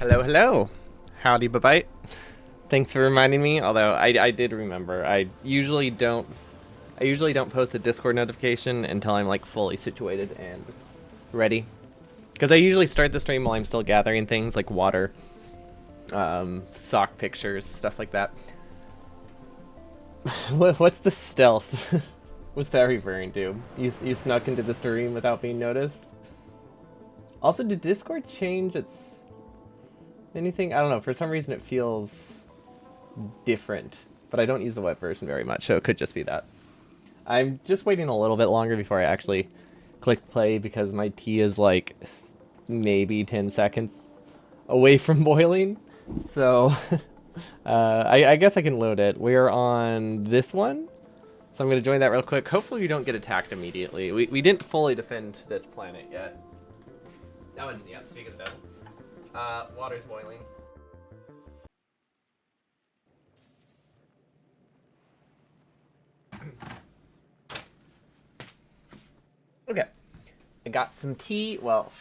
Hello, hello. Howdy, bye. Thanks for reminding me. Although I did remember. I usually don't post a Discord notification until I'm like fully situated and ready. Because I usually start the stream while I'm still gathering things like water, sock pictures, stuff like that. What's the stealth? What's that referring to? You snuck into the stream without being noticed? Also, did Discord change its anything? I don't know. For some reason, it feels different, but I don't use the web version very much, so it could just be that. I'm just waiting a little bit longer before I actually click play because my tea is like maybe 10 seconds away from boiling. So I guess I can load it. We're on this one, so I'm going to join that real quick. Hopefully we don't get attacked immediately. We didn't fully defend this planet yet. Oh, and yeah, speak of the devil. Water's boiling. Okay. I got some tea. Well,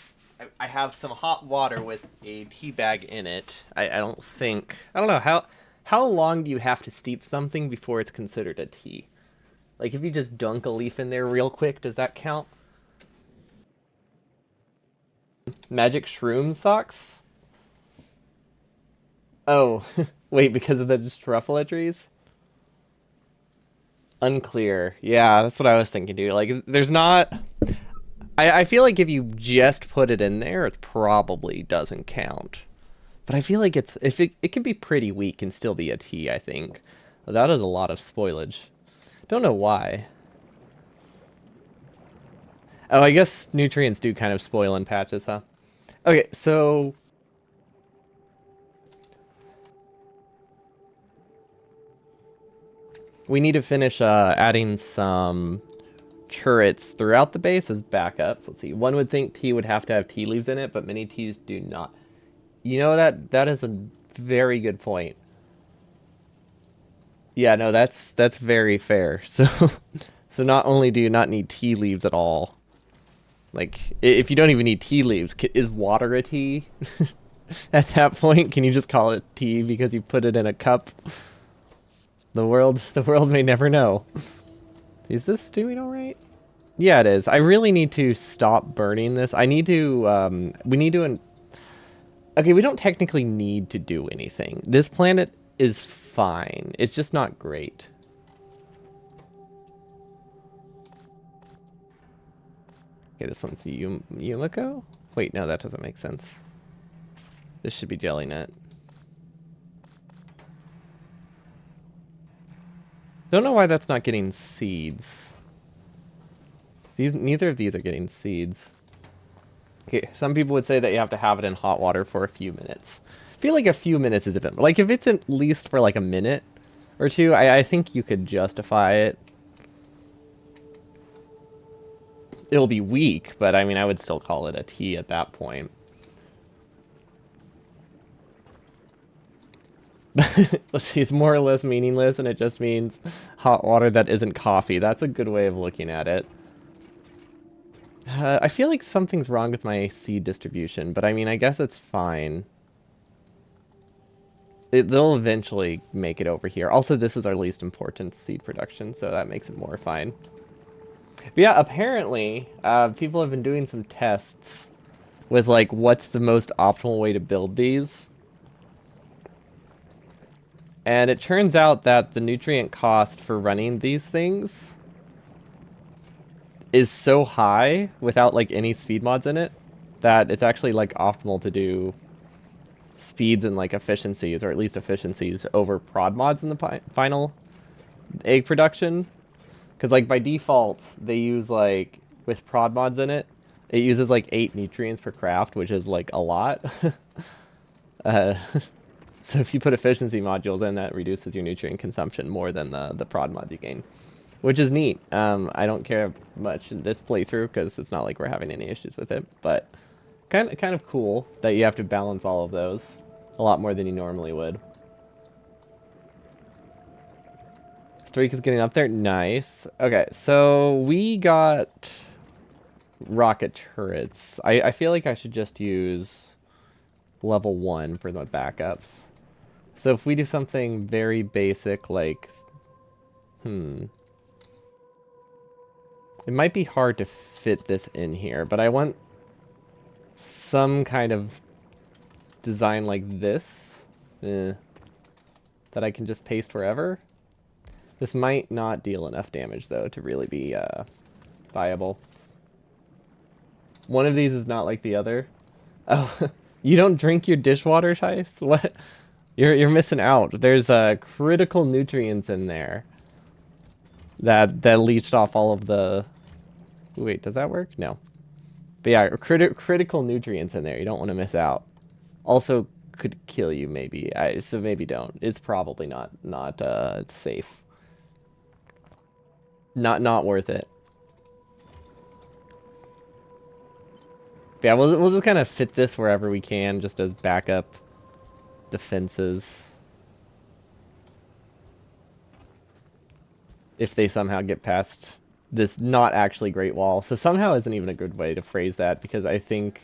I have some hot water with a tea bag in it. I don't know how long do you have to steep something before it's considered a tea? Like if you just dunk a leaf in there real quick, does that count? Magic shroom socks? Oh, wait, because of the just trees? Unclear. Yeah, that's what I was thinking, dude. Like, there's not. I feel like if you just put it in there, it probably doesn't count. But I feel like it can be pretty weak and still be a tea, I think. That is a lot of spoilage. Don't know why. Oh, I guess nutrients do kind of spoil in patches, huh? Okay, so we need to finish adding some turrets throughout the base as backups. Let's see. One would think tea would have to have tea leaves in it, but many teas do not. You know that is a very good point. Yeah, no, that's very fair. So not only do you not need tea leaves at all, like if you don't even need tea leaves, is water a tea? At that point, can you just call it tea because you put it in a cup? The world may never know. Is this doing all right? Yeah, it is. I really need to stop burning this. I need to we need to okay, we don't technically need to do anything. This planet is fine. It's just not great. Okay, this one's Yumiko? Wait, no, that doesn't make sense. This should be Jellynet. Don't know why that's not getting seeds. Neither of these are getting seeds. Okay, some people would say that you have to have it in hot water for a few minutes. I feel like a few minutes is a bit... Like, if it's at least for, like, a minute or two, I think you could justify it. It'll be weak, but, I mean, I would still call it a tea at that point. Let's see, it's more or less meaningless, and it just means hot water that isn't coffee. That's a good way of looking at it. I feel like something's wrong with my seed distribution, but I mean, I guess it's fine. They'll eventually make it over here. Also, this is our least important seed production, so that makes it more fine. But yeah, apparently, people have been doing some tests with, like, what's the most optimal way to build these. And it turns out that the nutrient cost for running these things is so high without like any speed mods in it that it's actually like optimal to do speeds and like efficiencies, or at least efficiencies, over prod mods in the final egg production. Because like by default they use, like, with prod mods in it, it uses like 8 nutrients per craft, which is like a lot. uh, so if you put efficiency modules in, that reduces your nutrient consumption more than the prod mods you gain, which is neat. I don't care much in this playthrough because it's not like we're having any issues with it, but kind of cool that you have to balance all of those a lot more than you normally would. Streak is getting up there. Nice. Okay, so we got rocket turrets. I feel like I should just use level 1 for the backups. So if we do something very basic like, it might be hard to fit this in here, but I want some kind of design like this that I can just paste wherever. This might not deal enough damage, though, to really be viable. One of these is not like the other. Oh, you don't drink your dishwater, Tice? What? You're missing out. There's critical nutrients in there that leached off all of the... Wait, does that work? No. But yeah, critical nutrients in there. You don't want to miss out. Also, could kill you maybe. So maybe don't. It's probably not it's safe. Not worth it. But yeah, we'll just kind of fit this wherever we can, just as backup defenses. If they somehow get past this not actually Great Wall. So somehow isn't even a good way to phrase that, because I think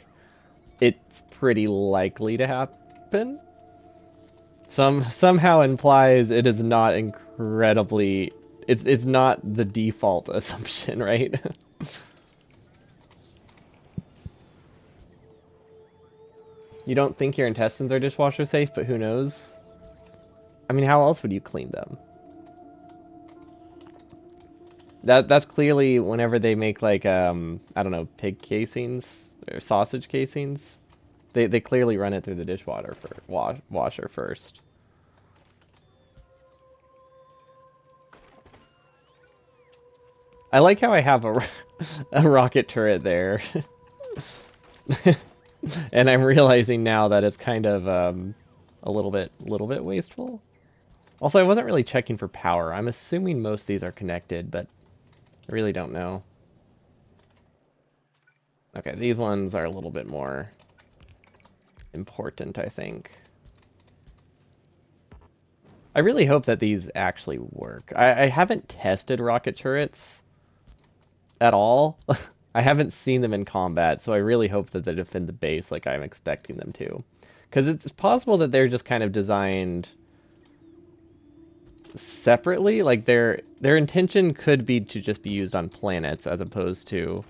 it's pretty likely to happen. Somehow implies it is not incredibly... It's not the default assumption, right? You don't think your intestines are dishwasher safe, but who knows? I mean, how else would you clean them? That's clearly whenever they make like I don't know, pig casings or sausage casings, they clearly run it through the dishwater for washer first. I like how I have a rocket turret there. And I'm realizing now that it's kind of a little bit wasteful. Also, I wasn't really checking for power. I'm assuming most of these are connected, but I really don't know. Okay, these ones are a little bit more important, I think. I really hope that these actually work. I haven't tested rocket turrets at all. I haven't seen them in combat, so I really hope that they defend the base like I'm expecting them to. Because it's possible that they're just kind of designed separately. Like their intention could be to just be used on planets as opposed to...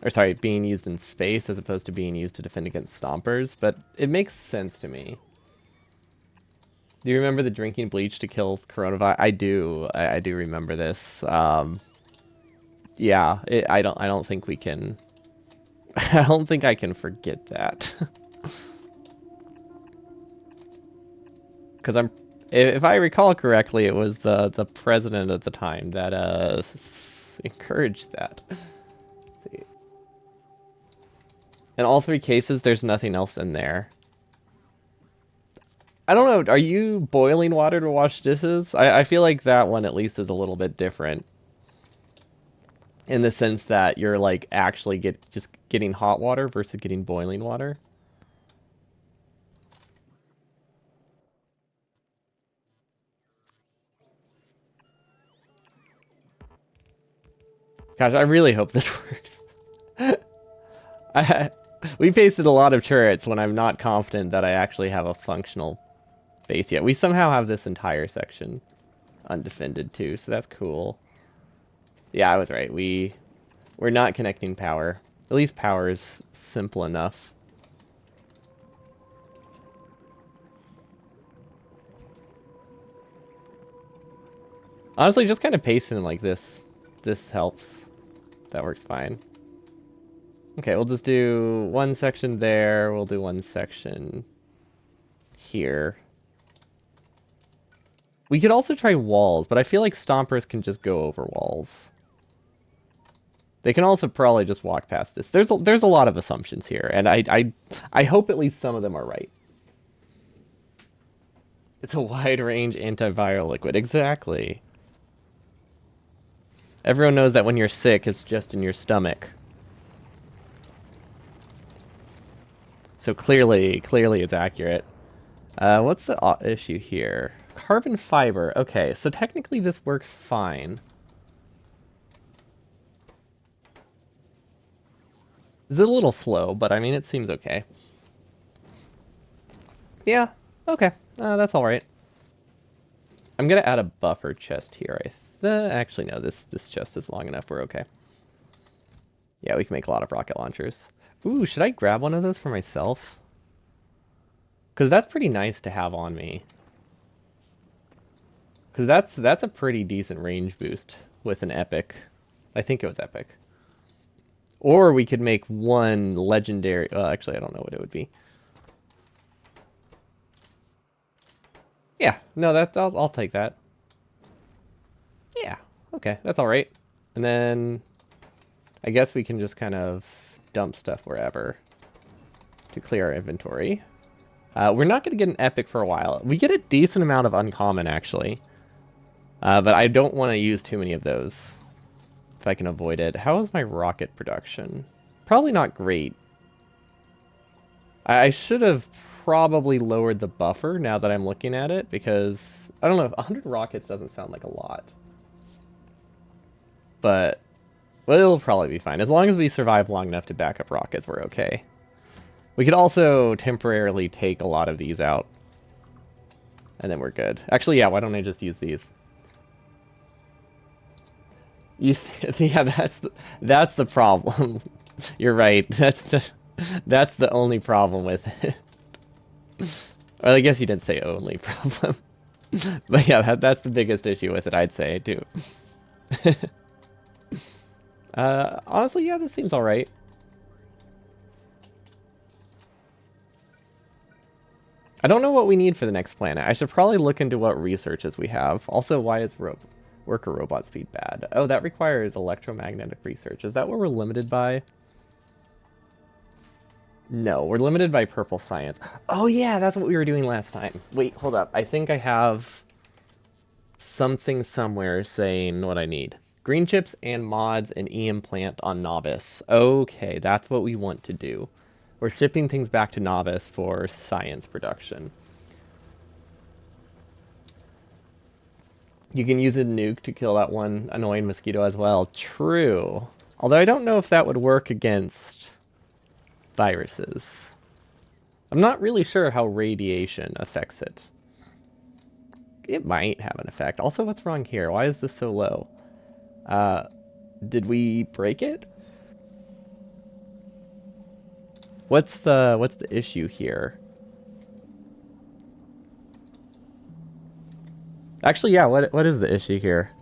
Or sorry, being used in space as opposed to being used to defend against stompers. But it makes sense to me. Do you remember the drinking bleach to kill coronavirus? I do. I do remember this. Yeah, I don't think we can... I don't think I can forget that. Because if I recall correctly, it was the president at the time that encouraged that. Let's see. In all three cases, there's nothing else in there. I don't know, are you boiling water to wash dishes? I feel like that one at least is a little bit different. In the sense that you're like actually just getting hot water versus getting boiling water. Gosh, I really hope this works. We pasted a lot of turrets when I'm not confident that I actually have a functional base yet. We somehow have this entire section undefended too, so that's cool. Yeah, I was right. We're not connecting power. At least power is simple enough. Honestly, just kind of pasting like this helps. That works fine. Okay, we'll just do one section there. We'll do one section here. We could also try walls, but I feel like stompers can just go over walls. They can also probably just walk past this. There's a lot of assumptions here, and I hope at least some of them are right. It's a wide-range antiviral liquid. Exactly. Everyone knows that when you're sick, it's just in your stomach. So clearly it's accurate. What's the issue here? Carbon fiber. Okay, so technically this works fine. It's a little slow, but I mean, it seems okay. Yeah, okay. That's alright. I'm gonna add a buffer chest here. Actually, no, this chest is long enough. We're okay. Yeah, we can make a lot of rocket launchers. Ooh, should I grab one of those for myself? Because that's pretty nice to have on me. Because that's a pretty decent range boost with an epic. I think it was epic. Or we could make one legendary... actually, I don't know what it would be. Yeah, no, I'll take that. Yeah, okay, that's all right. And then I guess we can just kind of dump stuff wherever to clear our inventory. We're not going to get an epic for a while. We get a decent amount of uncommon, actually. But I don't want to use too many of those if I can avoid it. How is my rocket production? Probably not great. I should have probably lowered the buffer now that I'm looking at it, because, I don't know, 100 rockets doesn't sound like a lot. But, well, it'll probably be fine. As long as we survive long enough to back up rockets, we're okay. We could also temporarily take a lot of these out. And then we're good. Actually, yeah, why don't I just use these? Yeah, that's the problem. You're right. That's the only problem with it. Well, I guess you didn't say only problem. But yeah, that's the biggest issue with it, I'd say, too. Honestly, yeah, this seems alright. I don't know what we need for the next planet. I should probably look into what researches we have. Also, why is worker robot speed bad? Oh, that requires electromagnetic research. Is that what we're limited by? No, we're limited by purple science. Oh yeah, that's what we were doing last time. Wait, hold up. I think I have something somewhere saying what I need. Green chips and mods and e-implant on novice. Okay, that's what we want to do. We're shipping things back to novice for science production. You can use a nuke to kill that one annoying mosquito as well. True. Although I don't know if that would work against viruses. I'm not really sure how radiation affects it. It might have an effect. Also, what's wrong here? Why is this so low? Did we break it? What's the issue here? Actually, yeah, what is the issue here?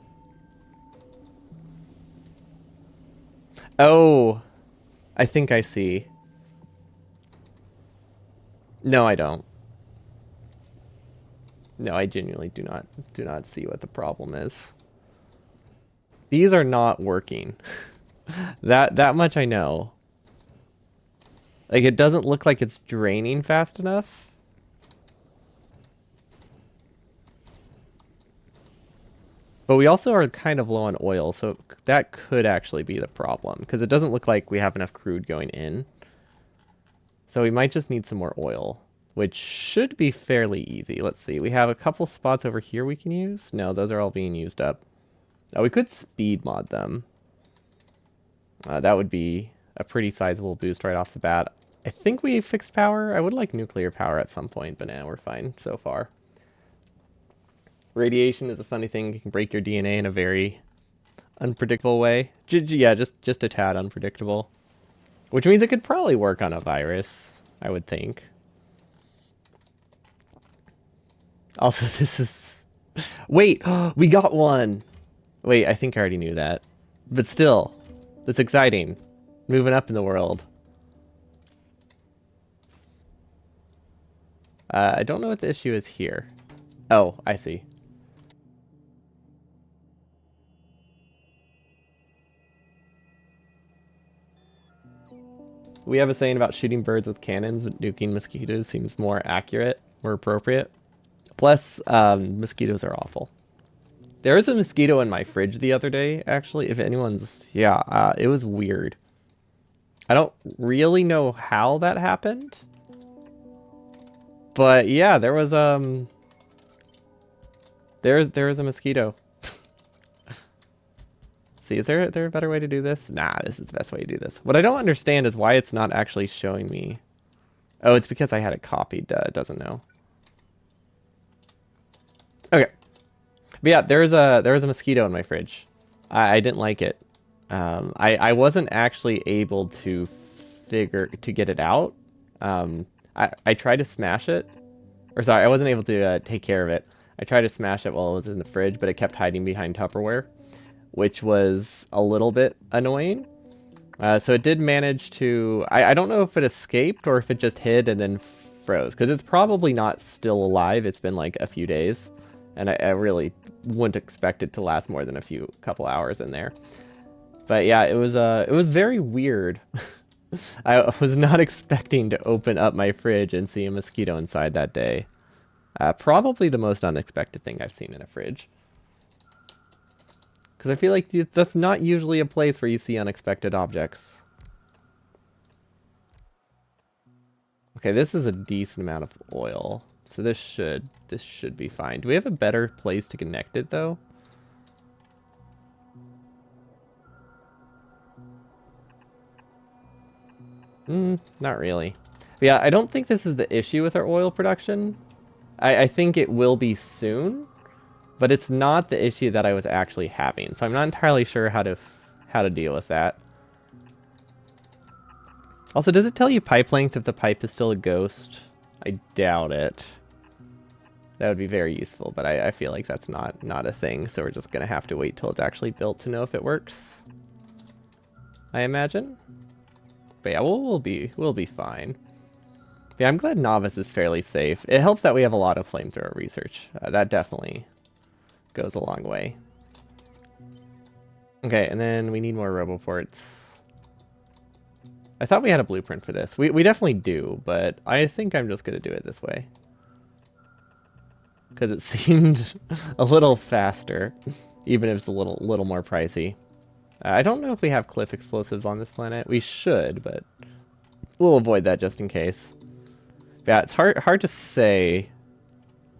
Oh, I think I see. No, I don't. No, I genuinely do not see what the problem is. These are not working. That much I know. Like, it doesn't look like it's draining fast enough. But we also are kind of low on oil, so that could actually be the problem, because it doesn't look like we have enough crude going in. So we might just need some more oil, which should be fairly easy. Let's see. We have a couple spots over here we can use. No, those are all being used up. Oh, we could speed mod them. That would be a pretty sizable boost right off the bat. I think we fixed power. I would like nuclear power at some point, but now we're fine so far. Radiation is a funny thing. You can break your DNA in a very unpredictable way. Yeah, just a tad unpredictable. Which means it could probably work on a virus, I would think. Also, this is... Wait, we got one! Wait, I think I already knew that. But still, that's exciting. Moving up in the world. I don't know what the issue is here. Oh, I see. We have a saying about shooting birds with cannons, but nuking mosquitoes seems more accurate, more appropriate. Plus, mosquitoes are awful. There was a mosquito in my fridge the other day, actually. If anyone's... Yeah, it was weird. I don't really know how that happened. But yeah, there was a mosquito. See, is there a better way to do this? Nah, this is the best way to do this. What I don't understand is why it's not actually showing me. Oh, it's because I had it copied. It doesn't know. Okay. But yeah, there was a mosquito in my fridge. I didn't like it. I wasn't actually able to get it out. I tried to smash it, or sorry, I wasn't able to take care of it. I tried to smash it while it was in the fridge, but it kept hiding behind Tupperware, which was a little bit annoying. So it did manage to. I don't know if it escaped or if it just hid and then froze, because it's probably not still alive. It's been like a few days, and I really wouldn't expect it to last more than a couple hours in there. But yeah, it was very weird. I was not expecting to open up my fridge and see a mosquito inside that day. Probably the most unexpected thing I've seen in a fridge. Because I feel like that's not usually a place where you see unexpected objects. Okay, this is a decent amount of oil. So this should be fine. Do we have a better place to connect it though? Not really. But yeah, I don't think this is the issue with our oil production. I think it will be soon, but it's not the issue that I was actually having. So I'm not entirely sure how to deal with that. Also, does it tell you pipe length if the pipe is still a ghost? I doubt it. That would be very useful, but I feel like that's not a thing, so we're just gonna have to wait till it's actually built to know if it works. I imagine. But yeah, we'll be fine. Yeah, I'm glad Novice is fairly safe. It helps that we have a lot of flamethrower research. That definitely goes a long way. Okay, and then we need more roboports. I thought we had a blueprint for this. We definitely do, but I think I'm just going to do it this way. Because it seemed a little faster, even if it's a little more pricey. I don't know if we have cliff explosives on this planet. We should, but we'll avoid that just in case. Yeah, it's hard to say.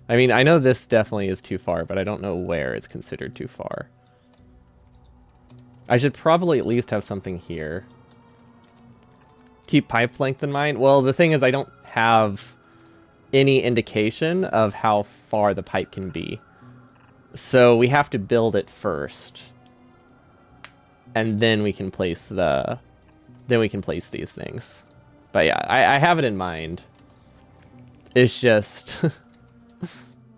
I mean, I know this definitely is too far, but I don't know where it's considered too far. I should probably at least have something here. Keep pipe length in mind. Well, the thing is, I don't have any indication of how far the pipe can be. So we have to build it first. And then we can place these things. But yeah, I have it in mind. It's just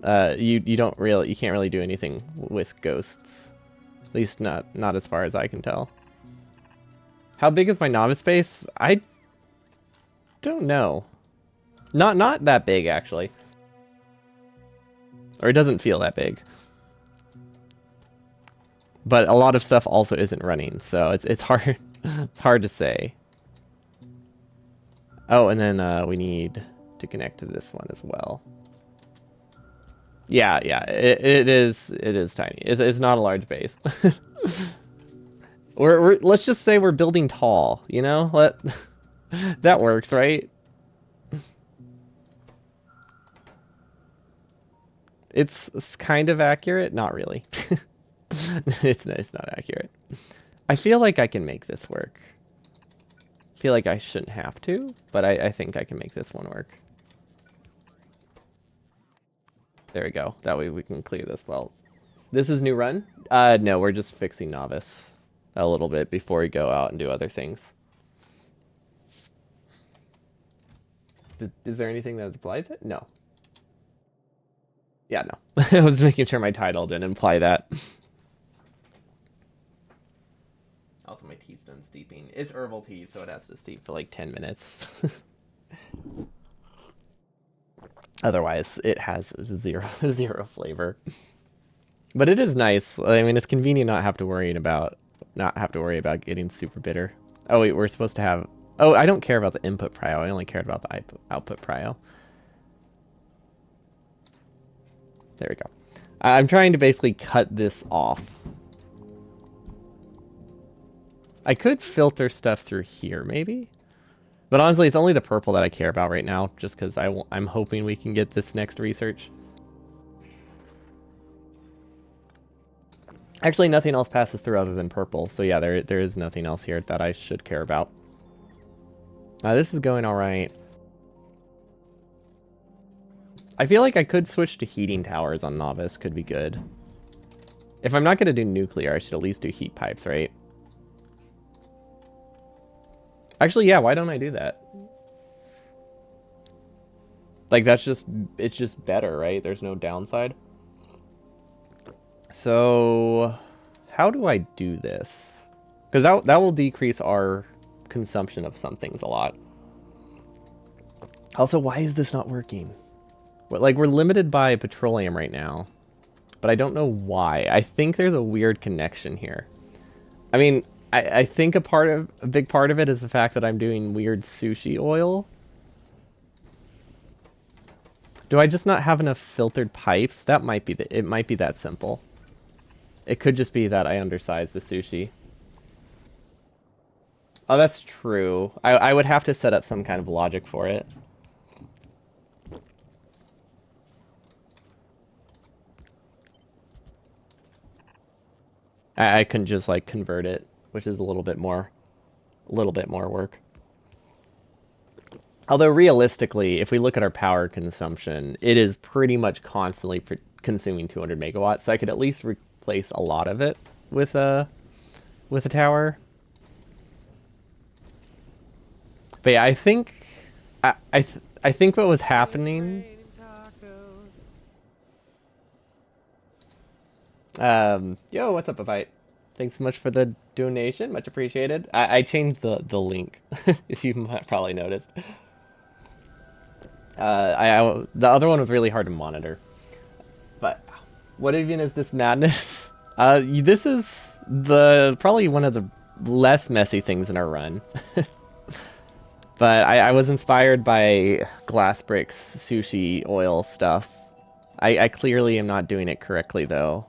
you can't really do anything with ghosts. At least not as far as I can tell. How big is my novice base? I don't know. Not that big actually. Or it doesn't feel that big. But a lot of stuff also isn't running, so it's hard it's hard to say. Oh, and then we need to connect to this one as well. Yeah, it is tiny. It's not a large base. Let's just say we're building tall, you know? That works, right? It's kind of accurate, not really. It's not accurate. I feel like I can make this work. I feel like I shouldn't have to, but I think I can make this one work. There we go. That way we can clear this well. This is new run? No, we're just fixing novice a little bit before we go out and do other things. Is there anything that applies it? No. Yeah, no. I was making sure my title didn't imply that. Also, my tea's done steeping. It's herbal tea, so it has to steep for like 10 minutes. Otherwise, it has zero flavor. But it is nice. I mean, it's convenient not have to worry about getting super bitter. Oh wait, we're supposed to have. Oh, I don't care about the input prio. I only cared about the output prio. There we go. I'm trying to basically cut this off. I could filter stuff through here, maybe. But honestly, it's only the purple that I care about right now, just because I'm hoping we can get this next research. Actually, nothing else passes through other than purple. So yeah, there is nothing else here that I should care about. This is going all right. I feel like I could switch to heating towers on Novice. Could be good. If I'm not going to do nuclear, I should at least do heat pipes, right? Actually, yeah, why don't I do that? Like, it's just better, right? There's no downside. So, how do I do this? Because that will decrease our consumption of some things a lot. Also, why is this not working? We're limited by petroleum right now, but I don't know why. I think there's a weird connection here. I mean, I think a big part of it is the fact that I'm doing weird sushi oil. Do I just not have enough filtered pipes? That might be it might be that simple. It could just be that I undersized the sushi. Oh, that's true. I would have to set up some kind of logic for it. I couldn't just like convert it, which is a little bit more work. Although realistically, if we look at our power consumption, it is pretty much constantly consuming 200 megawatts. So I could at least replace a lot of it with a tower. But yeah, I think I think what was happening. Yo, what's up, Abite? Thanks so much for the donation, much appreciated. I changed the link, if you might probably noticed. The other one was really hard to monitor. But what even is this madness? This is probably one of the less messy things in our run. But I was inspired by Glass Brick's sushi oil stuff. I clearly am not doing it correctly, though.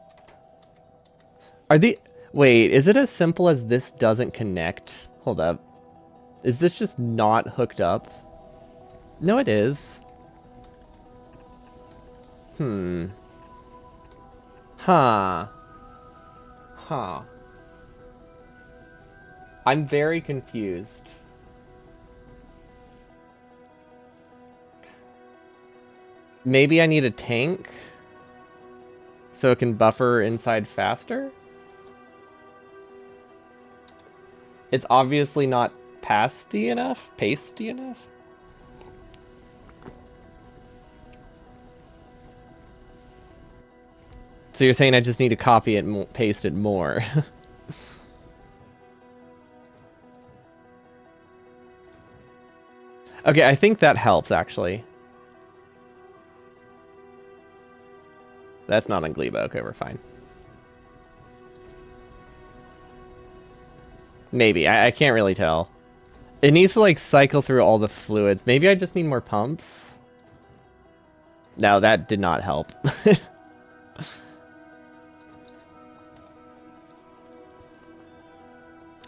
Wait, is it as simple as this doesn't connect? Hold up. Is this just not hooked up? No, it is. Huh. I'm very confused. Maybe I need a tank so it can buffer inside faster? It's obviously not pasty enough? Pasty enough? So you're saying I just need to copy it and paste it more? Okay, I think that helps, actually. That's not on Gleba. Okay, we're fine. Maybe. I can't really tell. It needs to, like, cycle through all the fluids. Maybe I just need more pumps? No, that did not help.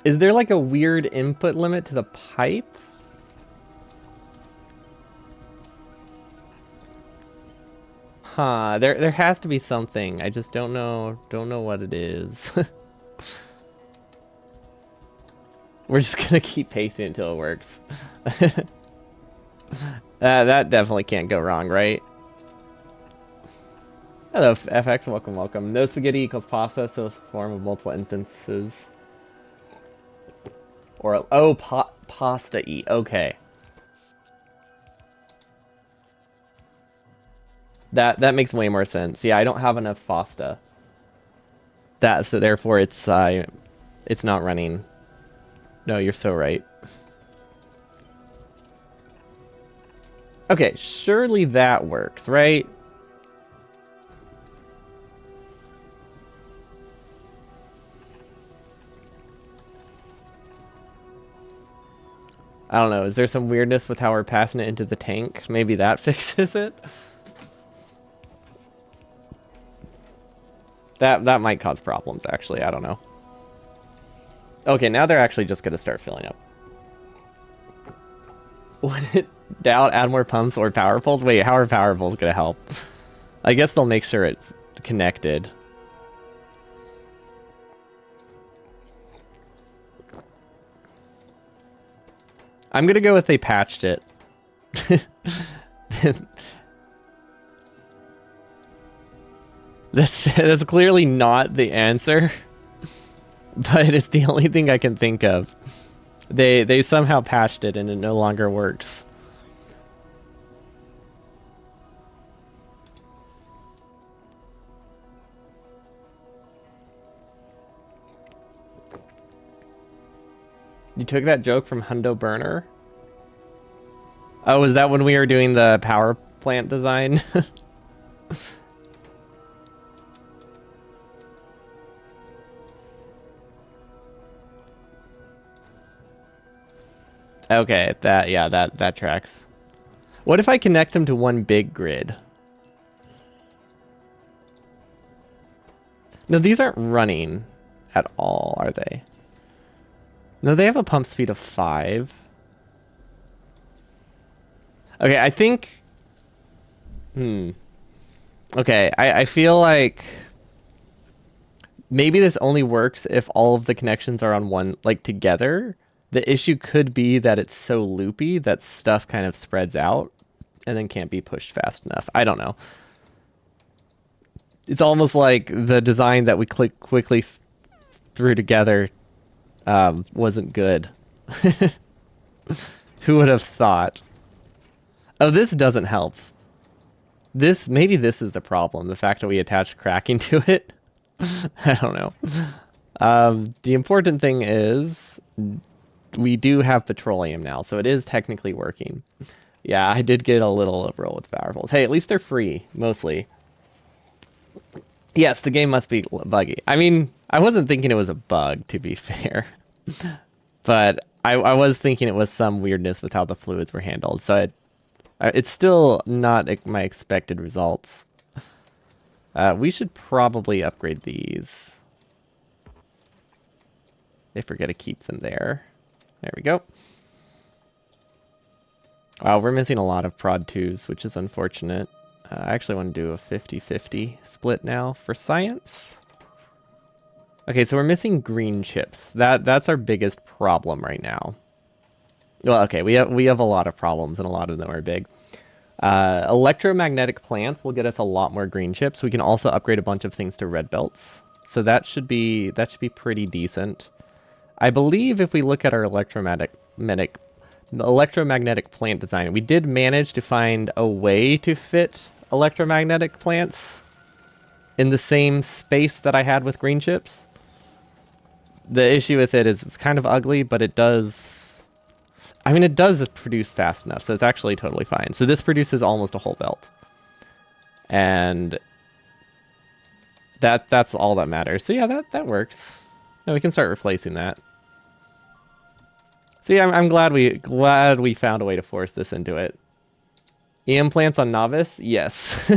Is there, like, a weird input limit to the pipe? Huh, there has to be something. I just don't know what it is. We're just gonna keep pasting it until it works. That definitely can't go wrong, right? Hello, FX, welcome, welcome. No spaghetti equals pasta, so it's a form of multiple instances. Or, oh, pasta eat, okay. That makes way more sense. Yeah, I don't have enough pasta. So therefore it's not running. No, you're so right. Okay, surely that works, right? I don't know. Is there some weirdness with how we're passing it into the tank? Maybe that fixes it? That might cause problems, actually. I don't know. Okay, now they're actually just going to start filling up. When it down, add more pumps or power poles? Wait, how are power poles going to help? I guess they'll make sure it's connected. I'm going to go with they patched it. That's clearly not the answer, but it's the only thing I can think of. They somehow patched it and it no longer works. You took that joke from Hundo Burner? Oh, was that when we were doing the power plant design? Okay, that tracks. What if I connect them to one big grid? No, these aren't running at all, are they? No, they have a pump speed of 5. Okay, I think... Okay, I feel like... Maybe this only works if all of the connections are on one, like, together. The issue could be that it's so loopy that stuff kind of spreads out and then can't be pushed fast enough. I don't know. It's almost like the design that we quickly threw together wasn't good. Who would have thought? Oh, this doesn't help. Maybe this is the problem. The fact that we attached cracking to it. I don't know. The important thing is we do have petroleum now, so it is technically working. Yeah, I did get a little liberal with powerfuls. Hey, at least they're free, mostly. Yes, the game must be buggy. I mean, I wasn't thinking it was a bug, to be fair. But I was thinking it was some weirdness with how the fluids were handled. So it's still not my expected results. We should probably upgrade these. If we're going to keep them there. There we go. Wow, we're missing a lot of prod 2s, which is unfortunate. I actually want to do a 50-50 split now for science. Okay, so we're missing green chips. That's our biggest problem right now. Well, okay, we have a lot of problems, and a lot of them are big. Electromagnetic plants will get us a lot more green chips. We can also upgrade a bunch of things to red belts. So that should be pretty decent. I believe if we look at our electromagnetic plant design, we did manage to find a way to fit electromagnetic plants in the same space that I had with green chips. The issue with it is it's kind of ugly, but it does... I mean, it does produce fast enough, so it's actually totally fine. So this produces almost a whole belt. And that's all that matters. So yeah, that works. And we can start replacing that. See, I'm glad we found a way to force this into it. EM plants on novice? Yes.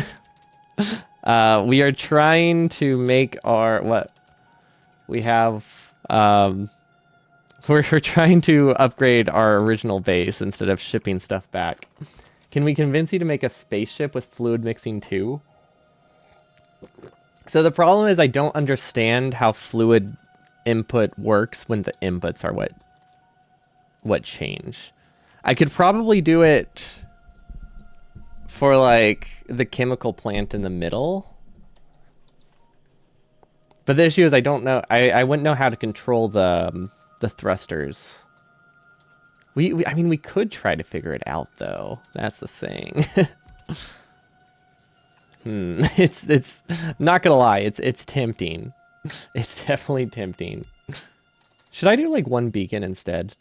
We are trying to make our what we have. We're trying to upgrade our original base instead of shipping stuff back. Can we convince you to make a spaceship with fluid mixing too? So the problem is I don't understand how fluid input works when the inputs are what change. I could probably do it for like the chemical plant in the middle. But the issue is I don't know. I wouldn't know how to control the thrusters. I mean, we could try to figure it out though. That's the thing. It's not gonna lie. It's tempting. It's definitely tempting. Should I do like one beacon instead?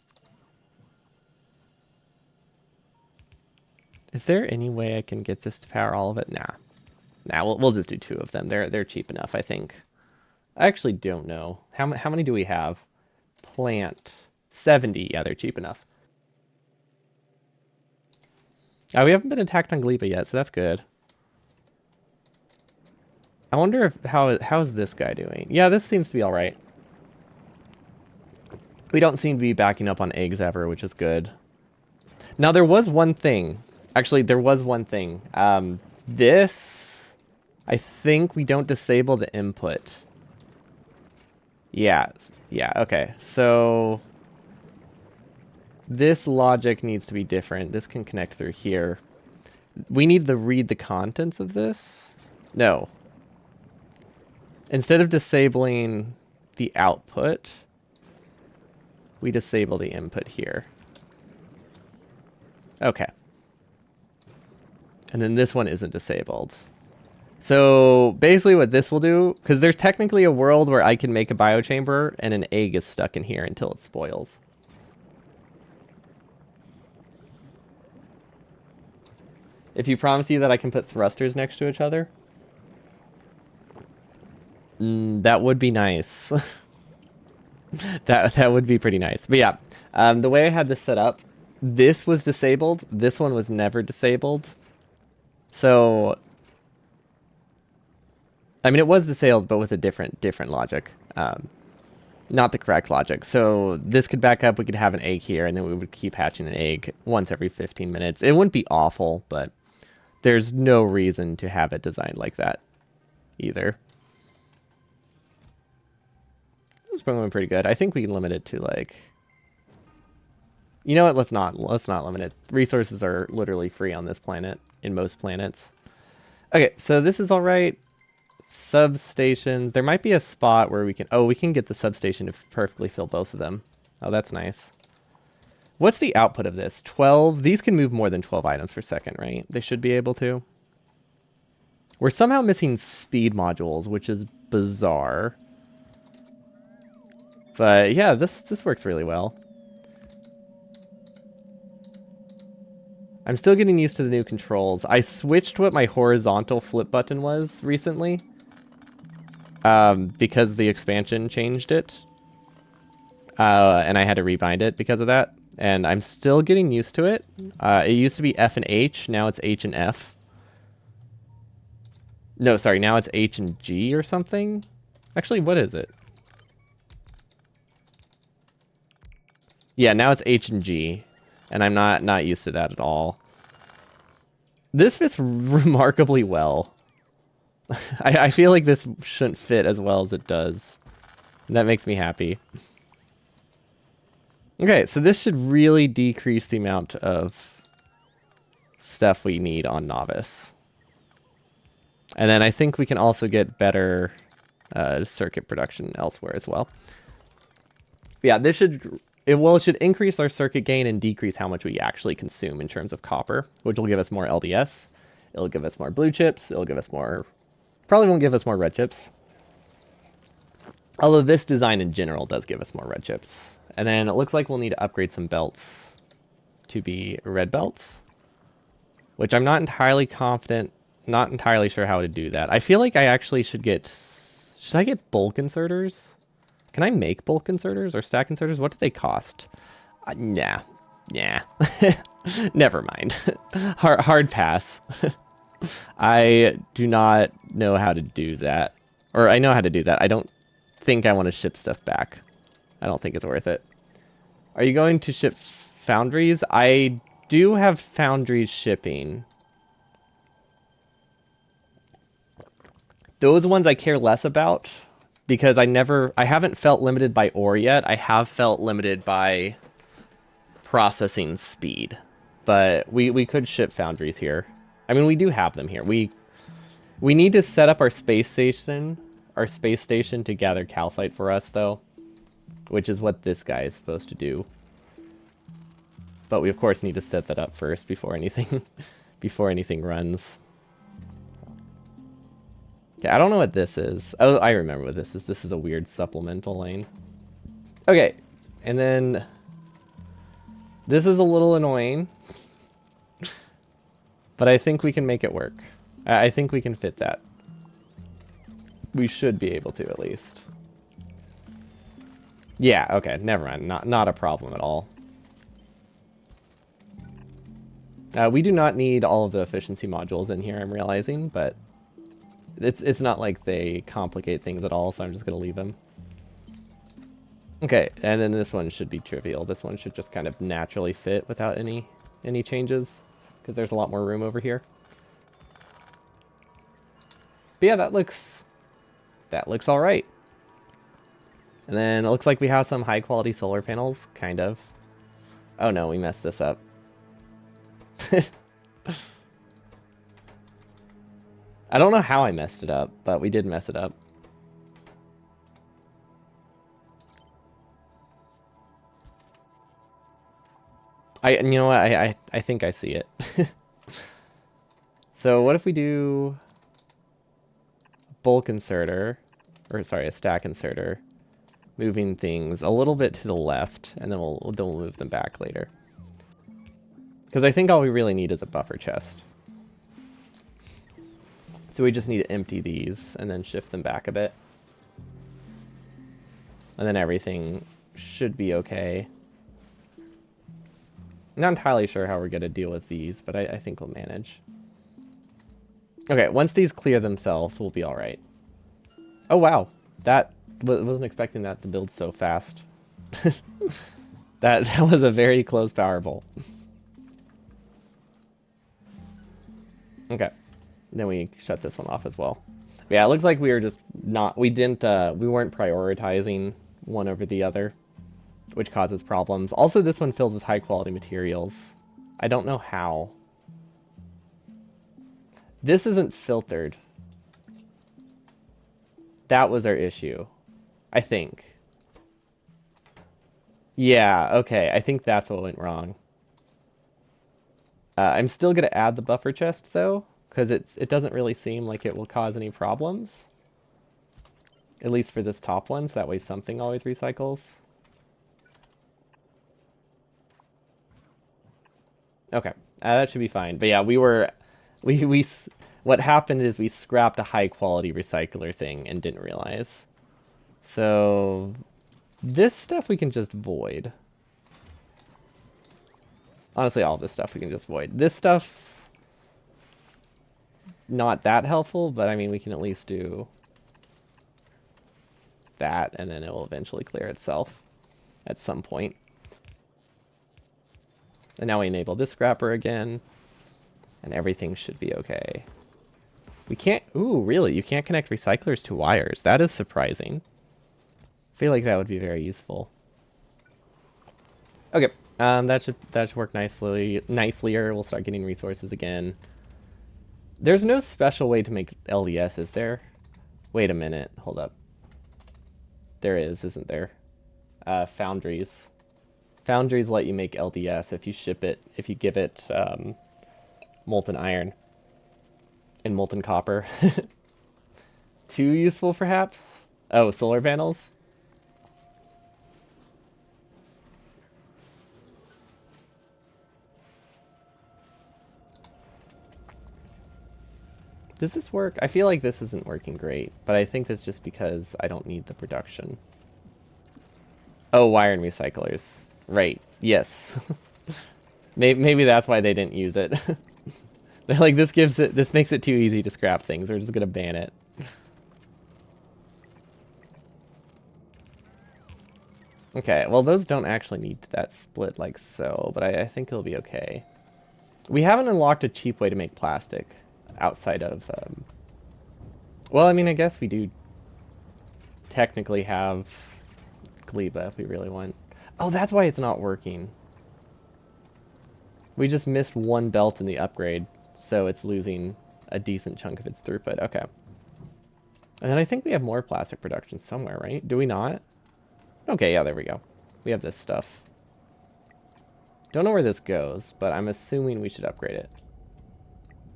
Is there any way I can get this to power all of it? Nah. We'll just do 2 of them. They're cheap enough, I think. I actually don't know. How many do we have? Plant 70. Yeah, they're cheap enough. We haven't been attacked on Gleba yet, so that's good. I wonder if how's this guy doing? Yeah, this seems to be all right. We don't seem to be backing up on eggs ever, which is good. Now there was one thing. Actually, there was one thing. This, I think we don't disable the input. Yeah, okay. So this logic needs to be different. This can connect through here. We need to read the contents of this? No. instead of disabling the output, we disable the input here. Okay. And then this one isn't disabled. So basically what this will do, because there's technically a world where I can make a biochamber and an egg is stuck in here until it spoils. If you promise you that I can put thrusters next to each other, that would be nice. that would be pretty nice. But yeah, the way I had this set up, this was disabled. This one was never disabled. So, I mean, it was disabled, but with a different logic. Not the correct logic. So this could back up. We could have an egg here, and then we would keep hatching an egg once every 15 minutes. It wouldn't be awful, but there's no reason to have it designed like that either. This is going pretty good. I think we can limit it to like... You know what? Let's not limit it. Resources are literally free on this planet, in most planets. Okay, so this is all right. Substations. There might be a spot where we can... Oh, we can get the substation to perfectly fill both of them. Oh, that's nice. What's the output of this? 12? These can move more than 12 items per second, right? They should be able to. We're somehow missing speed modules, which is bizarre. But yeah, this works really well. I'm still getting used to the new controls. I switched what my horizontal flip button was recently. Because the expansion changed it. And I had to rebind it because of that. And I'm still getting used to it. It used to be F and H, now it's H and F. No, sorry, now it's H and G or something. Actually, what is it? Yeah, now it's H and G. And I'm not used to that at all. This fits remarkably well. I feel like this shouldn't fit as well as it does. And that makes me happy. Okay, so this should really decrease the amount of stuff we need on Novice. And then I think we can also get better circuit production elsewhere as well. But yeah, this should... It should increase our circuit gain and decrease how much we actually consume in terms of copper, which will give us more LDS. It'll give us more blue chips. It'll give us more... Probably won't give us more red chips. Although this design in general does give us more red chips. And then it looks like we'll need to upgrade some belts to be red belts, which I'm not entirely confident, not entirely sure how to do that. I feel like I actually should get... Should I get bulk inserters? Can I make bulk inserters or stack inserters? What do they cost? Nah. Never mind. Hard pass. I do not know how to do that. Or I know how to do that. I don't think I want to ship stuff back. I don't think it's worth it. Are you going to ship foundries? I do have foundries shipping. Those ones I care less about because I haven't felt limited by ore yet. I have felt limited by processing speed. But we could ship foundries here. I mean, we do have them here. We need to set up our space station to gather calcite for us, though, which is what this guy is supposed to do. But we of course need to set that up first before anything runs. Okay, I don't know what this is. Oh, I remember what this is. This is a weird supplemental lane. Okay, and then this is a little annoying. But I think we can make it work. I think we can fit that. We should be able to, at least. Yeah, okay, never mind. Not a problem at all. We do not need all of the efficiency modules in here, I'm realizing, but it's not like they complicate things at all, so I'm just going to leave them. Okay, and then this one should be trivial. This one should just kind of naturally fit without any changes, because there's a lot more room over here. But yeah, that looks all right. And then it looks like we have some high quality solar panels, kind of. Oh no, we messed this up. I don't know how I messed it up, but we did mess it up. You know what? I think I see it. So what if we do bulk inserter, or sorry, a stack inserter, moving things a little bit to the left, and then we'll move them back later. Because I think all we really need is a buffer chest. So we just need to empty these and then shift them back a bit. And then everything should be okay. I'm not entirely sure how we're going to deal with these, but I think we'll manage. Okay, once these clear themselves, we'll be all right. Oh, wow. Wasn't expecting that to build so fast. That was a very close power bowl. Okay. Then we shut this one off as well. Yeah, it looks like we were just not... we weren't prioritizing one over the other, which causes problems. Also, this one fills with high-quality materials. I don't know how. This isn't filtered. That was our issue, I think. Yeah, okay. I think that's what went wrong. I'm still going to add the buffer chest, though, because it doesn't really seem like it will cause any problems. At least for this top one, so that way something always recycles. Okay, that should be fine. But yeah, what happened is we scrapped a high quality recycler thing and didn't realize. So this stuff we can just void. Honestly, all this stuff we can just void. This stuff's not that helpful, but I mean, we can at least do that, and then it will eventually clear itself at some point. And now we enable this scrapper again, and everything should be okay. We can't... ooh, really? You can't connect recyclers to wires. That is surprising. I feel like that would be very useful. Okay, that should work nicelier. We'll start getting resources again. There's no special way to make LDS, is there? Wait a minute. Hold up. There is, isn't there? Foundries. Foundries let you make LDS if you give it molten iron and molten copper. Too useful, perhaps? Oh, solar panels? Does this work? I feel like this isn't working great, but I think that's just because I don't need the production. Oh, wire and recyclers. Right. Yes. Maybe that's why they didn't use it. They're like, this makes it too easy to scrap things. We're just gonna ban it. Okay, well, those don't actually need that split like so, but I think it'll be okay. We haven't unlocked a cheap way to make plastic outside of... well, I mean, I guess we do technically have Gleba if we really want. Oh, that's why it's not working. We just missed one belt in the upgrade, so it's losing a decent chunk of its throughput. Okay. And then I think we have more plastic production somewhere, right? Do we not? Okay, yeah, there we go. We have this stuff. Don't know where this goes, but I'm assuming we should upgrade it.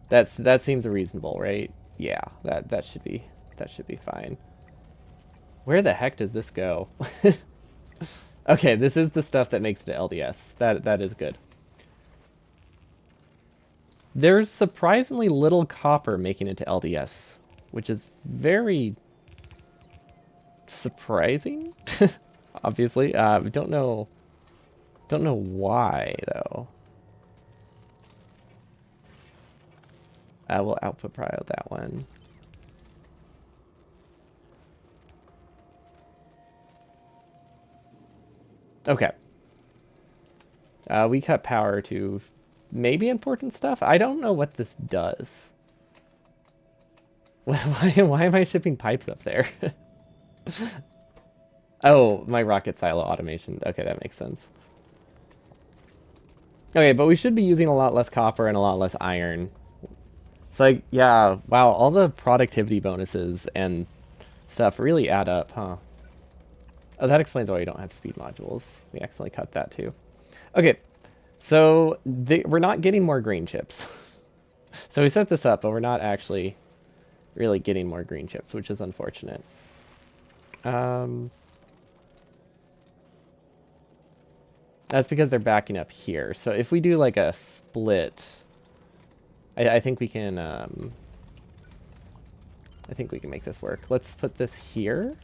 That seems reasonable, right? Yeah, that should be fine. Where the heck does this go? Okay, this is the stuff that makes it to LDS. That is good. There's surprisingly little copper making it to LDS, which is very surprising. Obviously, we don't know why though. We'll output prio that one. Okay. We cut power to maybe important stuff. I don't know what this does. Why am I shipping pipes up there? Oh, my rocket silo automation. Okay, that makes sense. Okay, but we should be using a lot less copper and a lot less iron. So, like, yeah, wow, all the productivity bonuses and stuff really add up, huh? Oh, that explains why we don't have speed modules. We accidentally cut that too. Okay, So we're not getting more green chips. So we set this up, but we're not actually really getting more green chips, which is unfortunate. That's because they're backing up here. So if we do like a split, I think we can. I think we can make this work. Let's put this here.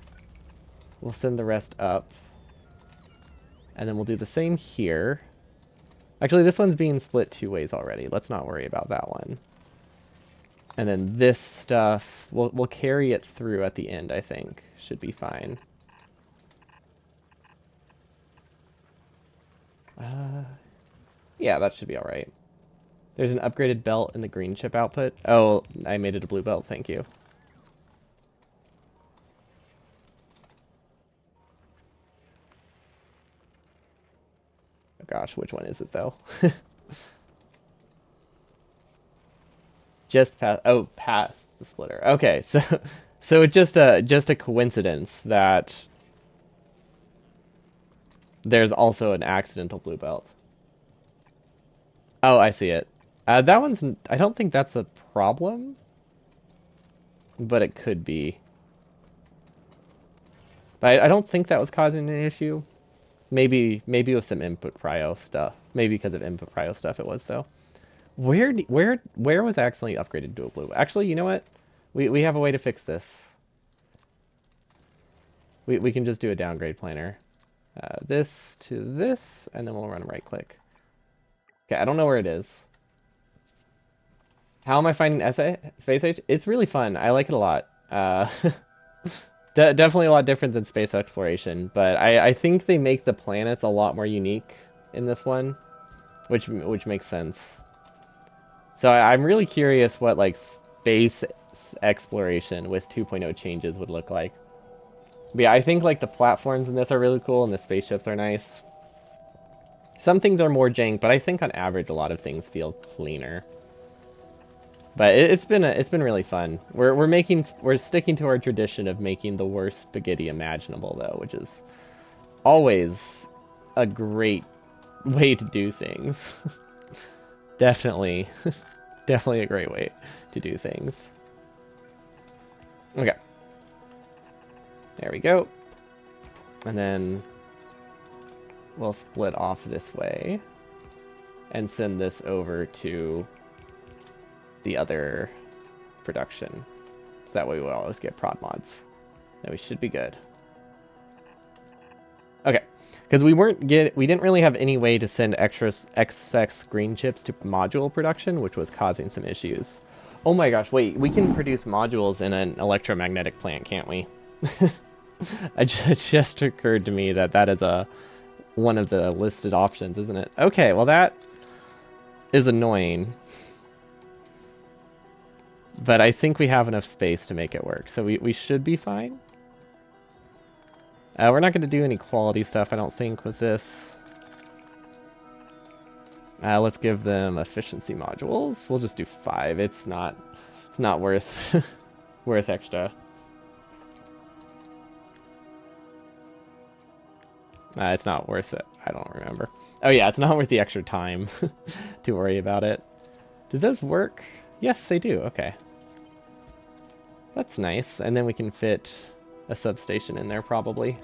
We'll send the rest up, and then we'll do the same here. Actually, this one's being split 2 ways already. Let's not worry about that one. And then this stuff, we'll carry it through at the end, I think. Should be fine. Yeah, that should be all right. There's an upgraded belt in the green chip output. Oh, I made it a blue belt. Thank you. Oh gosh, which one is it though? Just past. Oh, past the splitter. Okay, so it's just a coincidence that there's also an accidental blue belt. Oh, I see it. That one's. I don't think that's a problem, but it could be. But I don't think that was causing an issue. Maybe with some input prio stuff. Maybe because of input prio stuff it was though. Where was accidentally upgraded to a blue? Actually, you know what? We have a way to fix this. We can just do a downgrade planner. This to this, and then we'll run right click. Okay, I don't know where it is. How am I finding Space Age? It's really fun. I like it a lot. Definitely a lot different than space exploration, but I think they make the planets a lot more unique in this one, which makes sense. So I'm really curious what like space exploration with 2.0 changes would look like. But yeah, I think like the platforms in this are really cool and the spaceships are nice. Some things are more jank, but I think on average a lot of things feel cleaner. But it's been really fun. We're sticking to our tradition of making the worst spaghetti imaginable though, which is always a great way to do things. Definitely definitely a great way to do things. Okay. There we go. And then we'll split off this way and send this over to the other production. So that way we'll always get prod mods. Then we should be good. Okay. Because we didn't really have any way to send extra XX green chips to module production, which was causing some issues. Oh my gosh, wait, we can produce modules in an electromagnetic plant, can't we? It just occurred to me that is one of the listed options, isn't it? Okay, well that is annoying. But I think we have enough space to make it work, so we should be fine. We're not going to do any quality stuff, I don't think, with this. Let's give them efficiency modules. We'll just do 5. It's not worth worth extra. It's not worth it. I don't remember. Oh yeah, it's not worth the extra time to worry about it. Do those work? Yes, they do. Okay. That's nice. And then we can fit a substation in there probably.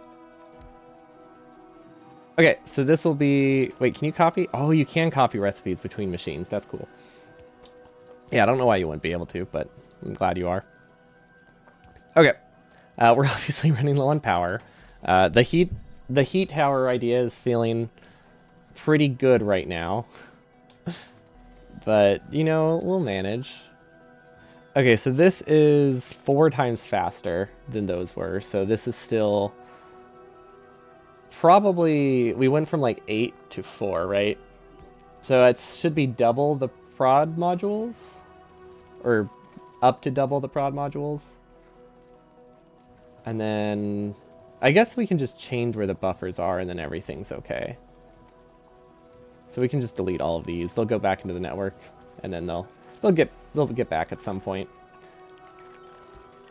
Okay, so this will be... Wait, can you copy? Oh, you can copy recipes between machines. That's cool. Yeah, I don't know why you wouldn't be able to, but I'm glad you are. Okay. We're obviously running low on power. The heat tower idea is feeling pretty good right now. But, you know, we'll manage. Okay, so this is 4 times faster than those were. So this is still... Probably, we went from like 8 to 4, right? So it should be double the prod modules? Or up to double the prod modules? And then... I guess we can just change where the buffers are and then everything's okay. So we can just delete all of these. They'll go back into the network, and then they'll get back at some point.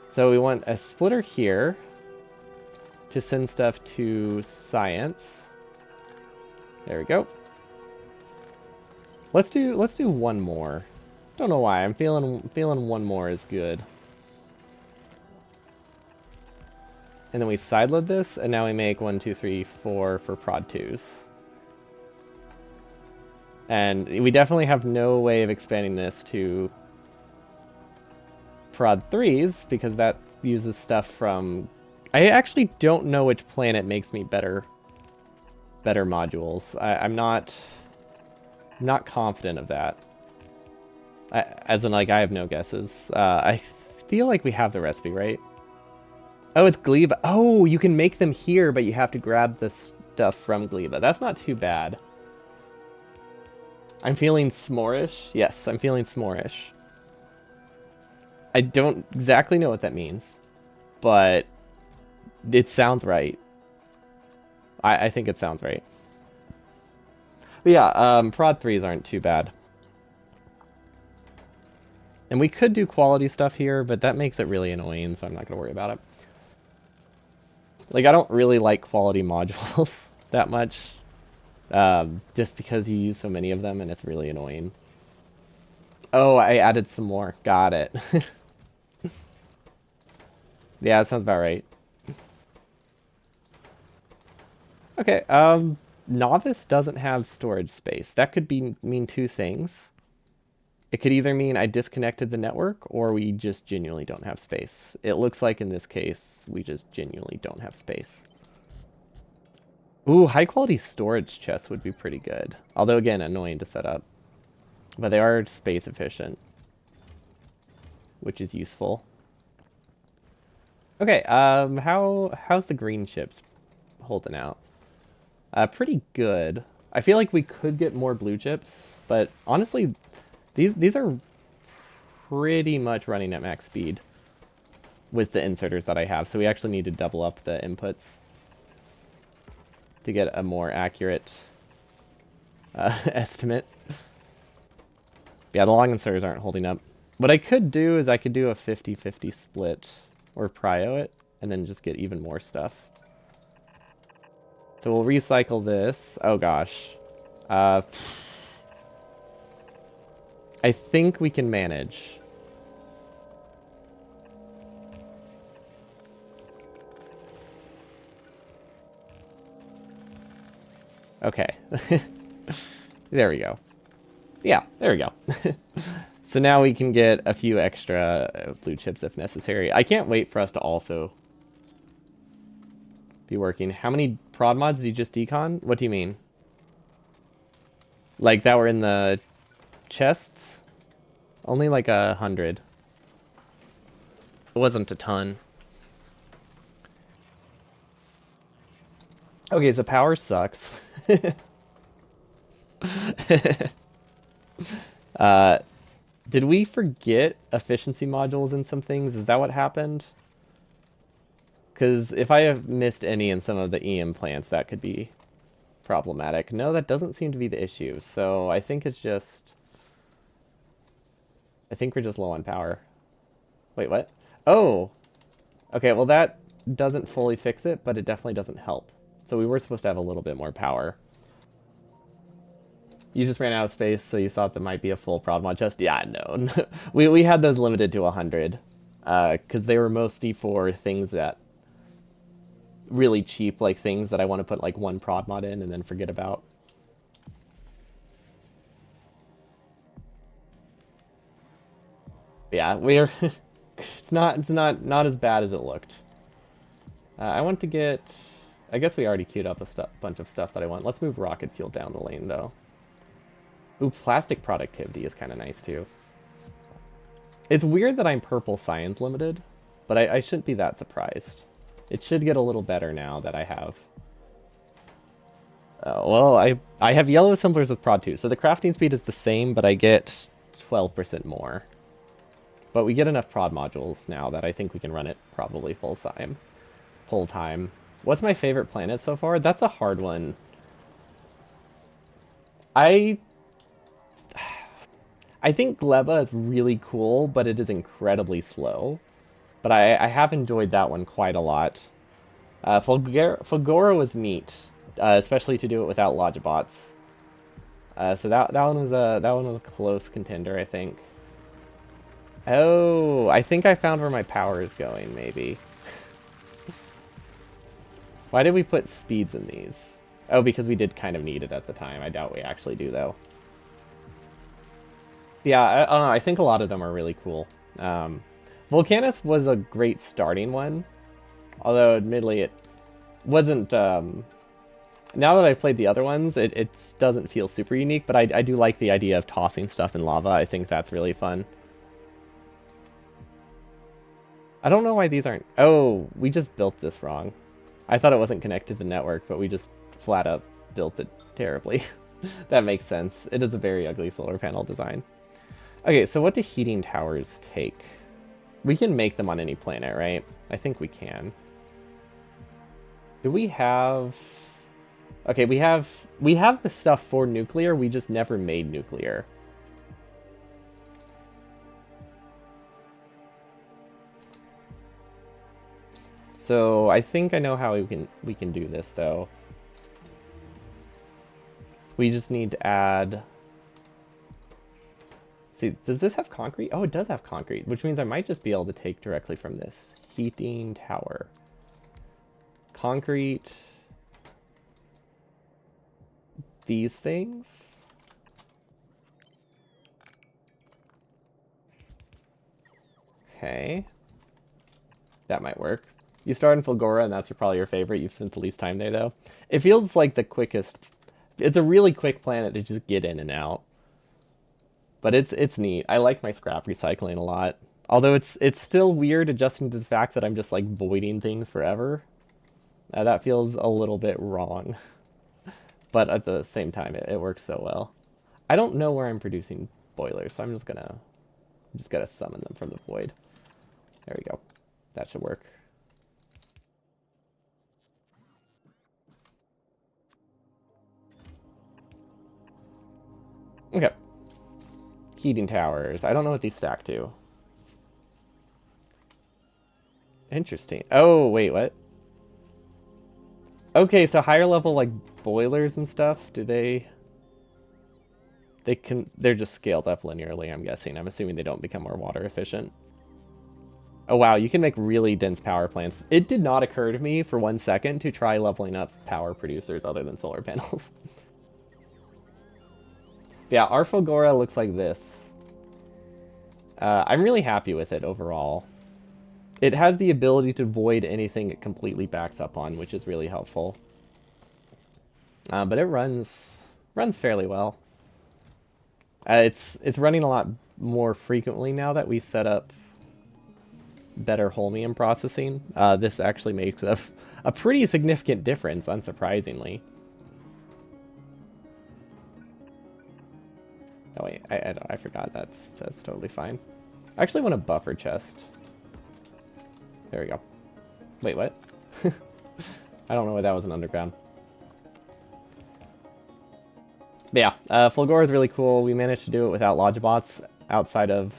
So we want a splitter here to send stuff to science. There we go. Let's do one more. Don't know why. I'm feeling one more is good. And then we sideload this, and now we make 1, 2, 3, 4 for prod 2s. And we definitely have no way of expanding this to prod 3s, because that uses stuff from... I actually don't know which planet makes me better modules. I'm not confident of that. As in, like, I have no guesses. I feel like we have the recipe, right? Oh, it's Gleba. Oh, you can make them here, but you have to grab the stuff from Gleba. That's not too bad. I'm feeling s'more-ish. Yes, I'm feeling s'more-ish. I don't exactly know what that means, but it sounds right. I think it sounds right. But yeah, prod 3s aren't too bad. And we could do quality stuff here, but that makes it really annoying, so I'm not going to worry about it. Like, I don't really like quality modules that much. Just because you use so many of them and it's really annoying. Oh, I added some more. Got it. Yeah, that sounds about right. Okay, Novice doesn't have storage space. That could mean two things. It could either mean I disconnected the network, or we just genuinely don't have space. It looks like in this case, we just genuinely don't have space. Ooh, high quality storage chests would be pretty good. Although again, annoying to set up. But they are space efficient, which is useful. Okay, how's the green chips holding out? Pretty good. I feel like we could get more blue chips, but honestly, these are pretty much running at max speed with the inserters that I have, so we actually need to double up the inputs to get a more accurate estimate. Yeah, the long inserters aren't holding up. What I could do is I could do a 50-50 split, or prio it, and then just get even more stuff. So we'll recycle this. Oh gosh. I think we can manage. Okay. There we go. Yeah, there we go. So now we can get a few extra blue chips if necessary. I can't wait for us to also be working. How many prod mods did you just decon? What do you mean? Like that were in the chests? Only like 100. It wasn't a ton. Okay, so power sucks. Did we forget efficiency modules in some things? Is that what happened? Because if I have missed any in some of the EM plants, that could be problematic. No, that doesn't seem to be the issue. So I think it's just... I think we're just low on power. Wait, what? Oh! Okay, well that doesn't fully fix it, but it definitely doesn't help. So we were supposed to have a little bit more power. You just ran out of space, so you thought that might be a full prod mod chest? Yeah, no. we had those limited to 100. Because they were mostly for things that... really cheap, like things that I want to put like one prod mod in and then forget about. Yeah, we're... it's not as bad as it looked. I want to get... I guess we already queued up a bunch of stuff that I want. Let's move rocket fuel down the lane, though. Ooh, plastic productivity is kind of nice, too. It's weird that I'm purple science limited, but I shouldn't be that surprised. It should get a little better now that I have. Well, I have yellow assemblers with prod 2, so the crafting speed is the same, but I get 12% more. But we get enough prod modules now that I think we can run it probably full time. What's my favorite planet so far? That's a hard one. I think Gleba is really cool, but it is incredibly slow. But I have enjoyed that one quite a lot. Fulgora was neat, especially to do it without Logibots. So that one was a close contender, I think. Oh, I think I found where my power is going, maybe. Why did we put speeds in these? Oh, because we did kind of need it at the time. I doubt we actually do, though. Yeah, I don't know. I think a lot of them are really cool. Volcanus was a great starting one, although admittedly it wasn't. Now that I've played the other ones, it doesn't feel super unique, but I do like the idea of tossing stuff in lava. I think that's really fun. I don't know why these aren't... Oh, we just built this wrong. I thought it wasn't connected to the network, but we just flat up built it terribly. That makes sense. It is a very ugly solar panel design. Okay, so what do heating towers take? We can make them on any planet, right? I think we can. Do we have... Okay, we have the stuff for nuclear, we just never made nuclear. So I think I know how we can do this though. We just need to add... See, does this have concrete? Oh, it does have concrete, which means I might just be able to take directly from this. Heating tower. Concrete. These things. Okay. That might work. You start in Fulgora, and that's probably your favorite. You've spent the least time there, though. It feels like the quickest... It's a really quick planet to just get in and out. But it's neat. I like my scrap recycling a lot. Although it's still weird adjusting to the fact that I'm just like voiding things forever. That feels a little bit wrong. But at the same time, it works so well. I don't know where I'm producing boilers, so I'm just gonna summon them from the void. There we go. That should work. Okay. Heating towers. I don't know what these stack to. Interesting. Oh, wait, what? Okay, so higher level like boilers and stuff, do they're just scaled up linearly, I'm guessing. I'm assuming they don't become more water efficient. Oh wow, you can make really dense power plants. It did not occur to me for 1 second to try leveling up power producers other than solar panels. Yeah, our Fulgora looks like this. I'm really happy with it overall. It has the ability to void anything it completely backs up on, which is really helpful. But it runs fairly well. It's running a lot more frequently now that we set up better holmium processing. This actually makes a pretty significant difference, unsurprisingly. Oh wait, I forgot. That's totally fine. I actually want a buffer chest. There we go. Wait, what? I don't know why that was an underground. But yeah, Fulgora is really cool. We managed to do it without Logibots outside of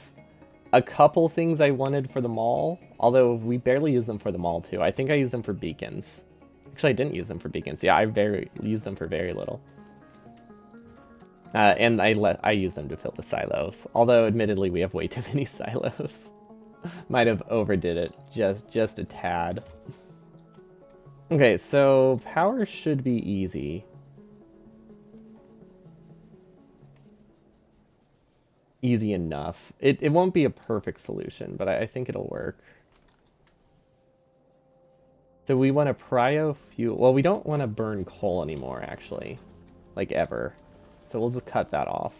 a couple things I wanted for the mall. Although we barely use them for the mall too. I think I used them for beacons. Actually, I didn't use them for beacons. Yeah, I used them for very little. And I use them to fill the silos. Although, admittedly, we have way too many silos. Might have overdid it just a tad. Okay, so power should be easy. Easy enough. It won't be a perfect solution, but I think it'll work. So we want to cryo fuel. Well, we don't want to burn coal anymore, actually. Like, ever. So we'll just cut that off.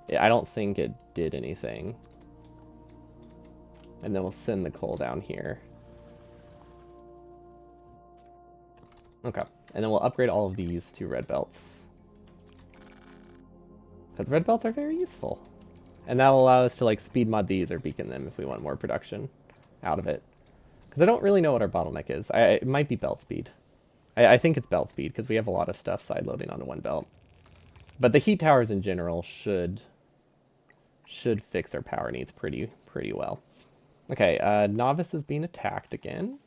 Yeah, I don't think it did anything. And then we'll send the coal down here. Okay. And then we'll upgrade all of these to red belts. Because red belts are very useful. And that'll allow us to like speed mod these or beacon them if we want more production out of it. Because I don't really know what our bottleneck is. It might be belt speed. I think it's belt speed because we have a lot of stuff side loading onto one belt. But the heat towers in general should fix our power needs pretty well. Okay, Novice is being attacked again.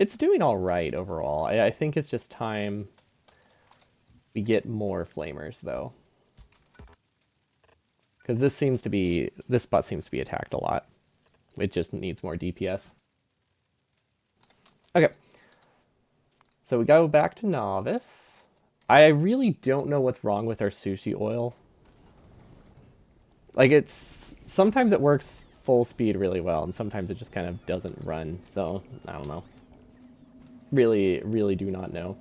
It's doing all right overall. I think it's just time we get more flamers, though. Because this spot seems to be attacked a lot. It just needs more DPS. Okay. So we go back to Novice. I really don't know what's wrong with our sushi oil. Like, sometimes it works full speed really well, and sometimes it just kind of doesn't run. So, I don't know. Really, really do not know.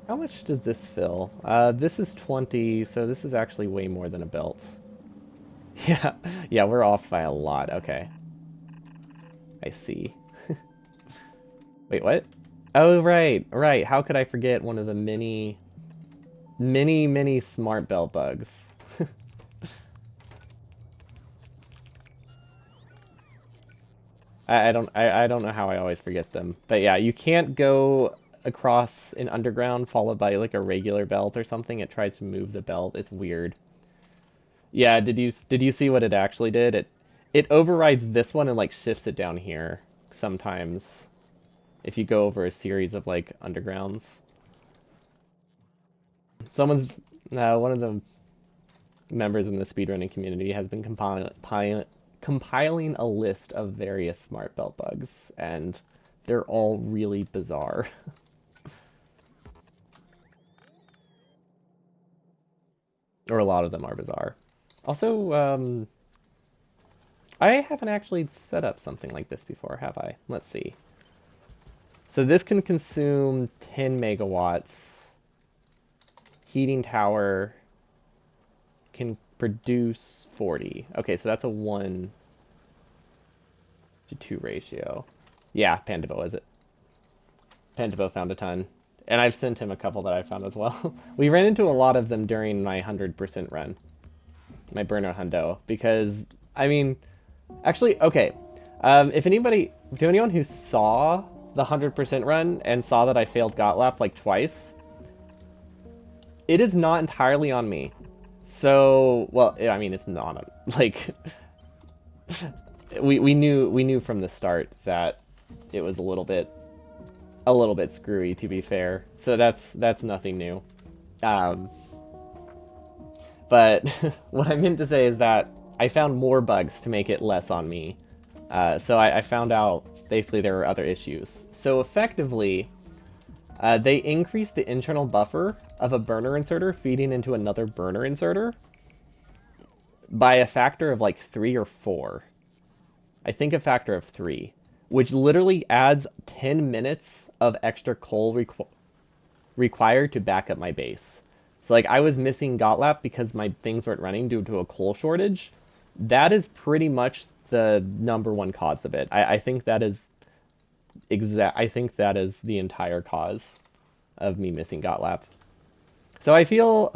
How much does this fill? This is 20, so this is actually way more than a belt. Yeah, yeah, we're off by a lot. Okay. I see. Wait, what? Oh, right, right. How could I forget one of the many smart belt bugs? I don't know how I always forget them. But yeah, you can't go across an underground followed by like a regular belt or something. It tries to move the belt. It's weird. Yeah, did you see what it actually did? It overrides this one and like shifts it down here sometimes if you go over a series of like undergrounds. Someone's one of the members in the speedrunning community has been compiling a list of various smart belt bugs, and they're all really bizarre. Or a lot of them are bizarre. Also, I haven't actually set up something like this before, have I? Let's see. So this can consume 10 megawatts. Heating tower can produce 40. Okay, so that's a 1 to 2 ratio. Yeah, Pandabo is it. Pandabo found a ton. And I've sent him a couple that I found as well. We ran into a lot of them during my 100% run. My burnout hundo. Because, I mean, actually, okay. If anybody, to anyone who saw the 100% run and saw that I failed Gotlap like twice, it is not entirely on me. So, well, I mean, it's not on, like, we knew from the start that it was a little bit screwy, to be fair. So that's nothing new. But what I meant to say is that I found more bugs to make it less on me. So I found out basically there were other issues. So effectively, they increased the internal buffer of a burner inserter feeding into another burner inserter by a factor of like 3 or 4. I think a factor of 3, which literally adds 10 minutes of extra coal required to back up my base. So like I was missing Gotlap because my things weren't running due to a coal shortage. That is pretty much the #1 cause of it. I think that is I think that is the entire cause of me missing Gotlap. So I feel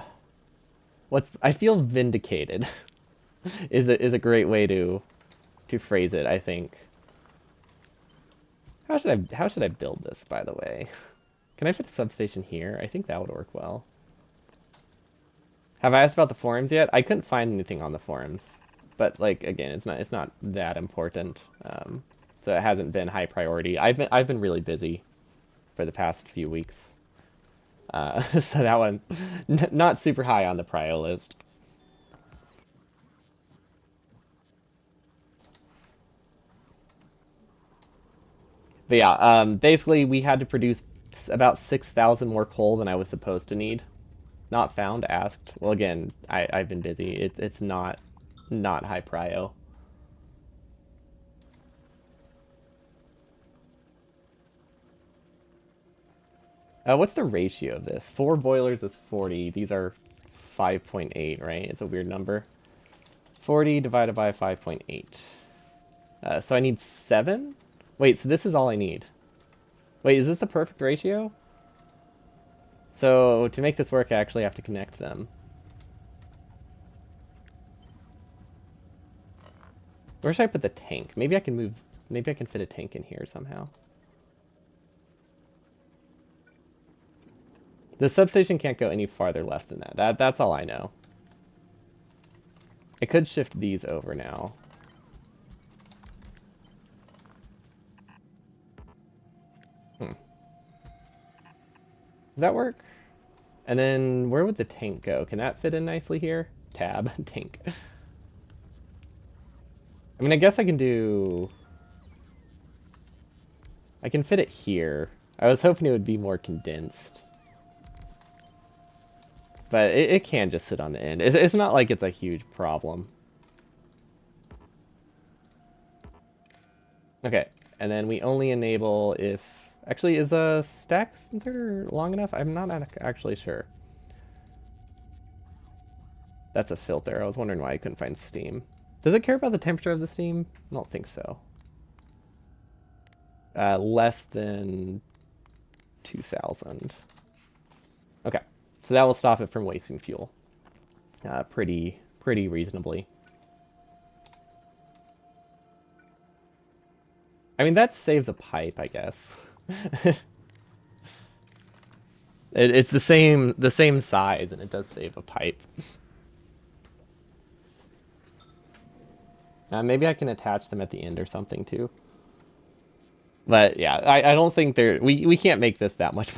vindicated is a great way to phrase it, I think. How should I build this, by the way? Can I fit a substation here? I think that would work well. Have I asked about the forums yet? I couldn't find anything on the forums. But like again, it's not that important. So it hasn't been high priority. I've been really busy for the past few weeks. So that one not super high on the prio list. But yeah, basically we had to produce about 6,000 more coal than I was supposed to need. Not found, asked. Well, again, I've been busy. It's not high prio. What's the ratio of this? 4 boilers is 40. These are 5.8, right? It's a weird number. 40 divided by 5.8. So I need 7? Wait, so this is all I need. Wait, is this the perfect ratio? So to make this work, I actually have to connect them. Where should I put the tank? Maybe I can fit a tank in here somehow. The substation can't go any farther left than that. That's all I know. I could shift these over now. Does that work? And then where would the tank go? Can that fit in nicely here? Tab, tank. I mean, I guess I can do... I can fit it here. I was hoping it would be more condensed. But it can just sit on the end. It's not like it's a huge problem. Okay, and then we only enable if... Actually, is a stacks inserter long enough? I'm not actually sure. That's a filter. I was wondering why I couldn't find steam. Does it care about the temperature of the steam? I don't think so. Less than 2,000. Okay, so that will stop it from wasting fuel. Pretty reasonably. I mean, that saves a pipe, I guess. It's the same size, and it does save a pipe. Maybe I can attach them at the end or something too. But yeah, I don't think we can't make this that much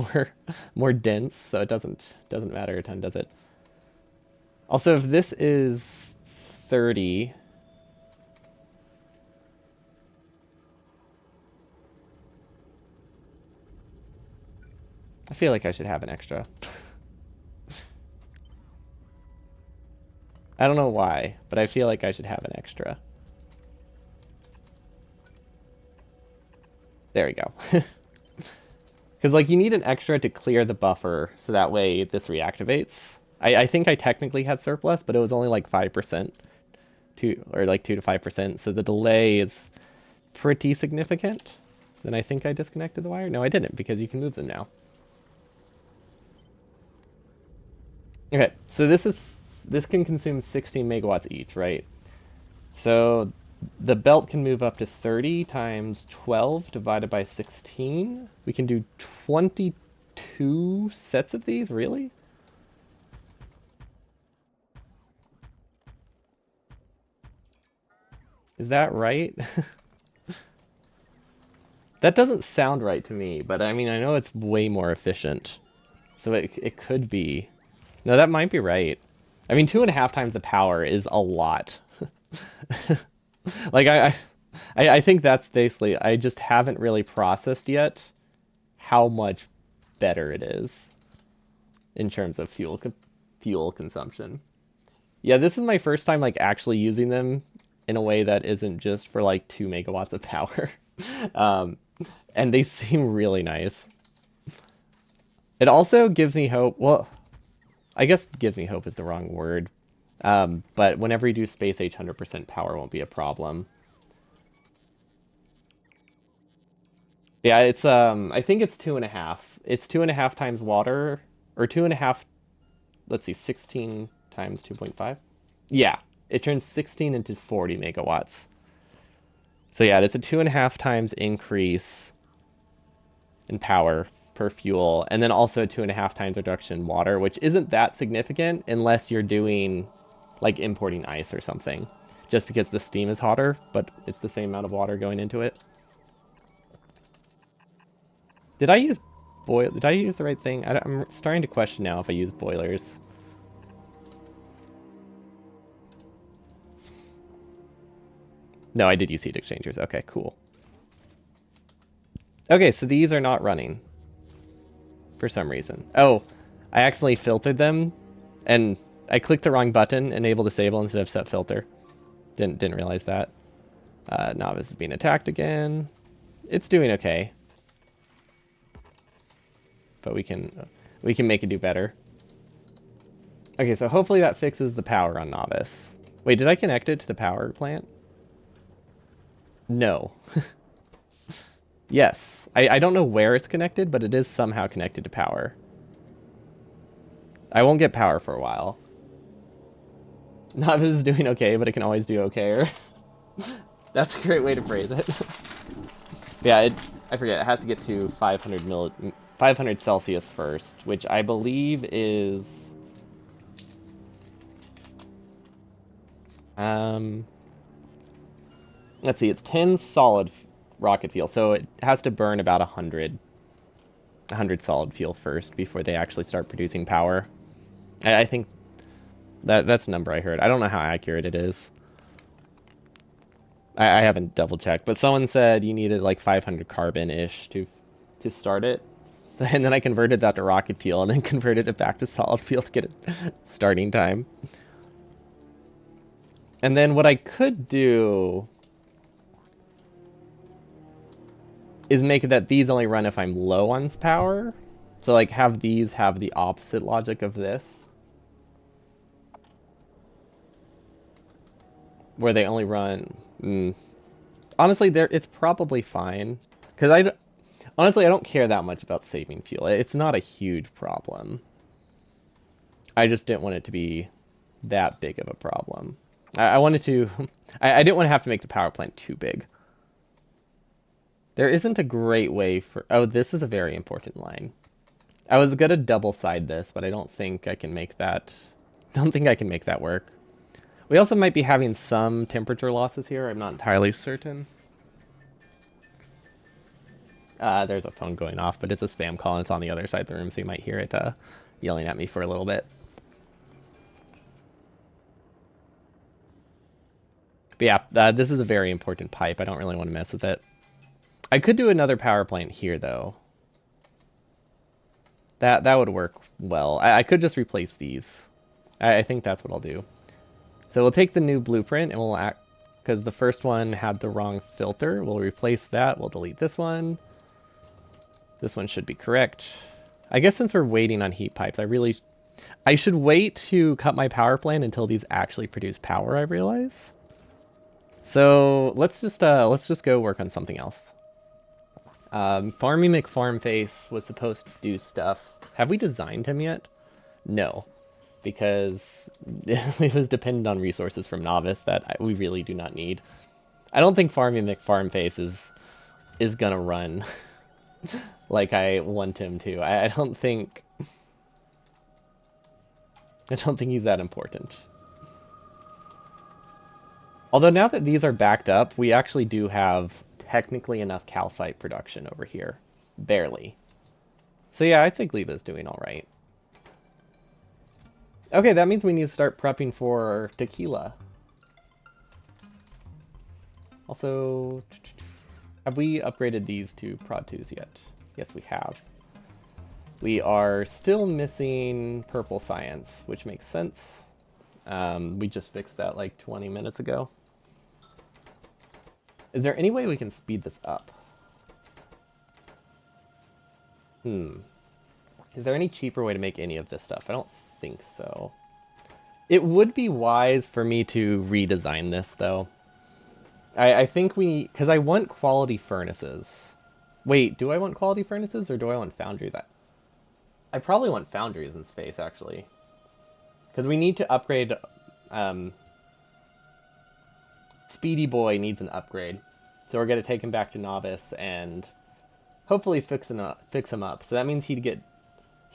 more dense, so it doesn't matter a ton, does it? Also, if this is 30, I feel like I should have an extra. I don't know why, but I feel like I should have an extra. There we go. Because, like, you need an extra to clear the buffer, so that way this reactivates. I think I technically had surplus, but it was only like 5%, or like 2 to 5%, so the delay is pretty significant. Then I think I disconnected the wire. No, I didn't, because you can move them now. Okay, so this can consume 16 megawatts each, right? So the belt can move up to 30 times 12 divided by 16. We can do 22 sets of these, really? Is that right? That doesn't sound right to me, but I mean, I know it's way more efficient. So it could be. No, that might be right. I mean, 2.5 times the power is a lot. Like, I think that's basically, I just haven't really processed yet how much better it is in terms of fuel consumption. Yeah, this is my first time, like, actually using them in a way that isn't just for, like, 2 megawatts of power. um, and they seem really nice. It also gives me hope. Well, I guess gives me hope is the wrong word. But whenever you do space age, 100% power won't be a problem. Yeah, it's I think it's 2.5. It's 2.5 times water, or 2.5. Let's see, 16 times 2.5. Yeah, it turns 16 into 40 megawatts. So yeah, it's a 2.5 times increase in power per fuel, and then also a 2.5 times reduction in water, which isn't that significant unless you're doing like importing ice or something, just because the steam is hotter, but it's the same amount of water going into it. Did I use Did I use the right thing? I'm starting to question now if I use boilers. No, I did use heat exchangers. Okay, cool. Okay, so these are not running for some reason. Oh, I accidentally filtered them, and I clicked the wrong button, enable disable instead of set filter. Didn't realize that. Novice is being attacked again. It's doing okay, but we can make it do better. Okay, so hopefully that fixes the power on Novice. Wait, did I connect it to the power plant? No. Yes. I don't know where it's connected, but it is somehow connected to power. I won't get power for a while. Novice is doing okay, but it can always do okayer. That's a great way to phrase it. Yeah, I forget. It has to get to 500 Celsius first, which I believe is let's see, it's 10 solid rocket fuel, so it has to burn about 100. 100 solid fuel first before they actually start producing power. I think that's the number I heard. I don't know how accurate it is. I haven't double checked, but someone said you needed like 500 carbon-ish to start it. So, and then I converted that to rocket fuel and then converted it back to solid fuel to get it starting time. And then what I could do is make it that these only run if I'm low on power. So like have these have the opposite logic of this. Where they only run... Honestly, it's probably fine. Because honestly, I don't care that much about saving fuel. It's not a huge problem. I just didn't want it to be that big of a problem. I wanted to... I didn't want to have to make the power plant too big. There isn't a great way for... Oh, this is a very important line. I was going to double side this, but I don't think I can make that... Don't think I can make that work. We also might be having some temperature losses here. I'm not entirely certain. There's a phone going off, but it's a spam call and it's on the other side of the room, so you might hear it yelling at me for a little bit. But yeah, this is a very important pipe. I don't really want to mess with it. I could do another power plant here, though. That would work well. I could just replace these. I think that's what I'll do. So we'll take the new blueprint and we'll act... Because the first one had the wrong filter. We'll replace that. We'll delete this one. This one should be correct. I guess since we're waiting on heat pipes, I should wait to cut my power plant until these actually produce power, I realize. So let's just go work on something else. Farmy McFarmface was supposed to do stuff. Have we designed him yet? No, because it was dependent on resources from Novice that we really do not need. I don't think Farmy McFarmface is gonna run like I want him to. I don't think he's that important. Although now that these are backed up, we actually do have technically enough calcite production over here. Barely. So yeah, I'd say Gleba's doing alright. Okay, that means we need to start prepping for tequila. Also, have we upgraded these to Prod 2s yet? Yes, we have. We are still missing purple science, which makes sense. We just fixed that like 20 minutes ago. Is there any way we can speed this up? Is there any cheaper way to make any of this stuff? I don't think so. It would be wise for me to redesign this, though. I think because I want quality furnaces. Wait, do I want quality furnaces or do I want foundries? I probably want foundries in space, actually. Because we need to upgrade... Speedy Boy needs an upgrade. So we're going to take him back to Novice and hopefully fix him up. So that means he'd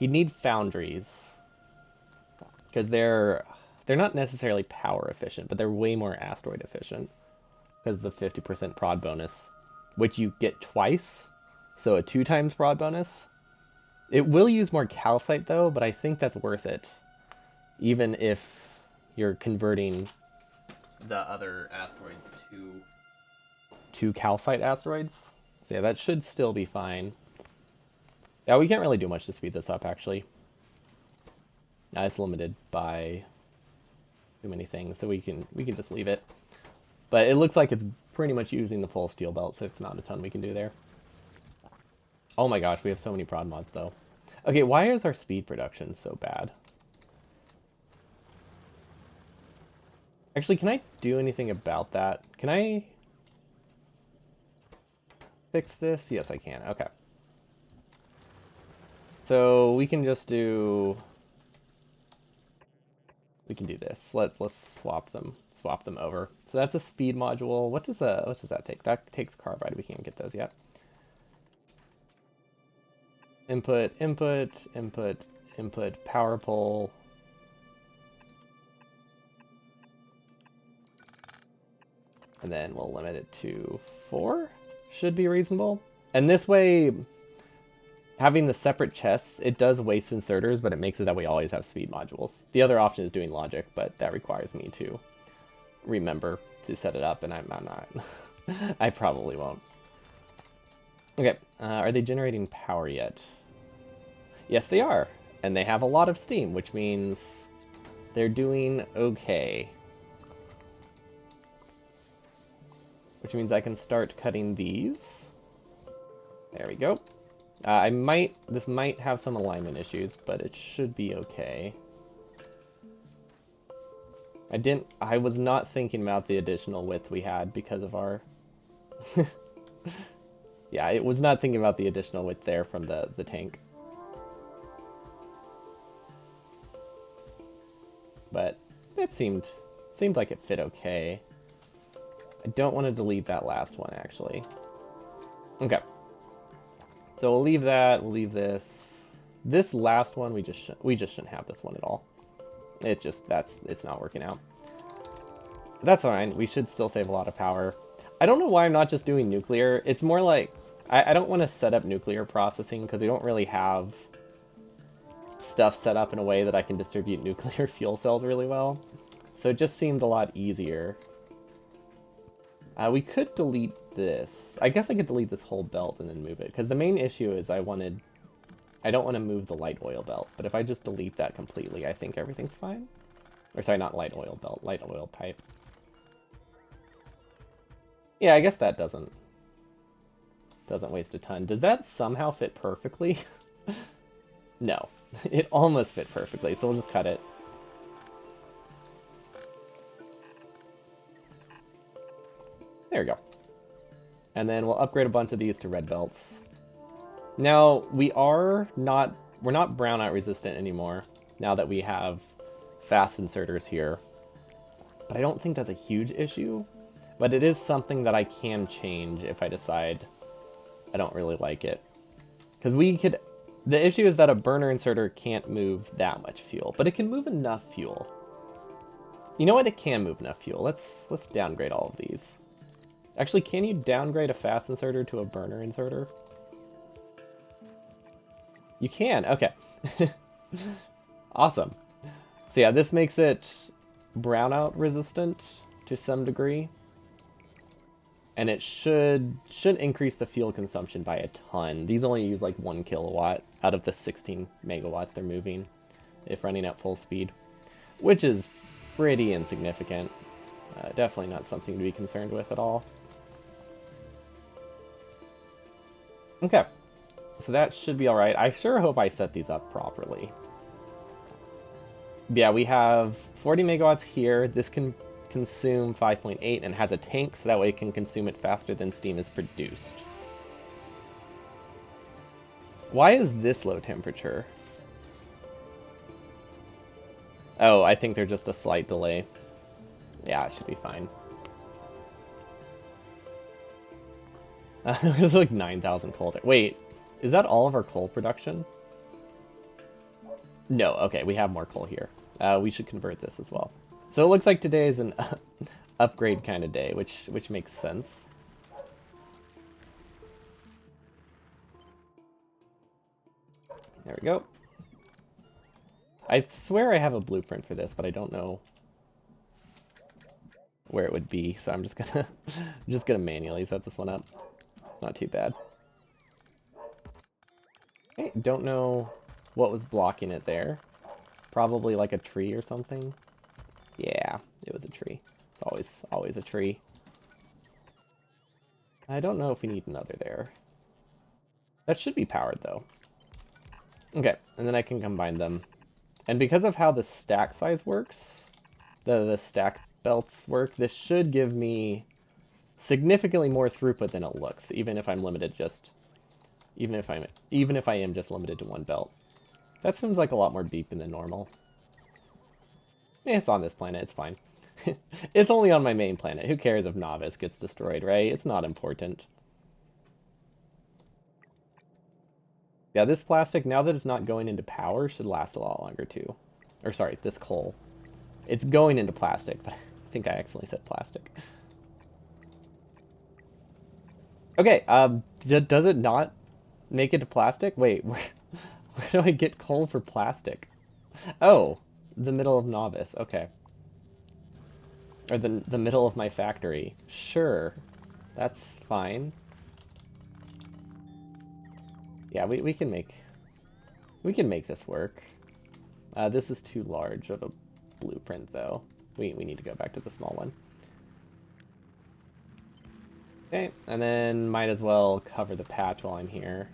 need foundries. Because they're not necessarily power efficient, but they're way more asteroid efficient. Because of the 50% prod bonus, which you get twice. So a 2 times prod bonus. It will use more calcite though, but I think that's worth it. Even if you're converting the other asteroids to calcite asteroids. So yeah, that should still be fine. Yeah, we can't really do much to speed this up, actually. It's limited by too many things, so we can just leave it. But it looks like it's pretty much using the full steel belt, so it's not a ton we can do there. Oh my gosh, we have so many prod mods, though. Okay, why is our speed production so bad? Actually, can I do anything about that? Can I fix this? Yes, I can. Okay. So we can just do... We can do this. Let's swap them over. So that's a speed module. What does that take? That takes carbide. We can't get those yet. Input, input, input, input, power pole. And then we'll limit it to 4. Should be reasonable. And this way, having the separate chests, it does waste inserters, but it makes it that we always have speed modules. The other option is doing logic, but that requires me to remember to set it up, and I'm not. I probably won't. Okay, are they generating power yet? Yes, they are. And they have a lot of steam, which means they're doing okay. Which means I can start cutting these. There we go. This might have some alignment issues, but it should be okay. I was not thinking about the additional width we had because of our... Yeah, I was not thinking about the additional width there from the tank. But it seemed like it fit okay. I don't want to delete that last one, actually. Okay. So we'll leave that, we'll leave this. This last one, we just shouldn't have this one at all. It's not working out. But that's fine, we should still save a lot of power. I don't know why I'm not just doing nuclear. It's more like, I don't want to set up nuclear processing because we don't really have stuff set up in a way that I can distribute nuclear fuel cells really well. So it just seemed a lot easier. We could delete this. I guess I could delete this whole belt and then move it, because the main issue is I don't want to move the light oil belt, but if I just delete that completely, I think everything's fine. Or sorry, not light oil belt, light oil pipe. Yeah, I guess that doesn't waste a ton. Does that somehow fit perfectly? No, it almost fit perfectly, so we'll just cut it. There we go. And then we'll upgrade a bunch of these to red belts. Now, we're not brownout resistant anymore, now that we have fast inserters here. But I don't think that's a huge issue. But it is something that I can change if I decide I don't really like it. Because the issue is that a burner inserter can't move that much fuel, but it can move enough fuel. You know what? It can move enough fuel. Let's downgrade all of these. Actually, can you downgrade a fast inserter to a burner inserter? You can, okay. Awesome. So yeah, this makes it brownout resistant to some degree. And it should increase the fuel consumption by a ton. These only use like 1 kilowatt out of the 16 megawatts they're moving if running at full speed, which is pretty insignificant. Definitely not something to be concerned with at all. Okay, so that should be all right. I sure hope I set these up properly. Yeah, we have 40 megawatts here. This can consume 5.8 and has a tank, so that way it can consume it faster than steam is produced. Why is this low temperature? Oh, I think they're just a slight delay. Yeah, it should be fine. There's like 9,000 coal there. Wait, is that all of our coal production? No, okay, we have more coal here. We should convert this as well. So it looks like today is an upgrade kind of day, which makes sense. There we go. I swear I have a blueprint for this, but I don't know where it would be, so I'm just gonna manually set this one up. It's not too bad. Okay, don't know what was blocking it there. Probably like a tree or something. Yeah, it was a tree. It's always a tree. I don't know if we need another there. That should be powered though. Okay, and then I can combine them. And because of how the stack size works, the stack belts work, this should give me significantly more throughput than it looks, even if I'm limited even if I am just limited to one belt. That seems like a lot more beeping than normal. It's on this planet, it's fine. It's only on my main planet. Who cares if Novice gets destroyed, right? It's not important. Yeah, this plastic, now that it's not going into power, should last a lot longer too. Or sorry, this coal. It's going into plastic, but I think I accidentally said plastic. Okay, does it not Make it to plastic? Wait, where do I get coal for plastic? Oh, the middle of novice. Okay. Or the middle of my factory. Sure. That's fine. Yeah, we can make this work. This is too large of a blueprint though. We need to go back to the small one. Okay, and then might as well cover the patch while I'm here.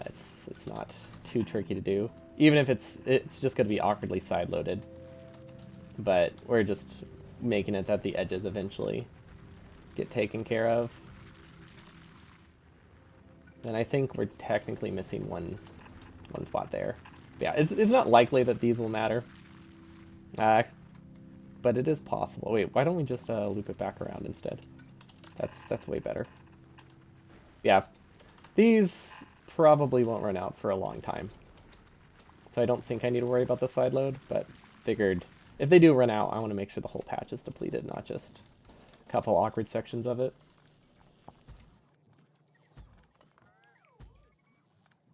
It's not too tricky to do. Even if it's just going to be awkwardly side-loaded. But we're just making it that the edges eventually get taken care of. And I think we're technically missing one spot there. But yeah, it's not likely that these will matter. But it is possible. Wait, why don't we just loop it back around instead? That's way better. Yeah, these probably won't run out for a long time. So I don't think I need to worry about the side load, but figured if they do run out, I want to make sure the whole patch is depleted, not just a couple awkward sections of it.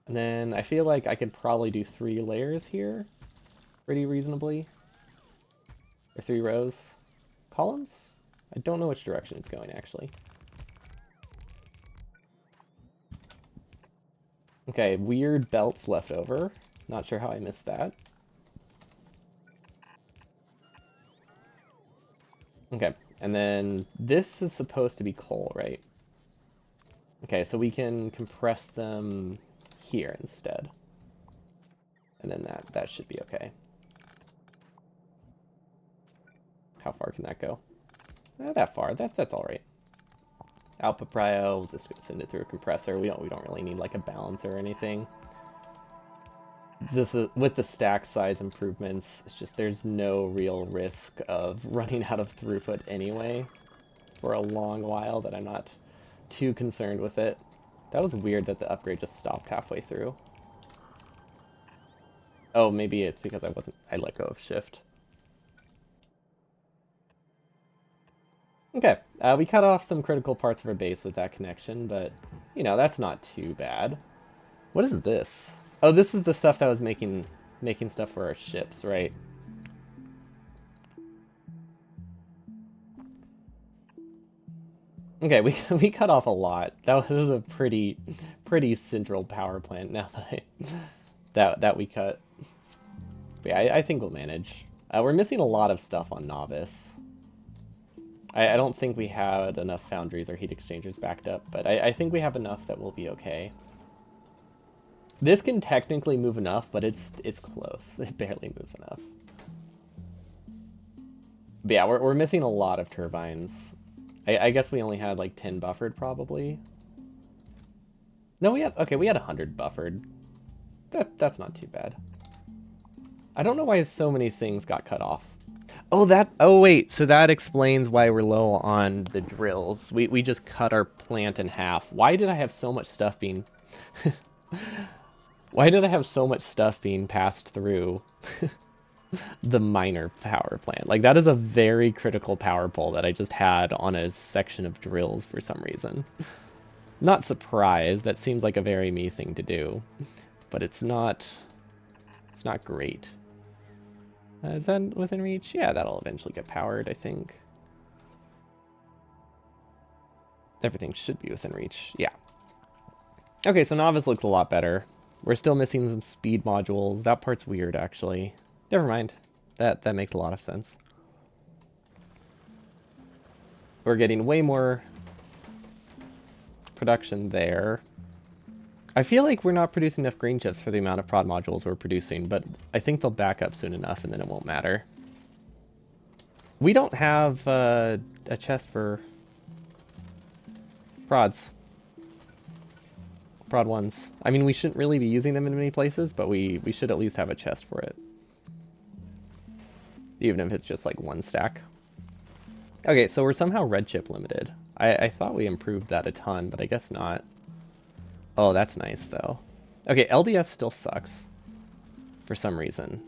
And then I feel like I could probably do 3 layers here pretty reasonably. Or 3 rows. Columns? I don't know which direction it's going, actually. Okay, weird belts left over. Not sure how I missed that. Okay, and then this is supposed to be coal, right? Okay, so we can compress them here instead. And then that should be okay. How far can that go? Not that far. That's all right. Output prio, we'll just send it through a compressor. We don't really need like a balancer or anything. Just with the stack size improvements, it's just there's no real risk of running out of throughput anyway for a long while that I'm not too concerned with it. That was weird that the upgrade just stopped halfway through. Oh, maybe it's because I let go of shift. Okay, we cut off some critical parts of our base with that connection, but, you know, that's not too bad. What is this? Oh, this is the stuff that was making stuff for our ships, right? Okay, we cut off a lot. That was a pretty central power plant now that we cut. But yeah, I think we'll manage. We're missing a lot of stuff on Novice. I don't think we had enough foundries or heat exchangers backed up, but I think we have enough that we'll be okay. This can technically move enough, but it's close. It barely moves enough. But yeah, we're missing a lot of turbines. I guess we only had like 10 buffered probably. No, we had 100 buffered. That's not too bad. I don't know why so many things got cut off. Oh wait, so that explains why we're low on the drills. We just cut our plant in half. Why did I have so much stuff being Why did I have so much stuff being passed through the minor power plant? Like, that is a very critical power pole that I just had on a section of drills for some reason. Not surprised. That seems like a very me thing to do. But it's not great. Is that within reach? Yeah, that'll eventually get powered, I think. Everything should be within reach. Yeah. Okay, so Novice looks a lot better. We're still missing some speed modules. That part's weird, actually. Never mind. That makes a lot of sense. We're getting way more production there. I feel like we're not producing enough green chips for the amount of prod modules we're producing, but I think they'll back up soon enough and then it won't matter. We don't have a chest for prods. Prod ones. I mean, we shouldn't really be using them in many places, but we should at least have a chest for it. Even if it's just like 1 stack. Okay, so we're somehow red chip limited. I thought we improved that a ton, but I guess not. Oh, that's nice, though. Okay, LDS still sucks. For some reason.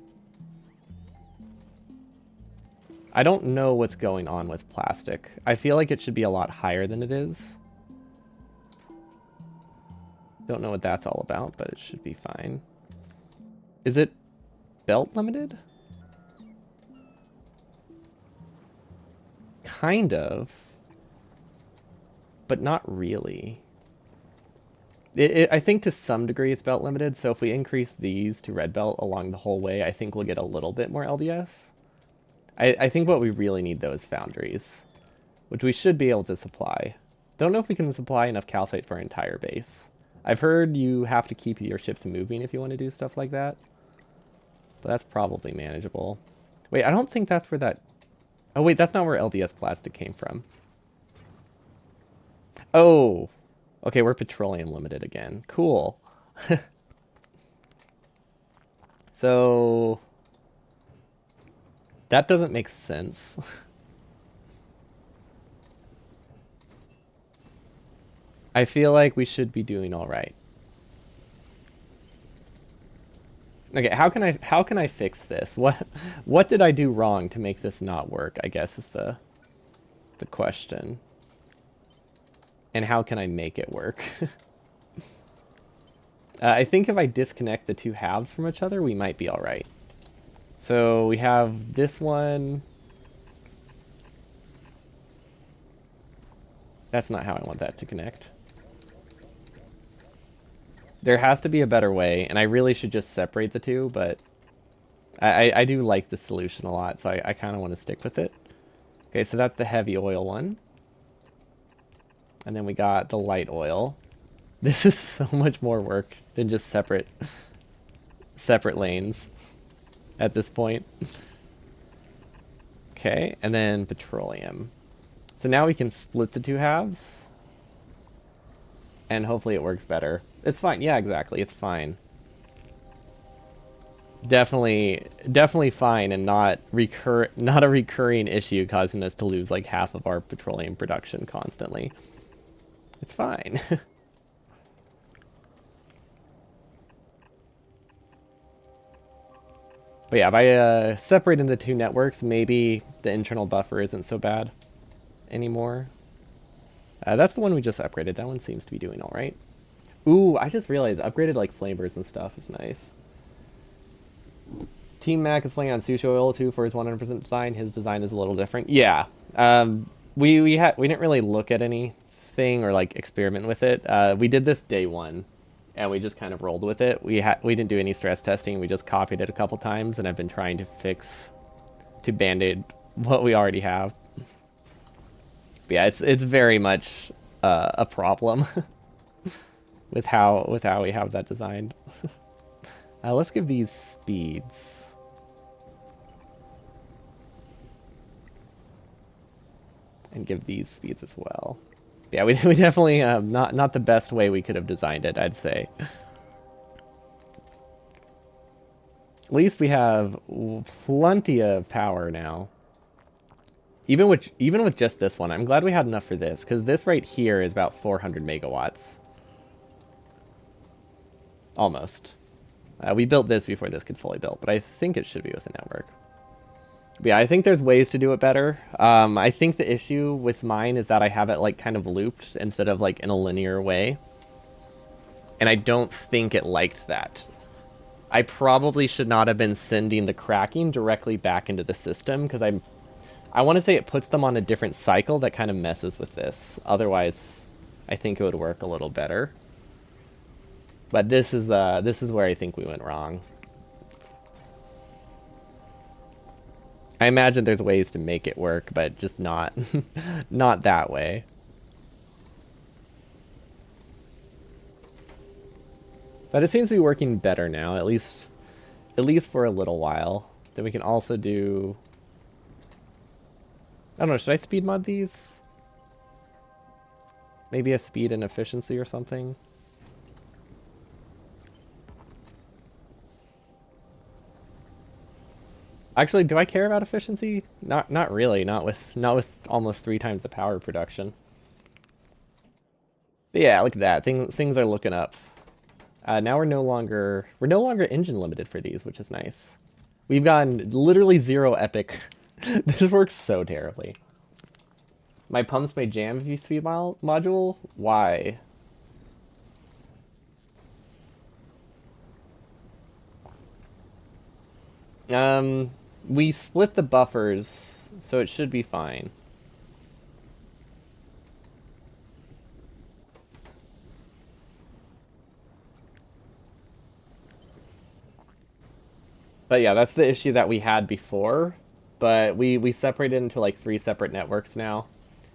I don't know what's going on with plastic. I feel like it should be a lot higher than it is. Don't know what that's all about, but it should be fine. Is it belt limited? Kind of. But not really. I think to some degree it's belt limited, so if we increase these to red belt along the whole way, I think we'll get a little bit more LDS. I think what we really need, though, is foundries, which we should be able to supply. Don't know if we can supply enough calcite for our entire base. I've heard you have to keep your ships moving if you want to do stuff like that, but that's probably manageable. Wait, I don't think that's where that... Oh, wait, that's not where LDS plastic came from. Oh, okay, we're petroleum limited again. Cool. So... that doesn't make sense. I feel like we should be doing all right. Okay, how can I fix this? What did I do wrong to make this not work? I guess is the question. And how can I make it work? I think if I disconnect the two halves from each other, we might be all right. So we have this one. That's not how I want that to connect. There has to be a better way, and I really should just separate the two, but I do like the solution a lot, so I kind of want to stick with it. Okay, so that's the heavy oil one. And then we got the light oil. This is so much more work than just separate lanes at this point. Okay, and then petroleum. So now we can split the two halves. And hopefully it works better. It's fine. Yeah, exactly. It's fine. Definitely fine, and not a recurring issue causing us to lose like half of our petroleum production constantly. It's fine. But yeah, by separating the two networks, maybe the internal buffer isn't so bad anymore. That's the one we just upgraded. That one seems to be doing all right. Ooh, I just realized upgraded like flamers and stuff is nice. Team Mac is playing on Sushi Oil too for his 100% design. His design is a little different. Yeah, we didn't really look at anything or like experiment with it. We did this day one, and we just kind of rolled with it. We didn't do any stress testing. We just copied it a couple times, and I've been trying to band-aid what we already have. But yeah, it's very much a problem with how we have that designed. Let's give these speeds. And give these speeds as well. Yeah, we definitely not the best way we could have designed it, I'd say. At least we have plenty of power now. Even with just this one, I'm glad we had enough for this, because this right here is about 400 megawatts. Almost. We built this before this could fully build, but I think it should be with the network. But yeah, I think there's ways to do it better. I think the issue with mine is that I have it like kind of looped instead of like in a linear way. And I don't think it liked that. I probably should not have been sending the cracking directly back into the system, because I want to say it puts them on a different cycle that kind of messes with this. Otherwise, I think it would work a little better. But this is where I think we went wrong. I imagine there's ways to make it work, but just not not that way. But it seems to be working better now, at least for a little while. Then we can also do... I don't know, should I speed mod these? Maybe a speed and efficiency or something? Actually, do I care about efficiency? Not really. Not with almost 3 times the power production. But yeah, look at that. Things are looking up. Now we're no longer engine limited for these, which is nice. We've gotten literally 0 epic. This works so terribly. My pumps may jam if you speed module. Why? We split the buffers, so it should be fine. But yeah, that's the issue that we had before. But we separated into like 3 separate networks now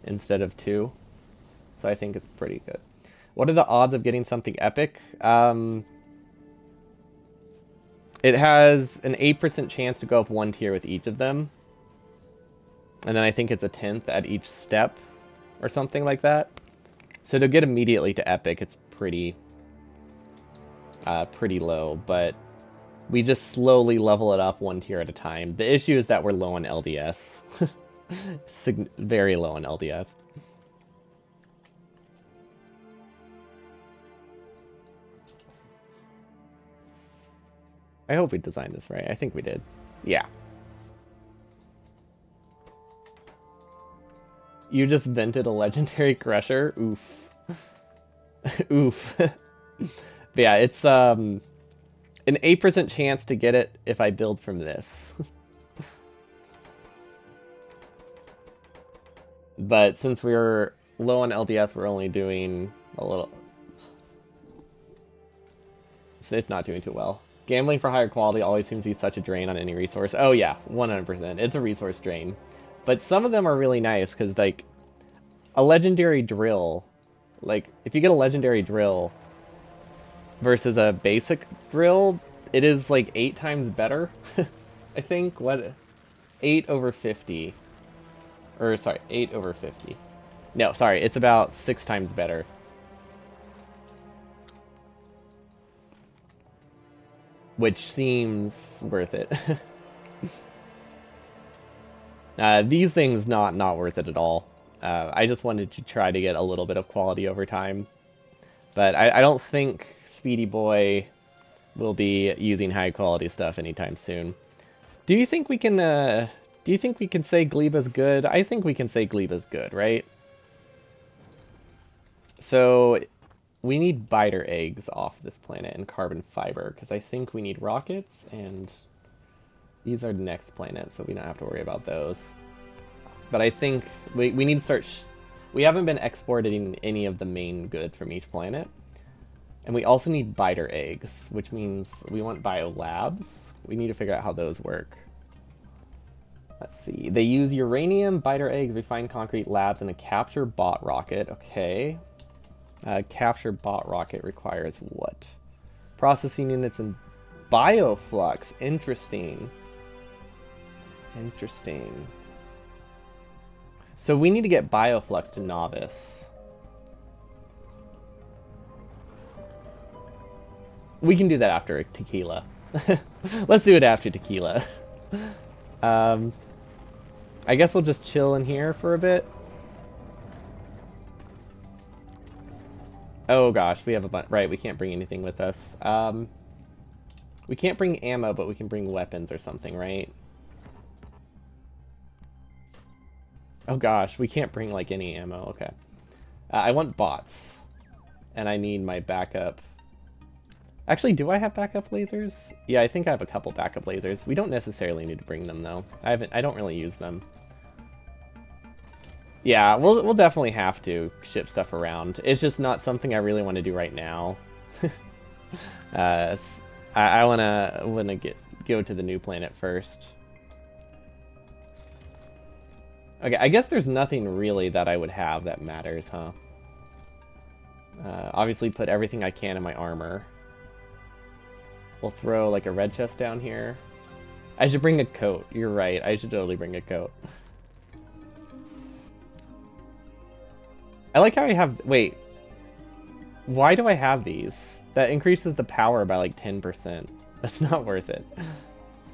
instead of 2. So I think it's pretty good. What are the odds of getting something epic? It has an 8% chance to go up 1 tier with each of them. And then I think it's a 10th at each step or something like that. So to get immediately to epic, it's pretty low, but we just slowly level it up 1 tier at a time. The issue is that we're low on LDS. Very low on LDS. I hope we designed this right. I think we did. Yeah. You just vented a legendary crusher? Oof. Oof. But yeah, it's an 8% chance to get it if I build from this. But since we're low on LDS, we're only doing a little... It's not doing too well. Gambling for higher quality always seems to be such a drain on any resource. Oh yeah, 100%. It's a resource drain. But some of them are really nice, because, like, a legendary drill... Like, if you get a legendary drill versus a basic drill, it is, like, 8 times better, I think. What? 8 over 50. Or, sorry, 8 over 50. No, sorry, it's about 6 times better. Which seems worth it. These things not worth it at all. I just wanted to try to get a little bit of quality over time. But I don't think Speedy Boy will be using high quality stuff anytime soon. Do you think we can say Gleba's good? I think we can say Gleba's good, right? So we need biter eggs off this planet and carbon fiber, because I think we need rockets, and these are the next planet, so we don't have to worry about those. But I think we need to start... we haven't been exporting any of the main goods from each planet. And we also need biter eggs, which means we want biolabs. We need to figure out how those work. Let's see. They use uranium, biter eggs, refined concrete labs, and a capture bot rocket. Okay. Capture bot rocket requires what? Processing units and bioflux. Interesting. Interesting. So we need to get bioflux to novice. We can do that after tequila. Let's do it after tequila. I guess we'll just chill in here for a bit. Oh gosh, we have a bunch. Right, we can't bring anything with us. We can't bring ammo, but we can bring weapons or something, right? Oh gosh, we can't bring like any ammo. Okay. I want bots. And I need my backup. Actually, do I have backup lasers? Yeah, I think I have a couple backup lasers. We don't necessarily need to bring them though. I don't really use them. Yeah, we'll definitely have to ship stuff around. It's just not something I really want to do right now. I wanna go to the new planet first. Okay, I guess there's nothing really that I would have that matters, huh? Obviously put everything I can in my armor. We'll throw like a red chest down here. I should bring a coat. You're right, I should totally bring a coat. I like how I have... wait. Why do I have these? That increases the power by like 10%. That's not worth it.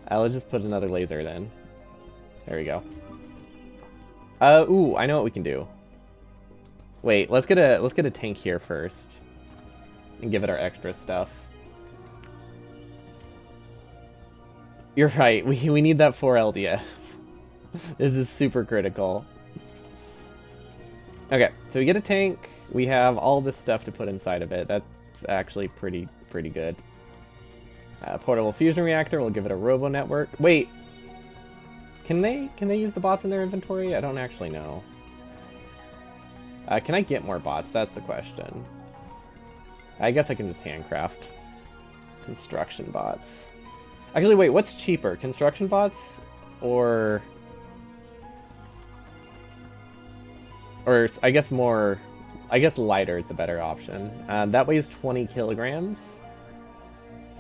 I'll just put another laser then. There we go. Ooh, I know what we can do. Wait, let's get a tank here first. And give it our extra stuff. You're right, we need that 4 LDS. This is super critical. Okay, so we get a tank. We have all this stuff to put inside of it. That's actually pretty good. Portable fusion reactor, we'll give it a robo network. Wait, can they use the bots in their inventory? I don't actually know. Can I get more bots? That's the question. I guess I can just handcraft construction bots. Actually, wait, what's cheaper? Construction bots or I guess lighter is the better option. That weighs 20 kilograms.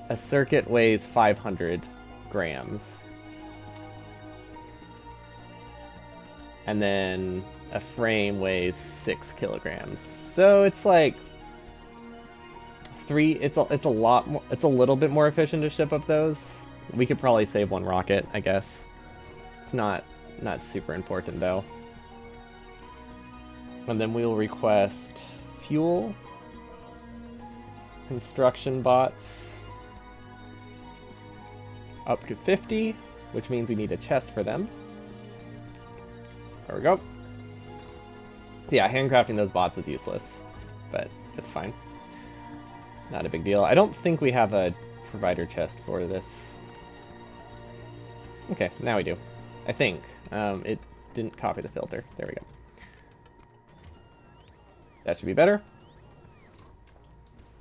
A circuit weighs 500 grams. And then a frame weighs 6 kilograms. So it's like it's a little bit more efficient to ship up those. We could probably save one rocket, I guess. It's not super important though. And then we'll request fuel, construction bots, up to 50, which means we need a chest for them. There we go. So yeah, handcrafting those bots was useless, but it's fine. Not a big deal. I don't think we have a provider chest for this. Okay, now we do. I think. It didn't copy the filter. There we go. That should be better.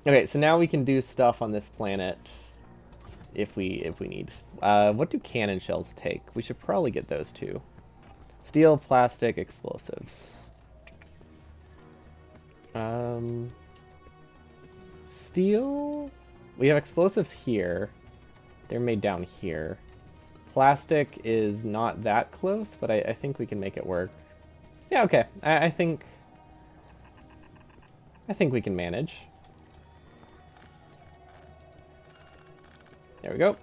Okay, so now we can do stuff on this planet if we need. What do cannon shells take? We should probably get those too. Steel, plastic, explosives. Steel? We have explosives here. They're made down here. Plastic is not that close, but I think we can make it work. Yeah, okay. I think we can manage. There we go.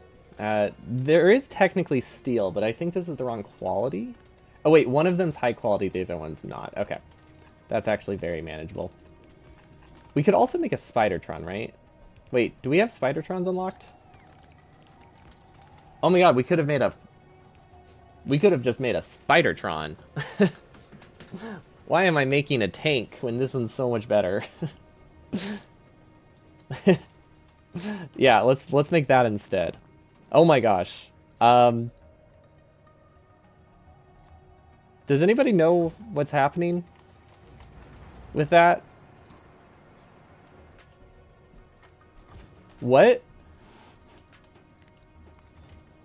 There is technically steel, but I think this is the wrong quality. Oh wait, one of them's high quality, the other one's not. Okay. That's actually very manageable. We could also make a Spidertron, right? Wait, do we have Spidertrons unlocked? Oh my god, we could have just made a Spidertron. Why am I making a tank when this one's so much better? Yeah, let's make that instead. Oh my gosh. Does anybody know what's happening with that? What?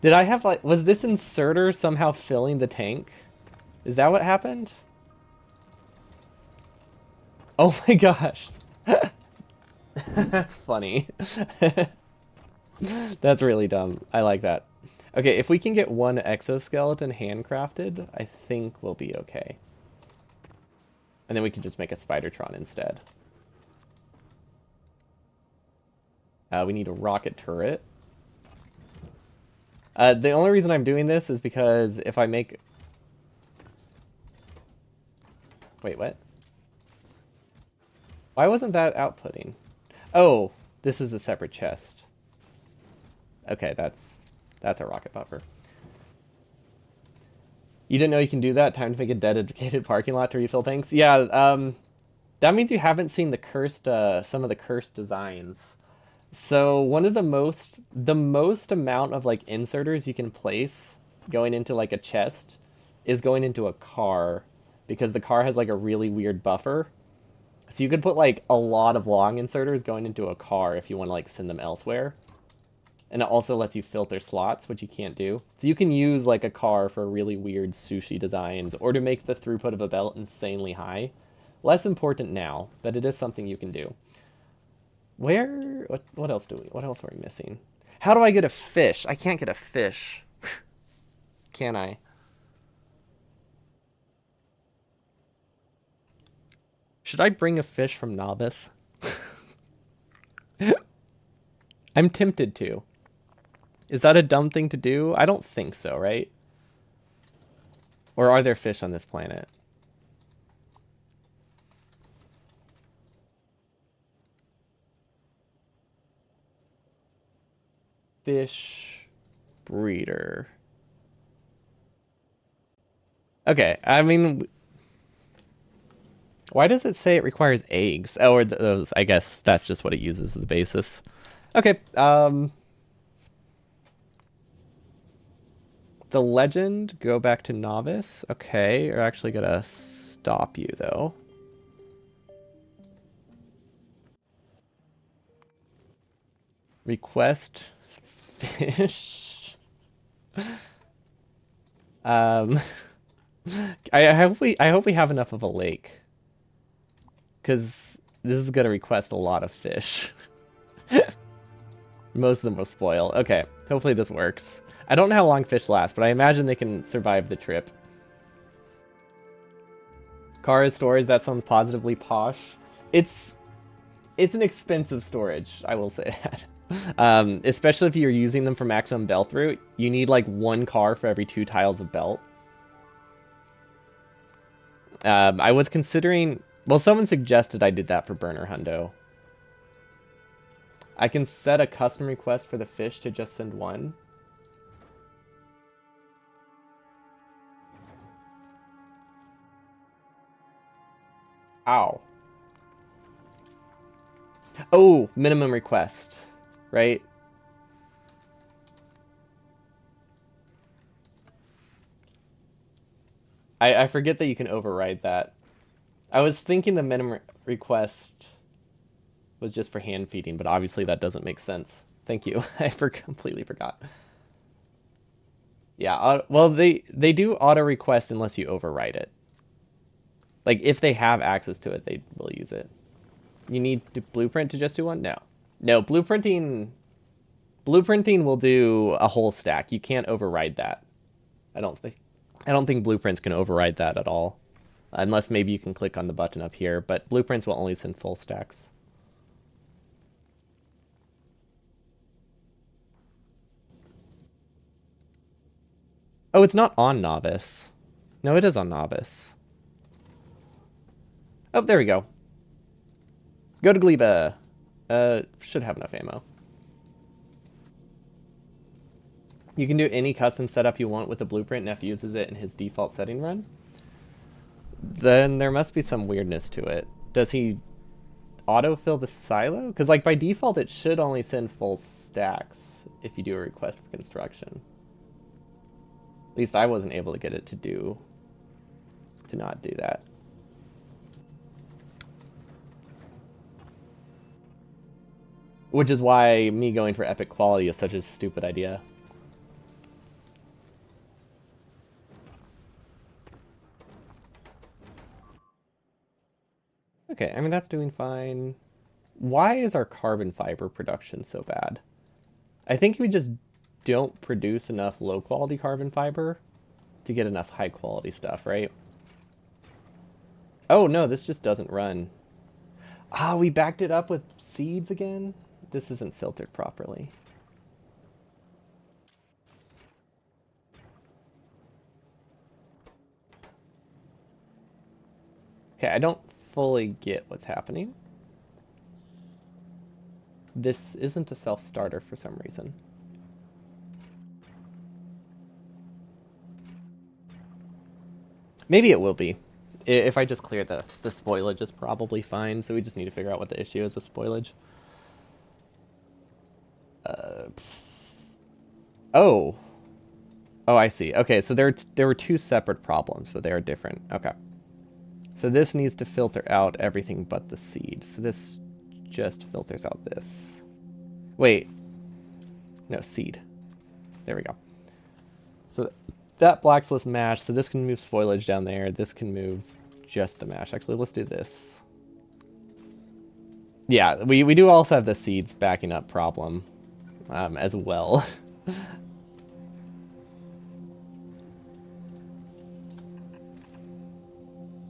Did I have like, was this inserter somehow filling the tank? Is that what happened? Oh my gosh. That's funny. That's really dumb. I like that. Okay, if we can get one exoskeleton handcrafted, I think we'll be okay. And then we can just make a Spidertron instead. We need a rocket turret. The only reason I'm doing this is because if I make... Wait, what? Why wasn't that outputting? Oh, this is a separate chest. Okay, that's a rocket buffer. You didn't know you can do that? Time to make a dedicated parking lot to refill tanks? Yeah, that means you haven't seen the cursed, some of the cursed designs. So one of the most amount of like inserters you can place going into like a chest is going into a car, because the car has like a really weird buffer. So you could put like a lot of long inserters going into a car if you want to like send them elsewhere. And it also lets you filter slots, which you can't do. So you can use like a car for really weird sushi designs, or to make the throughput of a belt insanely high. Less important now, but it is something you can do. What else are we missing? How do I get a fish? I can't get a fish. Can I? Should I bring a fish from Novice? I'm tempted to. Is that a dumb thing to do? I don't think so, right? Or are there fish on this planet? Fish breeder. Okay, I mean, why does it say it requires eggs? Oh, or those, I guess that's just what it uses as the basis. Okay, The legend, go back to novice. Okay, you're actually gonna stop you though. Request fish. Um, I hope we have enough of a lake, because this is gonna request a lot of fish. Most of them will spoil. Okay, hopefully this works. I don't know how long fish last, but I imagine they can survive the trip. Car storage, that sounds positively posh. It's it's an expensive storage, I will say that. Especially if you're using them for maximum belt through, you need like one car for every 2 tiles of belt. I was considering, well, someone suggested I did that for burner hundo. I can set a custom request for the fish to just send one. Ow. Oh, minimum request, right? I forget that you can override that. I was thinking the minimum request was just for hand feeding, but obviously that doesn't make sense. Thank you. Completely forgot. Yeah, well, they do auto request unless you override it. Like, if they have access to it, they will use it. You need to blueprint to just do one? No. No, blueprinting will do a whole stack. You can't override that. I don't think I don't think blueprints can override that at all. Unless maybe you can click on the button up here, but blueprints will only send full stacks. Oh, it's not on novice. No, it is on novice. Oh, there we go. Go to Gleba. Should have enough ammo. You can do any custom setup you want with the blueprint. Neff uses it in his default setting run. Then there must be some weirdness to it. Does he autofill the silo? Because like by default, it should only send full stacks if you do a request for construction. At least I wasn't able to get it to not do that. Which is why me going for epic quality is such a stupid idea. Okay, I mean, that's doing fine. Why is our carbon fiber production so bad? I think we just don't produce enough low quality carbon fiber to get enough high quality stuff, right? Oh no, this just doesn't run. Ah, we backed it up with seeds again? This isn't filtered properly. Okay, I don't fully get what's happening. This isn't a self-starter for some reason. Maybe it will be. If I just clear the spoilage, it's probably fine. So we just need to figure out what the issue is with spoilage. Oh. Oh, I see. Okay, so there were 2 separate problems, but they are different. Okay. So this needs to filter out everything but the seed. So this just filters out this. Wait. No, seed. There we go. So that blacksmith mash, so this can move spoilage down there. This can move just the mash. Actually, let's do this. Yeah, we do also have the seeds backing up problem as well.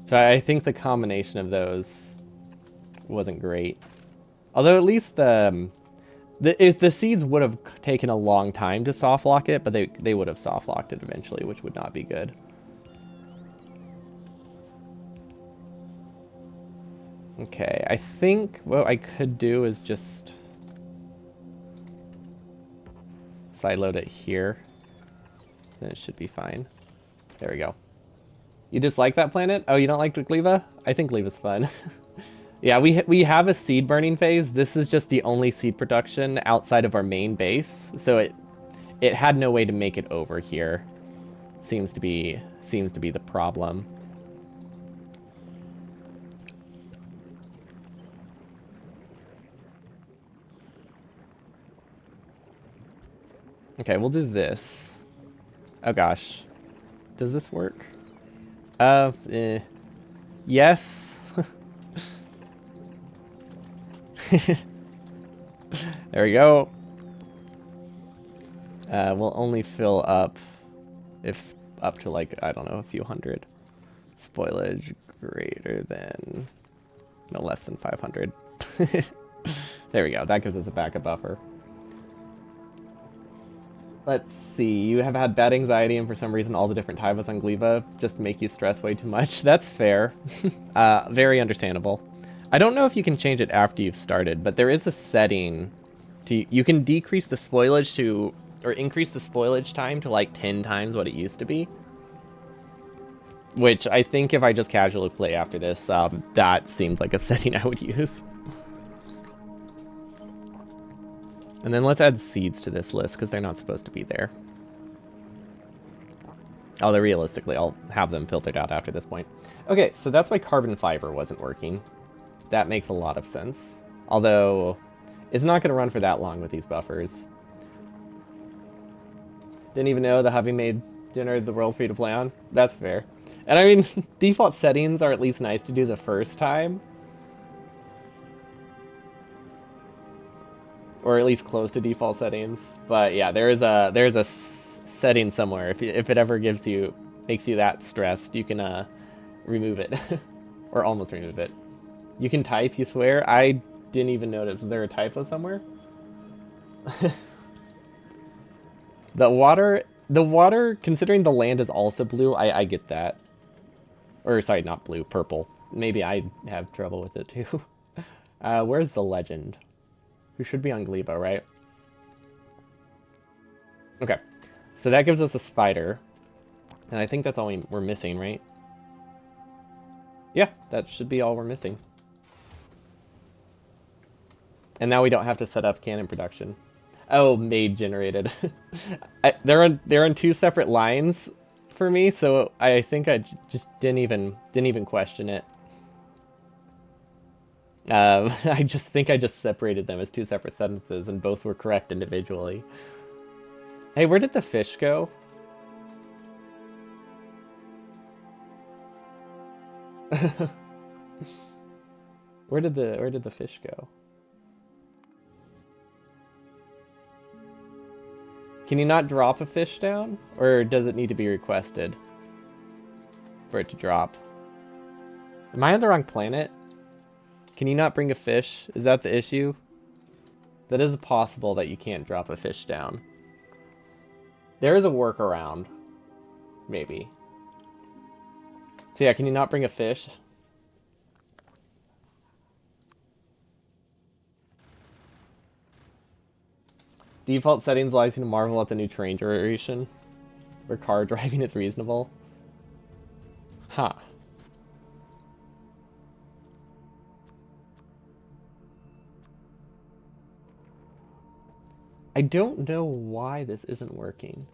So I think the combination of those wasn't great. Although at least the seeds would have taken a long time to soft lock it, but they would have soft locked it eventually, which would not be good. Okay, I think what I could do is just sideload it here. Then it should be fine. There we go. You dislike that planet? Oh, you don't like Gleva? I think Gleva's fun. Yeah, we have a seed burning phase. This is just the only seed production outside of our main base, so it had no way to make it over here. seems to be the problem. Okay, we'll do this. Oh gosh. Does this work? Yes. There we go. We'll only fill up if up to like, I don't know, a few hundred. Spoilage greater than, no, less than 500. There we go. That gives us a backup buffer. Let's see. You have had bad anxiety, and for some reason, all the different typos on Gleva just make you stress way too much. That's fair. Very understandable. I don't know if you can change it after you've started, but there is a setting to. You can decrease the spoilage to, or increase the spoilage time to like 10 times what it used to be. Which I think if I just casually play after this, that seems like a setting I would use. And then let's add seeds to this list, because they're not supposed to be there. Although realistically, I'll have them filtered out after this point. Okay, so that's why carbon fiber wasn't working. That makes a lot of sense. Although, it's not going to run for that long with these buffers. Didn't even know the hubby made dinner the world free to play on. That's fair. And I mean, default settings are at least nice to do the first time. Or at least close to default settings. But yeah, there's a setting somewhere. If it ever makes you that stressed, you can remove it. Or almost remove it. You can type, you swear? I didn't even notice. Was there a typo somewhere? The water, considering the land is also blue, I get that. Or, sorry, not blue, purple. Maybe I have trouble with it too. Where's the legend? Who should be on Glebo, right? Okay. So that gives us a spider. And I think that's all we're missing, right? Yeah, that should be all we're missing. And now we don't have to set up cannon production. Oh, maid generated. They're on two separate lines for me, so I think I just didn't even question it. I just think I just separated them as two separate sentences, and both were correct individually. Hey, where did the fish go? Where did the fish go? Can you not drop a fish down? Or does it need to be requested for it to drop? Am I on the wrong planet? Can you not bring a fish? Is that the issue? That is possible that you can't drop a fish down. There is a workaround. Maybe. So yeah, can you not bring a fish? Default settings allows you to marvel at the new terrain duration, where car driving is reasonable. Huh. I don't know why this isn't working.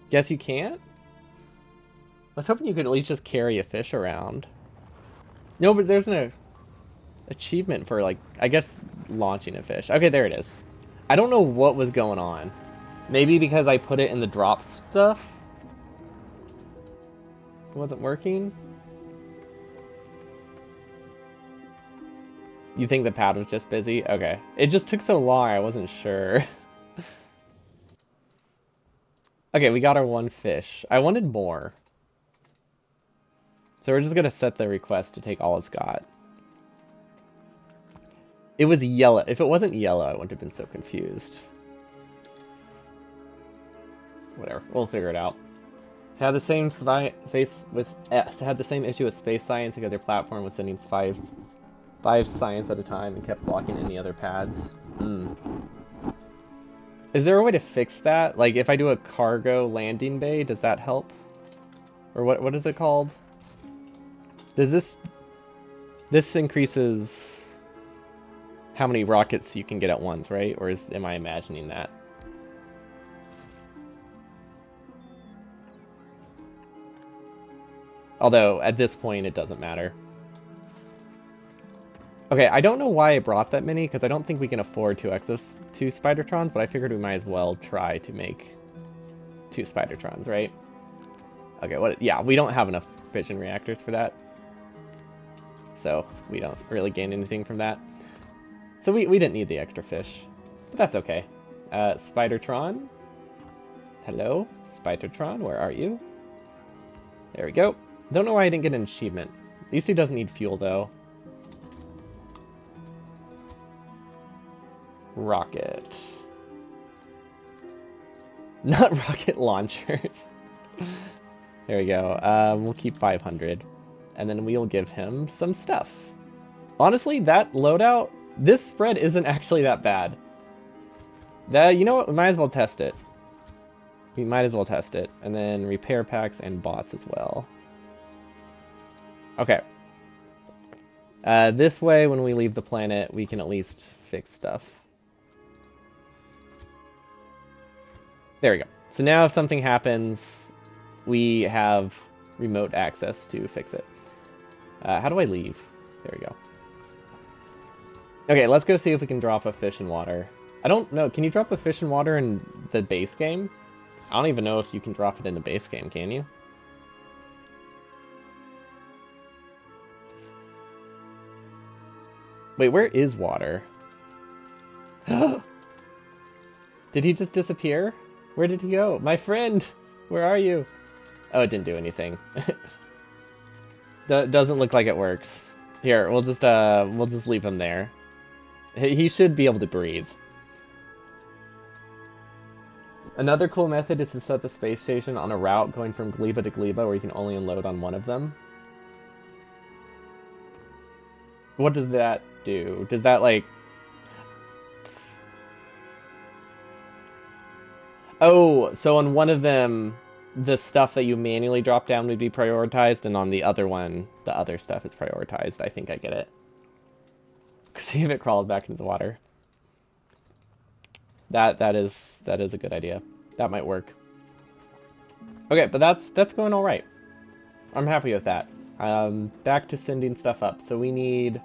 Guess you can't? I was hoping you could at least just carry a fish around. No, but there's an achievement for, like, I guess, launching a fish. Okay, there it is. I don't know what was going on. Maybe because I put it in the drop stuff? It wasn't working? You think the pad was just busy? Okay. It just took so long, I wasn't sure. Okay, we got our one fish. I wanted more. So we're just gonna set the request to take all it's got. It was yellow. If it wasn't yellow, I wouldn't have been so confused. Whatever, we'll figure it out. So had the same had the same issue with space science because their platform was sending five science at a time and kept blocking any other pads. Is there a way to fix that? Like if I do a cargo landing bay, does that help? Or what is it called? Does this... This increases how many rockets you can get at once, right? Or am I imagining that? Although, at this point, it doesn't matter. Okay, I don't know why I brought that many, because I don't think we can afford two Spidertrons, but I figured we might as well try to make 2 Spidertrons, right? Okay, yeah, we don't have enough fission reactors for that. So, we don't really gain anything from that. So we didn't need the extra fish. But that's okay. Spidertron. Hello? Spidertron, where are you? There we go. Don't know why I didn't get an achievement. These two doesn't need fuel, though. Rocket. Not rocket launchers. There we go. We'll keep 500. And then we'll give him some stuff. Honestly, that loadout, this spread isn't actually that bad. You know what? We might as well test it. We might as well test it. And then repair packs and bots as well. Okay. This way, when we leave the planet, we can at least fix stuff. There we go. So now if something happens, we have remote access to fix it. How do I leave? There we go. Okay, let's go see if we can drop a fish in water. I don't know. Can you drop a fish in water in the base game? I don't even know if you can drop it in the base game, can you? Wait, where is water? Did he just disappear? Where did he go? My friend! Where are you? Oh, it didn't do anything. Doesn't look like it works. Here, we'll just leave him there. He should be able to breathe. Another cool method is to set the space station on a route going from Gleba to Gleba where you can only unload on one of them. What does that do? Does that, like... Oh, so on one of them, the stuff that you manually drop down would be prioritized, and on the other one, the other stuff is prioritized. I think I get it. See if it crawled back into the water. That is a good idea. That might work. Okay, but that's going all right. I'm happy with that. Back to sending stuff up. So we need...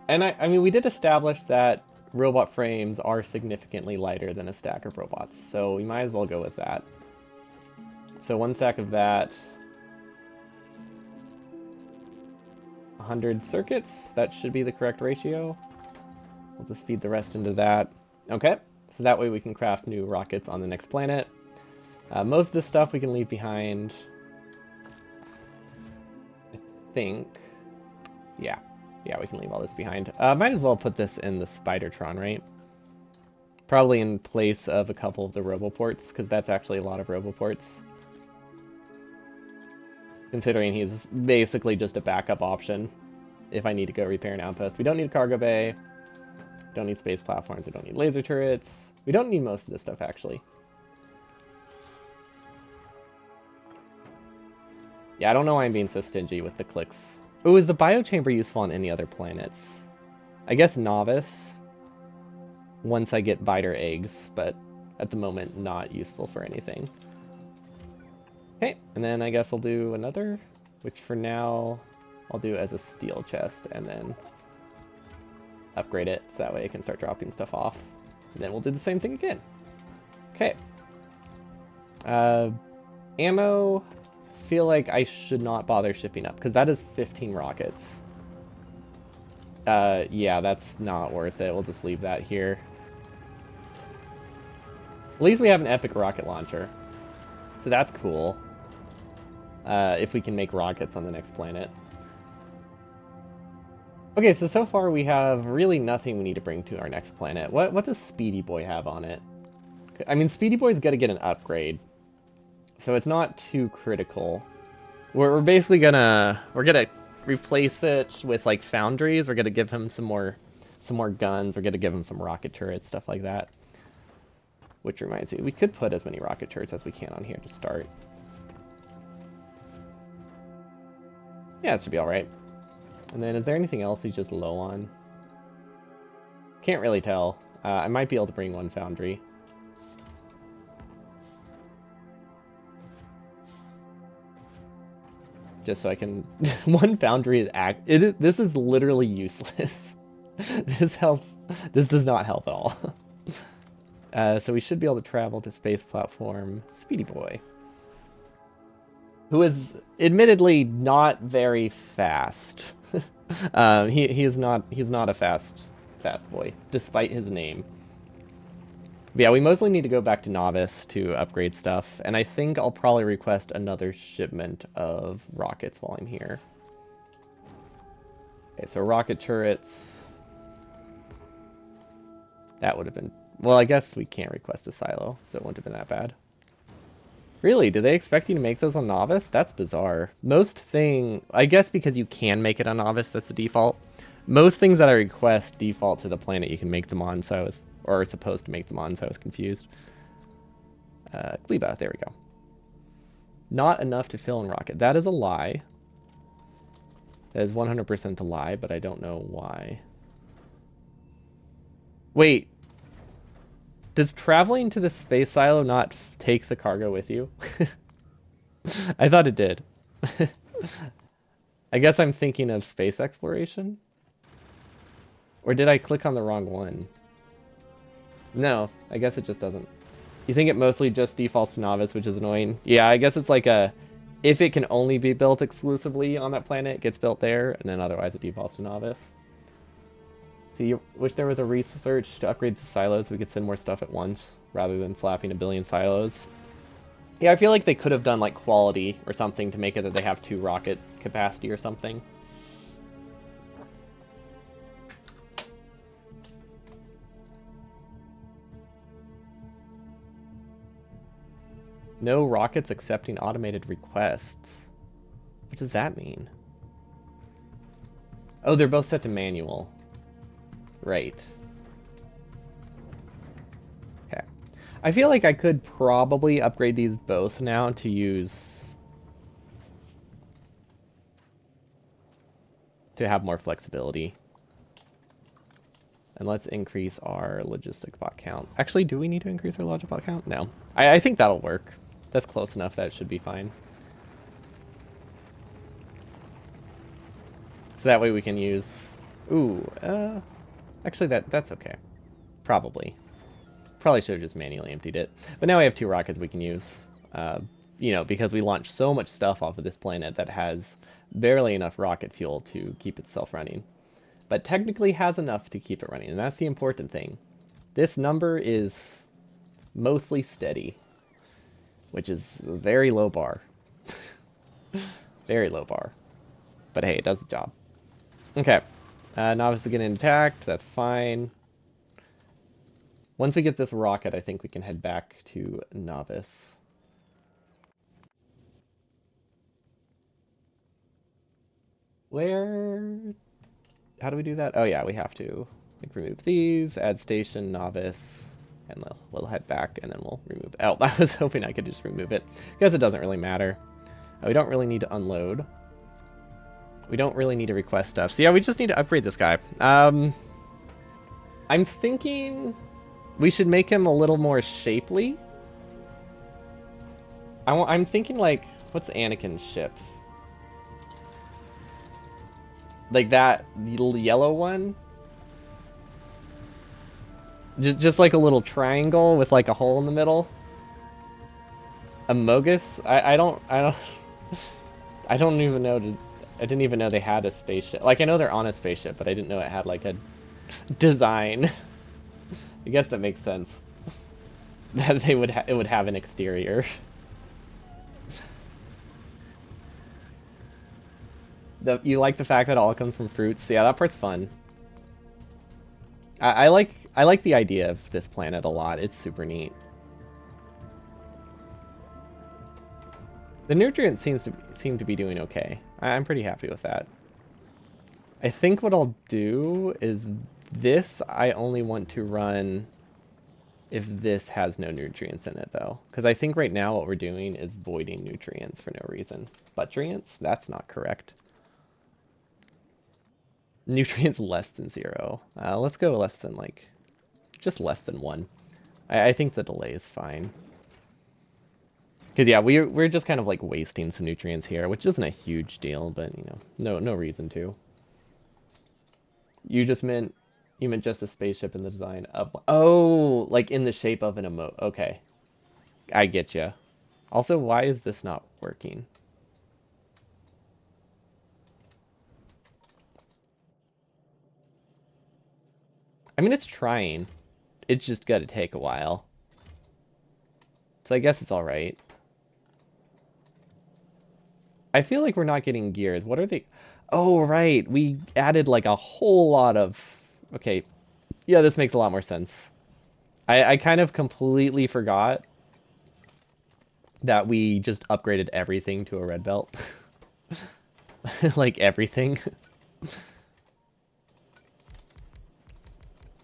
And I mean, we did establish that robot frames are significantly lighter than a stack of robots, so we might as well go with that. So 1 stack of that. 100 circuits. That should be the correct ratio. We'll just feed the rest into that. Okay, so that way we can craft new rockets on the next planet. Most of this stuff we can leave behind. I think. Yeah, we can leave all this behind. Might as well put this in the Spidertron, right? Probably in place of a couple of the Roboports, because that's actually a lot of Roboports. Considering he's basically just a backup option if I need to go repair an outpost. We don't need a cargo bay. Don't need space platforms. We don't need laser turrets. We don't need most of this stuff, actually. Yeah, I don't know why I'm being so stingy with the clicks. Ooh, is the biochamber useful on any other planets? I guess novice. Once I get biter eggs, but at the moment, not useful for anything. Okay, and then I guess I'll do another, which for now, I'll do as a steel chest, and then upgrade it, so that way I can start dropping stuff off. And then we'll do the same thing again. Okay. Ammo, feel like I should not bother shipping up, because that is 15 rockets. Yeah, that's not worth it. We'll just leave that here. At least we have an epic rocket launcher. So that's cool. If we can make rockets on the next planet. Okay, so far we have really nothing we need to bring to our next planet. What does Speedy Boy have on it? I mean, Speedy Boy's got to get an upgrade. So it's not too critical. We're basically gonna replace it with like foundries. We're gonna give him some more guns. We're gonna give him some rocket turrets, stuff like that. Which reminds me, we could put as many rocket turrets as we can on here to start. Yeah, it should be all right. And then is there anything else he's just low on? Can't really tell. I might be able to bring one foundry. Just so I can... one foundry is this is literally useless. This helps. This does not help at all. So we should be able to travel to space platform Speedy Boy, who is admittedly not very fast. He's not a fast boy, despite his name. But yeah, we mostly need to go back to Novice to upgrade stuff, and I think I'll probably request another shipment of rockets while I'm here. Okay, so rocket turrets. That would have been... Well, I guess we can't request a silo, so it wouldn't have been that bad. Really? Do they expect you to make those on Novice? That's bizarre. I guess because you can make it on Novice, that's the default. Most things that I request default to the planet you can make them on, so I was... Or are supposed to make them on, so I was confused. Gleba, there we go. Not enough to fill in rocket. That is a lie. That is 100% a lie, but I don't know why. Wait. Does traveling to the space silo not take the cargo with you? I thought it did. I guess I'm thinking of space exploration? Or did I click on the wrong one? No, I guess it just doesn't. You think it mostly just defaults to Novice, which is annoying. Yeah, I guess it's like a... If it can only be built exclusively on that planet, it gets built there, and then otherwise it defaults to Novice. See, wish there was a research to upgrade to silos. We could send more stuff at once, rather than slapping a billion silos. Yeah, I feel like they could have done, like, quality or something to make it that they have 2 rocket capacity or something. No rockets accepting automated requests. What does that mean? Oh, they're both set to manual. Right. Okay. I feel like I could probably upgrade these both now to use... to have more flexibility. And let's increase our logistic bot count. Actually, do we need to increase our logistic bot count? No. I think that'll work. That's close enough that it should be fine. So that way we can use... Ooh, actually that's okay. Probably. Probably should have just manually emptied it. But now we have 2 rockets we can use. You know, because we launched so much stuff off of this planet that has barely enough rocket fuel to keep itself running. But technically has enough to keep it running, and that's the important thing. This number is mostly steady, which is a very low bar. Very low bar. But hey, it does the job. Okay. Novice is getting attacked. That's fine. Once we get this rocket, I think we can head back to Novice. Where... How do we do that? Oh yeah, we have to like remove these, add station, Novice, and we'll head back, and then we'll remove... Oh, I was hoping I could just remove it, because it doesn't really matter. We don't really need to unload. We don't really need to request stuff. So yeah, we just need to upgrade this guy. I'm thinking we should make him a little more shapely. I'm thinking like, what's Anakin's ship? Like that little yellow one? Just like a little triangle with like a hole in the middle? A Mogus? I don't I don't even know. I didn't even know they had a spaceship. Like, I know they're on a spaceship, but I didn't know it had like a design. I guess that makes sense. That it would have an exterior. You like the fact that it all comes from fruits? Yeah, that part's fun. I like the idea of this planet a lot. It's super neat. The nutrients seem to be doing okay. I'm pretty happy with that. I think what I'll do is this I only want to run if this has no nutrients in it, though. Because I think right now what we're doing is voiding nutrients for no reason. Buttrients? That's not correct. Nutrients less than 0. Let's go less than, like, just less than 1. I think the delay is fine. Because, yeah, we're just kind of, like, wasting some nutrients here, which isn't a huge deal, but, you know, no reason to. You meant just a spaceship in the design of... Oh, like in the shape of an emote. Okay. I get you. Also, why is this not working? I mean, it's trying. It's just got to take a while. So I guess it's all right. I feel like we're not getting gears. What are they? Oh, right. We added like a whole lot of... Okay. Yeah, this makes a lot more sense. I kind of completely forgot that we just upgraded everything to a red belt. Like everything.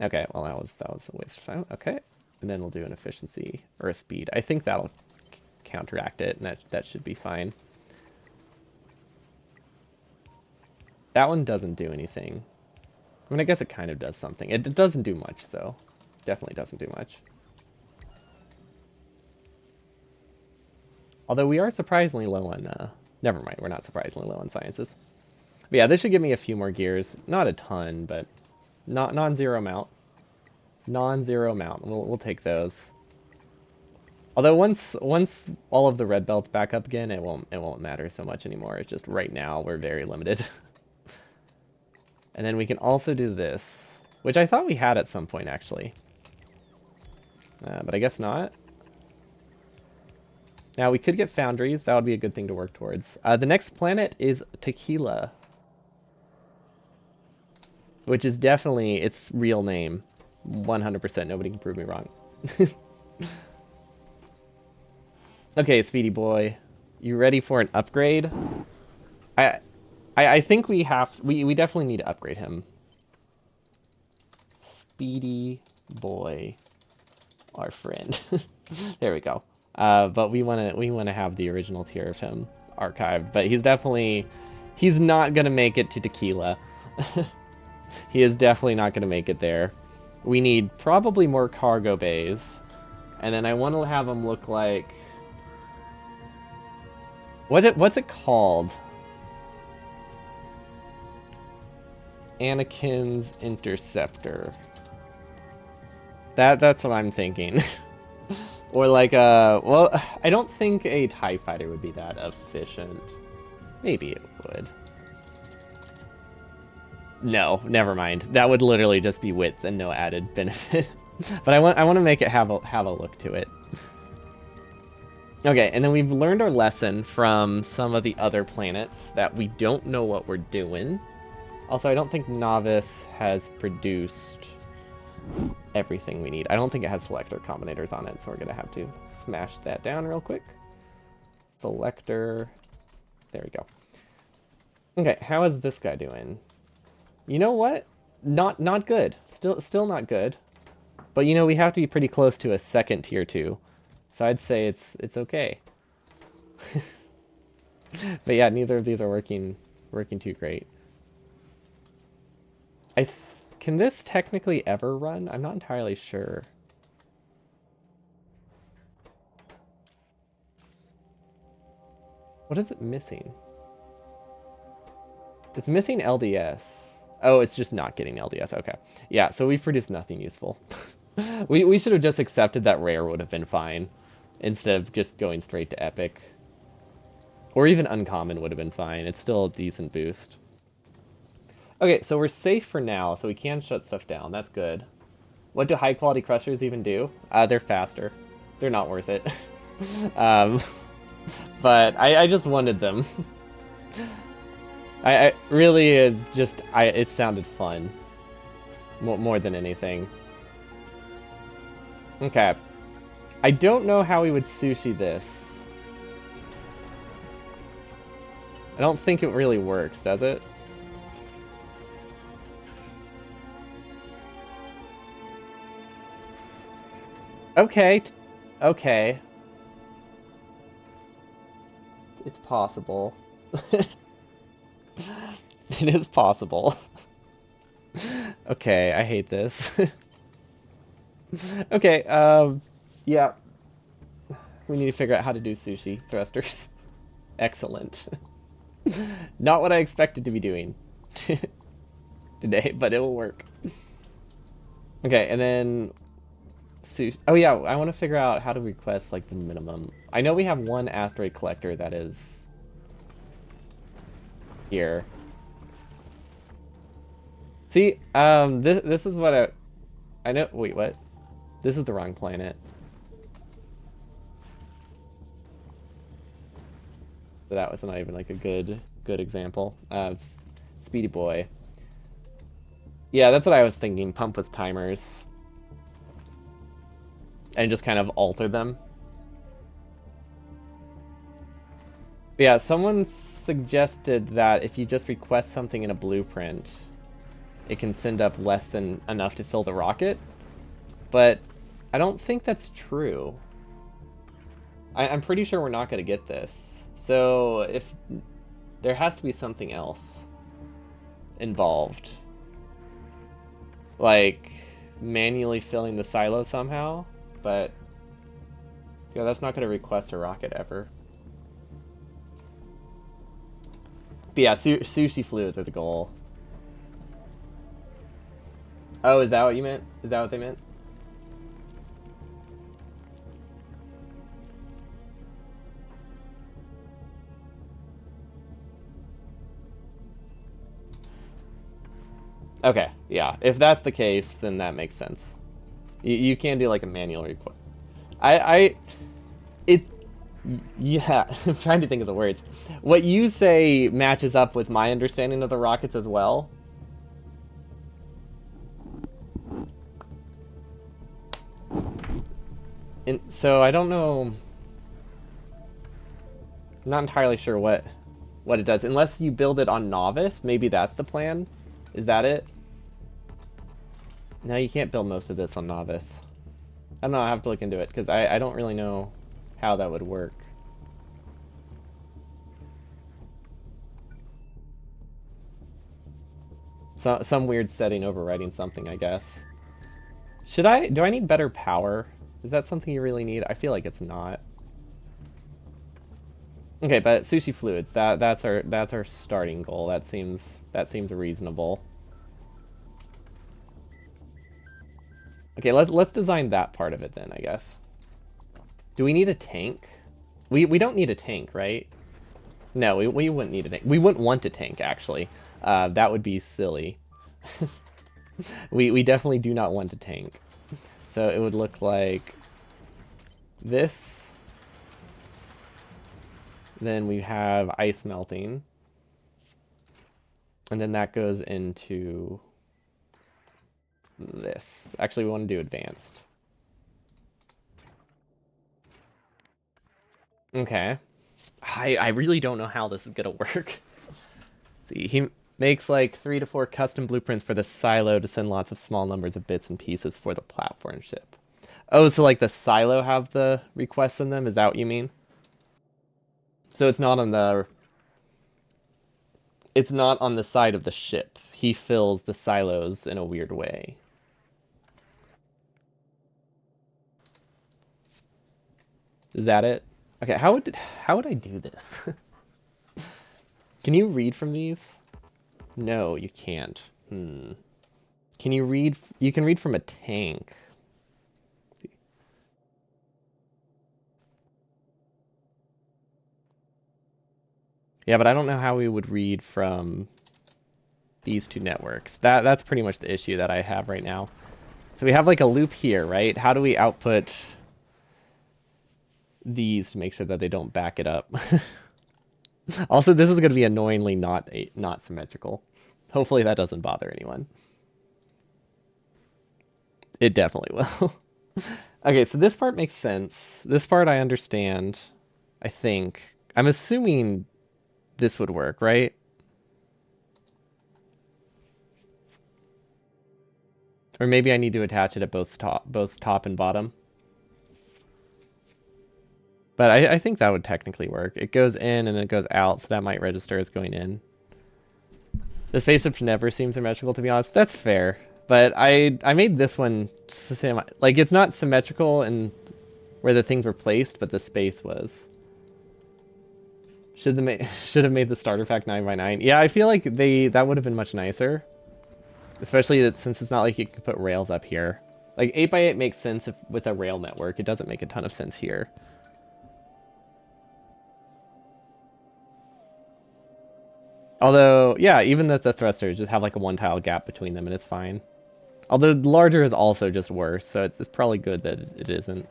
Okay, well that was a waste of time. Okay. And then we'll do an efficiency or a speed. I think that'll counteract it, and that should be fine. That one doesn't do anything. I mean, I guess it kind of does something. It doesn't do much, though. Definitely doesn't do much. Although we are surprisingly low on... never mind, we're not surprisingly low on sciences. But yeah, this should give me a few more gears. Not a ton, but non-zero amount. Non-zero amount. We'll take those. Although once all of the red belts back up again, it won't matter so much anymore. It's just right now we're very limited. And then we can also do this, which I thought we had at some point actually, but I guess not. Now we could get foundries. That would be a good thing to work towards. The next planet is Tequila, which is definitely its real name. 100%. Nobody can prove me wrong. Okay, Speedy Boy, you ready for an upgrade? I think we definitely need to upgrade him. Speedy Boy, our friend. There we go. But we wanna have the original tier of him archived. But he's not gonna make it to Tequila. He is definitely not gonna make it there. We need probably more cargo bays, and then I want to have him look like... What's it called? Anakin's Interceptor. That's what I'm thinking. Or like well, I don't think a TIE fighter would be that efficient. Maybe it would. No, never mind. That would literally just be width and no added benefit. But I want to make it have a look to it. Okay, and then we've learned our lesson from some of the other planets that we don't know what we're doing. Also, I don't think Novice has produced everything we need. I don't think it has selector combinators on it, so we're going to have to smash that down real quick. Selector. There we go. Okay, how is this guy doing? You know what? Not good. Still not good. But you know, we have to be pretty close to a second tier 2. So I'd say it's okay. But yeah, neither of these are working too great. Can this technically ever run? I'm not entirely sure. What is it missing? It's missing LDS. Oh, it's just not getting LDS. Okay. Yeah, so we've produced nothing useful. We should have just accepted that rare would have been fine, instead of just going straight to epic. Or even uncommon would have been fine. It's still a decent boost. Okay, so we're safe for now, so we can shut stuff down. That's good. What do high-quality crushers even do? They're faster. They're not worth it. But I just wanted them. I really is just... it sounded fun. More than anything. Okay. I don't know how we would sushi this. I don't think it really works, does it? Okay. Okay. It's possible. It is possible. Okay, I hate this. Okay, yeah. We need to figure out how to do sushi thrusters. Excellent. Not what I expected to be doing today, but it will work. Okay, and then sushi. Oh yeah, I want to figure out how to request like the minimum. I know we have one asteroid collector that is here. See, this is what I know. Wait, what? This is the wrong planet. So that was not even like a good example. Speedy boy. Yeah, that's what I was thinking. Pump with timers. And just kind of alter them. But yeah, someone suggested that if you just request something in a blueprint, it can send up less than enough to fill the rocket. But I don't think that's true. I'm pretty sure we're not going to get this. So if there has to be something else involved. Like manually filling the silo somehow, but yeah, that's not going to request a rocket ever. But yeah, sushi fluids are the goal. Oh, is that what you meant? Is that what they meant? Okay, yeah. If that's the case, then that makes sense. You can do like a manual request. It, yeah. I'm trying to think of the words. What you say matches up with my understanding of the rockets as well. And so I don't know. Not entirely sure what it does. Unless you build it on novice, maybe that's the plan. Is that it? No, you can't build most of this on novice. I don't know, I have to look into it, because I don't really know how that would work. So, some weird setting overriding something, I guess. Do I need better power? Is that something you really need? I feel like it's not. Okay, but sushi fluids, that's our starting goal. That seems reasonable. Okay, let's design that part of it then, I guess. Do we need a tank? We don't need a tank, right? No, we wouldn't need a tank. We wouldn't want a tank, actually. That would be silly. We definitely do not want a tank. So it would look like this. Then we have ice melting. And then that goes into this. Actually, we want to do advanced. Okay. I really don't know how this is going to work. See, he makes like 3 to 4 custom blueprints for the silo to send lots of small numbers of bits and pieces for the platform ship. Oh, so like the silo have the requests in them? Is that what you mean? So it's not on the side of the ship. He fills the silos in a weird way. Is that it? Okay, how would I do this? Can you read from these? No, you can't. Can you read? You can read from a tank. Yeah, but I don't know how we would read from these two networks. That's pretty much the issue that I have right now. So we have like a loop here, right? How do we output these to make sure that they don't back it up? Also, this is going to be annoyingly not symmetrical. Hopefully that doesn't bother anyone. It definitely will. Okay, so this part makes sense. This part I understand, I think. I'm assuming this would work, right? Or maybe I need to attach it at both top and bottom. But I think that would technically work. It goes in and then it goes out, so that might register as going in. The spaceship never seems symmetrical, to be honest. That's fair. But I made this one like it's not symmetrical in where the things were placed, but the space was. Should have made the starter pack 9x9. Yeah, I feel like that would have been much nicer. Especially since it's not like you can put rails up here. Like 8x8 makes sense with a rail network. It doesn't make a ton of sense here. Although, yeah, even the thrusters just have like a one tile gap between them and it's fine. Although larger is also just worse, so it's probably good that it isn't.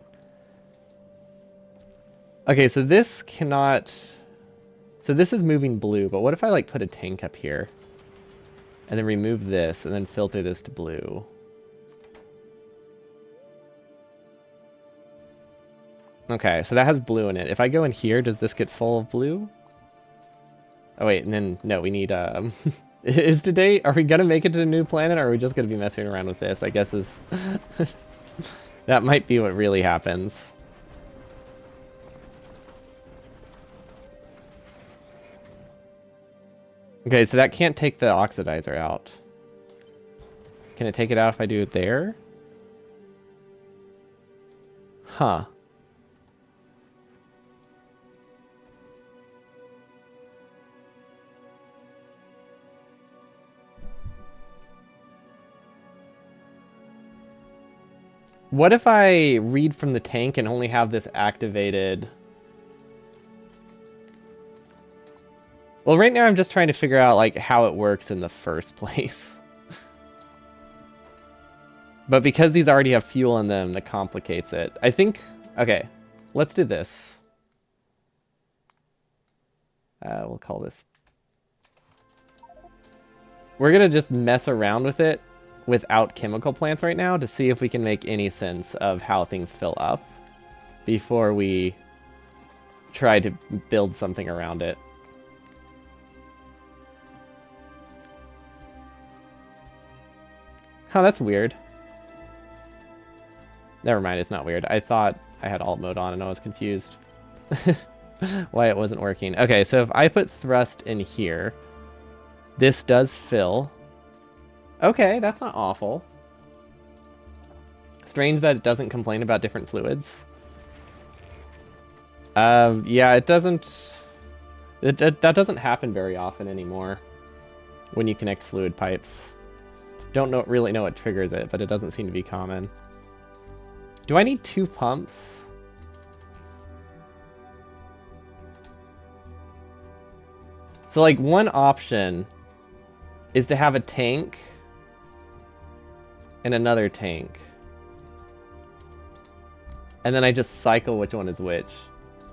Okay, so this cannot... So this is moving blue, but what if I like put a tank up here? And then remove this, and then filter this to blue. Okay, so that has blue in it. If I go in here, does this get full of blue? Oh wait, and then, no, we need, is today, are we gonna make it to the new planet, or are we just gonna be messing around with this? I guess is... That might be what really happens. Okay, so that can't take the oxidizer out. Can it take it out if I do it there? Huh. What if I read from the tank and only have this activated? Well, right now I'm just trying to figure out like how it works in the first place. But because these already have fuel in them, that complicates it. I think, okay, let's do this. We'll call this. We're gonna just mess around with it without chemical plants right now to see if we can make any sense of how things fill up before we try to build something around it. Oh, that's weird. Never mind, it's not weird. I thought I had alt mode on and I was confused why it wasn't working. Okay, so if I put thrust in here, this does fill. Okay, that's not awful. Strange that it doesn't complain about different fluids. Yeah, it doesn't... That doesn't happen very often anymore when you connect fluid pipes. Don't really know what triggers it, but it doesn't seem to be common. Do I need 2 pumps? So, like, one option is to have a tank and another tank. And then I just cycle which one is which.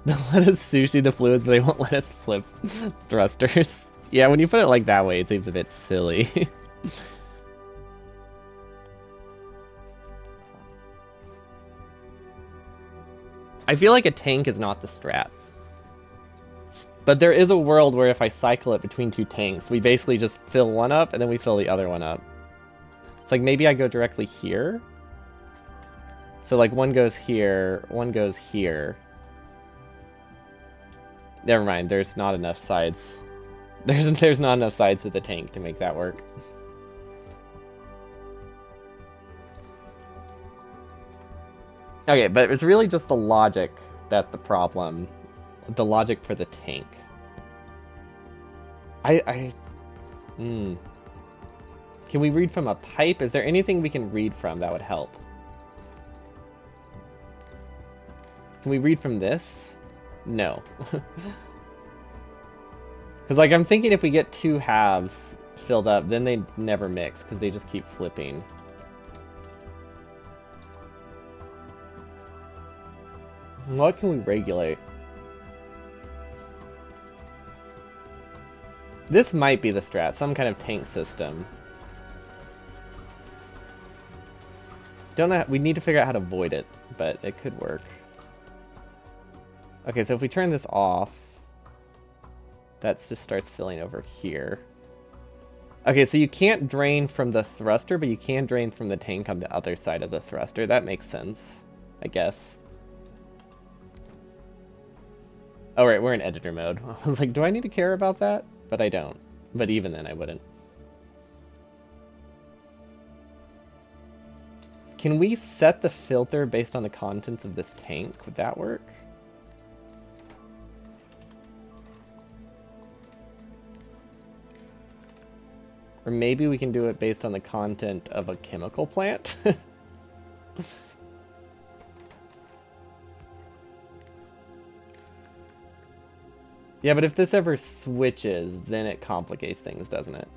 They'll let us sushi the fluids, but they won't let us flip thrusters. Yeah, when you put it like that way, it seems a bit silly. I feel like a tank is not the strat. But there is a world where if I cycle it between 2 tanks, we basically just fill one up and then we fill the other one up. It's like maybe I go directly here. So like one goes here, one goes here. Never mind, there's not enough sides. There's not enough sides to the tank to make that work. Okay, but it's really just the logic that's the problem. The logic for the tank. Can we read from a pipe? Is there anything we can read from that would help? Can we read from this? No. Because, like, I'm thinking if we get 2 halves filled up, then they never mix, because they just keep flipping. What can we regulate? This might be the strat, some kind of tank system. Don't know, we need to figure out how to avoid it, but it could work. Okay, so if we turn this off, that just starts filling over here. Okay, so you can't drain from the thruster, but you can drain from the tank on the other side of the thruster. That makes sense, I guess. Oh, right, we're in editor mode. I was like, do I need to care about that? But I don't. But even then, I wouldn't. Can we set the filter based on the contents of this tank? Would that work? Or maybe we can do it based on the content of a chemical plant? Yeah, but if this ever switches, then it complicates things, doesn't it?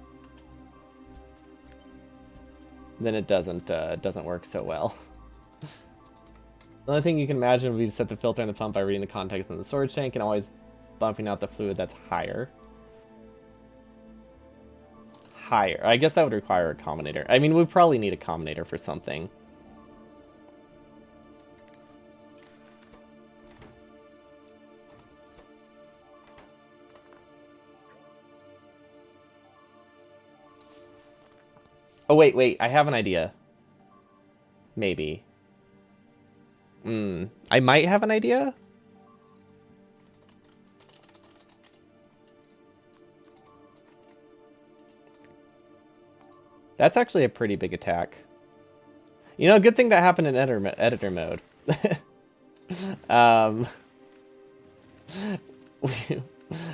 Then it doesn't work so well. The only thing you can imagine would be to set the filter on the pump by reading the context in the storage tank and always bumping out the fluid that's higher. Higher. I guess that would require a combinator. I mean, we probably need a combinator for something. Oh, wait. I have an idea. Maybe. I might have an idea? That's actually a pretty big attack. You know, good thing that happened in editor mode. we,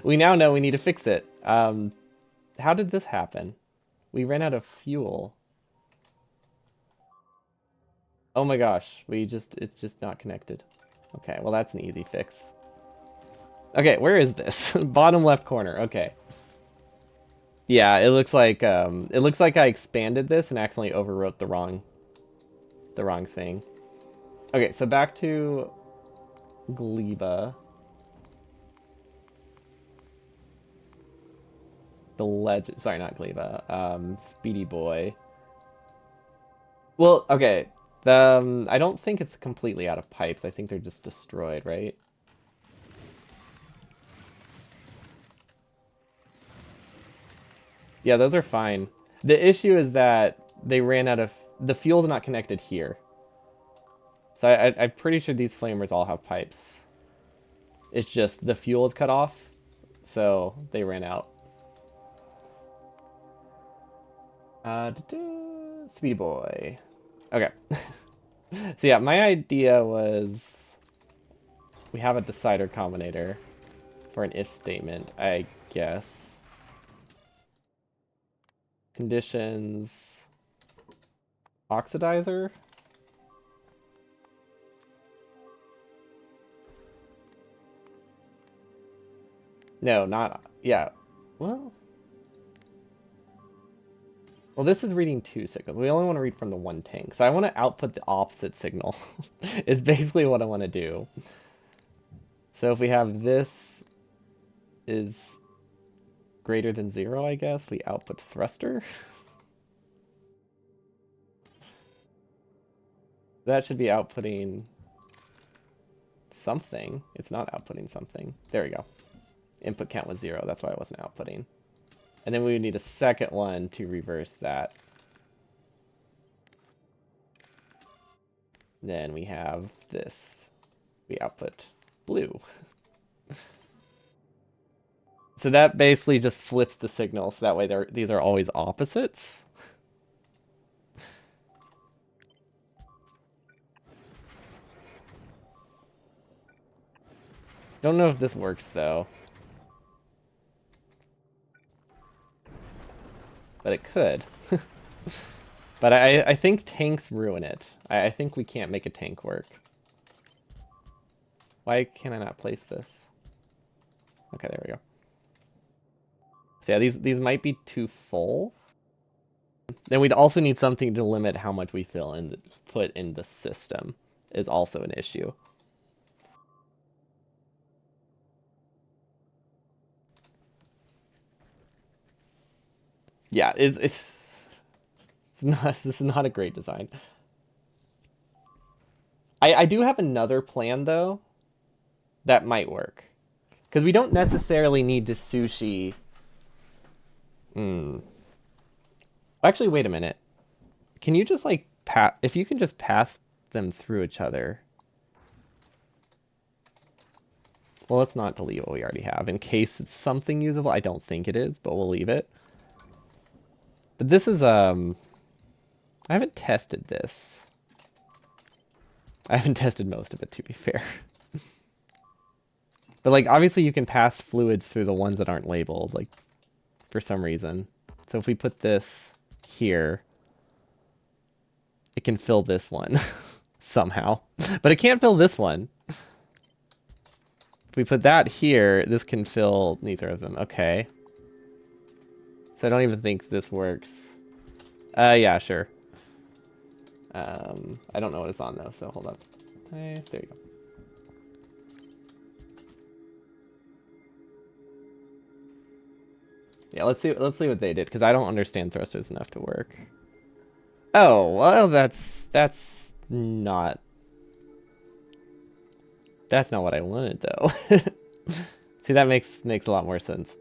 we now know we need to fix it. How did this happen? We ran out of fuel. Oh my gosh, it's just not connected. Okay, well that's an easy fix. Okay, where is this? Bottom left corner, okay. Yeah, it looks like I expanded this and accidentally overwrote the wrong thing. Okay, so back to Gleba. The legend, sorry, not Gleba. Speedy Boy. Well, okay. I don't think it's completely out of pipes. I think they're just destroyed, right? Yeah, those are fine. The issue is that they ran out of... The fuel's not connected here. So I'm pretty sure these flamers all have pipes. It's just the fuel is cut off, so they ran out. Speedy Boy. Okay. So yeah, my idea was... We have a decider combinator for an if statement, I guess. Conditions... Oxidizer? No, not... Yeah. Well, this is reading 2 signals. We only want to read from the one tank. So I want to output the opposite signal. Is basically what I want to do. So if we have this is greater than 0, I guess, we output thruster. That should be outputting something. It's not outputting something. There we go. Input count was 0. That's why I wasn't outputting. And then we would need a second one to reverse that. Then we have this. We output blue. So that basically just flips the signal, so that way these are always opposites. Don't know if this works, though. But it could. But I think tanks ruin it. I think we can't make a tank work. Why can I not place this? Okay, there we go. So yeah, these might be too full. Then we'd also need something to limit how much we put in the system is also an issue. Yeah, this is not a great design. I do have another plan, though, that might work. Because we don't necessarily need to sushi... Actually, wait a minute. Can you just, like, if you can just pass them through each other... Well, let's not delete what we already have. In case it's something usable. I don't think it is, but we'll leave it. But this is, I haven't tested this. I haven't tested most of it, to be fair. But, like, obviously you can pass fluids through the ones that aren't labeled, like, for some reason. So if we put this here, it can fill this one somehow. But it can't fill this one. If we put that here, this can fill neither of them. Okay. So I don't even think this works. Yeah, sure. I don't know what it's on though, so hold up. Nice, there you go. Yeah, let's see what they did, because I don't understand thrusters enough to work. Oh, well, that's not what I wanted though. See, that makes a lot more sense.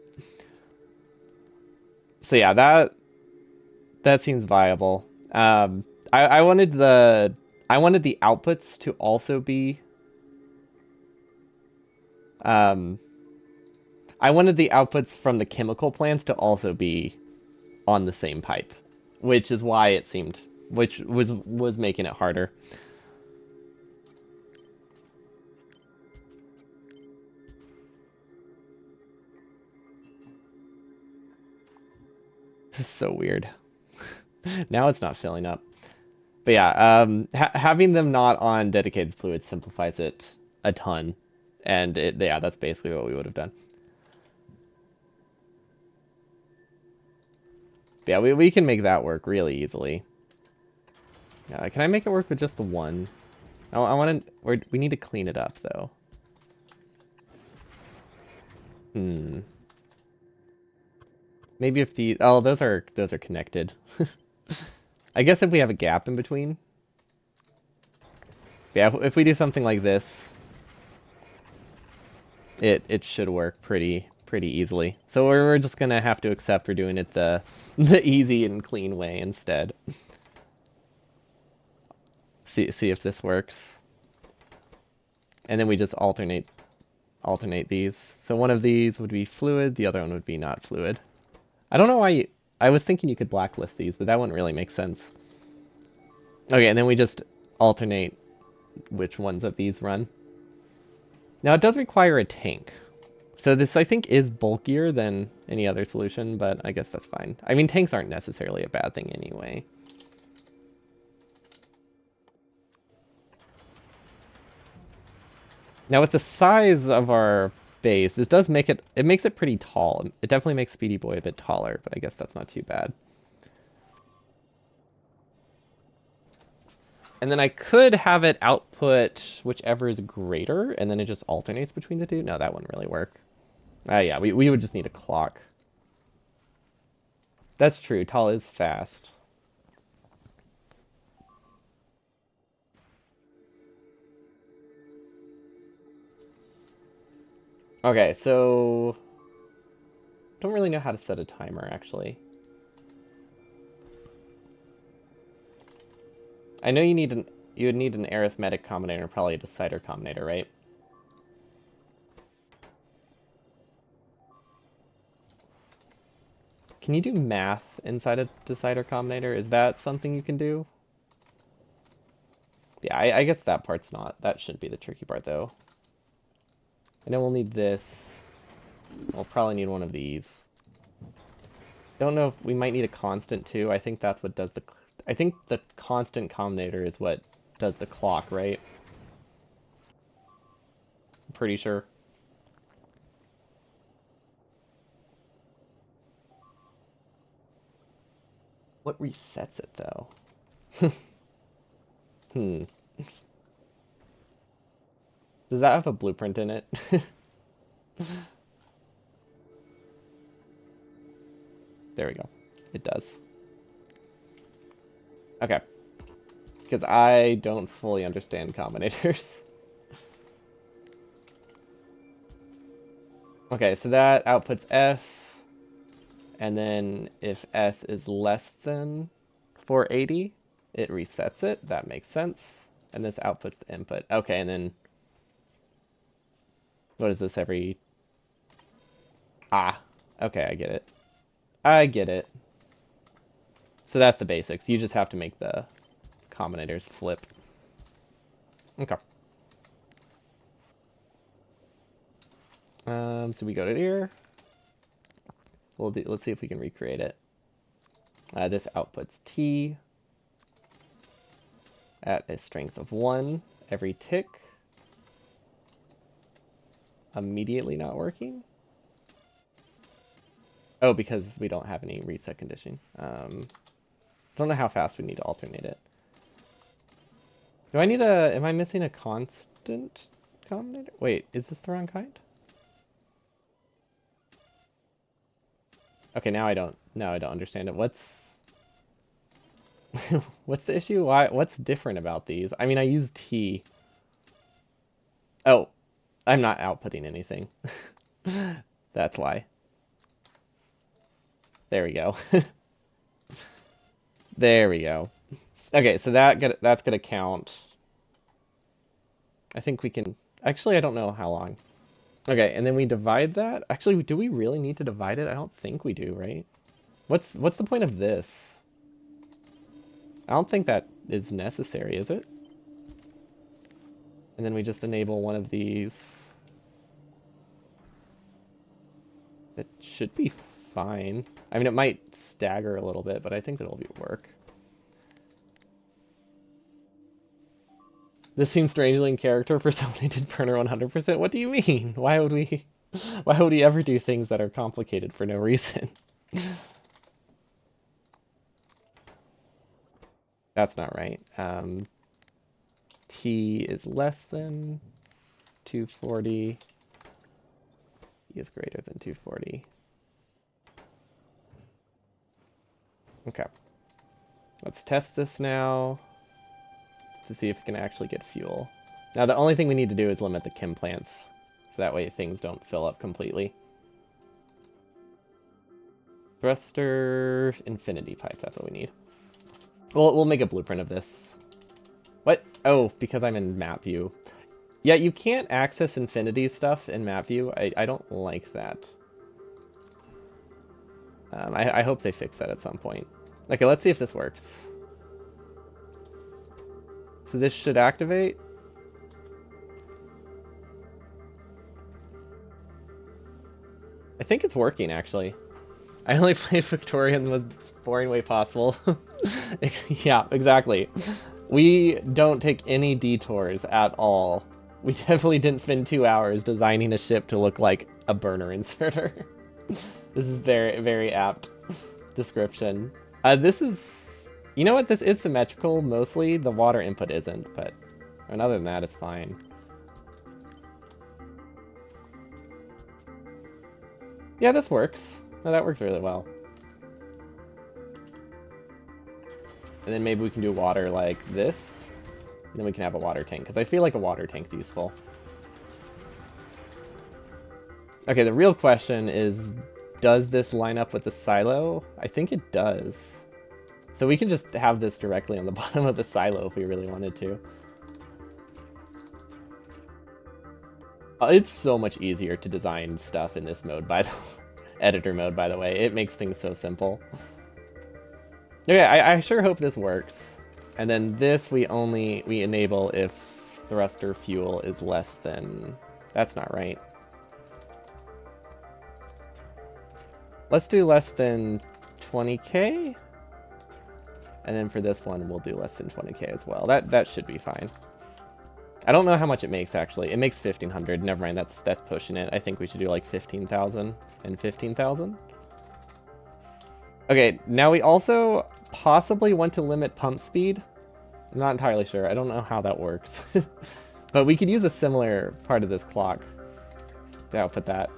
So yeah, that seems viable. I wanted the outputs to also be I wanted the outputs from the chemical plants to also be on the same pipe, which is why it seemed, which was making it harder. This is so weird. Now it's not filling up. But yeah, having them not on dedicated fluids simplifies it a ton. And yeah, that's basically what we would have done. But yeah, we can make that work really easily. Can I make it work with just the one? I want to. We need to clean it up though. Hmm. Maybe if the those are connected. I guess if we have a gap in between. Yeah, if we do something like this, it should work pretty easily. So we're just gonna have to accept we're doing it the easy and clean way instead. See if this works. And then we just alternate these. So one of these would be fluid, the other one would be not fluid. I don't know why I was thinking you could blacklist these, but that wouldn't really make sense. Okay, and then we just alternate which ones of these run. Now it does require a tank. So this, I think, is bulkier than any other solution, but I guess that's fine. I mean, tanks aren't necessarily a bad thing anyway. Now with the size of our base, this does make it makes it pretty tall. It definitely makes Speedy Boy a bit taller, but I guess that's not too bad. And then I could have it output whichever is greater, and then it just alternates between the two. No, that wouldn't really work. Yeah, we would just need a clock. That's true. Tall is fast. Okay, so don't really know how to set a timer actually. I know you would need an arithmetic combinator, probably a decider combinator, right? Can you do math inside a decider combinator? Is that something you can do? Yeah, I guess that part's not. That shouldn't be the tricky part, though. And then we'll need this. We'll probably need one of these. Don't know if we might need a constant, too. I think that's what does the... I think the constant combinator is what does the clock, right? I'm pretty sure. What resets it, though? Hmm. Does that have a blueprint in it? There we go. It does. Okay. Because I don't fully understand combinators. Okay, so that outputs S. And then if S is less than 480, it resets it. That makes sense. And this outputs the input. Okay, and then what is this every... Ah, okay, I get it. I get it. So that's the basics. You just have to make the combinators flip. Okay. So we go to here. Let's see if we can recreate it. This outputs T at a strength of 1 every tick. Immediately not working. Oh, because we don't have any reset conditioning. Don't know how fast we need to alternate it. Do I need am I missing a constant combinator? Wait, is this the wrong kind? Okay, now I don't understand it. What's what's the issue? What's different about these? I mean, I use T. Oh, I'm not outputting anything. That's why. There we go. There we go. Okay, so that's gonna count. I think we can. Actually, I don't know how long. Okay, and then we divide that. Actually, do we really need to divide it? I don't think we do, right? What's the point of this? I don't think that is necessary, is it? And then we just enable one of these. It should be fine. I mean, it might stagger a little bit, but I think that'll work. This seems strangely in character for someone who did burner 100%. What do you mean? Why would we ever do things that are complicated for no reason? That's not right. T is less than 240. T is greater than 240. Okay. Let's test this now to see if we can actually get fuel. Now, the only thing we need to do is limit the chem plants, so that way things don't fill up completely. Thruster infinity pipe, that's what we need. We'll make a blueprint of this. What? Oh, because I'm in map view. Yeah, you can't access infinity stuff in map view. I don't like that. I hope they fix that at some point. Okay, let's see if this works. So this should activate. I think it's working, actually. I only play Factorio in the most boring way possible. Yeah, exactly. We don't take any detours at all. We definitely didn't spend 2 hours designing a ship to look like a burner inserter. This is very, very apt description. This is... You know what? This is symmetrical, mostly. The water input isn't, but... And other than that, it's fine. Yeah, this works. No, that works really well. And then maybe we can do water like this. And then we can have a water tank, because I feel like a water tank's useful. Okay, the real question is, does this line up with the silo? I think it does. So we can just have this directly on the bottom of the silo if we really wanted to. It's so much easier to design stuff in this mode, by the editor mode, by the way. It makes things so simple. Okay, I sure hope this works. And then this we enable if thruster fuel is less than... That's not right. Let's do less than 20k. And then for this one, we'll do less than 20k as well. That should be fine. I don't know how much it makes, actually. It makes 1,500. Never mind, that's pushing it. I think we should do like 15,000 and 15,000. Okay, now we also possibly want to limit pump speed. I'm not entirely sure. I don't know how that works. But we could use a similar part of this clock to output that.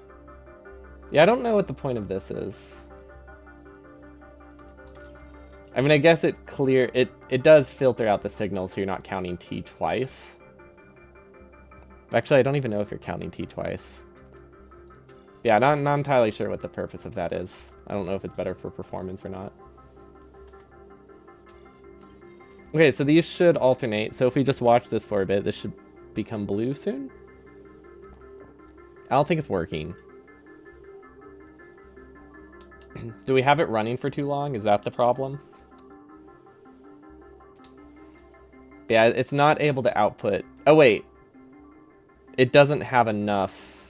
Yeah, I don't know what the point of this is. I mean, I guess it does filter out the signal so you're not counting T twice. Actually, I don't even know if you're counting T twice. Yeah, not entirely sure what the purpose of that is. I don't know if it's better for performance or not. Okay, so these should alternate. So if we just watch this for a bit, this should become blue soon. I don't think it's working. Do we have it running for too long? Is that the problem? Yeah, it's not able to output. Oh, wait. It doesn't have enough.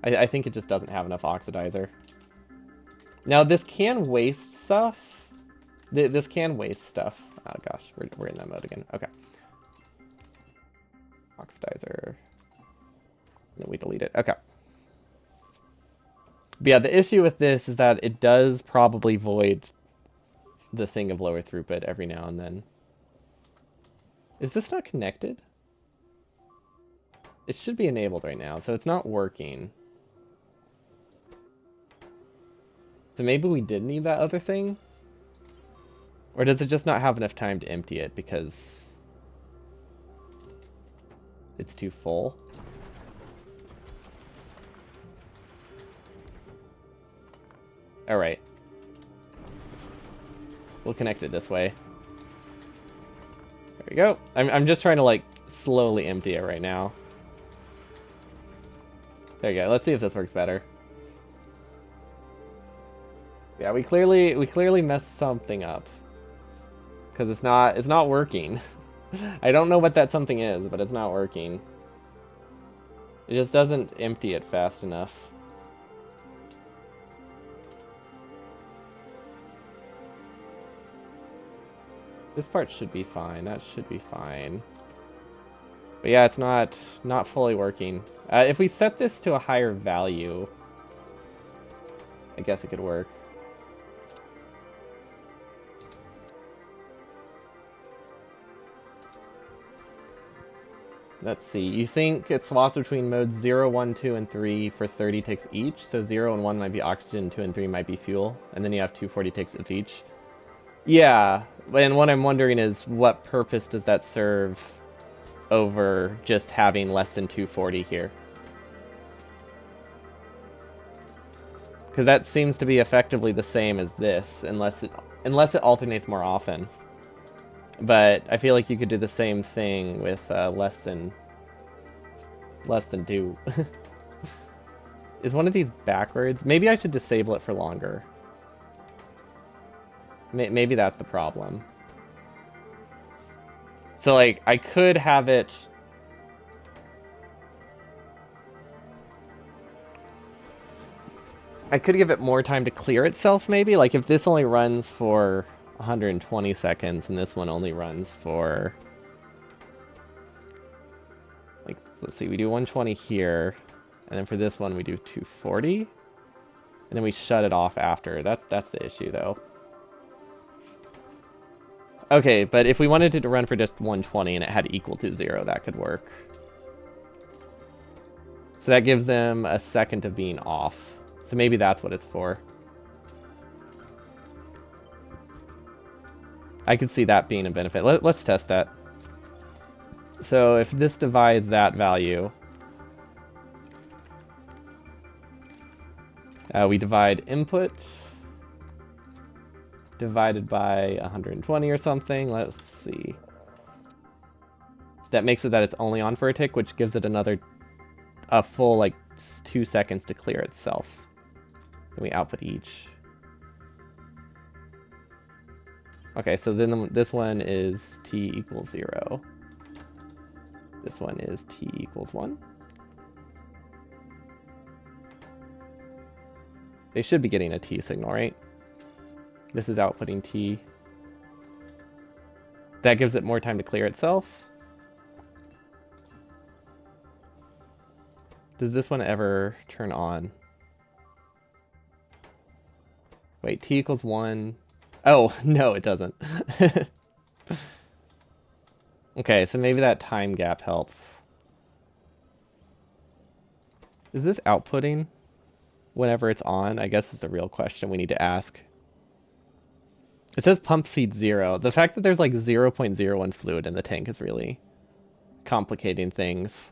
I think it just doesn't have enough oxidizer. Now, this can waste stuff. This can waste stuff. Oh, gosh. We're in that mode again. Okay. Oxidizer. And then we delete it. Okay. But yeah, the issue with this is that it does probably void the thing of lower throughput every now and then. Is this not connected? It should be enabled right now, so it's not working. So maybe we did need that other thing? Or does it just not have enough time to empty it because it's too full? Alright. We'll connect it this way. There we go. I'm just trying to, like, slowly empty it right now. There you go. Let's see if this works better. Yeah, we clearly messed something up. Because it's not working. I don't know what that something is, but it's not working. It just doesn't empty it fast enough. This part should be fine. That should be fine. But yeah, it's not fully working. If we set this to a higher value, I guess it could work. Let's see. You think it swaps between modes 0, 1, 2, and 3 for 30 ticks each? So 0 and 1 might be oxygen, 2 and 3 might be fuel. And then you have 240 ticks of each. Yeah, and what I'm wondering is what purpose does that serve over just having less than 240 here? Because that seems to be effectively the same as this, unless it alternates more often. But I feel like you could do the same thing with less than 2. Is one of these backwards? Maybe I should disable it for longer. Maybe that's the problem. So, like, I could have it... I could give it more time to clear itself, maybe? Like, if this only runs for 120 seconds and this one only runs for... Like, let's see, we do 120 here. And then for this one, we do 240. And then we shut it off after. That's the issue, though. Okay, but if we wanted it to run for just 120 and it had equal to 0, that could work. So that gives them a second of being off. So maybe that's what it's for. I could see that being a benefit. Let's test that. So if this divides that value, we divide input divided by 120 or something. Let's see. That makes it that it's only on for a tick, which gives it a full, like, 2 seconds to clear itself. Then we output each. Okay, so then this one is t equals 0. This one is t equals 1. They should be getting a t signal, right? This is outputting t. That gives it more time to clear itself. Does this one ever turn on? Wait, t equals 1. Oh, no, it doesn't. Okay, so maybe that time gap helps. Is this outputting whenever it's on? I guess is the real question we need to ask. It says pump speed 0. The fact that there's like 0.01 fluid in the tank is really complicating things.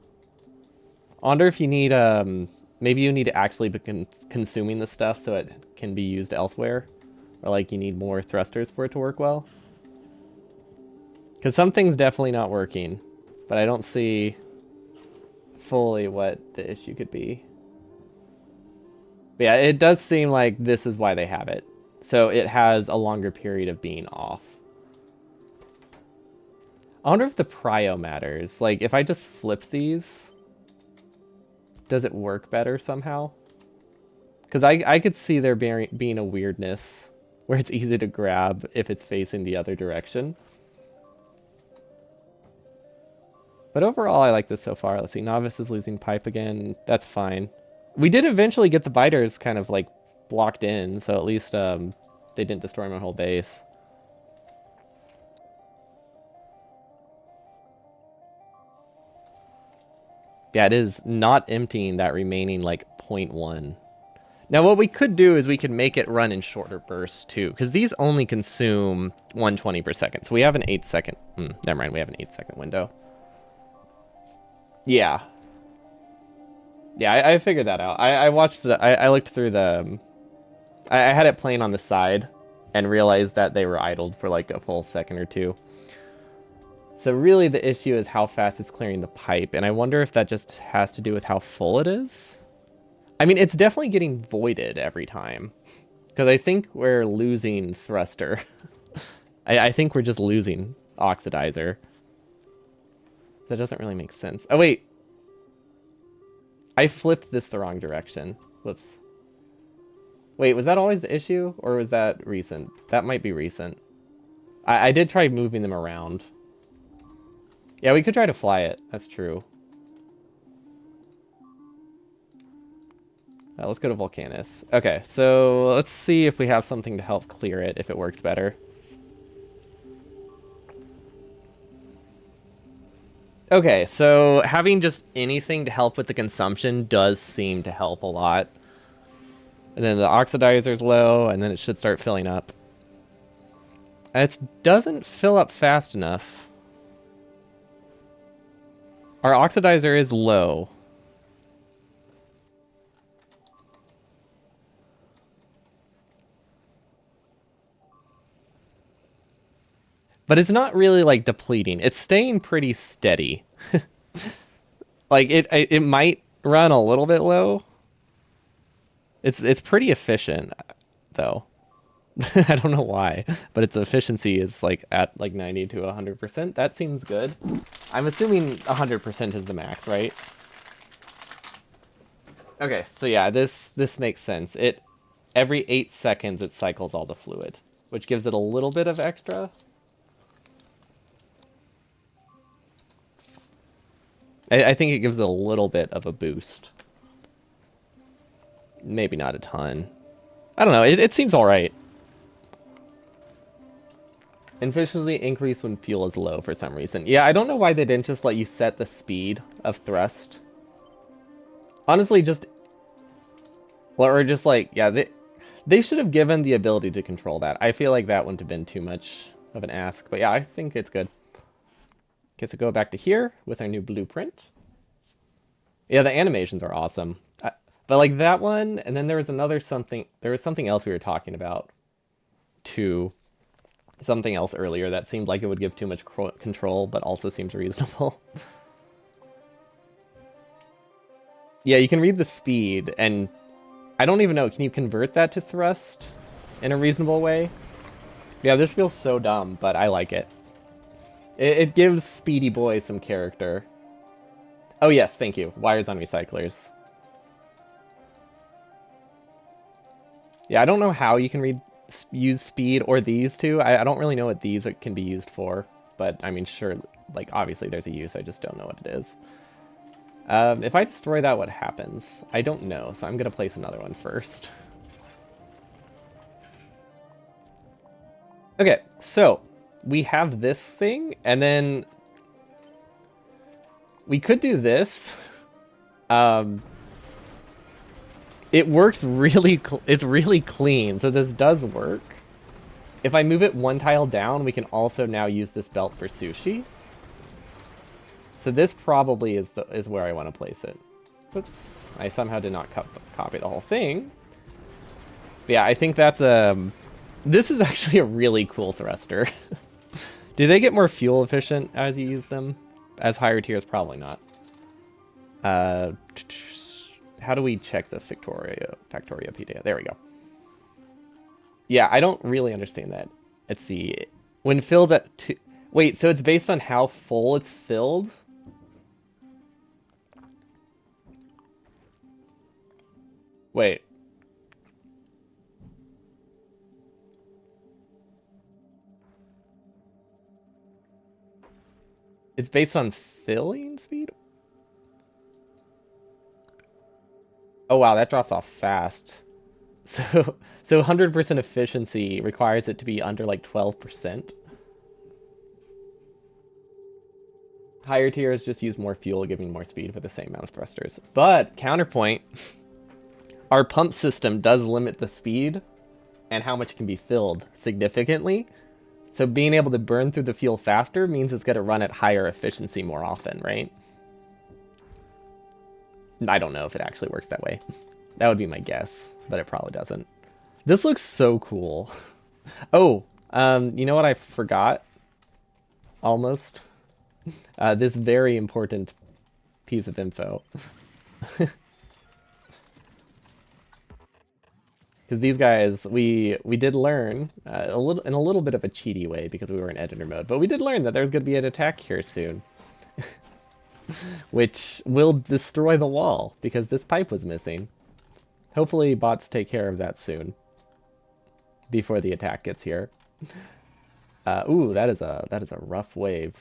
I wonder if you need, maybe you need to actually be consuming the stuff so it can be used elsewhere. Or like you need more thrusters for it to work well. Because something's definitely not working. But I don't see fully what the issue could be. But yeah, it does seem like this is why they have it. So it has a longer period of being off. I wonder if the prio matters. Like, if I just flip these, does it work better somehow? Because I could see there being a weirdness where it's easy to grab if it's facing the other direction. But overall, I like this so far. Let's see, Novice is losing pipe again. That's fine. We did eventually get the biters kind of like blocked in, so at least they didn't destroy my whole base. Yeah, it is not emptying that remaining like 0.1. Now what we could do is we could make it run in shorter bursts too, because these only consume 120 per second. So we have an 8-second. Never mind, we have an 8-second window. Yeah. Yeah, I figured that out. I watched the. I looked through the. I had it playing on the side, and realized that they were idled for like a full second or two. So really the issue is how fast it's clearing the pipe, and I wonder if that just has to do with how full it is. I mean, it's definitely getting voided every time. Because I think we're losing thruster. I think we're just losing oxidizer. That doesn't really make sense. Oh, wait. I flipped this the wrong direction. Whoops. Wait, was that always the issue? Or was that recent? That might be recent. I did try moving them around. Yeah, we could try to fly it. That's true. Let's go to Volcanus. Okay, so let's see if we have something to help clear it, if it works better. Okay, so having just anything to help with the consumption does seem to help a lot. And then the oxidizer's low, and then it should start filling up. It doesn't fill up fast enough. Our oxidizer is low. But it's not really, like, depleting. It's staying pretty steady. Like, it might run a little bit low. It's pretty efficient, though. I don't know why, but its efficiency is, like, at, like, 90 to 100%. That seems good. I'm assuming 100% is the max, right? Okay, so yeah, this makes sense. Every 8 seconds, it cycles all the fluid, which gives it a little bit of extra. I think it gives it a little bit of a boost. Maybe not a ton. I don't know. It seems all right. Efficiency increase when fuel is low for some reason. Yeah, I don't know why they didn't just let you set the speed of thrust. Honestly, just... Or just like, yeah, they should have given the ability to control that. I feel like that wouldn't have been too much of an ask. But yeah, I think it's good. Okay, so go back to here with our new blueprint. Yeah, the animations are awesome. But like that one, and then there was something else we were talking about too. Something else earlier that seemed like it would give too much control, but also seems reasonable. Yeah, you can read the speed, and I don't even know, can you convert that to thrust in a reasonable way? Yeah, this feels so dumb, but I like it. It gives Speedy Boy some character. Oh yes, thank you. Wires on recyclers. Yeah, I don't know how you can use speed or these two. I don't really know what these can be used for, but I mean, sure, like obviously there's a use. I just don't know what it is. If I destroy that, what happens? I don't know, so I'm gonna place another one first. Okay, so we have this thing, and then we could do this. It works really, it's really clean, so this does work. If I move it one tile down, we can also now use this belt for sushi. So this probably is where I want to place it. Oops, I somehow did not copy the whole thing. But yeah, I think that's this is actually a really cool thruster. Do they get more fuel efficient as you use them? As higher tiers, probably not. How do we check the Factorio PDA? There we go. Yeah, I don't really understand that. Let's see. When filled at Wait, so it's based on how full it's filled? Wait. It's based on filling speed? Oh wow, that drops off fast. So so 100% efficiency requires it to be under like 12%. Higher tiers just use more fuel, giving more speed for the same amount of thrusters. But counterpoint, our pump system does limit the speed and how much can be filled significantly. So being able to burn through the fuel faster means it's going to run at higher efficiency more often, right? I don't know if it actually works that way. That would be my guess, but it probably doesn't. This looks so cool. Oh, you know what I forgot? Almost. This very important piece of info. Because these guys, we did learn a little in a little bit of a cheaty way because we were in editor mode, but we did learn that there's going to be an attack here soon, which will destroy the wall because this pipe was missing. Hopefully, bots take care of that soon before the attack gets here. Ooh, that is a rough wave.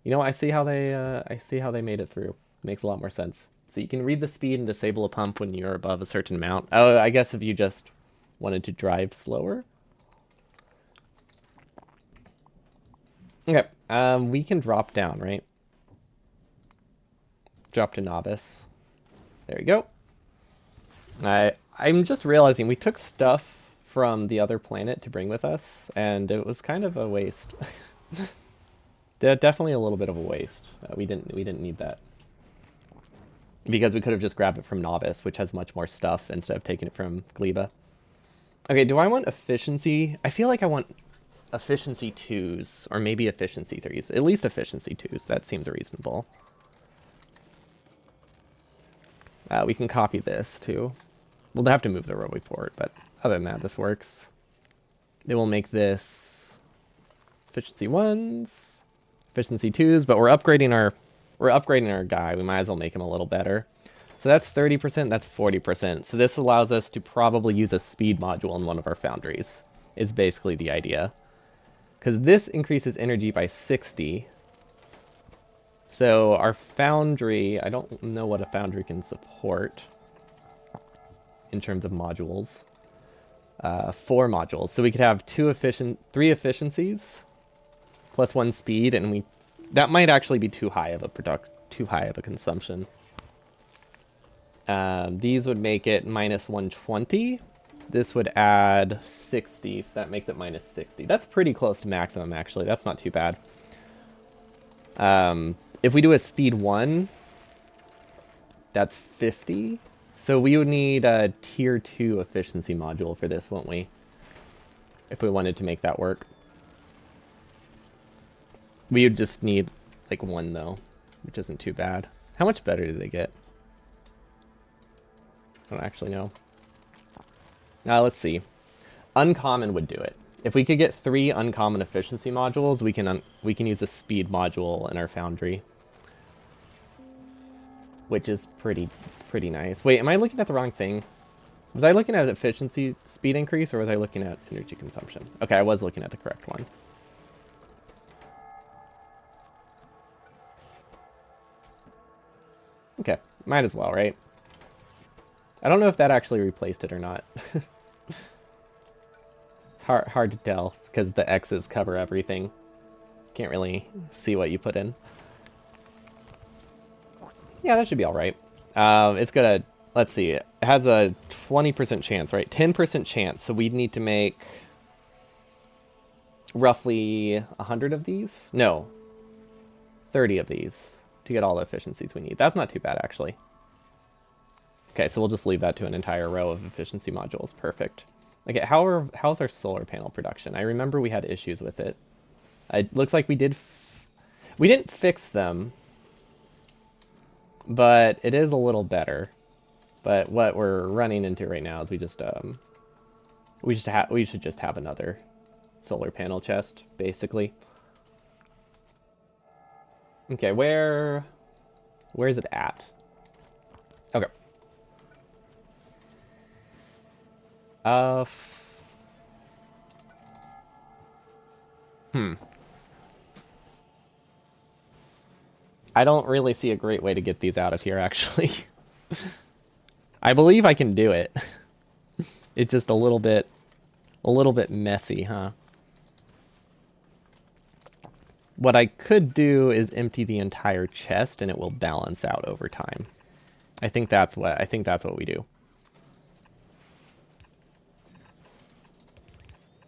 You know, I see how they made it through. Makes a lot more sense. So you can read the speed and disable a pump when you're above a certain amount. Oh, I guess if you just wanted to drive slower. Okay, we can drop down, right? Drop to novice. There you go. I'm just realizing we took stuff from the other planet to bring with us, and it was kind of a waste. Definitely a little bit of a waste. We didn't need that because we could have just grabbed it from novice, which has much more stuff instead of taking it from gleba. Okay, do I want efficiency? I feel like I want efficiency 2s or maybe efficiency 3s. At least efficiency 2s. That seems reasonable. We can copy this too. We'll have to move the rotary port, but other than that, this works. Then we'll make this efficiency 1s, efficiency 2s, but we're upgrading our guy. We might as well make him a little better. So that's 30%, that's 40%. So this allows us to probably use a speed module in one of our foundries, is basically the idea. Because this increases energy by 60. So our foundry, I don't know what a foundry can support in terms of modules. 4 modules. So we could have 3 efficiencies plus 1 speed, and that might actually be too high of a consumption. These would make it minus 120. This would add 60, so that makes it minus 60. That's pretty close to maximum, actually. That's not too bad. If we do a speed 1, that's 50. So we would need a tier 2 efficiency module for this, won't we? If we wanted to make that work. We would just need like 1 though, which isn't too bad. How much better do they get? I don't actually know. Let's see. Uncommon would do it. If we could get 3 uncommon efficiency modules, we can use a speed module in our foundry, which is pretty nice. Wait, am I looking at the wrong thing? Was I looking at efficiency speed increase, or was I looking at energy consumption? Okay, I was looking at the correct one. Okay, might as well, right? I don't know if that actually replaced it or not. It's hard to tell because the X's cover everything. Can't really see what you put in. Yeah, that should be all right. It's gonna, let's see, it has a 20% chance, right? 10% chance, so we'd need to make roughly 100 of these? No, 30 of these to get all the efficiencies we need. That's not too bad, actually. Okay, so we'll just leave that to an entire row of efficiency modules. Perfect. Okay, how's our solar panel production? I remember we had issues with it. It looks like we didn't fix them, but it is a little better. But what we're running into right now is we should just have another solar panel chest, basically. Okay, where is it at? Okay. Uh, hmm. I don't really see a great way to get these out of here, actually. I believe I can do it. It's just a little bit messy, huh? What I could do is empty the entire chest and it will balance out over time. I think that's what we do.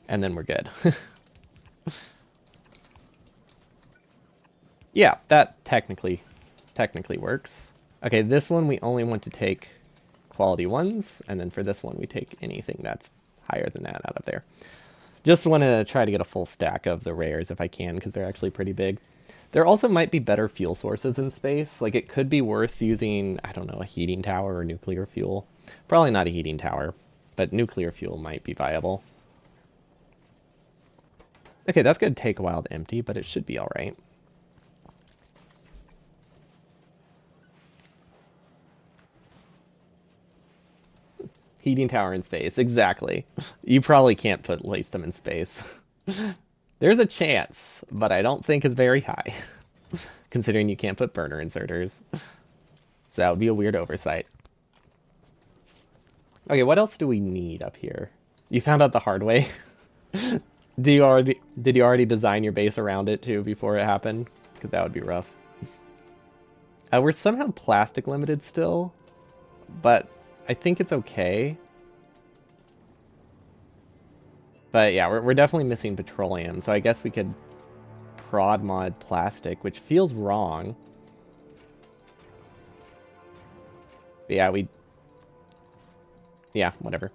And then we're good. Yeah, that technically works. Okay, this one we only want to take quality ones, and then for this one we take anything that's higher than that out of there. Just want to try to get a full stack of the rares if I can, because they're actually pretty big. There also might be better fuel sources in space. Like, it could be worth using, I don't know, a heating tower or nuclear fuel. Probably not a heating tower, but nuclear fuel might be viable. Okay, that's going to take a while to empty, but it should be all right. Heating tower in space, exactly. You probably can't place them in space. There's a chance, but I don't think it's very high, considering you can't put burner inserters. So that would be a weird oversight. Okay, what else do we need up here? You found out the hard way. Did you already design your base around it too before it happened? Because that would be rough. We're somehow plastic limited still, but I think it's okay. But yeah, we're definitely missing petroleum, so I guess we could prod mod plastic, which feels wrong. But yeah, whatever.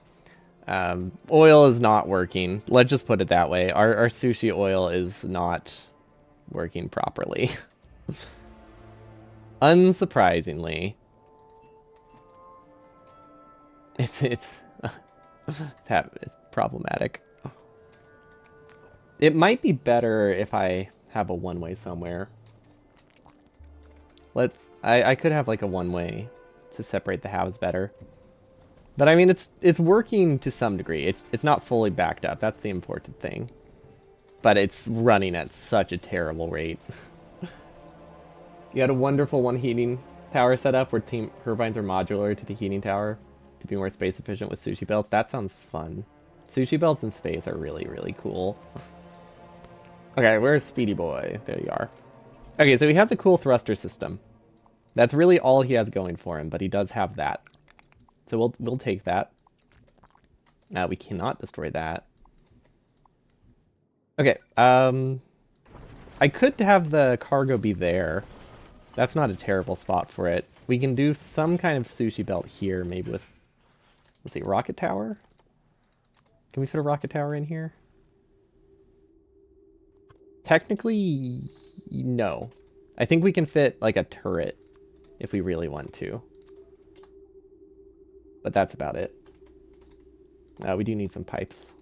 Oil is not working. Let's just put it that way. Our sushi oil is not working properly. Unsurprisingly. It's it's problematic. It might be better if I have a one-way somewhere. I could have like a one-way to separate the halves better. But I mean, it's working to some degree. It's not fully backed up. That's the important thing. But it's running at such a terrible rate. You had a wonderful one heating tower set up where team turbines are modular to the heating tower to be more space efficient with sushi belts. That sounds fun. Sushi belts in space are really, really cool. Okay, where's Speedy Boy? There you are. Okay, so he has a cool thruster system. That's really all he has going for him, but he does have that. So we'll take that. We cannot destroy that. Okay, I could have the cargo be there. That's not a terrible spot for it. We can do some kind of sushi belt here, maybe with, let's see, rocket tower? Can we fit a rocket tower in here? Technically, no. I think we can fit like a turret if we really want to. But that's about it. We do need some pipes.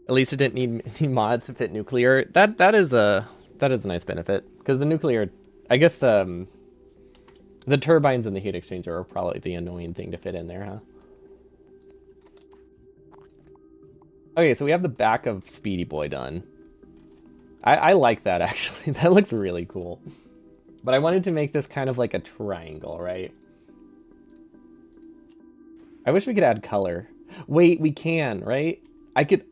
At least it didn't need mods to fit nuclear. That is a nice benefit, because the nuclear, I guess the turbines and the heat exchanger are probably the annoying thing to fit in there, huh? Okay, so we have the back of Speedy Boy done. I like that, actually. That looks really cool. But I wanted to make this kind of like a triangle, right? I wish we could add color. Wait, we can, right? I could...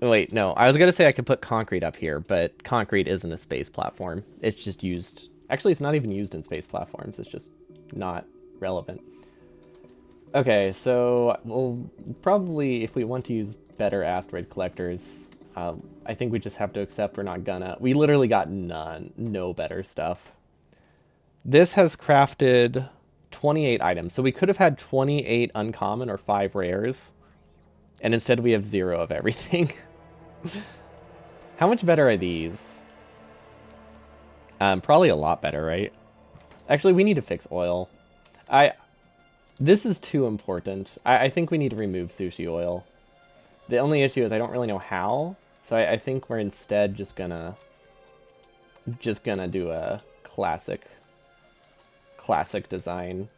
Wait, no. I was going to say I could put concrete up here, but concrete isn't a space platform. It's just used... Actually, it's not even used in space platforms. It's just not relevant. Okay, so we'll probably, if we want to use better asteroid collectors, I think we just have to accept we're not gonna. We literally got no better stuff. This has crafted 28 items, so we could have had 28 uncommon or 5 rares, and instead we have 0 of everything. How much better are these? Probably a lot better, right? Actually, we need to fix oil. This is too important. I think we need to remove sushi oil. The only issue is I don't really know how, so I think we're instead just gonna just gonna do a classic design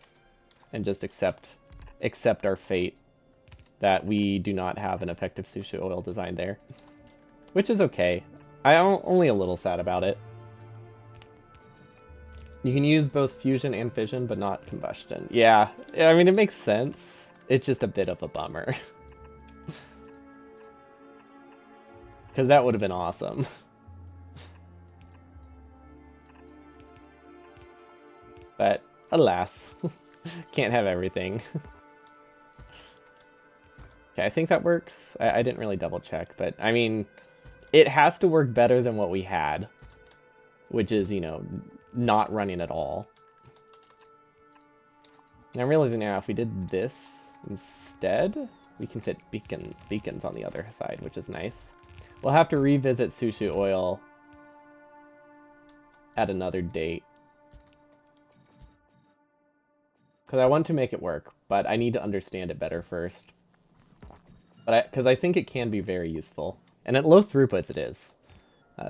and just accept our fate that we do not have an effective sushi oil design there, which is okay. I'm only a little sad about it. You can use both fusion and fission, but not combustion. Yeah, I mean, it makes sense. It's just a bit of a bummer. Because that would have been awesome. But, alas, can't have everything. Okay, I think that works. I didn't really double check, but I mean, it has to work better than what we had, which is, you know, not running at all. And I'm realizing now if we did this instead, we can fit beacons on the other side, which is nice. We'll have to revisit sushi oil at another date. Because I want to make it work, but I need to understand it better first. But because I think it can be very useful. And at low throughputs it is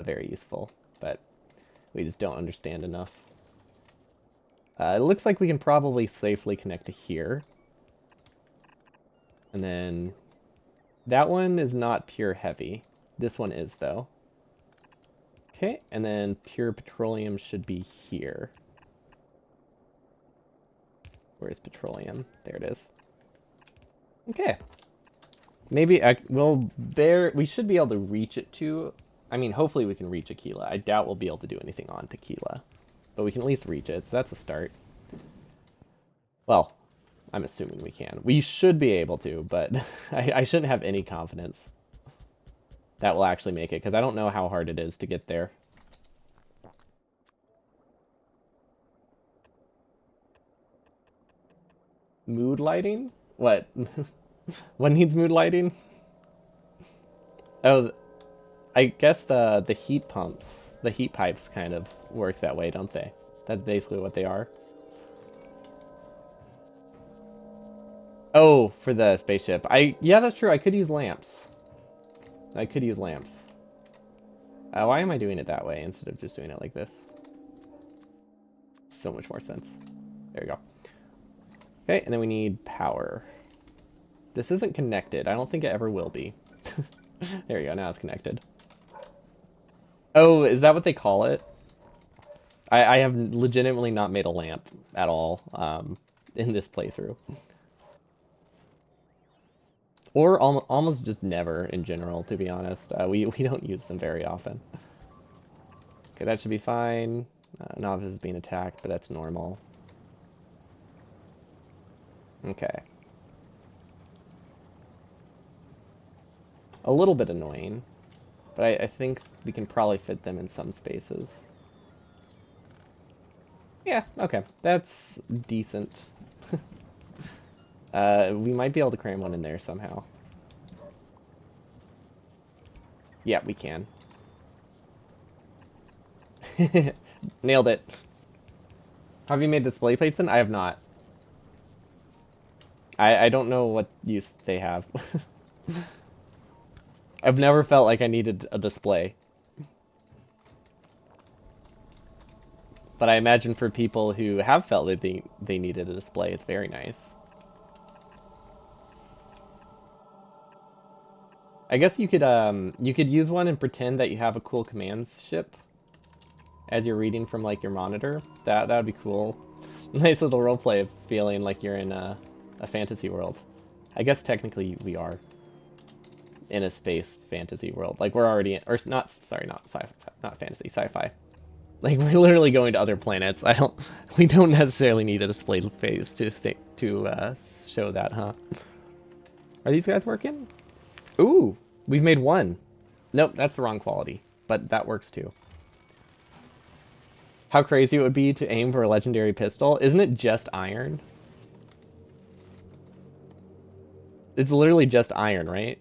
very useful, but we just don't understand enough. It looks like we can probably safely connect to here. And then that one is not pure heavy. This one is, though. Okay, and then pure petroleum should be here. Where's petroleum? There it is. Okay. Maybe we should be able to reach it to, I mean, hopefully we can reach Aquila. I doubt we'll be able to do anything on Tequila. But we can at least reach it, so that's a start. Well, I'm assuming we can. We should be able to, but I shouldn't have any confidence that will actually make it, because I don't know how hard it is to get there. Mood lighting? What? What needs mood lighting? Oh, I guess the heat pumps, the heat pipes kind of work that way, don't they? That's basically what they are. Oh, for the spaceship. Yeah, that's true. I could use lamps. I could use lamps. Why am I doing it that way instead of just doing it like this? So much more sense. There we go. Okay, and then we need power. This isn't connected. I don't think it ever will be. There we go. Now it's connected. Oh, is that what they call it? I have legitimately not made a lamp at all in this playthrough. Or almost just never in general, to be honest. We don't use them very often. Okay, that should be fine. Novice is being attacked, but that's normal. Okay. A little bit annoying, but I think we can probably fit them in some spaces. Yeah, okay. That's decent. We might be able to cram one in there somehow. Yeah, we can. Nailed it. Have you made display plates then? I have not. I don't know what use they have. I've never felt like I needed a display. But I imagine for people who have felt that they needed a display, it's very nice. I guess you could use one and pretend that you have a cool commands ship as you're reading from like your monitor. That would be cool. Nice little roleplay of feeling like you're in a fantasy world. I guess technically we are in a space fantasy world. Like we're already in, or not, sorry, not sci-fi, not fantasy, sci-fi. Like we're literally going to other planets. We don't necessarily need a display phase to show that, huh? Are these guys working? Ooh, we've made one. Nope, that's the wrong quality, but that works too. How crazy it would be to aim for a legendary pistol. Isn't it just iron? It's literally just iron, right?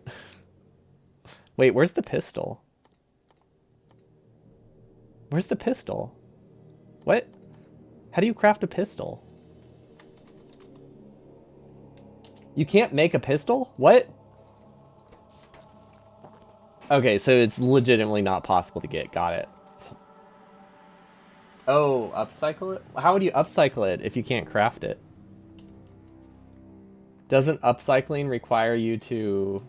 Wait, where's the pistol? Where's the pistol? What? How do you craft a pistol? You can't make a pistol? What? Okay, so it's legitimately not possible to get. Got it. Oh, upcycle it? How would you upcycle it if you can't craft it? Doesn't upcycling require you to...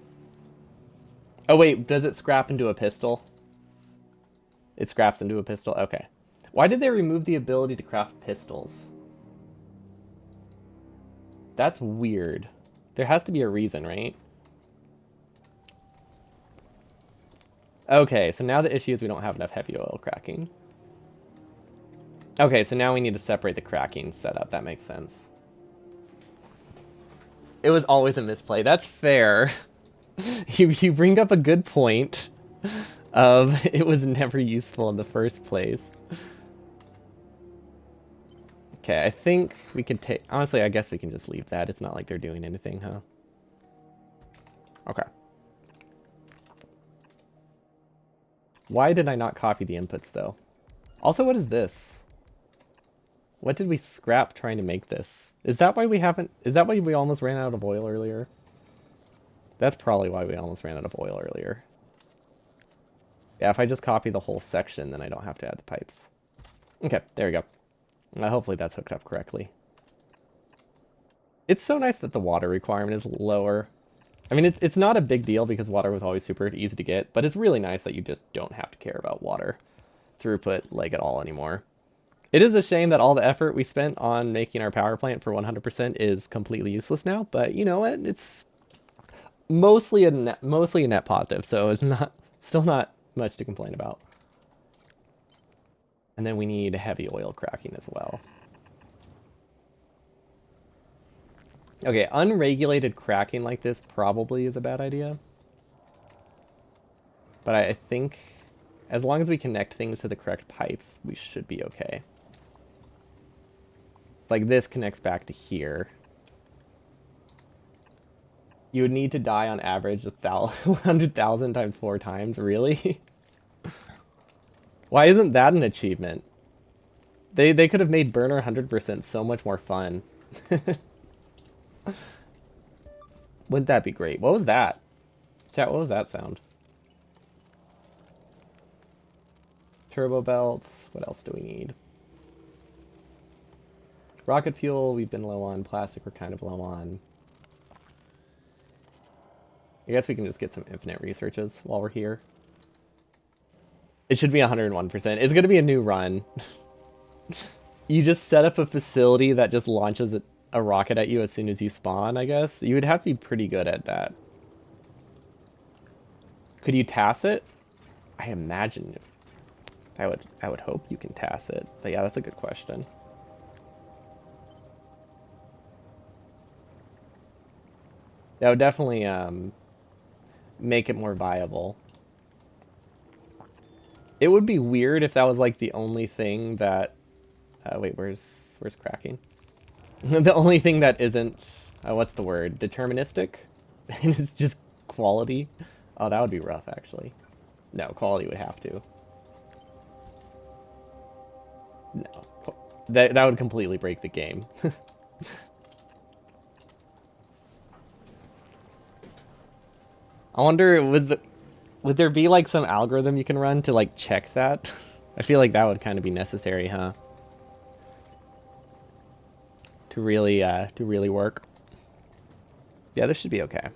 Oh wait, does it scrap into a pistol? It scraps into a pistol? Okay. Why did they remove the ability to craft pistols? That's weird. There has to be a reason, right? Okay, so now the issue is we don't have enough heavy oil cracking. Okay, so now we need to separate the cracking setup. That makes sense. It was always a misplay. That's fair. You bring up a good point of it was never useful in the first place. Okay, I think we can take... Honestly, I guess we can just leave that. It's not like they're doing anything, huh? Okay. Why did I not copy the inputs, though? Also, what is this? What did we scrap trying to make this? Is that why we haven't... Is that why we almost ran out of oil earlier? That's probably why we almost ran out of oil earlier. Yeah, if I just copy the whole section, then I don't have to add the pipes. Okay, there we go. Hopefully that's hooked up correctly. It's so nice that the water requirement is lower. I mean, it's not a big deal because water was always super easy to get, but it's really nice that you just don't have to care about water throughput like at all anymore. It is a shame that all the effort we spent on making our power plant for 100% is completely useless now, but you know what? It's mostly a net positive, so it's still not much to complain about. And then we need heavy oil cracking as well. Okay, unregulated cracking like this probably is a bad idea. But I think as long as we connect things to the correct pipes, we should be okay. Like this connects back to here. You would need to die on average 100,000 times 4 times, really? Why isn't that an achievement? They could have made burner 100% so much more fun. Wouldn't that be great? What was that? Chat, what was that sound? Turbo belts. What else do we need? Rocket fuel, we've been low on. Plastic, we're kind of low on. I guess we can just get some infinite researches while we're here. It should be 101%. It's going to be a new run. You just set up a facility that just launches a rocket at you as soon as you spawn, I guess. You would have to be pretty good at that. Could you TAS it? I imagine. I would hope you can TAS it. But yeah, that's a good question. That would definitely make it more viable. It would be weird if that was like the only thing that... wait, where's cracking? The only thing that isn't... what's the word? Deterministic? And it's just quality? Oh, that would be rough, actually. No, quality would have to. No. That would completely break the game. I wonder, would there be like some algorithm you can run to like check that? I feel like that would kind of be necessary, huh? To really work. Yeah, this should be okay.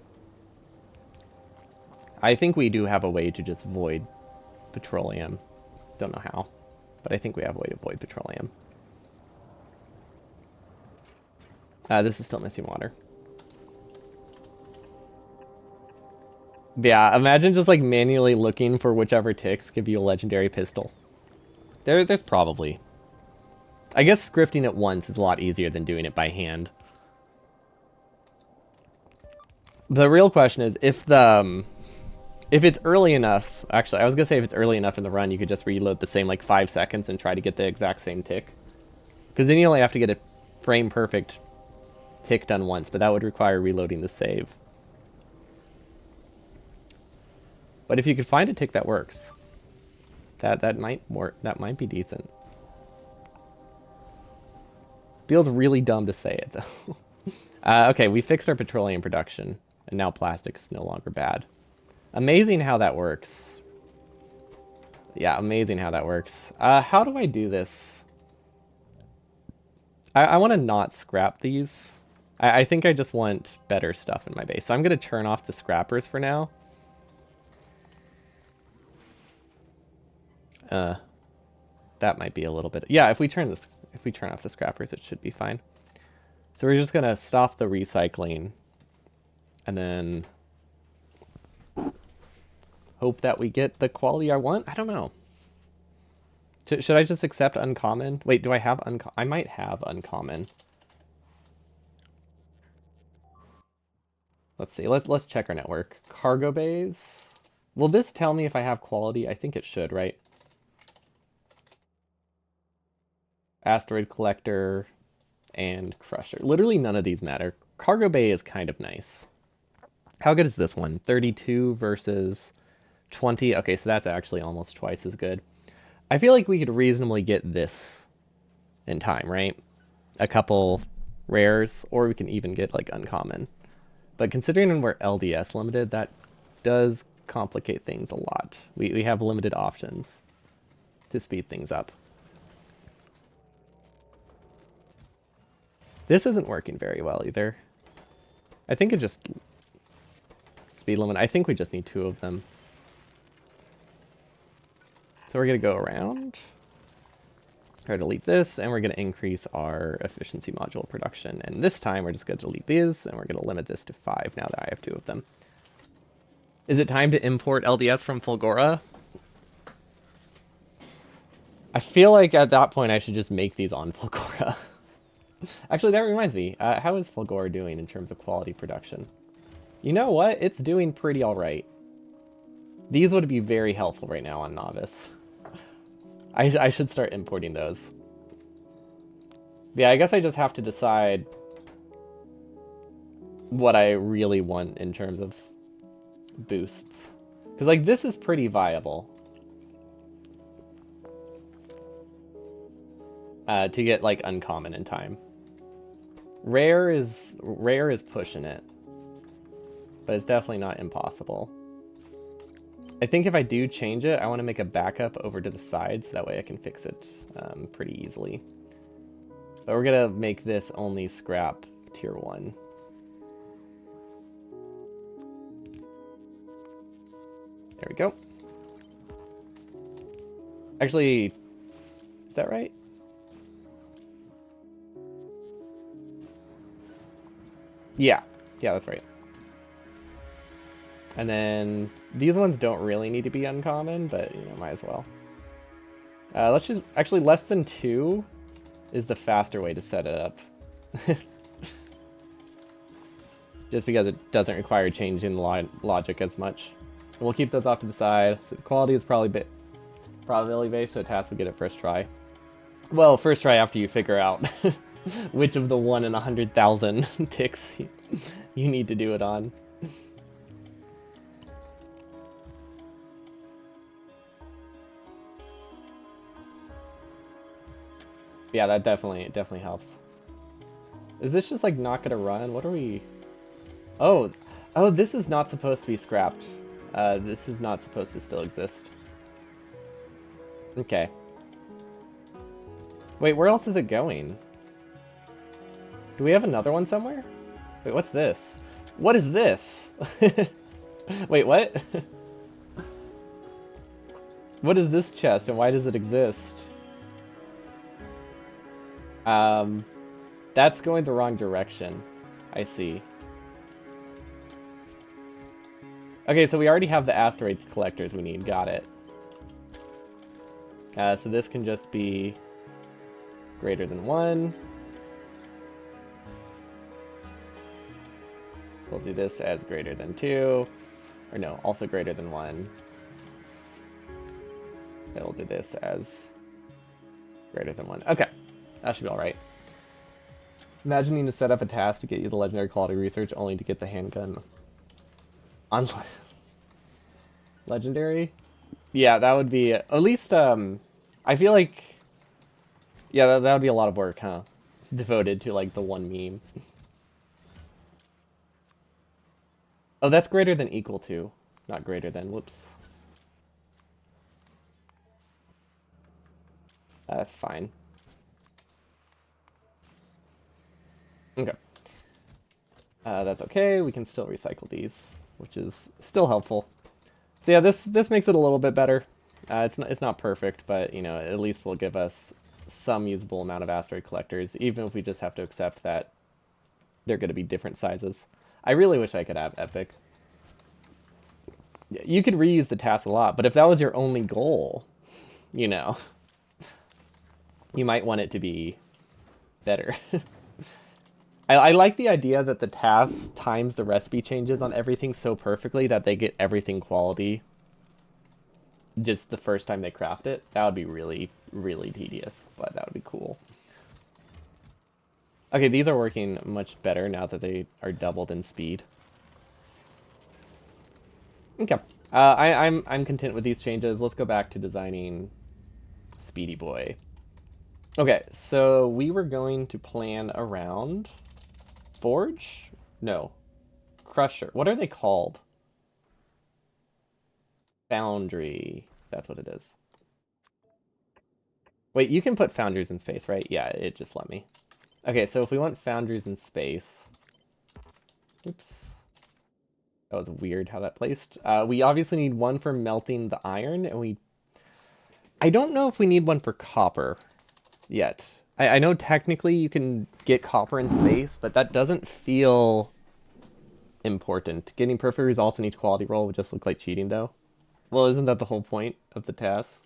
I think we do have a way to just void petroleum. Don't know how, but I think we have a way to void petroleum. This is still missing water. Yeah, imagine just like manually looking for whichever ticks give you a legendary pistol. There's probably. I guess scripting it once is a lot easier than doing it by hand. The real question is if it's early enough. Actually, I was gonna say if it's early enough in the run, you could just reload the same like 5 seconds and try to get the exact same tick. Because then you only have to get a frame perfect tick done once, but that would require reloading the save. But if you could find a tick that works, that might work. That might be decent. Feels really dumb to say it though. Okay, we fixed our petroleum production, and now plastic is no longer bad. Amazing how that works. Yeah, amazing how that works. How do I do this? I want to not scrap these. I think I just want better stuff in my base. So I'm going to turn off the scrappers for now. That might be a little bit... Yeah, if we turn off the scrappers, it should be fine. So we're just going to stop the recycling. And then hope that we get the quality I want? I don't know. Should I just accept uncommon? Wait, do I have uncommon? I might have uncommon. Let's see. Let's check our network. Cargo bays. Will this tell me if I have quality? I think it should, right? Asteroid collector and crusher. Literally none of these matter. Cargo bay is kind of nice. How good is this one? 32 versus 20. Okay, so that's actually almost twice as good. I feel like we could reasonably get this in time, right? A couple rares, or we can even get like uncommon. But considering we're LDS limited, that does complicate things a lot. We have limited options to speed things up. This isn't working very well either. I think it just... Speed limit. I think we just need 2 of them. So we're going to go around. Try to delete this, and we're going to increase our efficiency module production. And this time we're just going to delete these, and we're going to limit this to 5 now that I have 2 of them. Is it time to import LDS from Fulgora? I feel like at that point I should just make these on Fulgora. Actually, that reminds me. How is Fulgora doing in terms of quality production? You know what? It's doing pretty alright. These would be very helpful right now on Novice. I should start importing those. Yeah, I guess I just have to decide what I really want in terms of boosts. Because, like, this is pretty viable. To get, like, uncommon in time. Rare is pushing it. But it's definitely not impossible. I think if I do change it, I want to make a backup over to the side, so that way I can fix it pretty easily. But we're going to make this only scrap tier 1. There we go. Actually, is that right? Yeah, that's right. And then these ones don't really need to be uncommon, but you know, might as well. Let's just actually less than 2 is the faster way to set it up. Just because it doesn't require changing logic as much. And we'll keep those off to the side. So the quality is probably probability based, so it has to get it first try. Well, first try after you figure out which of the 1 in 100,000 ticks you need to do it on. Yeah, that definitely helps. Is this just like not gonna run? What are we... Oh, this is not supposed to be scrapped. This is not supposed to still exist. Okay. Wait, where else is it going? Do we have another one somewhere? Wait, what's this? What is this? Wait, what? What is this chest and why does it exist? That's going the wrong direction. I see. Okay, so we already have the asteroid collectors we need. Got it. So this can just be greater than 1. We'll do this as greater than 2. Or no, also greater than 1. Then we'll do this as greater than 1. Okay, that should be alright. Imagine needing to set up a task to get you the legendary quality research only to get the handgun on legendary. Yeah, that would be at least I feel like yeah, that would be a lot of work, huh? Devoted to like the one meme. Oh, that's greater than equal to, not greater than. Whoops. That's fine. Okay. That's okay. We can still recycle these, which is still helpful. So yeah, this makes it a little bit better. It's not perfect, but you know, at least will give us some usable amount of asteroid collectors, even if we just have to accept that they're going to be different sizes. I really wish I could have epic. You could reuse the task a lot, but if that was your only goal, you know, you might want it to be better. I like the idea that the task times the recipe changes on everything so perfectly that they get everything quality just the first time they craft it. That would be really, really tedious, but that would be cool. Okay, these are working much better now that they are doubled in speed. Okay. I'm content with these changes. Let's go back to designing Speedy Boy. Okay, so we were going to plan around Forge? No. Crusher. What are they called? Foundry. That's what it is. Wait, you can put foundries in space, right? Yeah, it just let me. Okay, so if we want foundries in space... Oops. That was weird how that placed. We obviously need one for melting the iron, and we... I don't know if we need one for copper yet. I know technically you can get copper in space, but that doesn't feel important. Getting perfect results in each quality roll would just look like cheating, though. Well, isn't that the whole point of the task?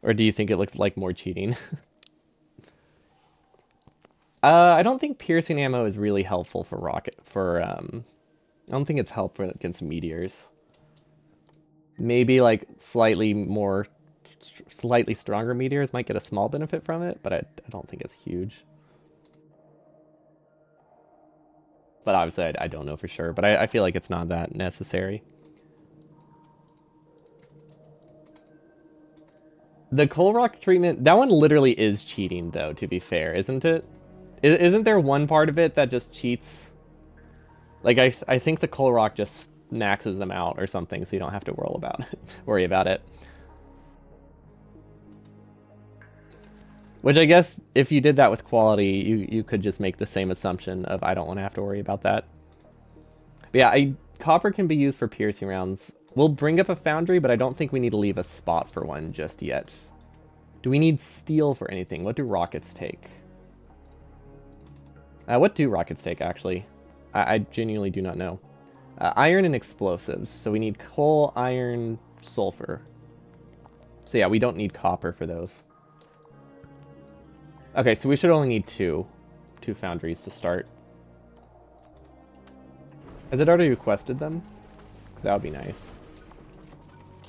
Or do you think it looks like more cheating? I don't think piercing ammo is really helpful for I don't think it's helpful against meteors. Maybe like slightly stronger meteors might get a small benefit from it, but I don't think it's huge. But obviously, I don't know for sure. But I feel like it's not that necessary. The coal rock treatment, that one literally is cheating, though, to be fair, isn't it? Isn't there one part of it that just cheats? Like, I think the coal rock just maxes them out or something, so you don't have to worry about it. Which I guess, if you did that with quality, you could just make the same assumption of I don't want to have to worry about that. But yeah, copper can be used for piercing rounds. We'll bring up a foundry, but I don't think we need to leave a spot for one just yet. Do we need steel for anything? What do rockets take? What do rockets take, actually? I genuinely do not know. Iron and explosives. So we need coal, iron, sulfur. So yeah, we don't need copper for those. Okay, so we should only need two foundries to start. Has it already requested them? That would be nice.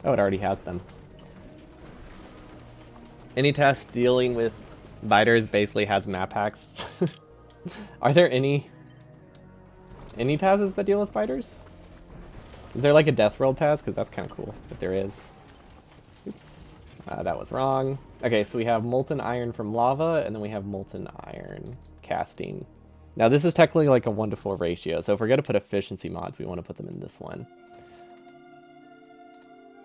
Oh, it already has them. Any task dealing with biters basically has map hacks. Are there any tasks that deal with biters? Is there like a death world task? Because that's kind of cool if there is. Oops. That was wrong. Okay, so we have molten iron from lava, and then we have molten iron casting. Now this is technically like a 1-to-4 ratio, so if we're going to put efficiency mods, we want to put them in this one.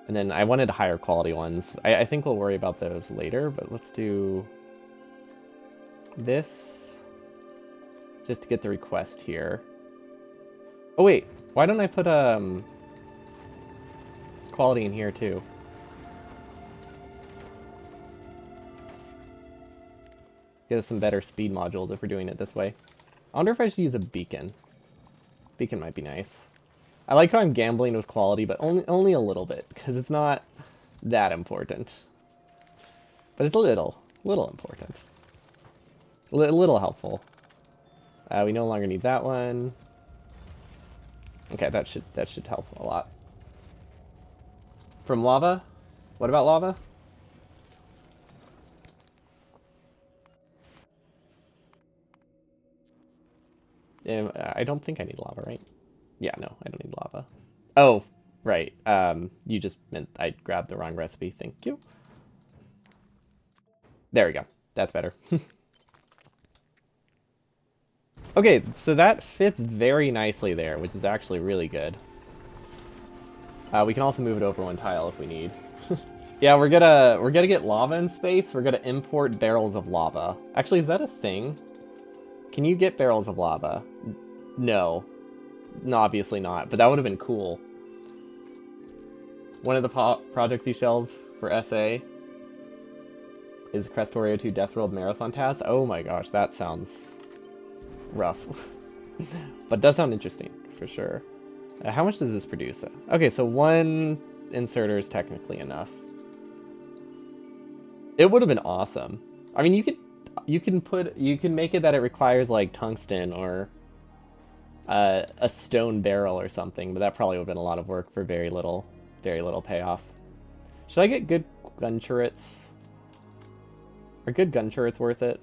And then I wanted higher quality ones. I think we'll worry about those later, but let's do this just to get the request here. Oh wait, why don't I put quality in here too? Get us some better speed modules if we're doing it this way. I wonder if I should use a beacon. Beacon might be nice. I like how I'm gambling with quality, but only a little bit, because it's not that important. But it's a little important. A little helpful. We no longer need that one. Okay, that should help a lot. From lava? What about lava? I don't think I need lava, right? Yeah, no, I don't need lava. Oh, right. You just meant I grabbed the wrong recipe. Thank you. There we go. That's better. Okay, so that fits very nicely there, which is actually really good. We can also move it over one tile if we need. Yeah, we're gonna get lava in space. We're gonna import barrels of lava. Actually, is that a thing? Can you get barrels of lava? No. No, obviously not, but that would have been cool. One of the projects he shelves for SA is Crestorio 2 Death World Marathon Task. Oh my gosh, that sounds rough. But does sound interesting, for sure. How much does this produce? Okay, so one inserter is technically enough. It would have been awesome. I mean, you can make it that it requires like tungsten or a stone barrel or something, but that probably would have been a lot of work for very little payoff. Should I get good gun turrets? Are good gun turrets worth it?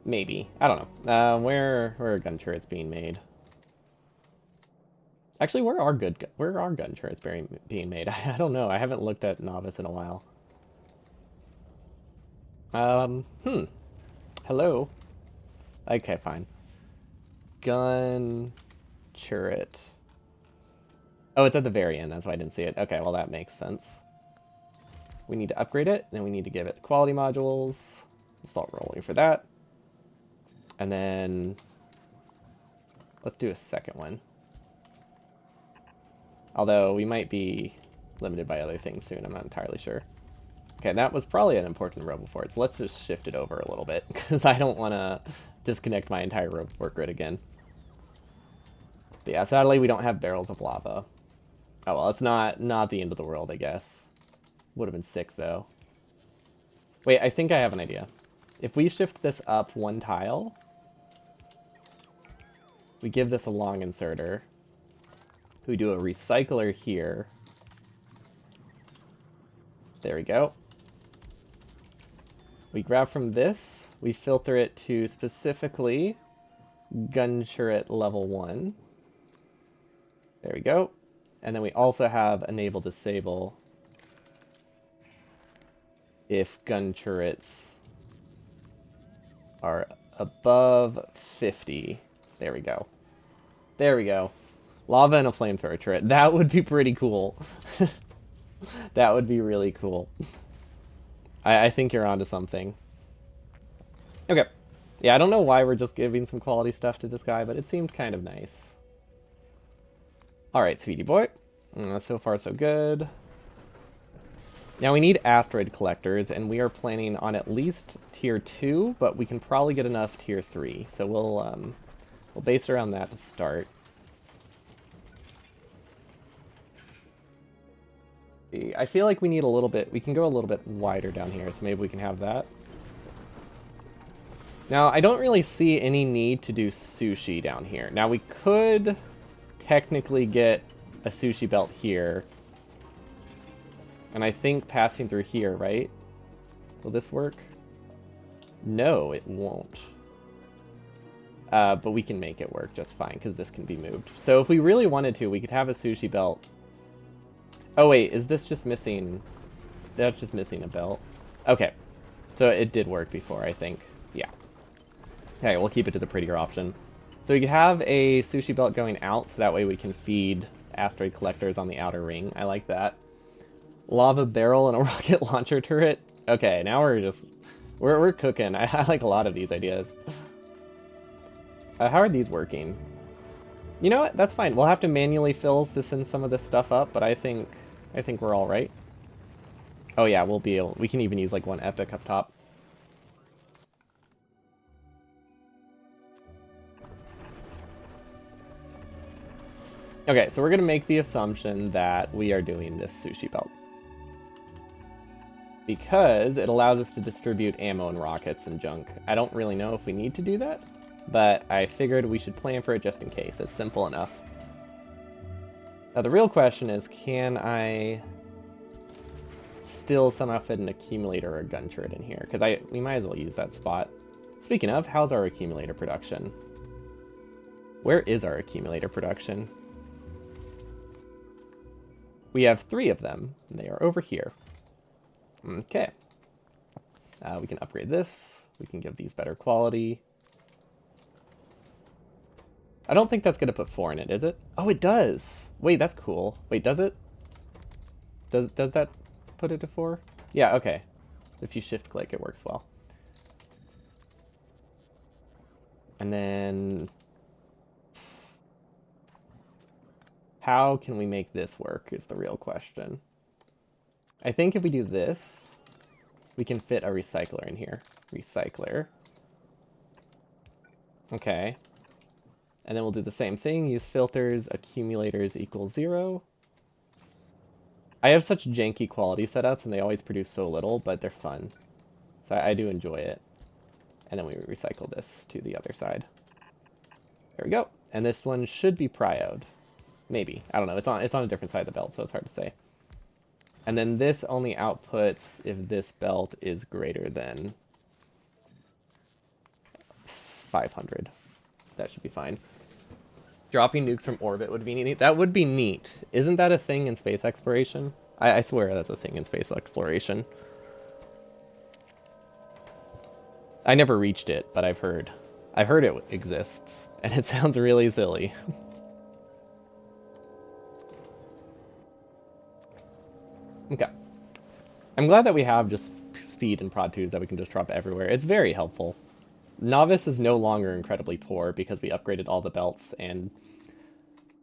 Maybe. I don't know. Where are gun turrets being made? Actually, where are gun turrets being made? I don't know. I haven't looked at Novice in a while. Hello. Okay, fine. Gun turret. Oh, it's at the very end. That's why I didn't see it. Okay, well that makes sense. We need to upgrade it, then we need to give it quality modules. Start rolling for that. And then let's do a second one. Although we might be limited by other things soon, I'm not entirely sure. Okay, that was probably an important Roboport, so let's just shift it over a little bit, because I don't want to disconnect my entire Roboport grid again. But yeah, sadly we don't have barrels of lava. Oh well, it's not the end of the world, I guess. Would have been sick, though. Wait, I think I have an idea. If we shift this up one tile, we give this a long inserter. We do a recycler here. There we go. We grab from this, we filter it to specifically gun turret level 1. There we go. And then we also have enable disable if gun turrets are above 50. There we go. There we go. Lava and a flamethrower turret. That would be pretty cool. That would be really cool. I think you're onto something. Okay. Yeah, I don't know why we're just giving some quality stuff to this guy, but it seemed kind of nice. Alright, Speedy Boy. So far, so good. Now we need asteroid collectors, and we are planning on at least tier 2, but we can probably get enough tier 3. So we'll base it around that to start. I feel like we need a little bit, we can go a little bit wider down here, so maybe we can have that. Now, I don't really see any need to do sushi down here. Now, we could technically get a sushi belt here. And I think passing through here, right? Will this work? No, it won't. But we can make it work just fine, because this can be moved. So if we really wanted to, we could have a sushi belt. Oh wait, is this just missing... That's just missing a belt. Okay. So it did work before, I think. Yeah. Okay, we'll keep it to the prettier option. So we could have a sushi belt going out, so that way we can feed asteroid collectors on the outer ring. I like that. Lava barrel and a rocket launcher turret. Okay, now we're just... We're cooking. I like a lot of these ideas. How are these working? You know what? That's fine. We'll have to manually fill to send some of this stuff up, but I think we're all right. Oh yeah, we'll be able... We can even use like one epic up top. Okay, so we're gonna make the assumption that we are doing this sushi belt, because it allows us to distribute ammo and rockets and junk. I don't really know if we need to do that, but I figured we should plan for it just in case. It's simple enough. Now the real question is, can I still somehow fit an accumulator or a gun turret in here? Because we might as well use that spot. Speaking of, how's our accumulator production? Where is our accumulator production? We have 3 of them, and they are over here. Okay. We can upgrade this. We can give these better quality. I don't think that's going to put 4 in it, is it? Oh, it does! Wait, that's cool. Wait, does it? Does that put it to 4? Yeah, okay. If you shift click, it works well. And then how can we make this work is the real question. I think if we do this, we can fit a recycler in here. Recycler. Okay. And then we'll do the same thing. Use filters, accumulators equals 0. I have such janky quality setups, and they always produce so little, but they're fun. So I do enjoy it. And then we recycle this to the other side. There we go. And this one should be prioed. Maybe. I don't know. It's on a different side of the belt, so it's hard to say. And then this only outputs if this belt is greater than 500. That should be fine. Dropping nukes from orbit would be neat. That would be neat. Isn't that a thing in space exploration? I swear that's a thing in space exploration. I never reached it, but I've heard it exists, and it sounds really silly. Okay. I'm glad that we have just speed and prod 2s that we can just drop everywhere. It's very helpful. Novice is no longer incredibly poor because we upgraded all the belts and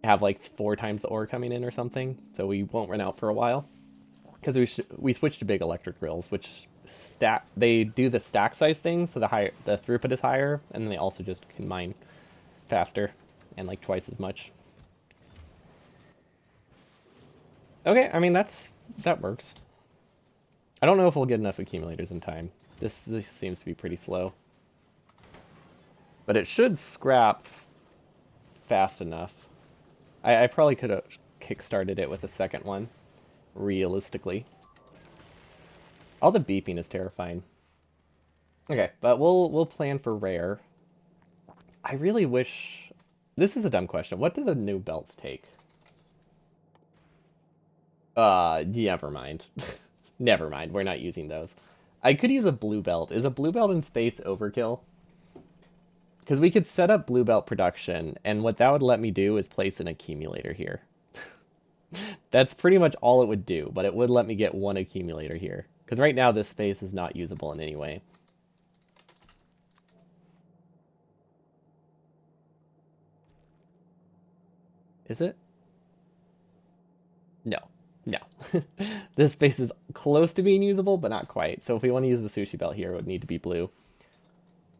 have like 4 times the ore coming in or something, so we won't run out for a while. Because we switched to big electric drills, which they do the stack size thing, so the throughput is higher, and then they also just can mine faster and like twice as much. Okay, I mean that works. I don't know if we'll get enough accumulators in time. This seems to be pretty slow. But it should scrap fast enough. I probably could have kickstarted it with a second one, realistically. All the beeping is terrifying. Okay, but we'll plan for rare. I really wish... This is a dumb question. What do the new belts take? Never mind. Never mind, we're not using those. I could use a blue belt. Is a blue belt in space overkill? Because we could set up blue belt production, and what that would let me do is place an accumulator here. That's pretty much all it would do, but it would let me get 1 accumulator here. Because right now this space is not usable in any way. Is it? No. No. This space is close to being usable, but not quite. So if we want to use the sushi belt here, it would need to be blue.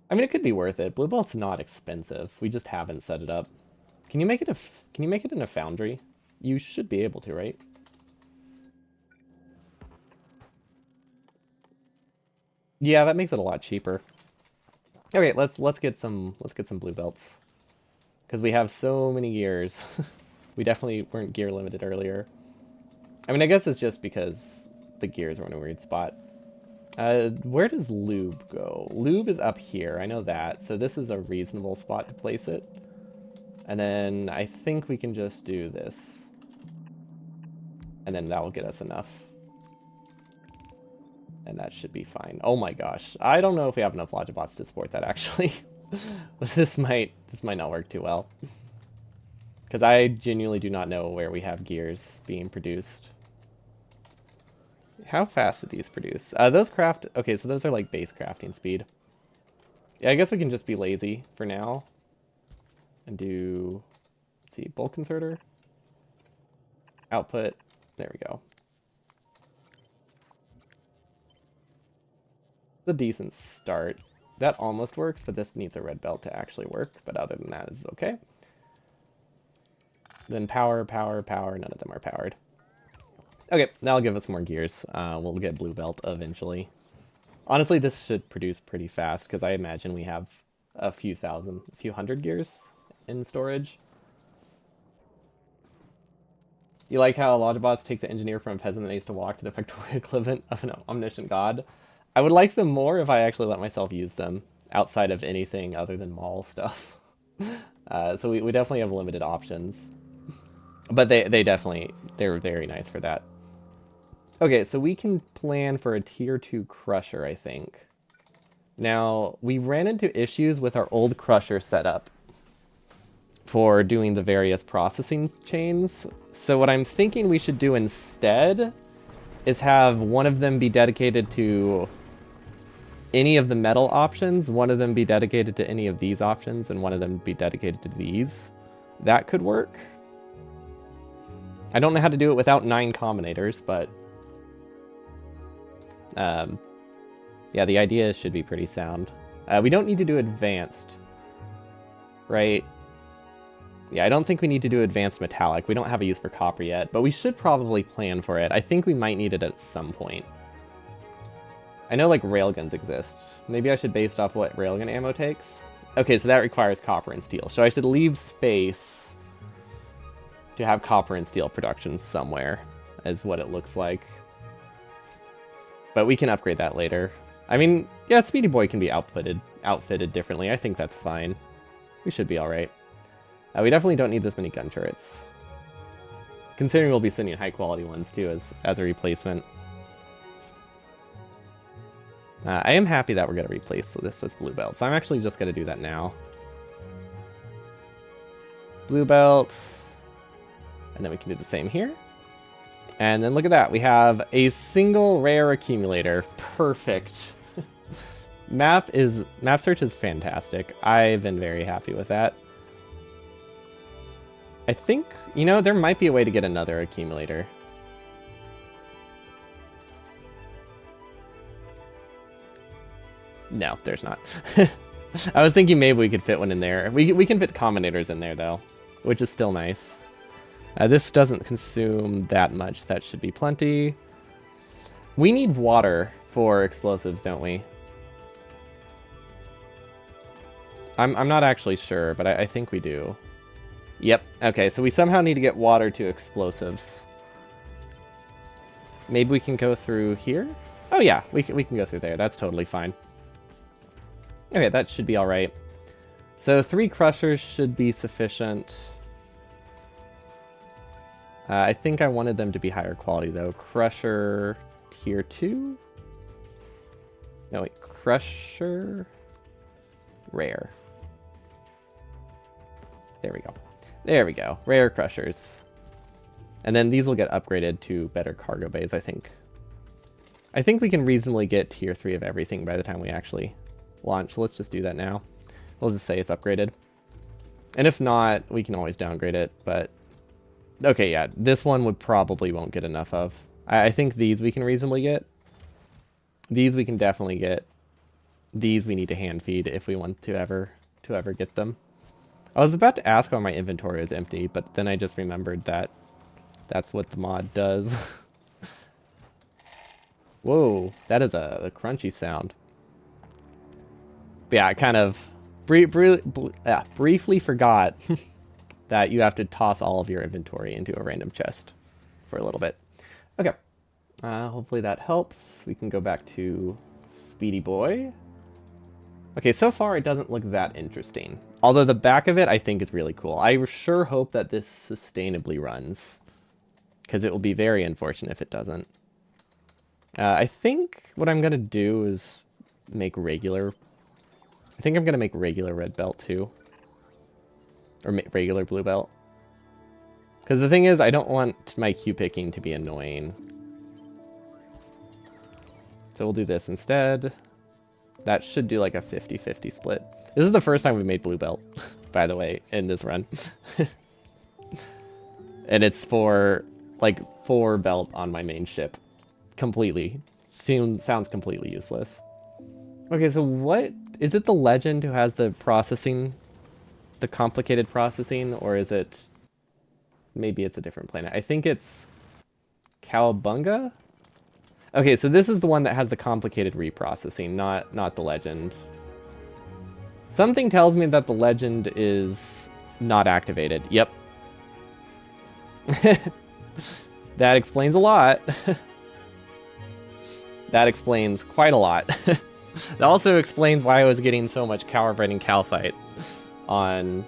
I mean, it could be worth it. Blue belt's not expensive. We just haven't set it up. Can you make it in a foundry? You should be able to, right? Yeah, that makes it a lot cheaper. Okay, let's get some blue belts. Because we have so many gears. We definitely weren't gear limited earlier. I mean, I guess it's just because the gears were in a weird spot. Where does lube go? Lube is up here, I know that. So this is a reasonable spot to place it. And then I think we can just do this. And then that will get us enough. And that should be fine. Oh my gosh. I don't know if we have enough Logibots to support that, actually. This might not work too well. Because I genuinely do not know where we have gears being produced. How fast do these produce? Those craft... Okay, so those are like base crafting speed. Yeah, I guess we can just be lazy for now. And do... Let's see, bulk inserter. Output. There we go. It's a decent start. That almost works, but this needs a red belt to actually work. But other than that, it's okay. Then power, power, power. None of them are powered. Okay, that'll give us more gears. We'll get blue belt eventually. Honestly, this should produce pretty fast because I imagine we have a few hundred gears in storage. You like how Logibots take the engineer from a peasant that needs to walk to the Factorio equivalent of an omniscient god? I would like them more if I actually let myself use them outside of anything other than mall stuff. So we definitely have limited options. But they're very nice for that. Okay, so we can plan for a tier 2 crusher, I think. Now, we ran into issues with our old crusher setup for doing the various processing chains. So what I'm thinking we should do instead is have one of them be dedicated to any of the metal options, one of them be dedicated to any of these options, and one of them be dedicated to these. That could work. I don't know how to do it without 9 combinators, but yeah, the idea should be pretty sound. We don't need to do advanced, right? Yeah, I don't think we need to do advanced metallic. We don't have a use for copper yet, but we should probably plan for it. I think we might need it at some point. I know, like, railguns exist. Maybe I should base off what railgun ammo takes. Okay, so that requires copper and steel. So I should leave space to have copper and steel production somewhere, is what it looks like. But we can upgrade that later. I mean, yeah, Speedy Boy can be outfitted differently. I think that's fine. We should be alright. We definitely don't need this many gun turrets. Considering we'll be sending high-quality ones, too, as a replacement. I am happy that we're going to replace this with Blue Belt, so I'm actually just going to do that now. Blue Belt. And then we can do the same here. And then look at that. We have a single rare accumulator. Perfect. Map search is fantastic. I've been very happy with that. I think, you know, there might be a way to get another accumulator. No, there's not. I was thinking maybe we could fit one in there. We can fit combinators in there, though, which is still nice. This doesn't consume that much. That should be plenty. We need water for explosives, don't we? I'm not actually sure, but I think we do. Yep. Okay, so we somehow need to get water to explosives. Maybe we can go through here? Oh yeah, we can go through there. That's totally fine. Okay, that should be alright. So 3 crushers should be sufficient. I think I wanted them to be higher quality, though. Crusher tier 2? No, wait. Crusher rare. There we go. There we go. Rare crushers. And then these will get upgraded to better cargo bays, I think. I think we can reasonably get tier 3 of everything by the time we actually launch. So let's just do that now. We'll just say it's upgraded. And if not, we can always downgrade it, but... Okay, yeah, this one won't get enough of. I think these we can reasonably get. These we can definitely get. These we need to hand feed if we want to ever get them. I was about to ask why my inventory is empty, but then I just remembered that that's what the mod does. Whoa, that is a crunchy sound. But yeah, I kind of briefly forgot that you have to toss all of your inventory into a random chest for a little bit. Okay, hopefully that helps. We can go back to Speedy Boy. Okay, so far it doesn't look that interesting. Although the back of it, I think is really cool. I sure hope that this sustainably runs, because it will be very unfortunate if it doesn't. I think what I'm going to do is make regular... I think I'm going to make regular red belt too. Or regular blue belt. Because the thing is, I don't want my Q picking to be annoying. So we'll do this instead. That should do like a 50-50 split. This is the first time we've made blue belt, by the way, in this run. And it's for like 4 belt on my main ship. Completely. Sounds completely useless. Okay, so what... Is it the legend who has the processing... The complicated processing, or is it... Maybe it's a different planet. I think it's... Cowabunga? Okay, so this is the one that has the complicated reprocessing, not the legend. Something tells me that the legend is not activated. Yep. That explains a lot. That explains quite a lot. That also explains why I was getting so much coward and calcite on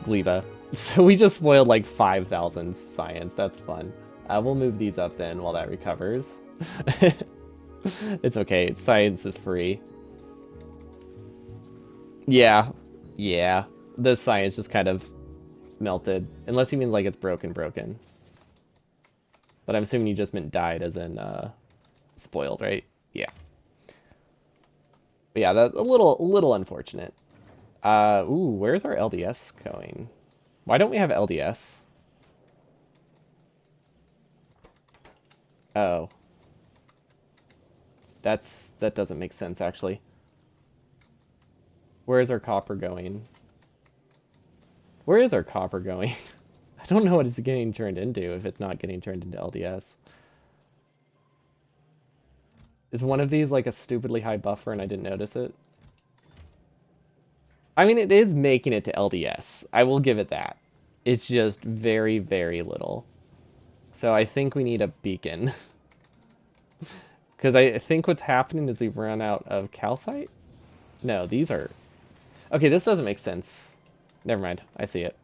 Gleba. So we just spoiled like 5,000 science. That's fun. We'll move these up then while that recovers. It's okay. Science is free. Yeah. Yeah. The science just kind of melted. Unless you mean like it's broken. But I'm assuming you just meant died as in spoiled, right? Yeah. But yeah, that's a little unfortunate. Ooh, where's our LDS going? Why don't we have LDS? Oh, that doesn't make sense actually. Where is our copper going? Where is our copper going? I don't know what it's getting turned into if it's not getting turned into LDS. Is one of these like a stupidly high buffer and I didn't notice it? I mean, it is making it to LDS. I will give it that. It's just very, very little. So I think we need a beacon. Because I think what's happening is we've run out of calcite? No, these are... Okay, this doesn't make sense. Never mind. I see it.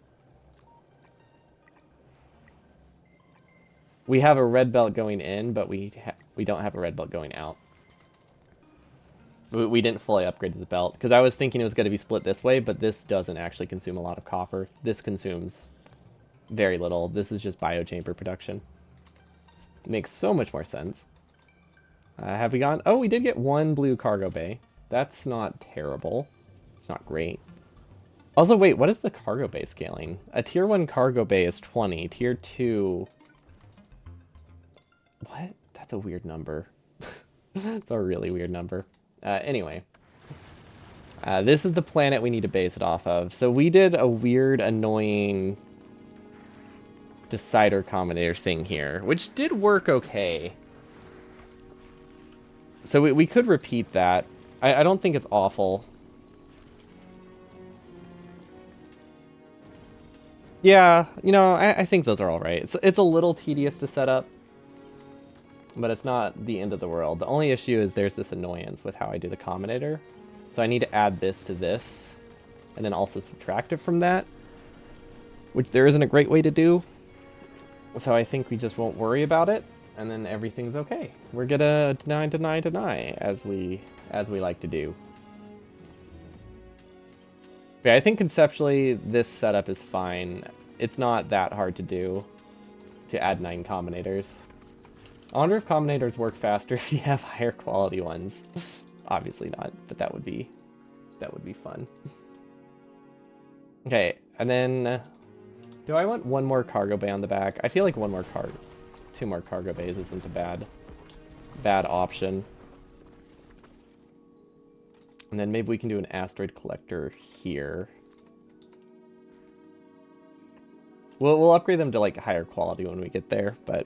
We have a red belt going in, but we don't have a red belt going out. We didn't fully upgrade the belt, because I was thinking it was going to be split this way, but this doesn't actually consume a lot of copper. This consumes very little. This is just biochamber production. Makes so much more sense. Have we gone? Oh, we did get one blue cargo bay. That's not terrible. It's not great. Also, wait, what is the cargo bay scaling? A tier 1 cargo bay is 20. Tier 2... What? That's a weird number. It's a really weird number. Anyway. This is the planet we need to base it off of. So we did a weird, annoying decider combinator thing here, which did work okay. So we could repeat that. I don't think it's awful. Yeah, you know, I think those are all right. It's a little tedious to set up, but it's not the end of the world. The only issue is there's this annoyance with how I do the combinator. So I need to add this to this, and then also subtract it from that, which there isn't a great way to do. So I think we just won't worry about it, and then everything's okay. We're gonna deny, as we like to do. Yeah, I think conceptually this setup is fine. It's not that hard to do, to add 9 combinators. I wonder if combinators work faster if you have higher quality ones. Obviously not, but that would be fun. Okay, and then do I want one more cargo bay on the back? I feel like two more cargo bays isn't a bad option. And then maybe we can do an asteroid collector here. We'll upgrade them to like higher quality when we get there, but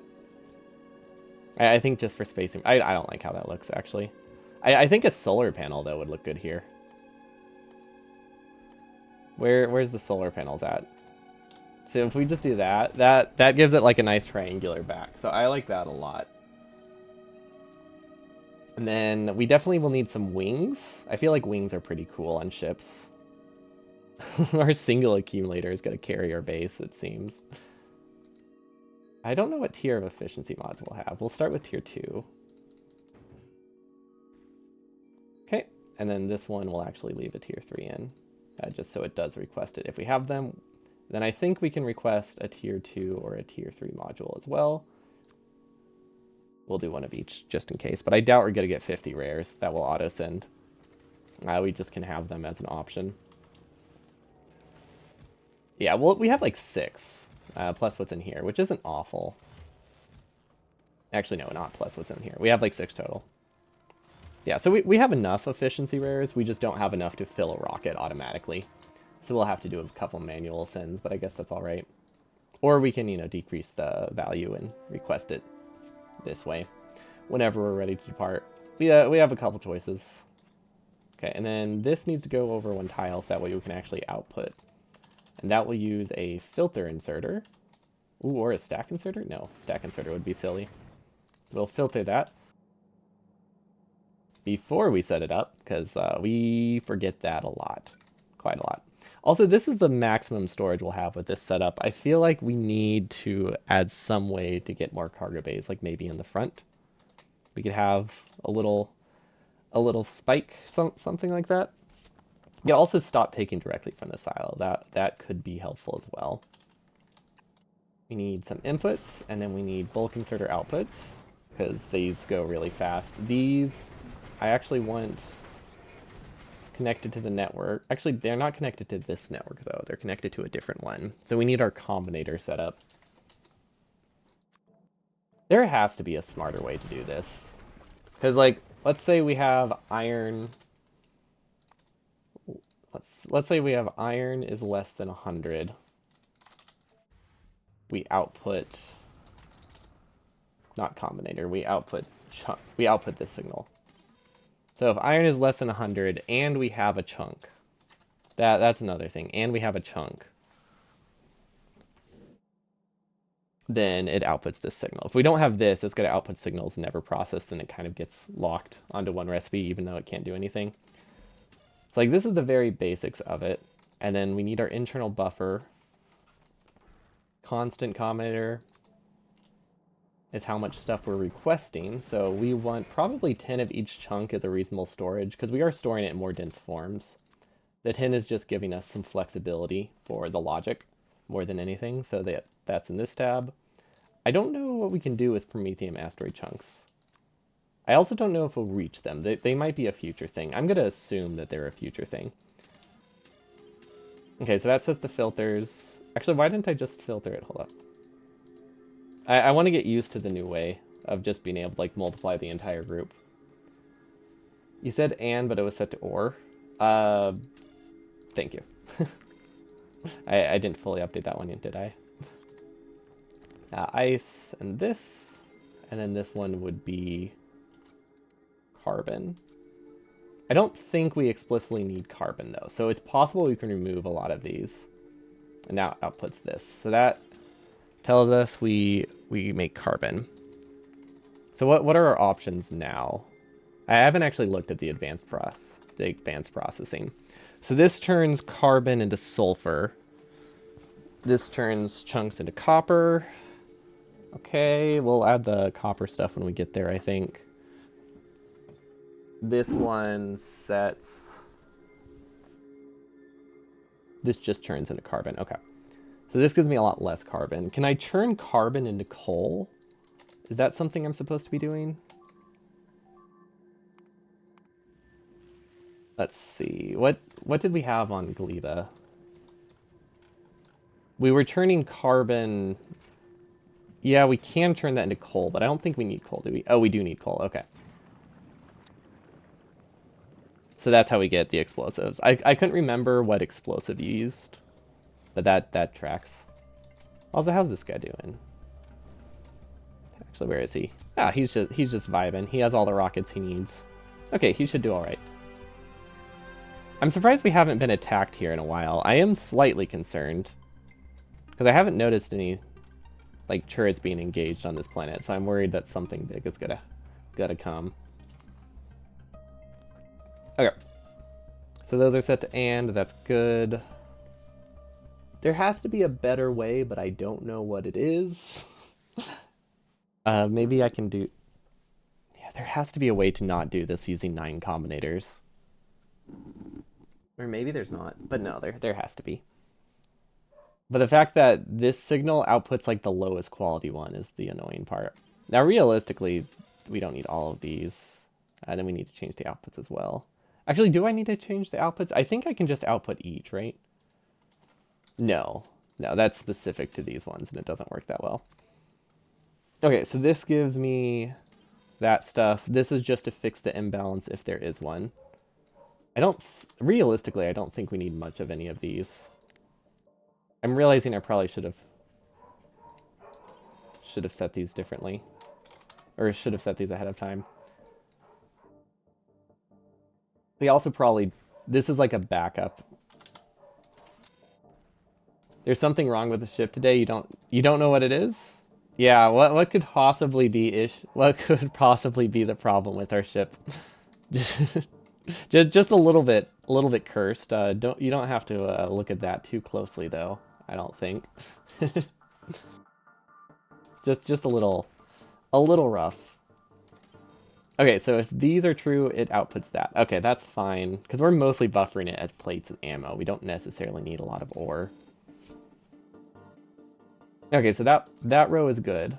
I think just for spacing, I don't like how that looks actually. I think a solar panel though would look good here. Where's the solar panels at? So if we just do that gives it like a nice triangular back. So I like that a lot. And then we definitely will need some wings. I feel like wings are pretty cool on ships. Our single accumulator is going to carry our base, it seems. I don't know what tier of efficiency mods we'll have. We'll start with tier 2. Okay, and then this one we'll actually leave a tier 3 in, just so it does request it. If we have them, then I think we can request a tier 2 or a tier 3 module as well. We'll do one of each, just in case. But I doubt we're going to get 50 rares. That will auto-send. We just can have them as an option. Yeah, well, we have like 6, plus what's in here, which isn't awful. Actually, no, not plus what's in here. We have like 6 total. Yeah, so we have enough efficiency rares. We just don't have enough to fill a rocket automatically. So we'll have to do a couple manual sends, but I guess that's all right. Or we can, you know, decrease the value and request it this way whenever we're ready to depart. We have a couple choices. Okay, and then this needs to go over 1 tile so that way we can actually output. And that will use a filter inserter. Ooh, or a stack inserter? No, stack inserter would be silly. We'll filter that before we set it up, because we forget that a lot. Quite a lot. Also, this is the maximum storage we'll have with this setup. I feel like we need to add some way to get more cargo bays, like maybe in the front. We could have a little spike, something like that. You can also stop taking directly from the silo. That could be helpful as well. We need some inputs, and then we need bulk inserter outputs, because these go really fast. These, I actually want connected to the network. Actually, they're not connected to this network, though. They're connected to a different one. So we need our combinator set up. There has to be a smarter way to do this. Because, like, let's say we have iron... Let's say we have iron is less than 100. We output... Not combinator, we output this signal. So if iron is less than 100 and we have a chunk, that's another thing, and we have a chunk, then it outputs this signal. If we don't have this, it's going to output signals never processed, and it kind of gets locked onto one recipe even though it can't do anything. So like this is the very basics of it. And then we need our internal buffer. Constant combinator is how much stuff we're requesting. So we want probably 10 of each chunk as a reasonable storage, because we are storing it in more dense forms. The 10 is just giving us some flexibility for the logic more than anything. So that's in this tab. I don't know what we can do with Prometheum asteroid chunks. I also don't know if we'll reach them. They might be a future thing. I'm going to assume that they're a future thing. Okay, so that says the filters. Actually, why didn't I just filter it? Hold up. I want to get used to the new way of just being able to like multiply the entire group. You said and, but it was set to or. Thank you. I didn't fully update that one yet, did I? Ice and this. And then this one would be carbon. I don't think we explicitly need carbon though, so it's possible we can remove a lot of these. And now it outputs this. So that tells us we make carbon. So what are our options now? I haven't actually looked at the advanced processing. So this turns carbon into sulfur. This turns chunks into copper. Okay, we'll add the copper stuff when we get there, I think. This one sets... This just turns into carbon. Okay. So this gives me a lot less carbon. Can I turn carbon into coal? Is that something I'm supposed to be doing? Let's see. What did we have on Gleba? We were turning carbon... Yeah, we can turn that into coal, but I don't think we need coal, do we? Oh, we do need coal. Okay. So that's how we get the explosives. I couldn't remember what explosive you used, but that tracks. Also, how's this guy doing? Actually, where is he? Ah, he's just vibing. He has all the rockets he needs. Okay, he should do all right. I'm surprised we haven't been attacked here in a while. I am slightly concerned because I haven't noticed any like turrets being engaged on this planet, so I'm worried that something big is gonna come. Okay. So those are set to and, that's good. There has to be a better way, but I don't know what it is. Maybe I can do... Yeah, there has to be a way to not do this using 9 combinators. Or maybe there's not, but no, there has to be. But the fact that this signal outputs like the lowest quality one is the annoying part. Now realistically, we don't need all of these. And then we need to change the outputs as well. Actually, do I need to change the outputs? I think I can just output each, right? No, that's specific to these ones, and it doesn't work that well. Okay, so this gives me that stuff. This is just to fix the imbalance if there is one. Realistically, I don't think we need much of any of these. I'm realizing I probably should have set these differently. Or should have set these ahead of time. We also probably... This is like a backup. There's something wrong with the ship today. You don't know what it is? Yeah, what could possibly be what could possibly be the problem with our ship? just a little bit cursed. You don't have to look at that too closely though, I don't think. just a little rough. Okay, so if these are true, it outputs that. Okay, that's fine, because we're mostly buffering it as plates and ammo. We don't necessarily need a lot of ore. Okay, so that row is good.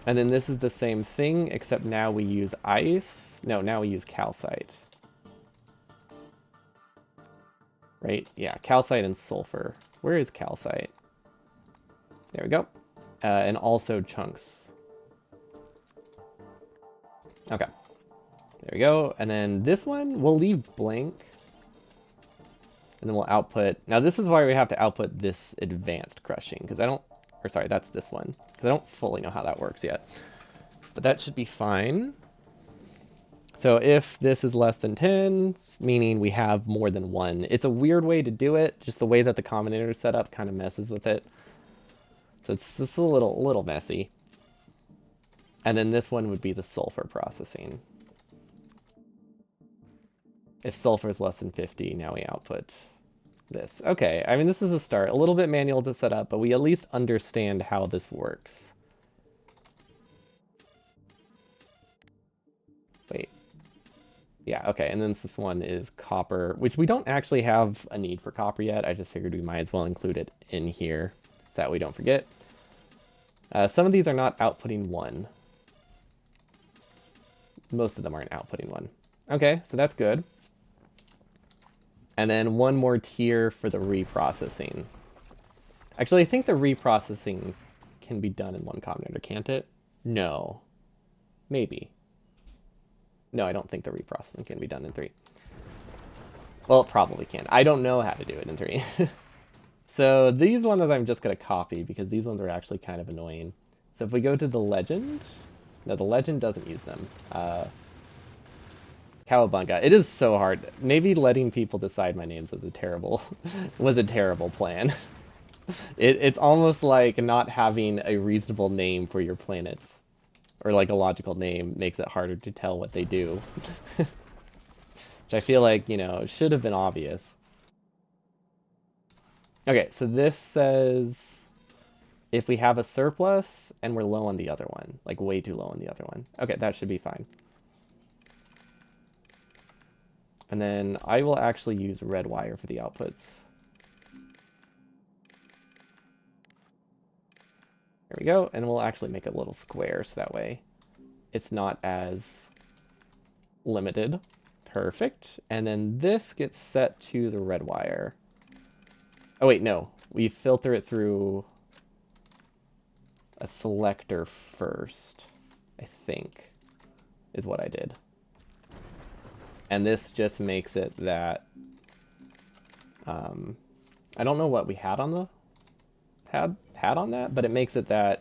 And then this is the same thing, except now we use ice. No, now we use calcite. Right? Yeah, calcite and sulfur. Where is calcite? There we go. And also chunks. Okay. There we go. And then this one, we'll leave blank. And then we'll output. Now this is why we have to output this advanced crushing, because I don't, or sorry, that's this one. Because I don't fully know how that works yet. But that should be fine. So if this is less than 10, meaning we have more than one, it's a weird way to do it. Just the way that the combinator is set up kind of messes with it. So it's just a little messy. And then this one would be the sulfur processing. If sulfur is less than 50, now we output this. Okay, I mean, this is a start. A little bit manual to set up, but we at least understand how this works. Wait. Yeah, okay, and then this one is copper, which we don't actually have a need for copper yet. I just figured we might as well include it in here so that we don't forget. Some of these are not outputting 1. Most of them aren't outputting 1. Okay, so that's good. And then one more tier for the reprocessing. Actually, I think the reprocessing can be done in one combinator, can't it? No. Maybe. No, I don't think the reprocessing can be done in 3. Well, it probably can. I don't know how to do it in 3. So these ones I'm just going to copy because these ones are actually kind of annoying. So if we go to the legend... No, the legend doesn't use them. Cowabunga. It is so hard. Maybe letting people decide my names was a terrible plan. It's almost like not having a reasonable name for your planets, or like a logical name, makes it harder to tell what they do. Which I feel like, you know, should have been obvious. Okay, so this says if we have a surplus and we're low on the other one, like way too low on the other one. Okay, that should be fine. And then I will actually use red wire for the outputs. There we go, and we'll actually make a little square so that way it's not as limited. Perfect. And then this gets set to the red wire. Oh wait, no. We filter it through a selector first, I think, is what I did. And this just makes it that... I don't know what we had on the... had on that, but it makes it that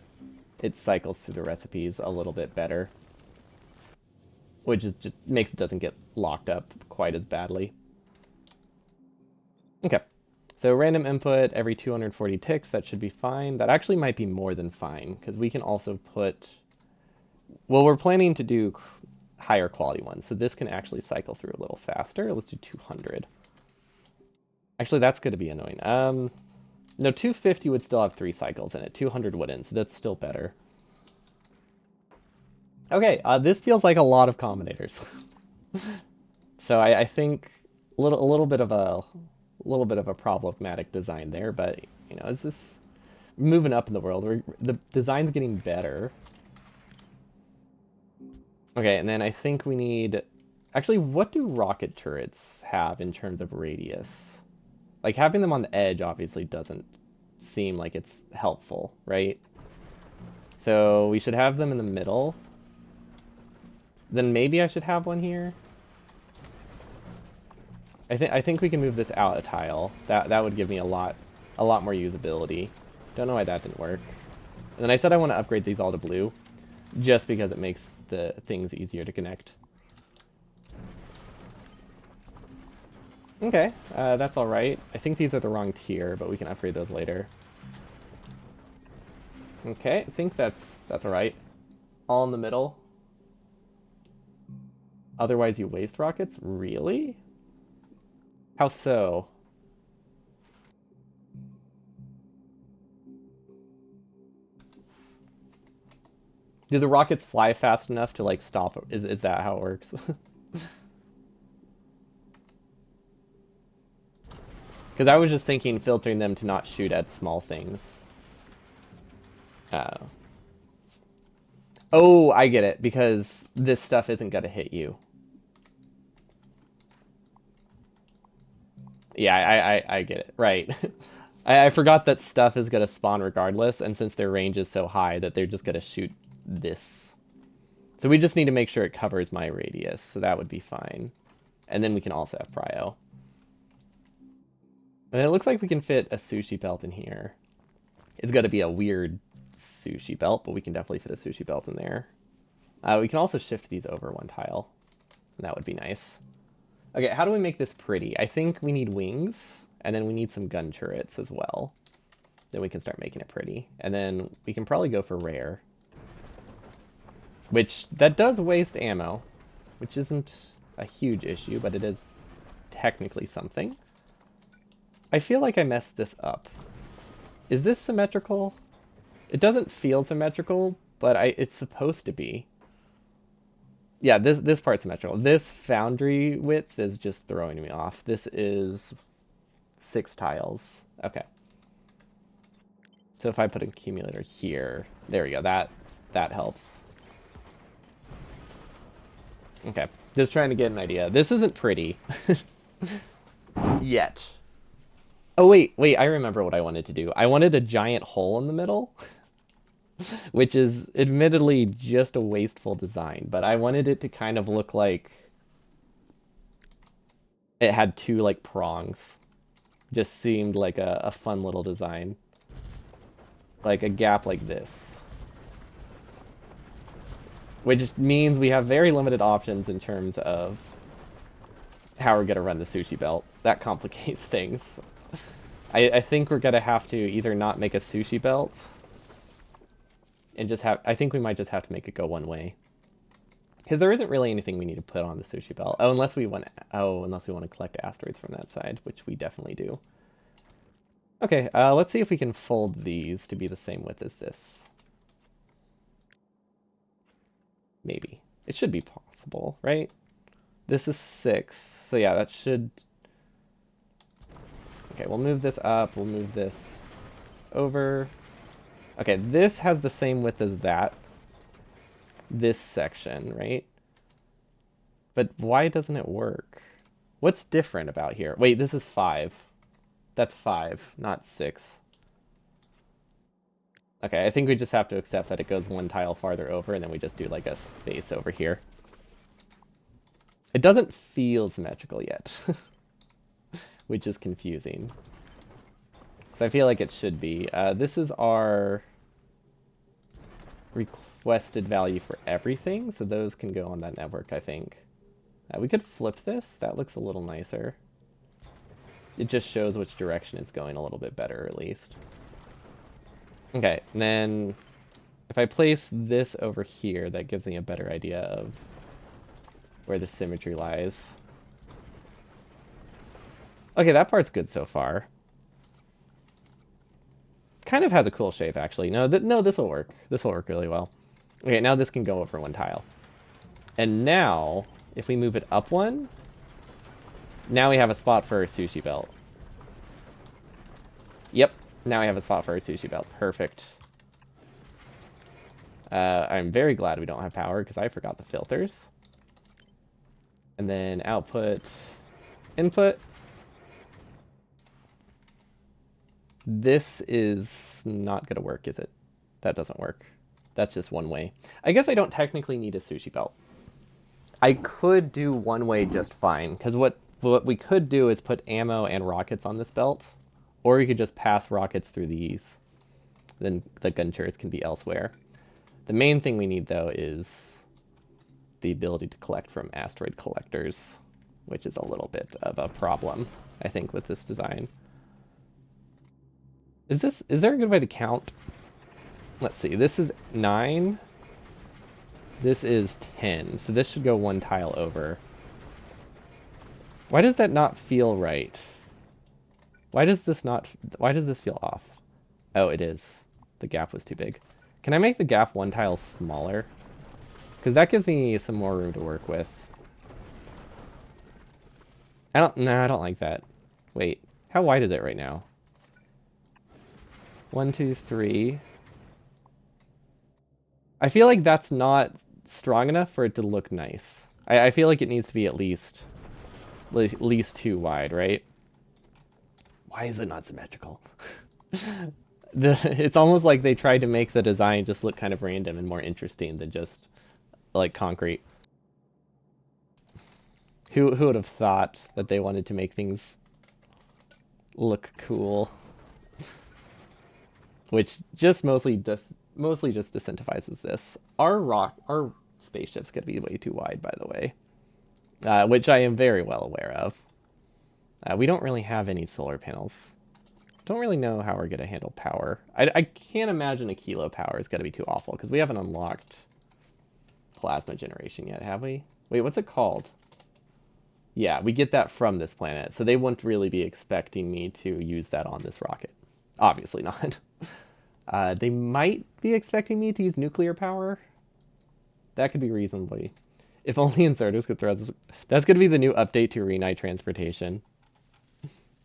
it cycles through the recipes a little bit better. Which is just makes it doesn't get locked up quite as badly. Okay. So random input every 240 ticks, that should be fine. That actually might be more than fine, because we can also put... Well, we're planning to do higher quality ones, so this can actually cycle through a little faster. Let's do 200. Actually, that's going to be annoying. No, 250 would still have 3 cycles in it. 200 wouldn't, so that's still better. Okay, this feels like a lot of combinators. So I think a little bit of a problematic design there, but you know, it's just moving up in the world. The design's getting better. Okay, and then I think we need... Actually, what do rocket turrets have in terms of radius? Like, having them on the edge obviously doesn't seem like it's helpful, right? So we should have them in the middle. Then maybe I should have one here. I think we can move this out a tile. That would give me a lot more usability. Don't know why that didn't work. And then I said I want to upgrade these all to blue, just because it makes the things easier to connect. Okay, that's all right. I think these are the wrong tier, but we can upgrade those later. Okay, I think that's all right. All in the middle. Otherwise you waste rockets? Really? How so? Do the rockets fly fast enough to, like, stop? Is that how it works? Because I was just thinking filtering them to not shoot at small things. Uh, oh, I get it, because this stuff isn't going to hit you. Yeah, I get it. Right. I forgot that stuff is going to spawn regardless, and since their range is so high that they're just going to shoot this. So we just need to make sure it covers my radius, so that would be fine. And then we can also have prio. And it looks like we can fit a sushi belt in here. It's got to be a weird sushi belt, but we can definitely fit a sushi belt in there. We can also shift these over one tile. And that would be nice. Okay, how do we make this pretty? I think we need wings, and then we need some gun turrets as well. Then we can start making it pretty. And then we can probably go for rare. Which, that does waste ammo, which isn't a huge issue, but it is technically something. I feel like I messed this up. Is this symmetrical? It doesn't feel symmetrical, but it's supposed to be. Yeah, this part's symmetrical. This foundry width is just throwing me off. This is 6 tiles. Okay. So if I put an accumulator here, there we go. That helps. Okay, just trying to get an idea. This isn't pretty. Yet. Oh, wait, I remember what I wanted to do. I wanted a giant hole in the middle, which is admittedly just a wasteful design, but I wanted it to kind of look like it had 2, like, prongs. Just seemed like a fun little design. Like a gap like this. Which means we have very limited options in terms of how we're going to run the sushi belt. That complicates things. I think we're going to have to either not make a sushi belt and just have... I think we might just have to make it go one way. Because there isn't really anything we need to put on the sushi belt. Oh, unless we want to collect asteroids from that side, which we definitely do. Okay, let's see if we can fold these to be the same width as this. Maybe. It should be possible, right? This is 6, so yeah, that should... Okay, we'll move this up, we'll move this over. Okay, this has the same width as that. This section, right? But why doesn't it work? What's different about here? Wait, this is 5. That's 5, not 6. Okay, I think we just have to accept that it goes one tile farther over, and then we just do like a space over here. It doesn't feel symmetrical yet, which is confusing. So I feel like it should be. This is our requested value for everything, so those can go on that network, I think. We could flip this. That looks a little nicer. It just shows which direction it's going a little bit better, at least. Okay, and then if I place this over here, that gives me a better idea of where the symmetry lies. Okay, that part's good so far. Kind of has a cool shape, actually. No, this will work. This will work really well. Okay, now this can go over one tile. And now, if we move it up one, now we have a spot for a sushi belt. Yep, now we have a spot for a sushi belt. Perfect. I'm very glad we don't have power, because I forgot the filters. And then output, input. This is not going to work, is it? That doesn't work. That's just one way. I guess I don't technically need a sushi belt. I could do one way just fine, because what we could do is put ammo and rockets on this belt, or we could just pass rockets through these. Then the gun turrets can be elsewhere. The main thing we need, though, is the ability to collect from asteroid collectors, which is a little bit of a problem, I think, with this design. Is there a good way to count? Let's see, this is 9. This is 10, so this should go one tile over. Why does that not feel right? Why does this feel off? Oh, it is. The gap was too big. Can I make the gap one tile smaller? Because that gives me some more room to work with. I don't like that. Wait, how wide is it right now? 1, 2, 3. I feel like that's not strong enough for it to look nice. I feel like it needs to be at least 2 wide, right? Why is it not symmetrical? It's almost like they tried to make the design just look kind of random and more interesting than just like concrete. Who would have thought that they wanted to make things look cool? Which just mostly just disincentivizes this. Our spaceship's gonna be way too wide, by the way, which I am very well aware of. We don't really have any solar panels. Don't really know how we're gonna handle power. I can't imagine a kilo power is gonna be too awful because we haven't unlocked plasma generation yet, have we? Wait, what's it called? Yeah, we get that from this planet, so they wouldn't really be expecting me to use that on this rocket. Obviously not. They might be expecting me to use nuclear power. That could be reasonably. If only inserters could throw this. That's going to be the new update to Renai transportation.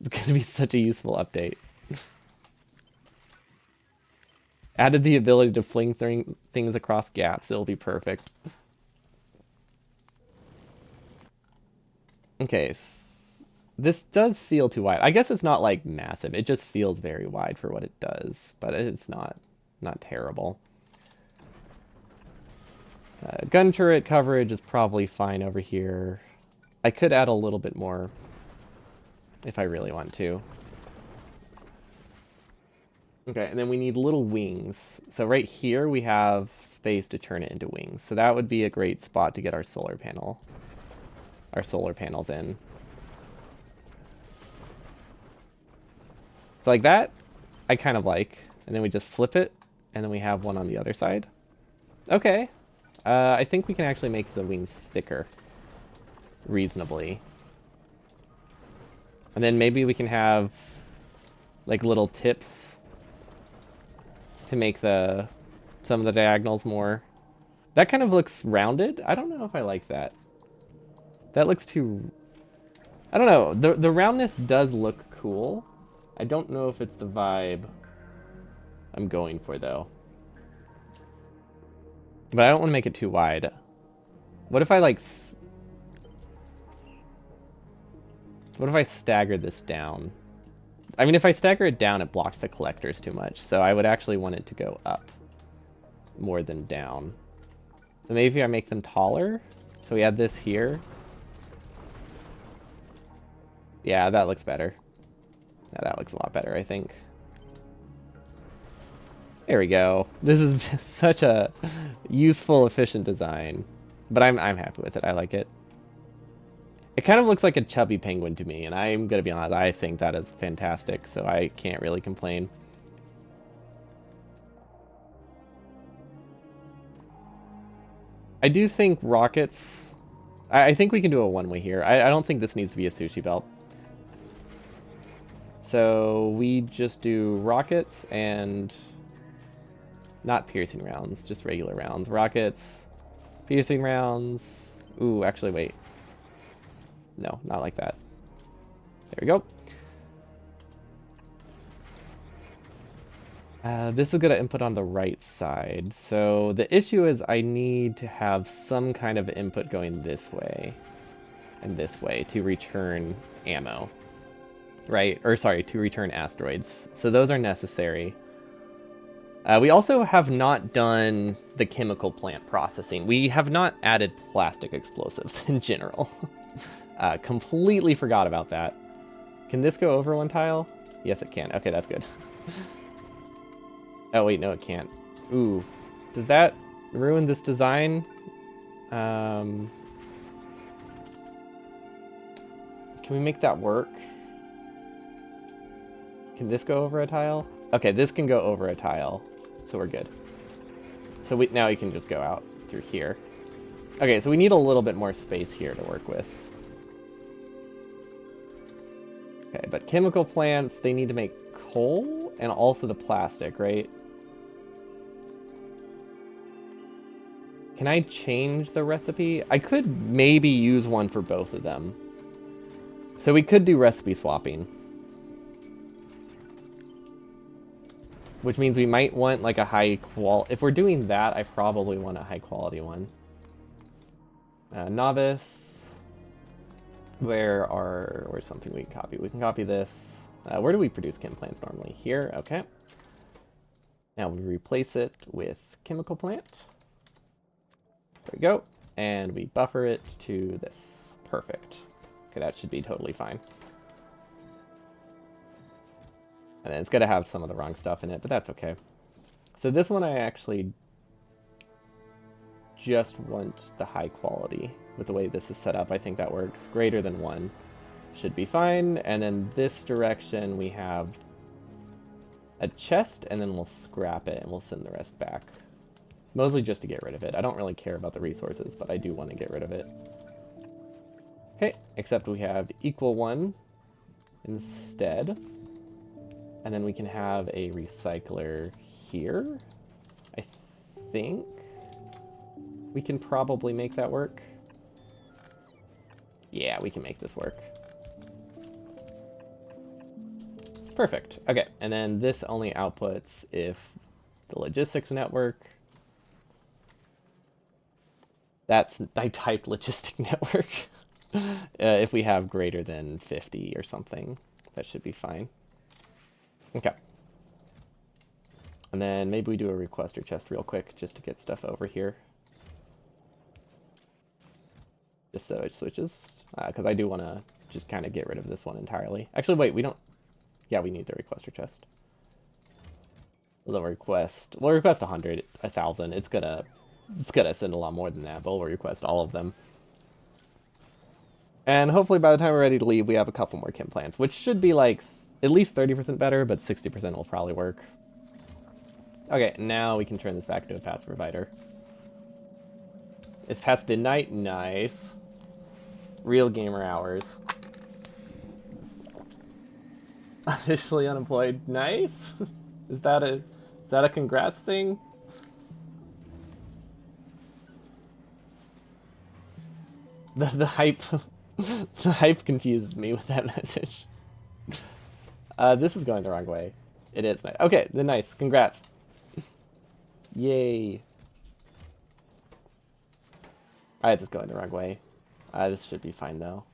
It's going to be such a useful update. Added the ability to fling things across gaps. It'll be perfect. Okay. This does feel too wide. I guess it's not like massive. It just feels very wide for what it does, but it's not terrible. Gun turret coverage is probably fine over here. I could add a little bit more if I really want to. Okay, and then we need little wings. So right here we have space to turn it into wings. So that would be a great spot to get our solar panels in. So like that, I kind of like. And then we just flip it, and then we have one on the other side. Okay. I think we can actually make the wings thicker. Reasonably. And then maybe we can have like little tips to make some of the diagonals more. That kind of looks rounded. I don't know if I like that. That looks too... I don't know. The roundness does look cool. I don't know if it's the vibe I'm going for, though. But I don't want to make it too wide. What if I, like... What if I stagger this down? I mean, if I stagger it down, it blocks the collectors too much. So I would actually want it to go up more than down. So maybe I make them taller. So we add this here. Yeah, that looks better. Yeah, that looks a lot better, I think. There we go. This is such a useful, efficient design. But I'm happy with it. I like it. It kind of looks like a chubby penguin to me, and I'm going to be honest, I think that is fantastic, so I can't really complain. I do think rockets... I think we can do a one-way here. I don't think this needs to be a sushi belt. So we just do rockets and... Not piercing rounds, just regular rounds. Rockets, piercing rounds... Ooh, actually, wait. No, not like that. There we go. This is going to input on the right side. So the issue is I need to have some kind of input going this way and this way to return ammo. Right? Or sorry, to return asteroids. So those are necessary. We also have not done the chemical plant processing. We have not added plastic explosives in general. Completely forgot about that. Can this go over one tile? Yes, it can. Okay, that's good. Oh, wait, no, it can't. Ooh. Does that ruin this design? Can we make that work? Can this go over a tile? Okay, this can go over a tile, so we're good. So now we can just go out through here. Okay, so we need a little bit more space here to work with. Okay, but chemical plants, they need to make coal and also the plastic, right? Can I change the recipe? I could maybe use one for both of them. So we could do recipe swapping. which means we might want like a high qual. If we're doing that, I probably want a high quality one. Novice. Where's something we can copy? We can copy this. Where do we produce chem plants normally? Here, okay. Now we replace it with chemical plant. There we go. And we buffer it to this. Perfect. Okay, that should be totally fine. And then it's going to have some of the wrong stuff in it, but that's okay. So this one I actually just want the high quality. With the way this is set up, I think that works. Greater than 1 should be fine. And then this direction we have a chest, and then we'll scrap it and we'll send the rest back. Mostly just to get rid of it. I don't really care about the resources, but I do want to get rid of it. Okay, except we have equal 1 instead. And then we can have a recycler here. I think we can probably make that work. Yeah, we can make this work. Perfect. Okay, and then this only outputs if the logistics network. I typed logistic network. If we have greater than 50 or something, that should be fine. Okay. And then maybe we do a requester chest real quick just to get stuff over here. Just so it switches. Because I do want to just kind of get rid of this one entirely. Actually, wait, we don't... Yeah, we need the requester chest. We'll request 100, 1,000. It's gonna send a lot more than that, but we'll request all of them. And hopefully by the time we're ready to leave, we have a couple more chem plants, which should be like at least 30% better, but 60% will probably work. Okay, now we can turn this back into a passive provider. It's past midnight. Nice. Real gamer hours. Officially unemployed. Nice. Is that a congrats thing? The hype the hype confuses me with that message. This is going the wrong way. It is nice. Okay, then nice. Congrats. Yay. Alright, this is going the wrong way. This should be fine though.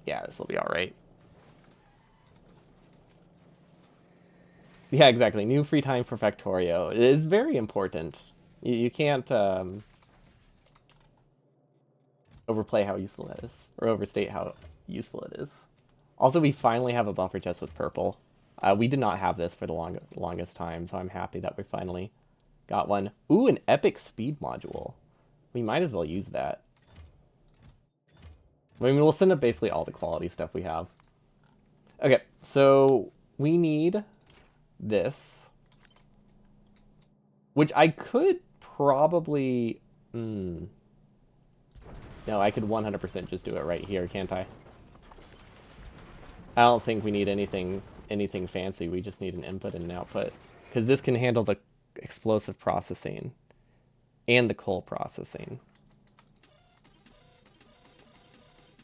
Yeah, this will be alright. Yeah, exactly. New free time for Factorio. It is very important. You can't overplay how useful that is, or overstate how useful it is. Also, we finally have a buffer chest with purple. We did not have this for the longest time, so I'm happy that we finally got one. Ooh, an epic speed module. We might as well use that. I mean, we'll send up basically all the quality stuff we have. Okay, so we need this, which I could probably... No, I could 100% just do it right here, can't I? I don't think we need anything fancy. We just need an input and an output, because this can handle the explosive processing and the coal processing.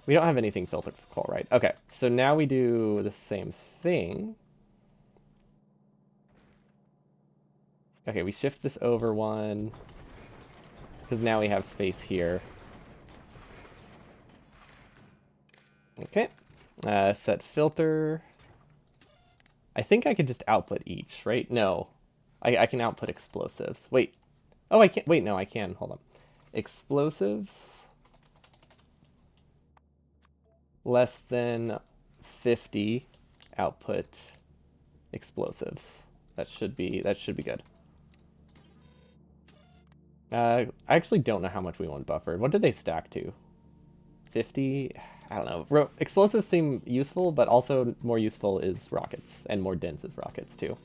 We don't have anything filtered for coal, right? Okay, so now we do the same thing. Okay, we shift this over one, because now we have space here. Okay, set filter. I think I could just output each, right? No, I can output explosives. Wait, oh, I can't, wait, no, I can, hold on. Explosives less than 50 output explosives. That should be good. I actually don't know how much we want buffered. What did they stack to? 50? I don't know. Explosives seem useful, but also more useful is rockets, and more dense is rockets too.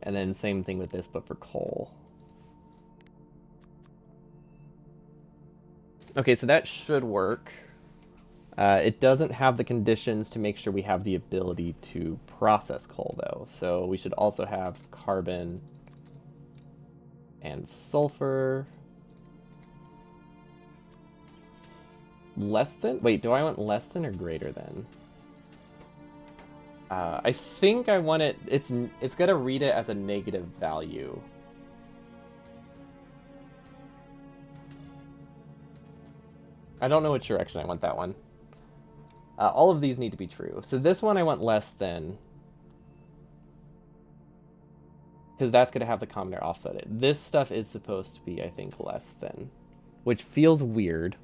And then same thing with this, but for coal. Okay, so that should work. It doesn't have the conditions to make sure we have the ability to process coal, though. So we should also have carbon and sulfur. Less than? Wait, do I want less than or greater than? I think I want it... It's gonna read it as a negative value. I don't know which direction I want that one. All of these need to be true. So this one I want less than... because that's going to have the commenter offset it. This stuff is supposed to be, I think, less than. Which feels weird.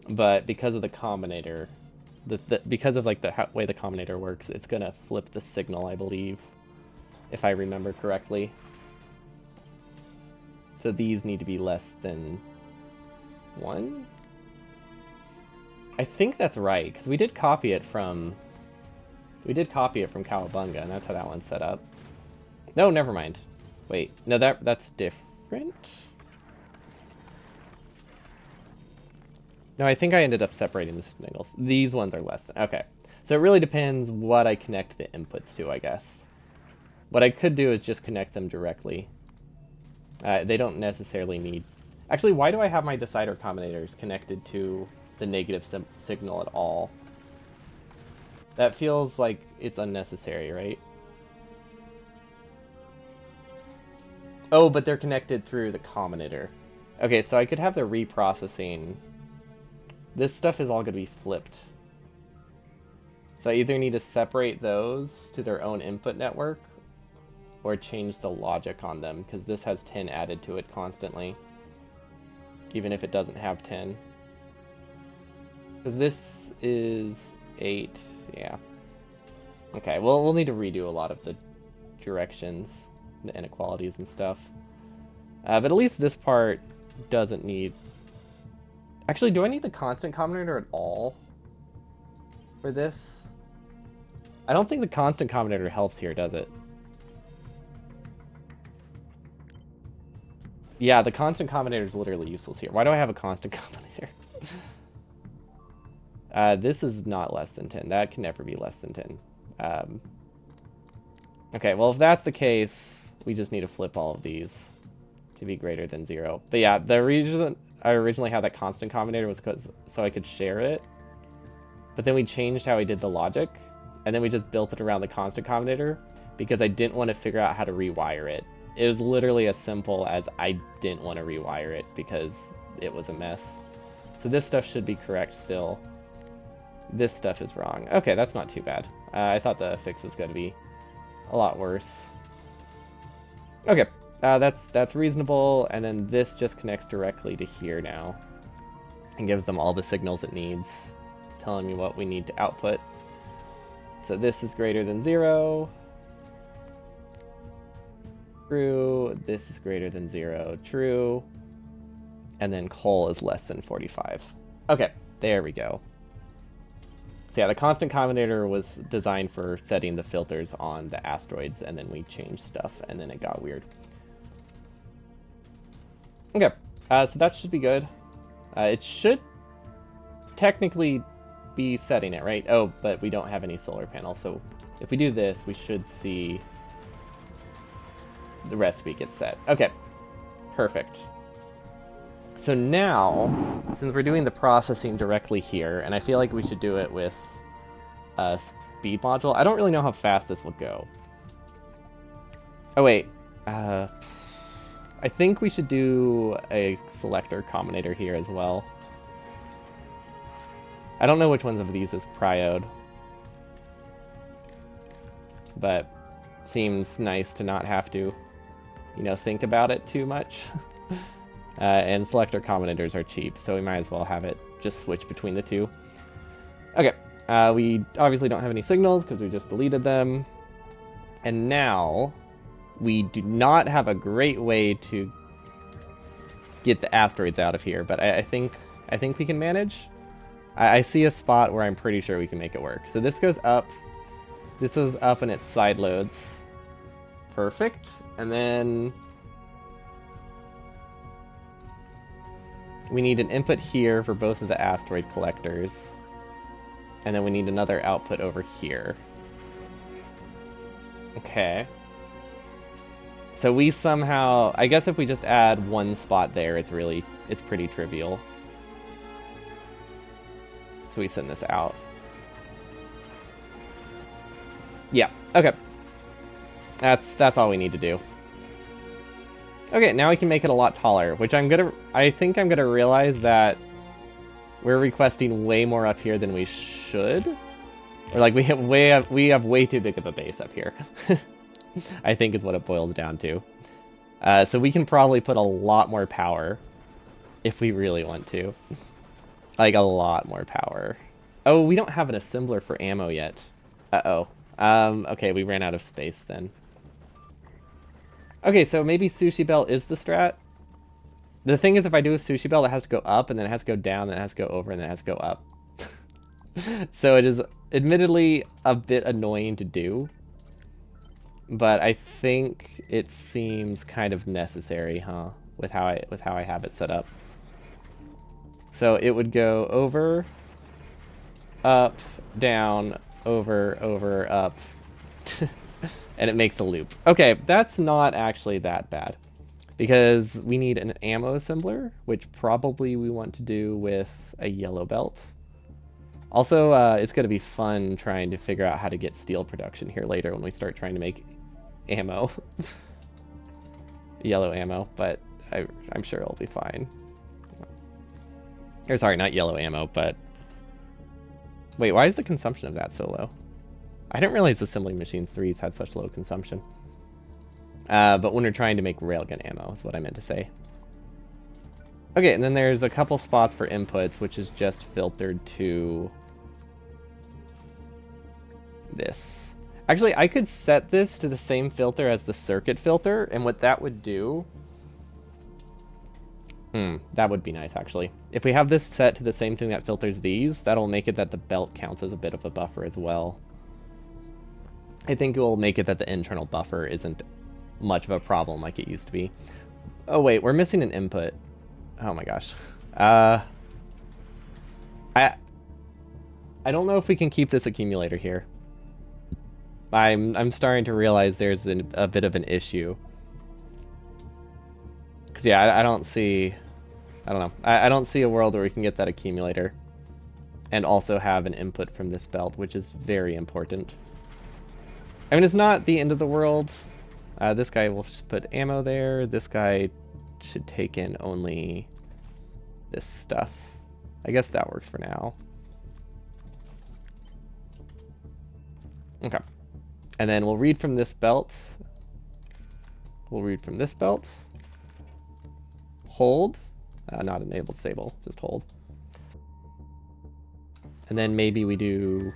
But because of the combinator... because of like the way the combinator works, it's going to flip the signal, I believe. If I remember correctly. So these need to be less than 1? I think that's right, because we did copy it from Cowabunga, and that's how that one's set up. No, never mind. Wait, no, that's different? No, I think I ended up separating the signals. These ones are less than... okay. So it really depends what I connect the inputs to, I guess. What I could do is just connect them directly. They don't necessarily need... actually, why do I have my decider combinators connected to the negative signal at all? That feels like it's unnecessary, right? Oh, but they're connected through the combinator. Okay, so I could have the reprocessing. This stuff is all going to be flipped. So I either need to separate those to their own input network or change the logic on them, because this has 10 added to it constantly, even if it doesn't have 10. Because this is 8, yeah. Okay, well, we'll need to redo a lot of the directions, the inequalities and stuff. But at least this part doesn't need... actually, do I need the constant combinator at all for this? I don't think the constant combinator helps here, does it? Yeah, the constant combinator is literally useless here. Why do I have a constant combinator? This is not less than 10. That can never be less than 10. Okay, well, if that's the case, we just need to flip all of these to be greater than 0. But yeah, the reason I originally had that constant combinator was so I could share it. But then we changed how we did the logic, and then we just built it around the constant combinator because I didn't want to figure out how to rewire it. It was literally as simple as I didn't want to rewire it because it was a mess. So this stuff should be correct still. This stuff is wrong. Okay, that's not too bad. I thought the fix was going to be a lot worse. Okay, that's reasonable, and then this just connects directly to here now and gives them all the signals it needs, telling me what we need to output. So this is greater than 0. True. This is greater than 0. True. And then coal is less than 45. Okay, there we go. So yeah, the constant combinator was designed for setting the filters on the asteroids, and then we changed stuff, and then it got weird. Okay, so that should be good. It should technically be setting it, right? Oh, but we don't have any solar panels, so if we do this, we should see the recipe get set. Okay, perfect. So now, since we're doing the processing directly here, and I feel like we should do it with a speed module. I don't really know how fast this will go. Oh, wait. I think we should do a selector combinator here as well. I don't know which ones of these is prioed, but seems nice to not have to, you know, think about it too much. And selector combinators are cheap, so we might as well have it just switch between the two. Okay, we obviously don't have any signals because we just deleted them. And now we do not have a great way to get the asteroids out of here, but I think we can manage. I see a spot where I'm pretty sure we can make it work. So this goes up. This goes up and it side loads. Perfect. And then we need an input here for both of the asteroid collectors. And then we need another output over here. Okay. So we somehow, I guess if we just add one spot there, it's pretty trivial. So we send this out. Yeah, okay. That's all we need to do. Okay, now we can make it a lot taller, which I think I'm gonna realize that we're requesting way more up here than we should. Or like we have way too big of a base up here. I think is what it boils down to. So we can probably put a lot more power if we really want to. Like a lot more power. Oh, we don't have an assembler for ammo yet. Uh-oh. Okay, we ran out of space then. Okay, so maybe Sushi Belt is the strat. The thing is, if I do a Sushi Belt, it has to go up, and then it has to go down, then it has to go over, and then it has to go up. So it is admittedly a bit annoying to do. But I think it seems kind of necessary, huh? With how I have it set up. So it would go over, up, down, over, up. And it makes a loop. Okay, that's not actually that bad. Because we need an ammo assembler, which probably we want to do with a yellow belt. Also, it's going to be fun trying to figure out how to get steel production here later when we start trying to make ammo. Yellow ammo, but I'm sure it'll be fine. Or sorry, not yellow ammo, but... Wait, why is the consumption of that so low? I didn't realize Assembling Machines 3s had such low consumption. But when we're trying to make railgun ammo is what I meant to say. Okay, and then there's a couple spots for inputs, which is just filtered to this. Actually, I could set this to the same filter as the circuit filter, and what that would do... that would be nice, actually. If we have this set to the same thing that filters these, that'll make it that the belt counts as a bit of a buffer as well. I think it will make it that the internal buffer isn't much of a problem like it used to be. Oh wait, we're missing an input. Oh my gosh. I don't know if we can keep this accumulator here. I'm starting to realize there's a bit of an issue. Cause yeah, I don't know. I don't see a world where we can get that accumulator and also have an input from this belt, which is very important. I mean, it's not the end of the world. This guy will just put ammo there. This guy should take in only this stuff. I guess that works for now. Okay. And then we'll read from this belt. We'll read from this belt. Hold. Not enable, disable, just hold. And then maybe we do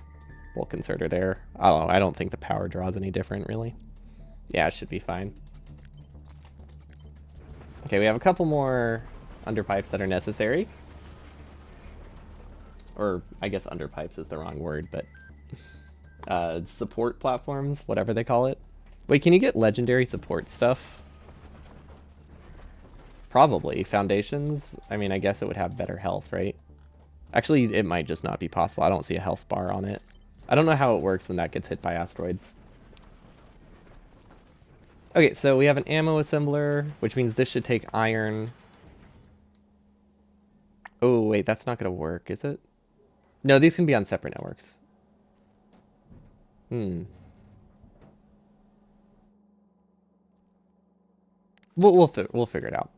bulk inserter there. I don't know, I don't think the power draw is any different, really. Yeah, it should be fine. Okay, we have a couple more underpipes that are necessary. Or, I guess underpipes is the wrong word, but... support platforms, whatever they call it. Wait, can you get legendary support stuff? Probably. Foundations? I mean, I guess it would have better health, right? Actually, it might just not be possible. I don't see a health bar on it. I don't know how it works when that gets hit by asteroids. Okay, so we have an ammo assembler, which means this should take iron. Oh, wait, that's not going to work, is it? No, these can be on separate networks. We'll figure it out.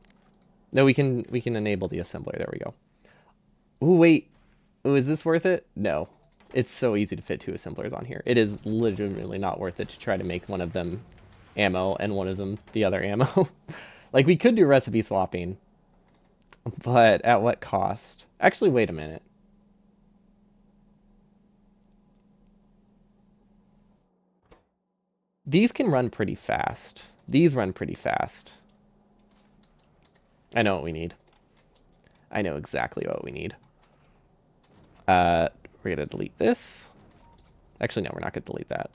No, we can enable the assembler. There we go. Ooh, wait. Ooh, is this worth it? No. It's so easy to fit two assemblers on here. It is legitimately not worth it to try to make one of them ammo and one of them the other ammo. Like, we could do recipe swapping, but at what cost? Actually, wait a minute. These can run pretty fast. These run pretty fast. I know what we need. I know exactly what we need. We're going to delete this. Actually, no, we're not going to delete that.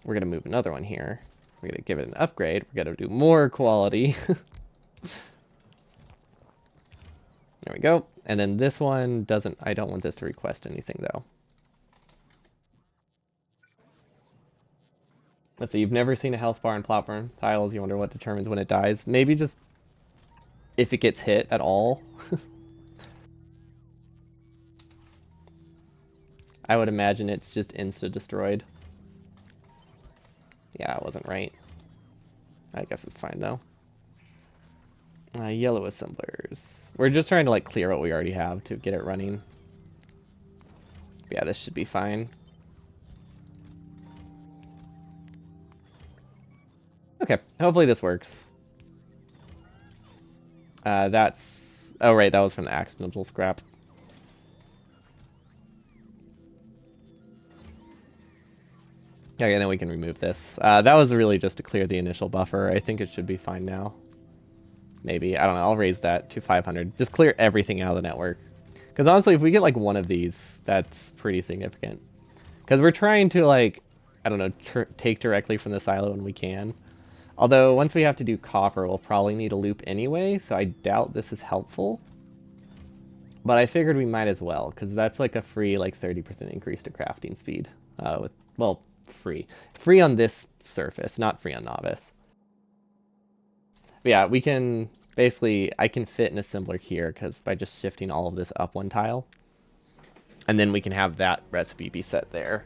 We're going to move another one here. We're going to give it an upgrade. We're going to do more quality. There we go. And then this one doesn't... I don't want this to request anything, though. Let's see. You've never seen a health bar in platform tiles. You wonder what determines when it dies. Maybe just if it gets hit at all. I would imagine it's just insta-destroyed. Yeah, it wasn't right. I guess it's fine though. Yellow assemblers. We're just trying to like clear what we already have to get it running. Yeah, this should be fine. Okay, hopefully this works. That's... Oh, right, that was from the accidental scrap. Okay, and then we can remove this. That was really just to clear the initial buffer. I think it should be fine now. Maybe. I don't know. I'll raise that to 500. Just clear everything out of the network. Because honestly, if we get like one of these, that's pretty significant. Because we're trying to like, I don't know, take directly from the silo when we can. Although once we have to do copper, we'll probably need a loop anyway, so I doubt this is helpful. But I figured we might as well, because that's like a free like 30% increase to crafting speed. Well, free. Free on this surface, not free on novice. But yeah, we can basically, I can fit an assembler here because by just shifting all of this up one tile. And then we can have that recipe be set there.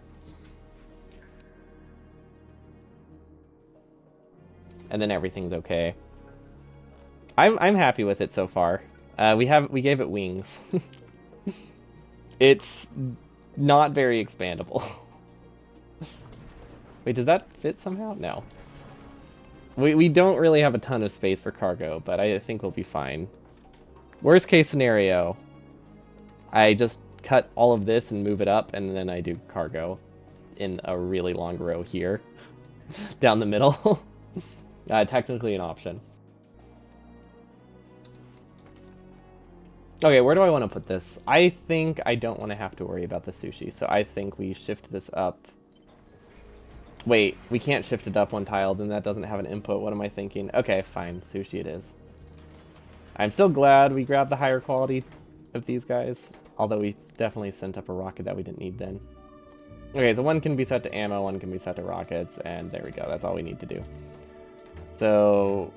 And then everything's okay. I'm happy with it so far. We gave it wings. It's not very expandable. Wait, does that fit somehow? No. We don't really have a ton of space for cargo, but I think we'll be fine. Worst case scenario, I just cut all of this and move it up, and then I do cargo in a really long row here. Down the middle. Technically an option. Okay, where do I want to put this? I think I don't want to have to worry about the sushi, so I think we shift this up. Wait, we can't shift it up one tile, then that doesn't have an input. What am I thinking? Okay, fine. Sushi it is. I'm still glad we grabbed the higher quality of these guys, although we definitely sent up a rocket that we didn't need then. Okay, so one can be set to ammo, one can be set to rockets, and there we go. That's all we need to do. So,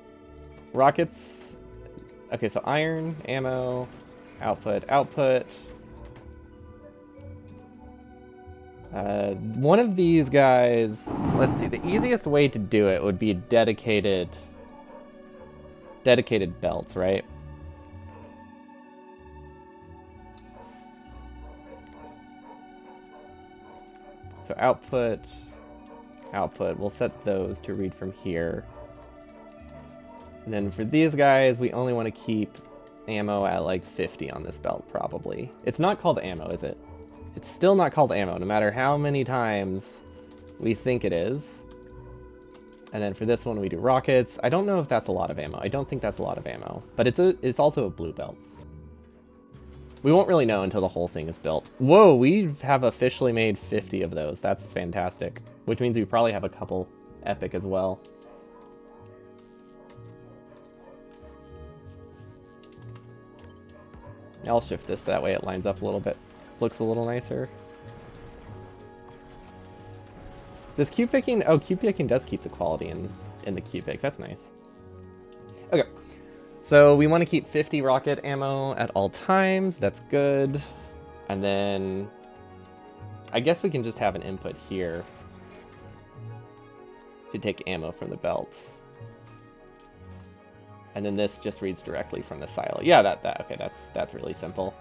rockets... Okay, so iron, ammo, output, output... one of these guys, let's see, the easiest way to do it would be dedicated belts, right? So output, we'll set those to read from here. And then for these guys, we only want to keep ammo at like 50 on this belt, probably. It's not called ammo, is it? It's still not called ammo, no matter how many times we think it is. And then for this one, we do rockets. I don't know if that's a lot of ammo. I don't think that's a lot of ammo. But it's also a blue belt. We won't really know until the whole thing is built. Whoa, we have officially made 50 of those. That's fantastic. Which means we probably have a couple epic as well. I'll shift this, that way it lines up a little bit. Looks a little nicer. Does cube picking... Oh, cube picking does keep the quality in the cube pick. That's nice. Okay. So we want to keep 50 rocket ammo at all times. That's good. And then... I guess we can just have an input here to take ammo from the belt. And then this just reads directly from the silo. Yeah, okay, that's really simple.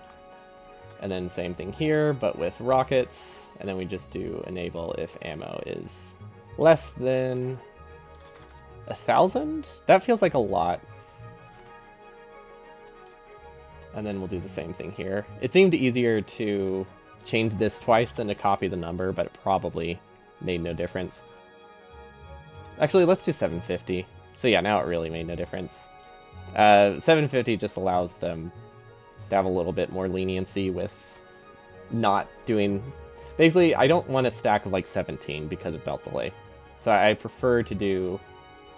And then same thing here, but with rockets. And then we just do enable if ammo is less than 1,000? That feels like a lot. And then we'll do the same thing here. It seemed easier to change this twice than to copy the number, but it probably made no difference. Actually, let's do 750. So yeah, now it really made no difference. 750 just allows them to have a little bit more leniency with not doing... Basically, I don't want a stack of like 17 because of belt delay. So I prefer to do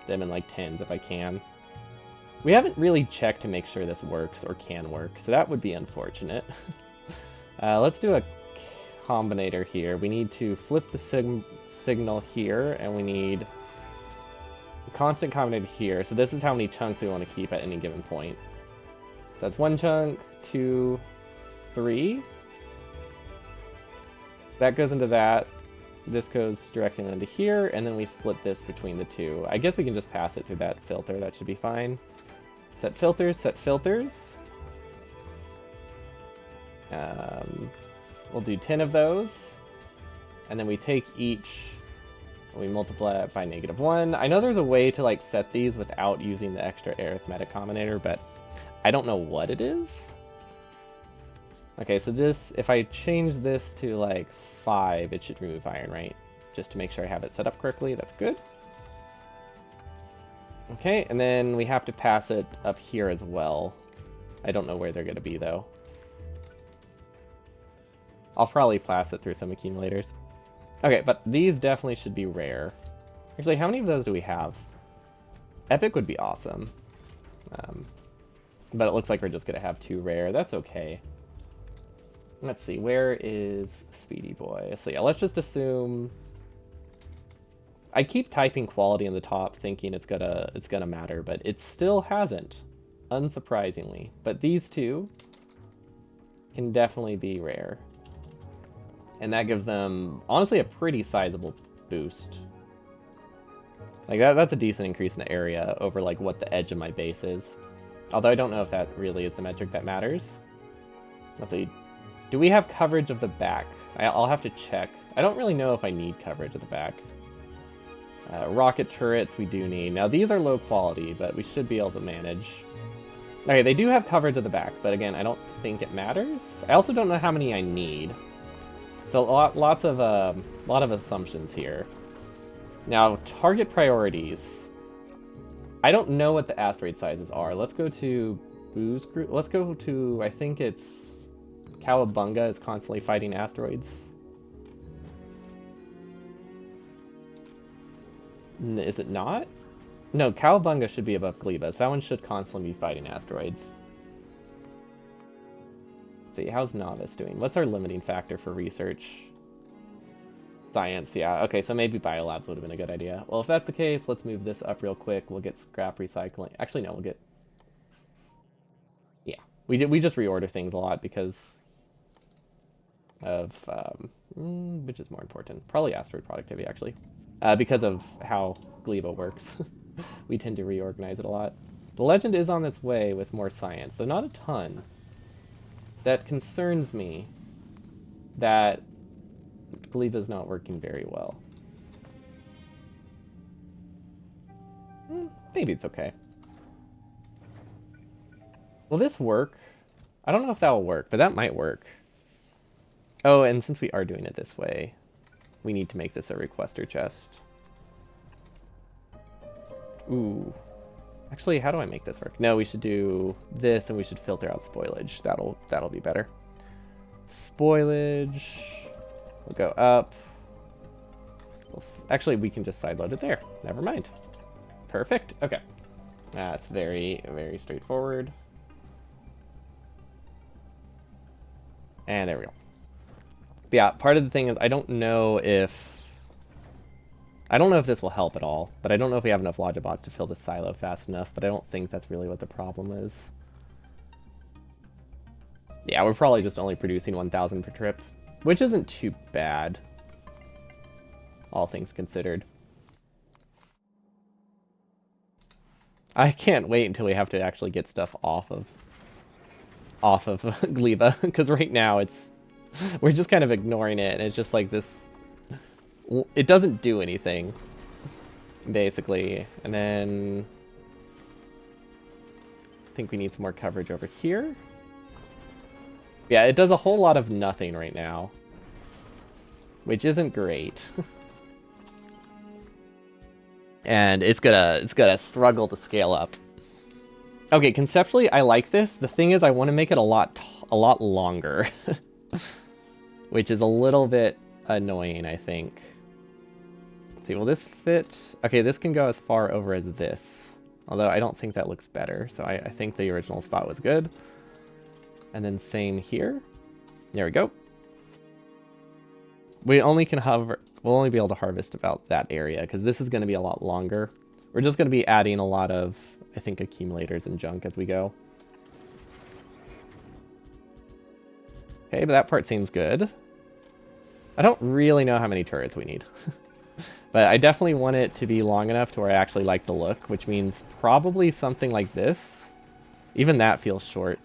them in like 10s if I can. We haven't really checked to make sure this works or can work, so that would be unfortunate. Let's do a combinator here. We need to flip the signal here, and we need a constant combinator here. So this is how many chunks we want to keep at any given point. So that's 1 chunk, 2, 3. That goes into that. This goes directly into here, and then we split this between the two. I guess we can just pass it through that filter. That should be fine. Set filters, set filters. We'll do 10 of those. And then we take each, and we multiply it by -1. I know there's a way to like set these without using the extra arithmetic combinator, but I don't know what it is. Okay, so this, if I change this to like 5, it should remove iron, right? Just to make sure I have it set up correctly. That's good. Okay, and then we have to pass it up here as well. I don't know where they're going to be, though. I'll probably pass it through some accumulators. Okay, but these definitely should be rare. Actually, how many of those do we have? Epic would be awesome. But it looks like we're just going to have 2 rare. That's okay. Let's see, where is Speedy Boy? So yeah, let's just assume... I keep typing quality in the top thinking it's gonna matter, but it still hasn't, unsurprisingly. But these two can definitely be rare. And that gives them, honestly, a pretty sizable boost. Like, that's a decent increase in the area over, like, what the edge of my base is. Although I don't know if that really is the metric that matters. Let's see. Do we have coverage of the back? I'll have to check. I don't really know if I need coverage of the back. Rocket turrets we do need. Now, these are low quality, but we should be able to manage. Okay, they do have coverage of the back, but again, I don't think it matters. I also don't know how many I need. So a lot of assumptions here. Now, target priorities. I don't know what the asteroid sizes are. Let's go to Boo's group. Let's go to, I think it's Cowabunga is constantly fighting asteroids. Is it not? No, Cowabunga should be above Gleba, so that one should constantly be fighting asteroids. Let's see, how's Novice doing? What's our limiting factor for research? Science, yeah. Okay, so maybe biolabs would have been a good idea. Well, if that's the case, let's move this up real quick. We'll get scrap recycling. Actually, no, we'll get... Yeah, we just reorder things a lot because of... which is more important? Probably asteroid productivity, actually. Because of how Gleba works. We tend to reorganize it a lot. The legend is on its way with more science, though not a ton. That concerns me that Gleba's not working very well. Maybe it's okay. Will this work? I don't know if that will work, but that might work. Oh, and since we are doing it this way, we need to make this a requester chest. Ooh. Actually, how do I make this work? No, we should do this and we should filter out spoilage. That'll be better. Spoilage. We'll go up. Actually, we can just sideload it there. Never mind. Perfect. Okay. That's very, very straightforward. And there we go. But yeah, part of the thing is I don't know if this will help at all, but I don't know if we have enough Logibots to fill this silo fast enough, but I don't think that's really what the problem is. Yeah, we're probably just only producing 1,000 per trip, which isn't too bad, all things considered. I can't wait until we have to actually get stuff off of Gleba, because right now we're just kind of ignoring it, and it's just like this... It doesn't do anything, basically. And then... I think we need some more coverage over here. Yeah, it does a whole lot of nothing right now, which isn't great. And it's gonna struggle to scale up. Okay, conceptually, I like this. The thing is, I want to make it a lot longer, which is a little bit annoying, I think. Let's see, will this fit? Okay, this can go as far over as this, although I don't think that looks better. So I think the original spot was good. And then same here. There we go. We'll only be able to harvest about that area because this is going to be a lot longer. We're just going to be adding a lot of, I think, accumulators and junk as we go. Okay, but that part seems good. I don't really know how many turrets we need. But I definitely want it to be long enough to where I actually like the look, which means probably something like this. Even that feels short.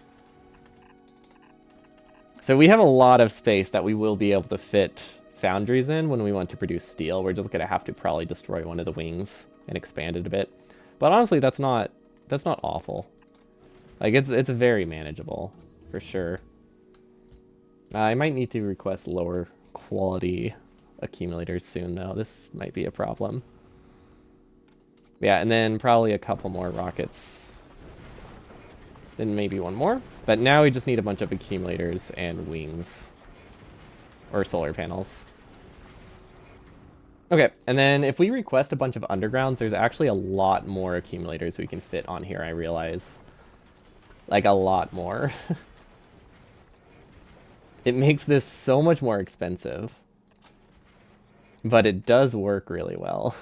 So we have a lot of space that we will be able to fit foundries in when we want to produce steel. We're just going to have to probably destroy one of the wings and expand it a bit. But honestly, that's not awful. Like, it's very manageable, for sure. I might need to request lower quality accumulators soon, though. This might be a problem. Yeah, and then probably a couple more rockets. Then maybe one more. But now we just need a bunch of accumulators and wings. Or solar panels. Okay, and then if we request a bunch of undergrounds, there's actually a lot more accumulators we can fit on here, I realize. Like, a lot more. It makes this so much more expensive. But it does work really well.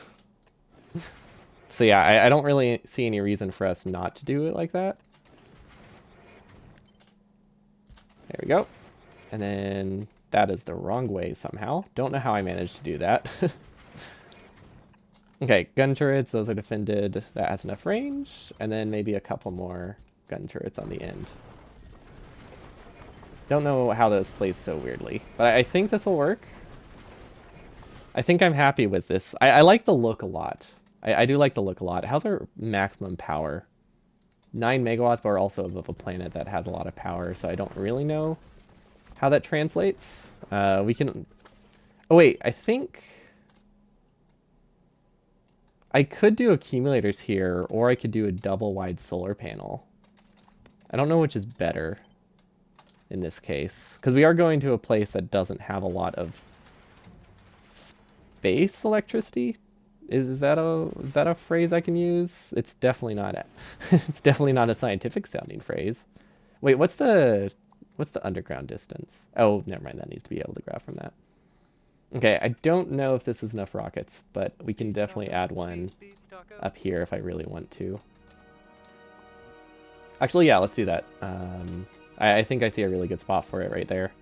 So yeah, I don't really see any reason for us not to do it like that. There we go. And then that is the wrong way somehow. Don't know how I managed to do that. Okay, gun turrets, those are defended. That has enough range. And then maybe a couple more gun turrets on the end. Don't know how those place so weirdly. But I think this will work. I think I'm happy with this. I like the look a lot. I do like the look a lot. How's our maximum power? 9 megawatts, but we're also above a planet that has a lot of power, so I don't really know how that translates. We can... Oh, wait, I think... I could do accumulators here, or I could do a double-wide solar panel. I don't know which is better in this case, because we are going to a place that doesn't have a lot of space electricity. Is that a phrase I can use? It's definitely not it's definitely not a scientific sounding phrase. Wait, what's the underground distance? Oh, never mind, that needs to be able to graph from that. Okay, I don't know if this is enough rockets, but we can definitely add one up here if I really want to. Actually, yeah, let's do that. I think I see a really good spot for it right there.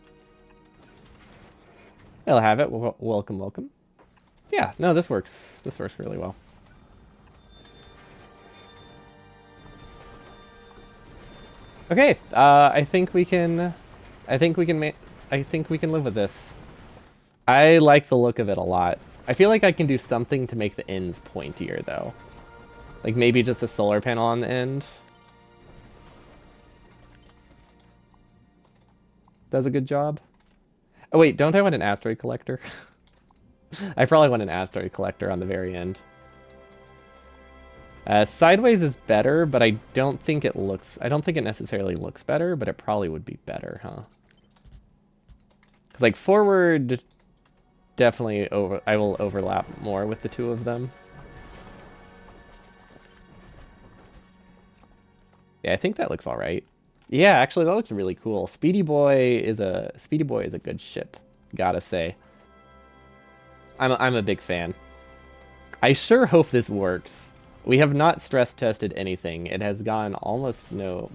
I'll have it. Welcome, welcome. Yeah, no, this works. This works really well. Okay, I think we can live with this. I like the look of it a lot. I feel like I can do something to make the ends pointier, though. Like maybe just a solar panel on the end. Does a good job. Oh wait, don't I want an asteroid collector? I probably want an asteroid collector on the very end. Sideways is better, but I don't think it necessarily looks better, but it probably would be better, huh? Because like forward, definitely I will overlap more with the two of them. Yeah, I think that looks all right. Yeah, actually, that looks really cool. Speedy Boy is a good ship, gotta say. I'm a big fan. I sure hope this works. We have not stress tested anything. It has done almost no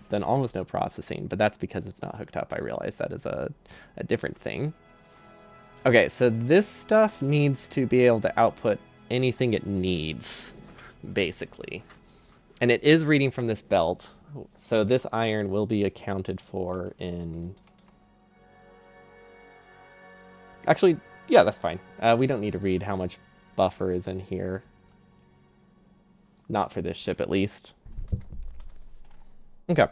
processing, but that's because it's not hooked up. I realize that is a different thing. Okay, so this stuff needs to be able to output anything it needs, basically. And it is reading from this belt, so this iron will be accounted for in... Actually, yeah, that's fine. We don't need to read how much buffer is in here. Not for this ship, at least. Okay.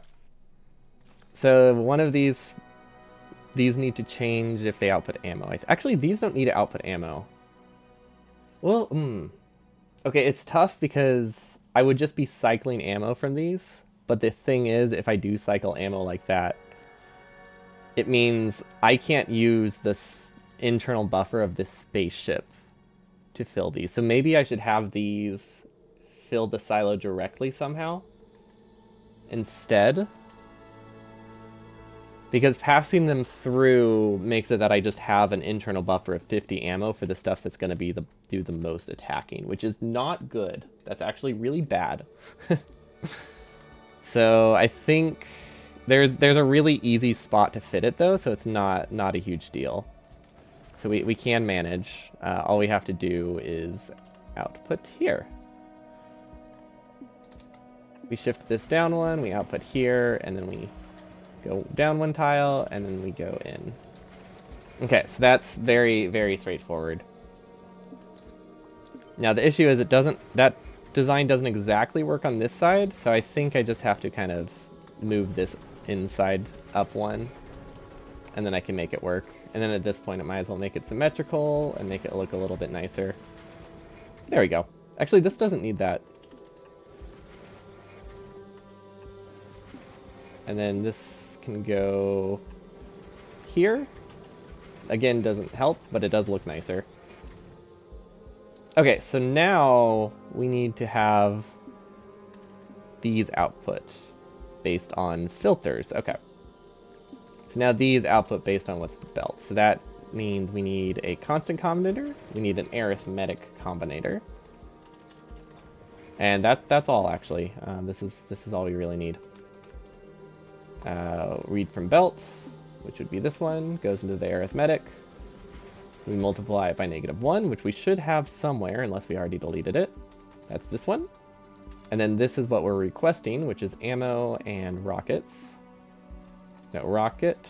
So one of these need to change if they output ammo. Actually, these don't need to output ammo. Well, okay, it's tough because I would just be cycling ammo from these. But the thing is, if I do cycle ammo like that, it means I can't use this internal buffer of this spaceship to fill these. So maybe I should have these fill the silo directly somehow instead. Because passing them through makes it that I just have an internal buffer of 50 ammo for the stuff that's going to do the most attacking, which is not good. That's actually really bad. So I think there's a really easy spot to fit it though, so it's not a huge deal. So we can manage. All we have to do is output here. We shift this down one, we output here, and then we go down one tile, and then we go in. Okay, so that's very, very straightforward. Now the issue is that design doesn't exactly work on this side, so I think I just have to kind of move this inside up one, and then I can make it work. And then at this point, I might as well make it symmetrical and make it look a little bit nicer. There we go. Actually, this doesn't need that. And then this can go here. Again, doesn't help, but it does look nicer. Okay, so now we need to have these output based on filters. Okay. So now these output based on what's the belt. So that means we need a constant combinator, we need an arithmetic combinator. And that's all actually. This is all we really need. Read from belt, which would be this one, goes into the arithmetic. We multiply it by -1, which we should have somewhere unless we already deleted it. That's this one. And then this is what we're requesting, which is ammo and rockets. No, rocket,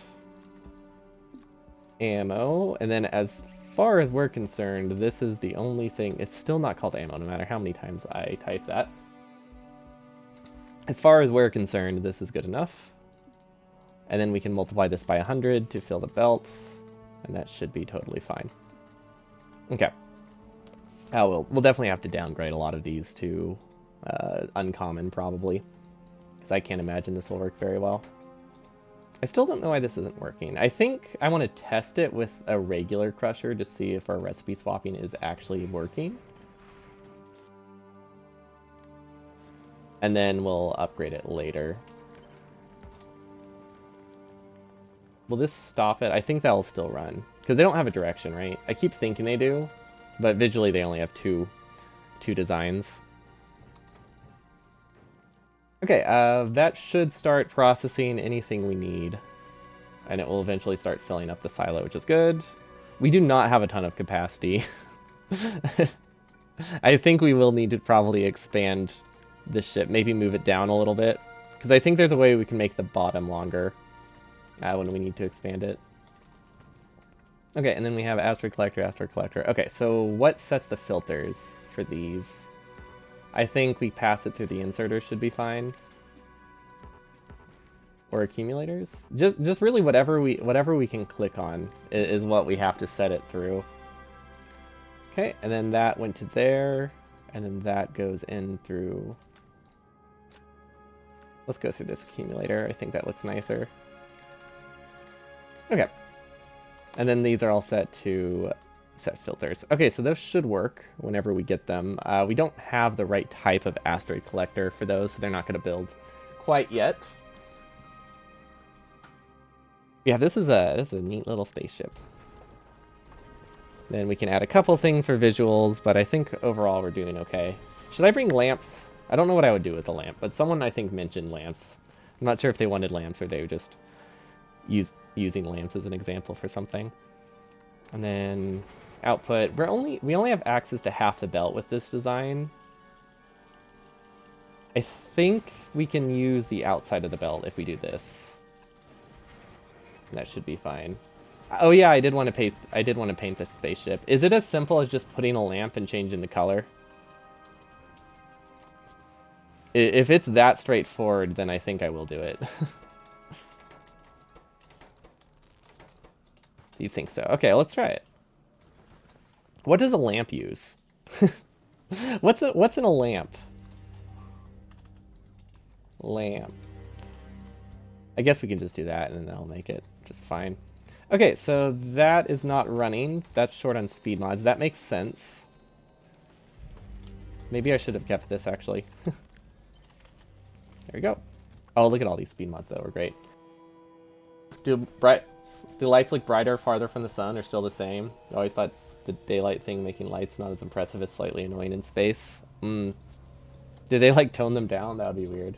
ammo, and then as far as we're concerned, this is the only thing. It's still not called ammo, no matter how many times I type that. As far as we're concerned, this is good enough. And then we can multiply this by 100 to fill the belt, and that should be totally fine. Okay. Oh, we'll definitely have to downgrade a lot of these to uncommon, probably, because I can't imagine this will work very well. I still don't know why this isn't working. I think I want to test it with a regular crusher to see if our recipe swapping is actually working. And then we'll upgrade it later. Will this stop it? I think that'll still run. Because they don't have a direction, right? I keep thinking they do, but visually they only have two designs. Okay, that should start processing anything we need. And it will eventually start filling up the silo, which is good. We do not have a ton of capacity. I think we will need to probably expand this ship, maybe move it down a little bit. Because I think there's a way we can make the bottom longer when we need to expand it. Okay, and then we have asteroid collector, asteroid collector. Okay, so what sets the filters for these? I think we pass it through the inserter should be fine. Or accumulators. Just really whatever we can click on is what we have to set it through. Okay, and then that went to there, and then that goes in through. Let's go through this accumulator. I think that looks nicer. Okay. And then these are all set to set filters. Okay, so those should work whenever we get them. We don't have the right type of asteroid collector for those, so they're not going to build quite yet. Yeah, this is a neat little spaceship. Then we can add a couple things for visuals, but I think overall we're doing okay. Should I bring lamps? I don't know what I would do with a lamp, but someone I think mentioned lamps. I'm not sure if they wanted lamps or they were just using lamps as an example for something. And then output. We only have access to half the belt with this design. I think we can use the outside of the belt if we do this. And that should be fine. Oh yeah, I did want to paint the spaceship. Is it as simple as just putting a lamp and changing the color? If it's that straightforward, then I think I will do it. Do you think so? Okay, let's try it. What does a lamp use? What's in a lamp? Lamp. I guess we can just do that and then that'll make it just fine. Okay, so that is not running. That's short on speed mods. That makes sense. Maybe I should have kept this actually. There we go. Oh, look at all these speed mods though. We're great. Do lights look brighter farther from the sun or still the same? I always thought the daylight thing making lights not as impressive is slightly annoying in space. Did they like tone them down? That would be weird.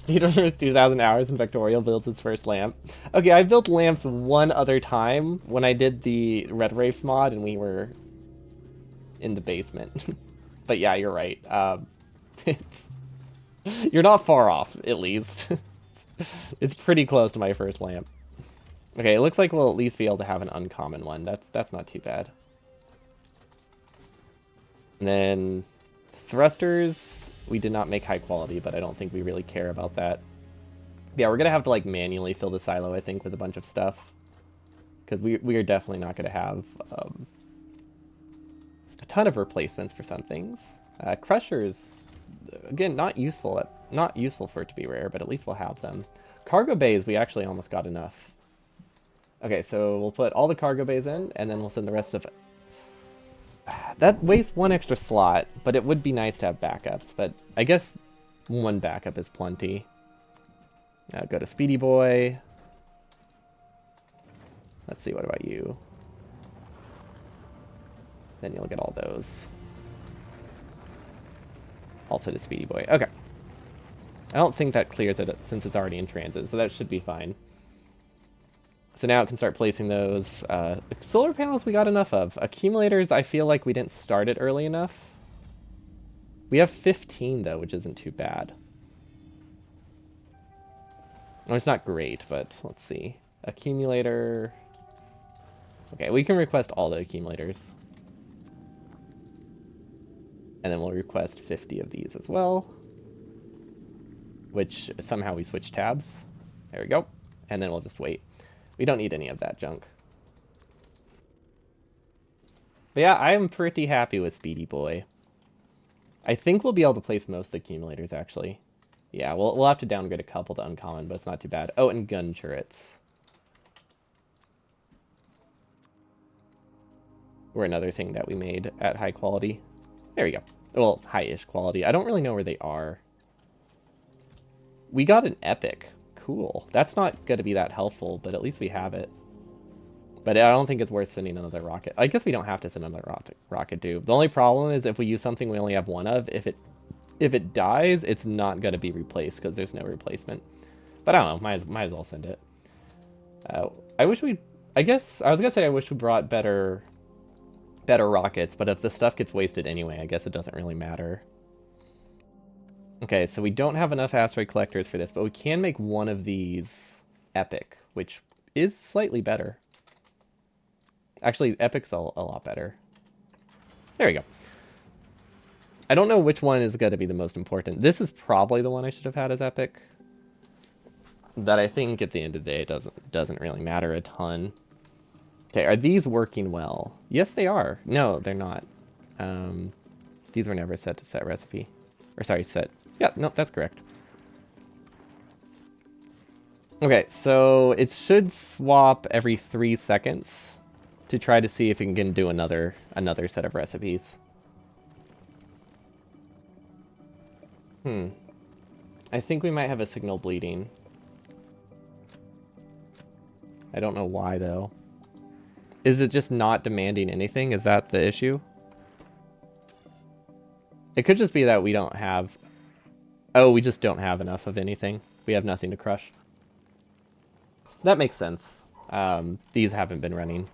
Speedrunner with 2,000 hours in Factorio builds his first lamp. Okay, I built lamps one other time when I did the Red Wraiths mod and we were in the basement. But yeah, you're right. It's you're not far off, at least. It's pretty close to my first lamp. Okay, it looks like we'll at least be able to have an uncommon one. That's not too bad. And then thrusters, we did not make high quality, but I don't think we really care about that. Yeah, we're gonna have to like manually fill the silo, I think, with a bunch of stuff. Because we are definitely not gonna have a ton of replacements for some things. Crushers, again, not useful for it to be rare, but at least we'll have them. Cargo bays, we actually almost got enough. Okay, so we'll put all the cargo bays in, and then we'll send the rest of it. That wastes one extra slot, but it would be nice to have backups, but I guess one backup is plenty. Go to speedyboi. Let's see, what about you? Then you'll get all those. Also to speedyboi. Okay. I don't think that clears it since it's already in transit, so that should be fine. So now it can start placing those. Solar panels we got enough of. Accumulators, I feel like we didn't start it early enough. We have 15, though, which isn't too bad. Well, it's not great, but let's see. Accumulator. Okay, we can request all the accumulators. And then we'll request 50 of these as well. Which somehow we switch tabs. There we go. And then we'll just wait. We don't need any of that junk. But yeah, I am pretty happy with speedyboi. I think we'll be able to place most accumulators, actually. Yeah, we'll have to downgrade a couple to uncommon, but it's not too bad. Oh, and gun turrets. Were another thing that we made at high quality. There we go. Well, high-ish quality. I don't really know where they are. We got an epic. Cool. That's not going to be that helpful, but at least we have it. But I don't think it's worth sending another rocket. I guess we don't have to send another rocket, dude. The only problem is if we use something we only have one of, if it dies, it's not going to be replaced because there's no replacement. But I don't know. Might as well send it. I wish we... I guess... I was going to say I wish we brought better rockets, but if the stuff gets wasted anyway, I guess it doesn't really matter. Okay, so we don't have enough asteroid collectors for this, but we can make one of these epic, which is slightly better. Actually, epic's a lot better. There we go. I don't know which one is going to be the most important. This is probably the one I should have had as epic. But I think at the end of the day, it doesn't really matter a ton. Okay, are these working well? Yes, they are. No, they're not. These were never set to set recipe. Or sorry, set. Yeah, no, that's correct. Okay, so it should swap every 3 seconds to try to see if it can do another set of recipes. I think we might have a signal bleeding. I don't know why, though. Is it just not demanding anything? Is that the issue? It could just be that we don't have... Oh, we just don't have enough of anything. We have nothing to crush. That makes sense. These haven't been running.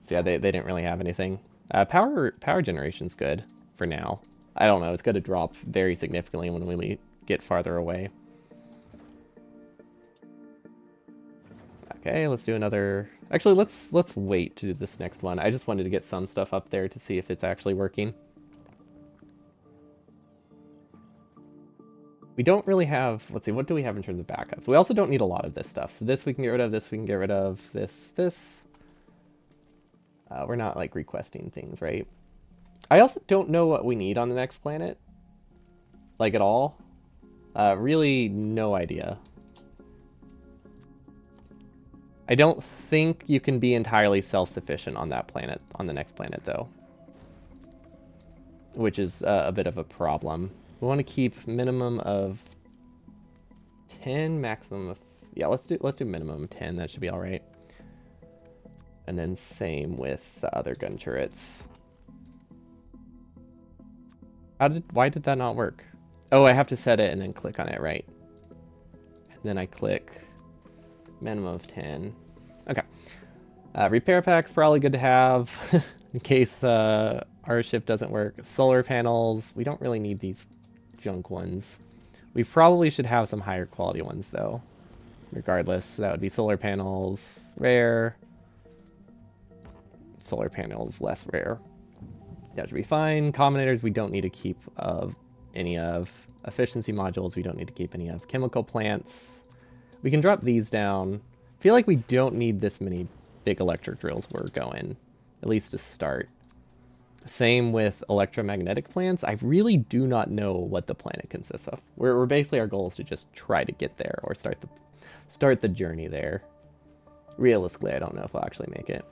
So yeah, they didn't really have anything. Power generation's good for now. I don't know, it's going to drop very significantly when we get farther away. Okay, let's do another... Actually, let's wait to do this next one. I just wanted to get some stuff up there to see if it's actually working. We don't really have... Let's see, what do we have in terms of backups? We also don't need a lot of this stuff. So this we can get rid of, this we can get rid of, this. We're not, like, requesting things, right? I also don't know what we need on the next planet. Like, at all. Really, no idea. I don't think you can be entirely self-sufficient on that planet, on the next planet, though. Which is a bit of a problem. We want to keep minimum of 10, maximum of... Yeah, let's do minimum of 10. That should be all right. And then same with the other gun turrets. Why did that not work? Oh, I have to set it and then click on it, right? And then I click minimum of 10. Okay. Repair pack's probably good to have in case our ship doesn't work. Solar panels, we don't really need these junk ones. We probably should have some higher quality ones though. Regardless, that would be solar panels, rare. Solar panels, less rare. That should be fine. Combinators, we don't need to keep any of. Efficiency modules, we don't need to keep any of. Chemical plants, we can drop these down. I feel like we don't need this many big electric drills we're going, at least to start. Same with electromagnetic plants. I really do not know what the planet consists of. We're basically, our goal is to just try to get there or start the journey there. Realistically, I don't know if we'll actually make it.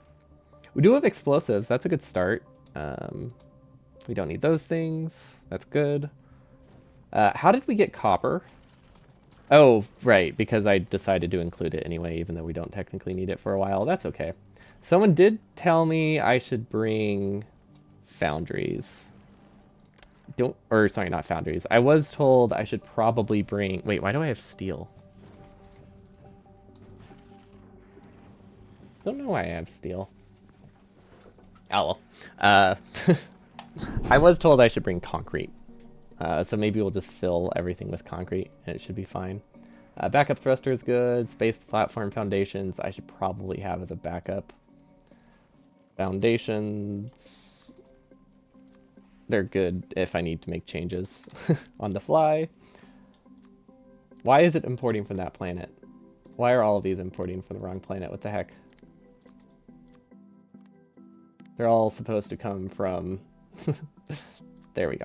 We do have explosives. That's a good start. We don't need those things. That's good. How did we get copper? Oh, right, because I decided to include it anyway, even though we don't technically need it for a while. That's okay. Someone did tell me I should bring foundries. Sorry, not foundries. I was told I should probably bring... Wait, why do I have steel? Don't know why I have steel. Oh, well. I was told I should bring concrete. So maybe we'll just fill everything with concrete and it should be fine. Backup thruster is good. Space platform foundations I should probably have as a backup. Foundations, they're good if I need to make changes on the fly. Why is it importing from that planet? Why are all of these importing from the wrong planet? What the heck? They're all supposed to come from... There we go.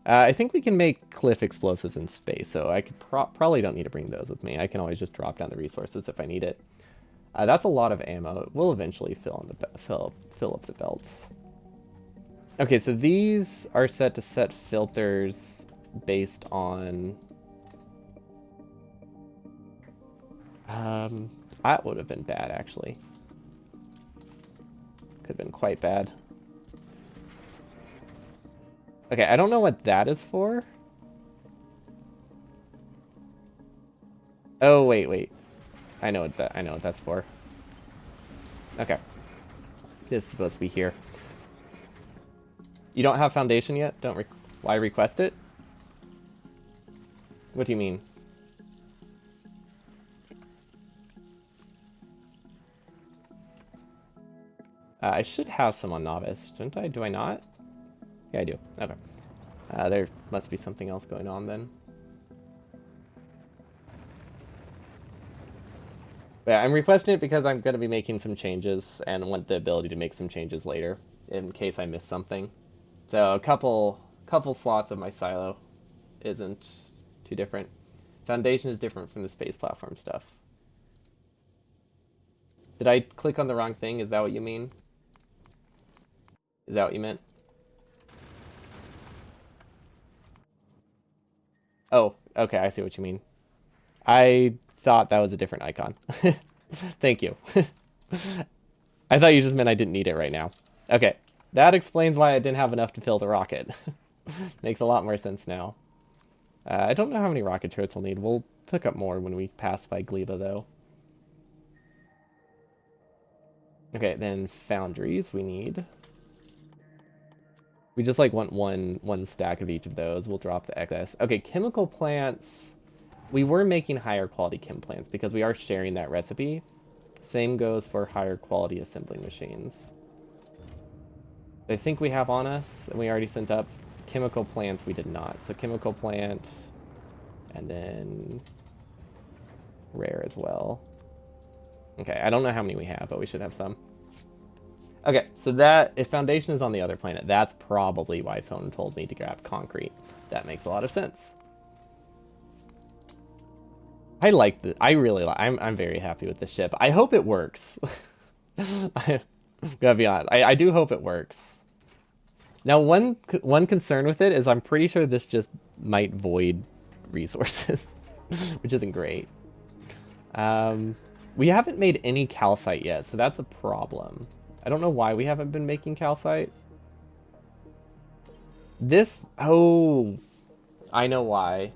I think we can make cliff explosives in space, so I could probably don't need to bring those with me. I can always just drop down the resources if I need it. That's a lot of ammo. We'll eventually fill up the belts. Okay, so these are set to set filters based on... that would have been bad, actually. Could have been quite bad. Okay, I don't know what that is for. Oh, wait. I know what that's for. Okay. This is supposed to be here. You don't have foundation yet? Why request it? What do you mean? I should have some on novice, don't I? Do I not? Yeah, I do. Okay. There must be something else going on then. But yeah, I'm requesting it because I'm going to be making some changes and want the ability to make some changes later in case I miss something. So a couple slots of my silo isn't too different. Foundation is different from the space platform stuff. Did I click on the wrong thing? Is that what you mean? Is that what you meant? Oh, okay, I see what you mean. I thought that was a different icon. Thank you. I thought you just meant I didn't need it right now. Okay, that explains why I didn't have enough to fill the rocket. Makes a lot more sense now. I don't know how many rocket turrets we'll need. We'll pick up more when we pass by Gleba, though. Okay, then foundries we need. We just like want one stack of each of those. We'll drop the excess. Okay, chemical plants. We were making higher quality chem plants because we are sharing that recipe. Same goes for higher quality assembling machines. I think we have on us, and we already sent up. Chemical plants we did not. So chemical plant, and then rare as well. Okay, I don't know how many we have, but we should have some. Okay, so that, if foundation is on the other planet, that's probably why someone told me to grab concrete. That makes a lot of sense. I like the, I really like, I'm very happy with the ship. I hope it works. I gotta be honest, I do hope it works. Now, one concern with it is I'm pretty sure this just might void resources, which isn't great. We haven't made any calcite yet, so that's a problem. I don't know why we haven't been making calcite. This, oh, I know why.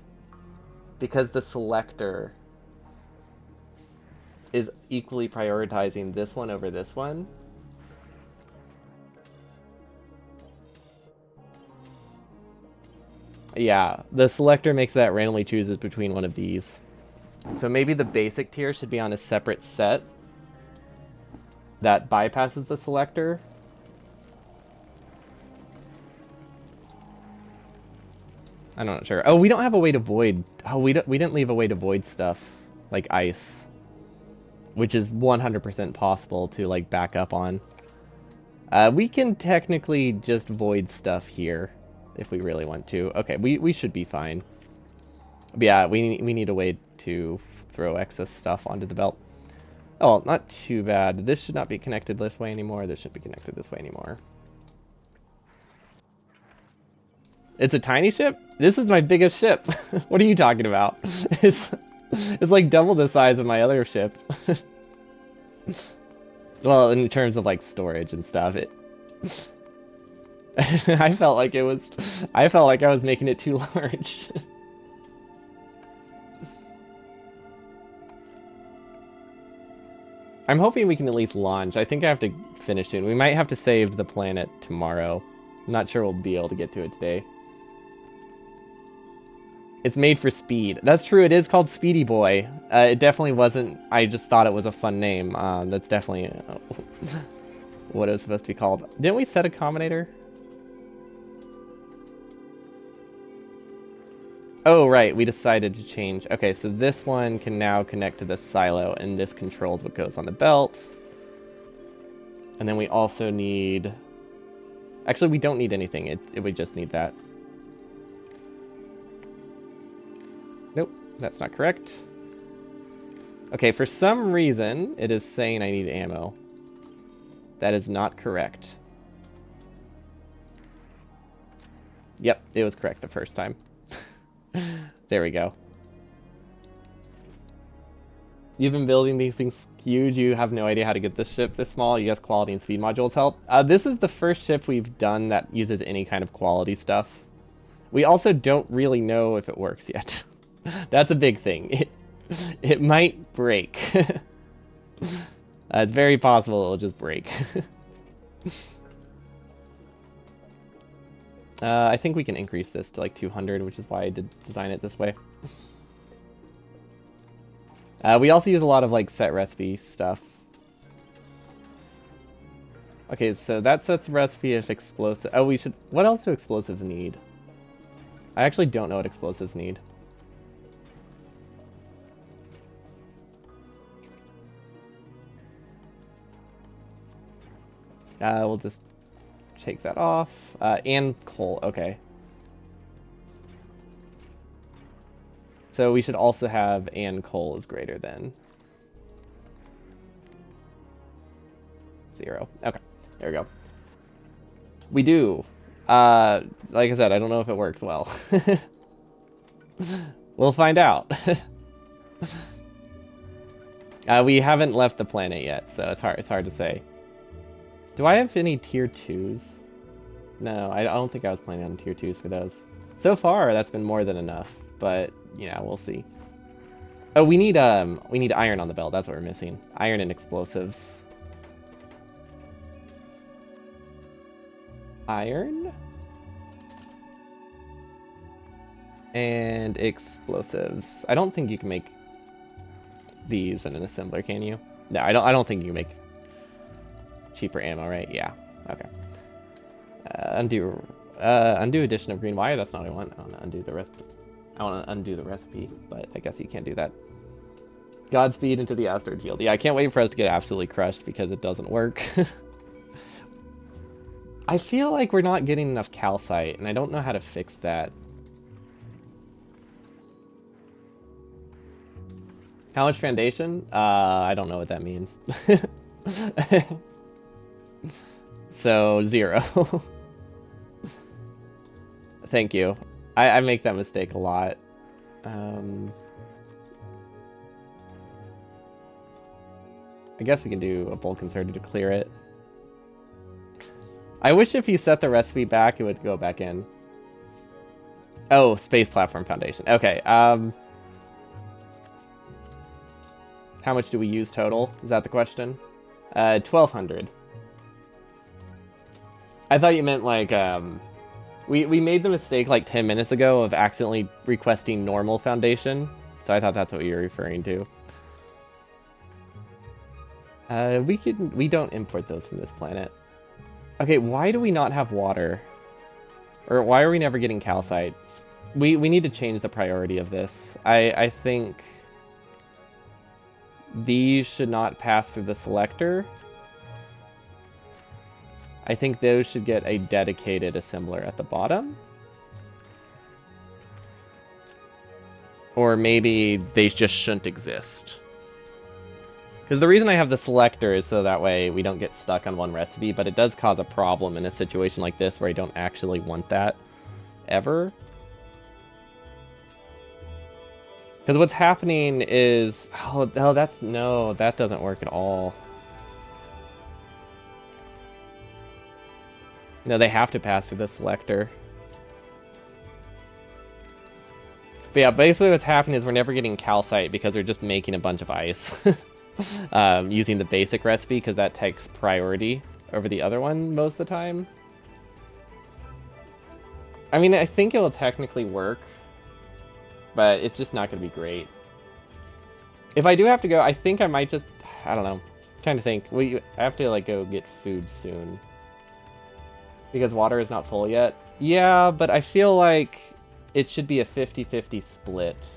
Because the selector is equally prioritizing this one over this one. Yeah, the selector makes that randomly chooses between one of these. So maybe the basic tier should be on a separate set that bypasses the selector. I'm not sure. Oh, we don't have a way to void. Oh, we didn't leave a way to void stuff like ice, which is 100% possible to like back up on. We can technically just void stuff here if we really want to. Okay, we should be fine. But yeah, we need a way to throw excess stuff onto the belt. Oh, well, not too bad. This should not be connected this way anymore. This shouldn't be connected this way anymore. It's a tiny ship? This is my biggest ship. What are you talking about? It's like double the size of my other ship. Well, in terms of like storage and stuff, I felt like I was making it too large. I'm hoping we can at least launch. I think I have to finish soon. We might have to save the planet tomorrow. I'm not sure we'll be able to get to it today. It's made for speed. That's true, it is called Speedy Boy. It definitely wasn't, I just thought it was a fun name. That's definitely what it was supposed to be called. Didn't we set a combinator? Oh, right, we decided to change. Okay, so this one can now connect to this silo, and this controls what goes on the belt. And then we also need... Actually, we don't need anything. We just need that. Nope, that's not correct. Okay, for some reason, it is saying I need ammo. That is not correct. Yep, it was correct the first time. There we go. You've been building these things huge. You have no idea how to get this ship this small. You guess quality and speed modules help. This is the first ship we've done that uses any kind of quality stuff. We also don't really know if it works yet. That's a big thing. It might break. It's very possible it'll just break. I think we can increase this to like 200, which is why I did design it this way. We also use a lot of like set recipe stuff. Okay, so that sets the recipe if explosive. Oh, we should. What else do explosives need? I actually don't know what explosives need. We'll just take that off. And coal, okay. So we should also have and coal is greater than 0. Okay, there we go. We do. Like I said, I don't know if it works well. We'll find out. We haven't left the planet yet, so it's hard to say. Do I have any tier 2s? No, I don't think I was planning on tier 2s for those. So far, that's been more than enough, but yeah, we'll see. Oh, we need iron on the belt. That's what we're missing. Iron and explosives. Iron and explosives. I don't think you can make these in an assembler, can you? No, I don't think you can make cheaper ammo, right? Yeah. Okay. Undo addition of green wire. That's not what I want. I want to undo the rest. I want to undo the recipe, but I guess you can't do that. Godspeed into the asteroid field. Yeah, I can't wait for us to get absolutely crushed because it doesn't work. I feel like we're not getting enough calcite, and I don't know how to fix that. How much foundation? I don't know what that means. So, 0. Thank you. I make that mistake a lot. I guess we can do a bulk inserter to clear it. I wish if you set the recipe back, it would go back in. Oh, space platform foundation. Okay. How much do we use total? Is that the question? 1,200. I thought you meant like we made the mistake like 10 minutes ago of accidentally requesting normal foundation, so I thought that's what you were referring to. We don't import those from this planet. Okay, why do we not have water? Or why are we never getting calcite? We need to change the priority of this. I think these should not pass through the selector. I think those should get a dedicated assembler at the bottom. Or maybe they just shouldn't exist. Because the reason I have the selector is so that way we don't get stuck on one recipe, but it does cause a problem in a situation like this where I don't actually want that ever. Because what's happening is... Oh, that's... No, that doesn't work at all. No, they have to pass through the selector. But yeah, basically what's happening is we're never getting calcite because we're just making a bunch of ice. Using the basic recipe because that takes priority over the other one most of the time. I mean, I think it will technically work, but it's just not going to be great. If I do have to go, I think I might just... I don't know. I'm trying to think. I have to like go get food soon. Because water is not full yet. Yeah, but I feel like it should be a 50-50 split.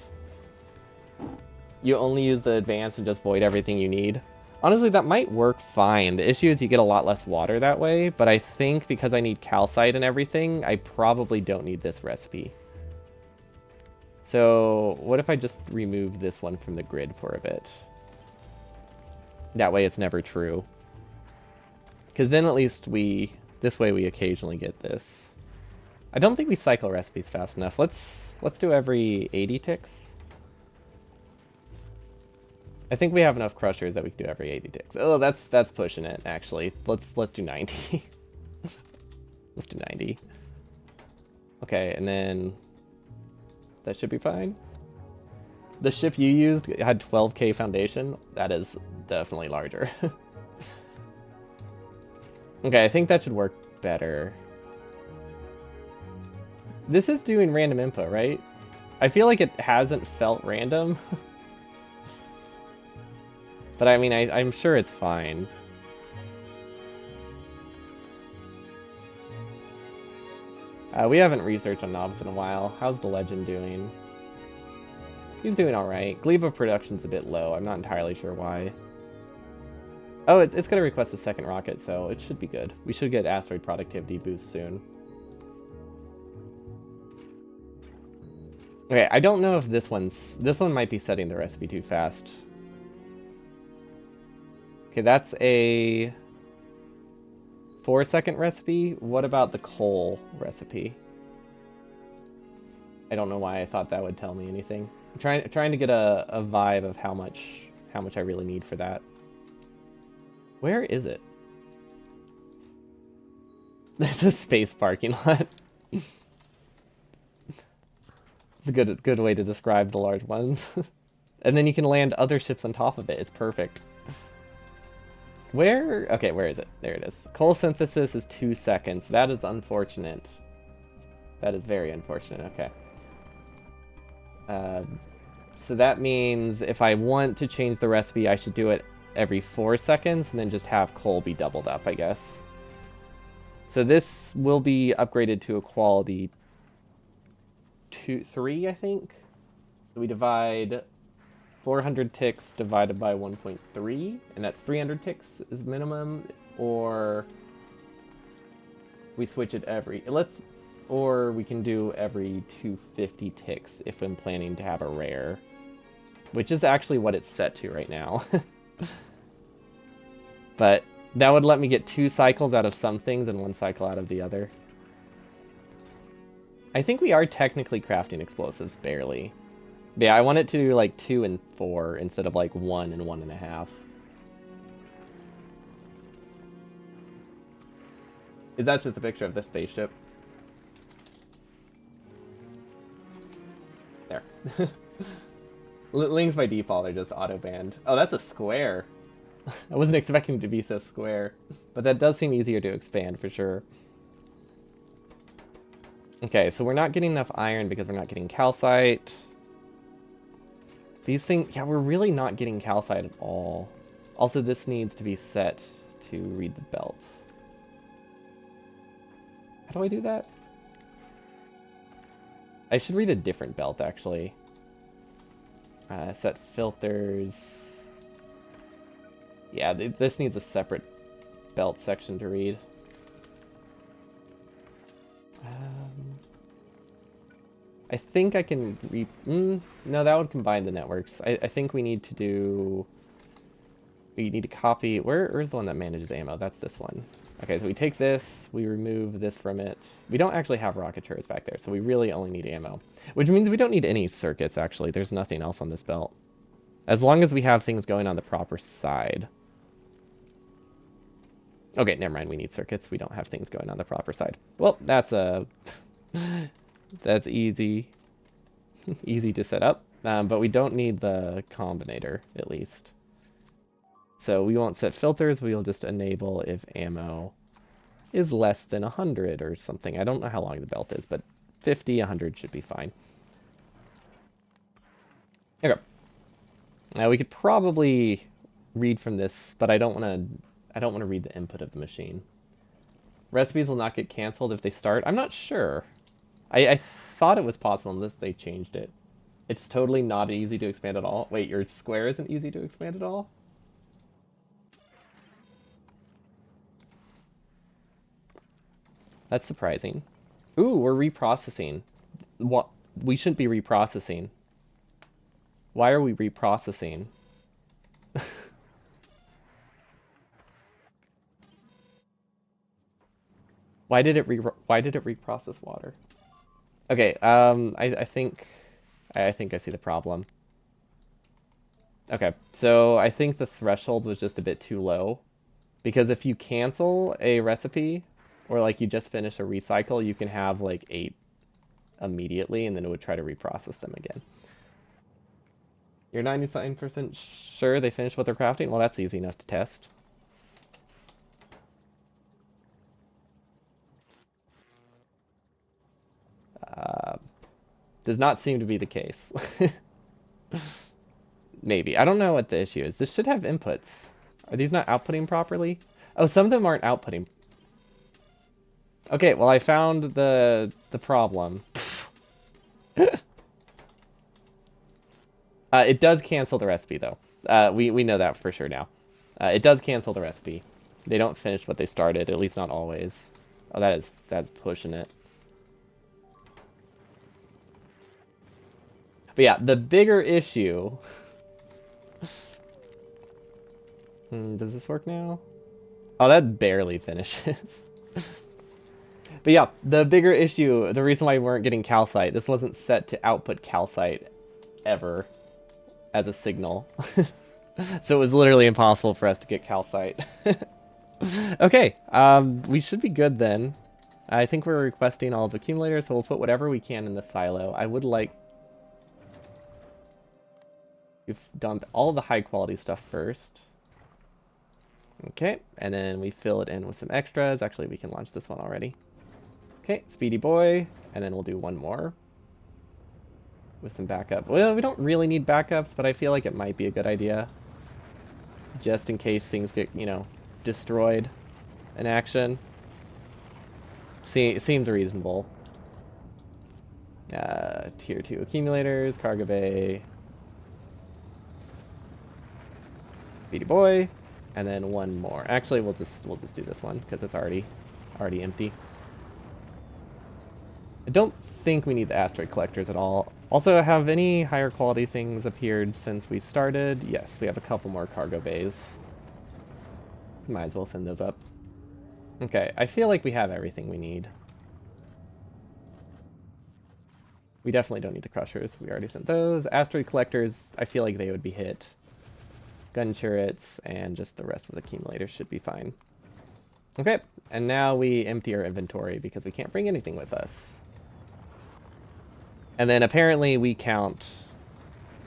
You only use the advanced and just void everything you need. Honestly, that might work fine. The issue is you get a lot less water that way, but I think because I need calcite and everything, I probably don't need this recipe. So what if I just remove this one from the grid for a bit? That way it's never true. Because then at least this way we occasionally get this. I don't think we cycle recipes fast enough. Let's do every 80 ticks. I think we have enough crushers that we can do every 80 ticks. Oh, that's pushing it, actually. Let's do 90. Let's do 90. Okay, and then that should be fine. The ship you used had 12k foundation. That is definitely larger. Okay, I think that should work better. This is doing random input, right? I feel like it hasn't felt random. But I mean, I'm sure it's fine. We haven't researched on Novice in a while. How's the Legend doing? He's doing alright. Gleba production's a bit low. I'm not entirely sure why. Oh, it's going to request a second rocket, so it should be good. We should get asteroid productivity boost soon. Okay, I don't know if this one might be setting the recipe too fast. Okay, that's a 4-second recipe. What about the coal recipe? I don't know why I thought that would tell me anything. I'm trying to get a vibe of how much I really need for that. Where is it? There's a space parking lot. It's a good way to describe the large ones. And then you can land other ships on top of it. It's perfect. Where? Okay, where is it? There it is. Coal synthesis is 2 seconds. That is unfortunate. That is very unfortunate. Okay. So that means if I want to change the recipe, I should do it every 4 seconds and then just have coal be doubled up, I guess. So this will be upgraded to a quality 3, I think. So we divide 400 ticks divided by 1.3, and that's 300 ticks is minimum, or we switch it or we can do every 250 ticks if I'm planning to have a rare, which is actually what it's set to right now. But that would let me get 2 cycles out of some things and 1 cycle out of the other. I think we are technically crafting explosives, barely. But yeah, I want it to do like 2 and 4 instead of like 1 and 1.5. Is that just a picture of the spaceship? There. Lings by default are just auto-banned. Oh, that's a square. I wasn't expecting it to be so square. But that does seem easier to expand, for sure. Okay, so we're not getting enough iron because we're not getting calcite. These things... Yeah, we're really not getting calcite at all. Also, this needs to be set to read the belt. How do I do that? I should read a different belt, actually. Set filters. Yeah, this needs a separate belt section to read. I think I can no, that would combine the networks. I think we need to do... We need to copy... Where's the one that manages ammo? That's this one. Okay, so we take this, we remove this from it. We don't actually have rocket turrets back there, so we really only need ammo. Which means we don't need any circuits, actually. There's nothing else on this belt. As long as we have things going on the proper side. Okay, never mind, we need circuits. We don't have things going on the proper side. Well, that's that's easy. Easy to set up. But we don't need the combinator, at least. So we won't set filters, we'll just enable if ammo is less than 100 or something. I don't know how long the belt is, but 50, 100 should be fine. Okay. Now we could probably read from this, but I don't want to read the input of the machine. Recipes will not get canceled if they start. I'm not sure. I thought it was possible unless they changed it. It's totally not easy to expand at all. Wait, your square isn't easy to expand at all? That's surprising. Ooh, we're reprocessing. What? We shouldn't be reprocessing. Why are we reprocessing? Why did it reprocess water? Okay, I think I see the problem. Okay, so I think the threshold was just a bit too low. Because if you cancel a recipe, or like you just finish a recycle, you can have like 8 immediately, and then it would try to reprocess them again. You're 99% sure they finished what they're crafting? Well, that's easy enough to test. Does not seem to be the case. Maybe. I don't know what the issue is. This should have inputs. Are these not outputting properly? Oh, some of them aren't outputting. Okay, well, I found the problem. It does cancel the recipe, though. We know that for sure now. It does cancel the recipe. They don't finish what they started, at least not always. Oh, that's pushing it. But yeah, the bigger issue... does this work now? Oh, that barely finishes. But yeah, the bigger issue, the reason why we weren't getting calcite, this wasn't set to output calcite ever as a signal. So it was literally impossible for us to get calcite. Okay, we should be good then. I think we're requesting all of the accumulators, so we'll put whatever we can in the silo. I would like... We've dumped all the high quality stuff first. Okay, and then we fill it in with some extras. Actually, we can launch this one already. Okay, Speedy Boy, and then we'll do one more with some backup. Well, we don't really need backups, but I feel like it might be a good idea. Just in case things get, you know, destroyed in action. Seems reasonable. Tier 2 accumulators, cargo bay, Speedy Boy, and then one more. Actually, we'll just do this one because it's already empty. I don't think we need the asteroid collectors at all. Also, have any higher quality things appeared since we started? Yes, we have a couple more cargo bays. Might as well send those up. Okay, I feel like we have everything we need. We definitely don't need the crushers. We already sent those. Asteroid collectors, I feel like they would be hit. Gun turrets, and just the rest of the accumulators should be fine. Okay, and now we empty our inventory because we can't bring anything with us. And then apparently we count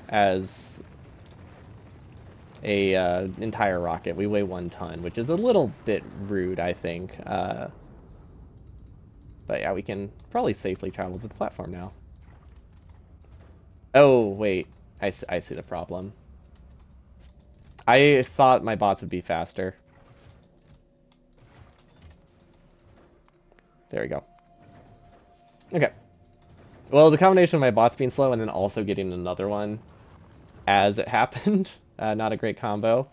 as a entire rocket. We weigh 1 ton, which is a little bit rude, I think. But yeah, we can probably safely travel to the platform now. Oh, wait. I see the problem. I thought my bots would be faster. There we go. Okay. Well, it's a combination of my bots being slow and then also getting another one as it happened. Not a great combo.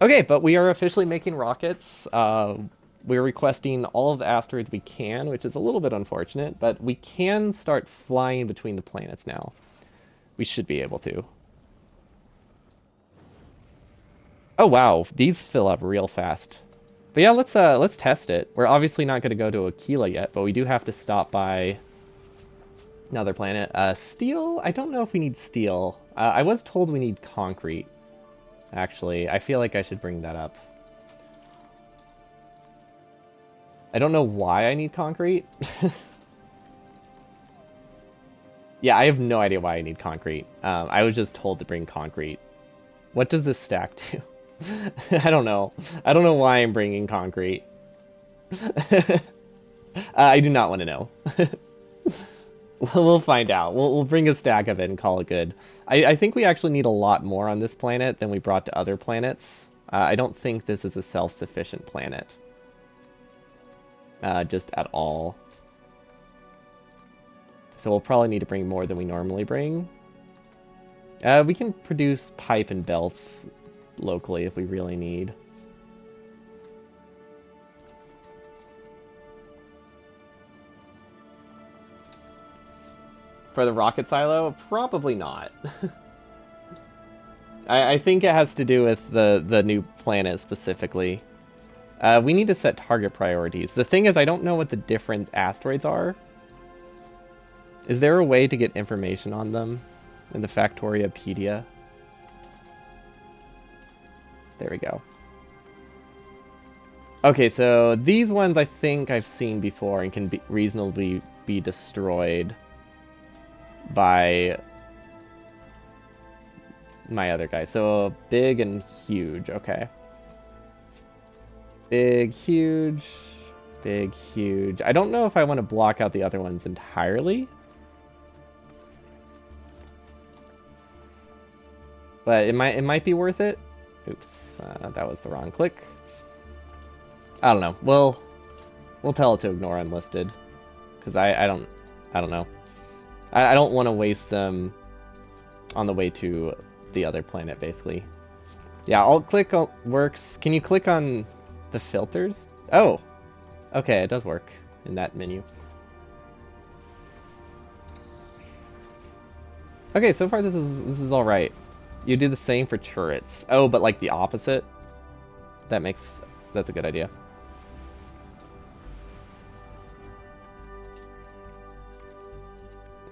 Okay, but we are officially making rockets. We're requesting all of the asteroids we can, which is a little bit unfortunate, but we can start flying between the planets now. We should be able to. Oh wow, these fill up real fast. But yeah, let's test it. We're obviously not going to go to Aquila yet, but we do have to stop by another planet. Steel? I don't know if we need steel. I was told we need concrete. Actually, I feel like I should bring that up. I don't know why I need concrete. Yeah, I have no idea why I need concrete. I was just told to bring concrete. What does this stack do? I don't know. I don't know why I'm bringing concrete. I do not want to know. We'll find out. We'll bring a stack of it and call it good. I think we actually need a lot more on this planet than we brought to other planets. I don't think this is a self-sufficient planet. Just at all. So we'll probably need to bring more than we normally bring. We can produce pipe and belts locally if we really need. For the rocket silo? Probably not. I think it has to do with the new planet specifically. We need to set target priorities. The thing is, I don't know what the different asteroids are. Is there a way to get information on them in the Factoriopedia? There we go. Okay, so these ones I think I've seen before and can be reasonably be destroyed by my other guy. So big and huge, okay. Big, huge, big, huge. I don't know if I want to block out the other ones entirely. But it might be worth it. Oops, that was the wrong click. I don't know. We'll tell it to ignore unlisted, because I don't know. I don't want to waste them on the way to the other planet, basically. Yeah, alt click works. Can you click on the filters? Oh, okay, it does work in that menu. Okay, so far this is all right. You do the same for turrets. Oh, but like the opposite? That's a good idea.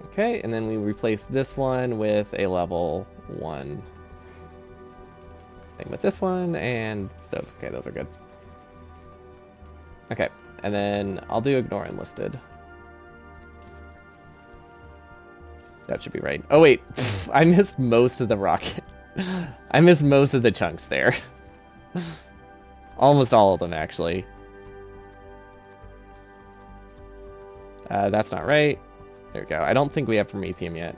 Okay, and then we replace this one with a level 1. Same with this one, and okay, those are good. Okay, and then I'll do ignore enlisted. That should be right. Oh wait, I missed most of the rocket. I missed most of the chunks there. Almost all of them, actually. That's not right. There we go. I don't think we have Promethium yet.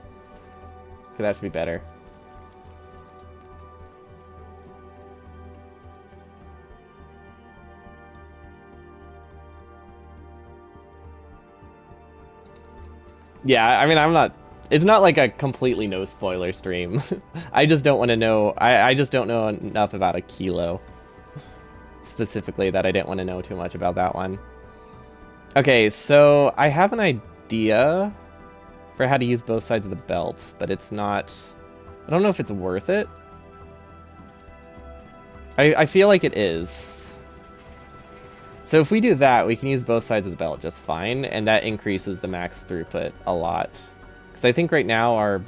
So that should be better. Yeah, I mean, I'm not... It's not like a completely no spoiler stream. I just don't want to know... I just don't know enough about Aquila. Specifically, that I didn't want to know too much about that one. Okay, so I have an idea for how to use both sides of the belt, but it's not... I don't know if it's worth it. I feel like it is. So if we do that, we can use both sides of the belt just fine, and that increases the max throughput a lot. Because I think right now our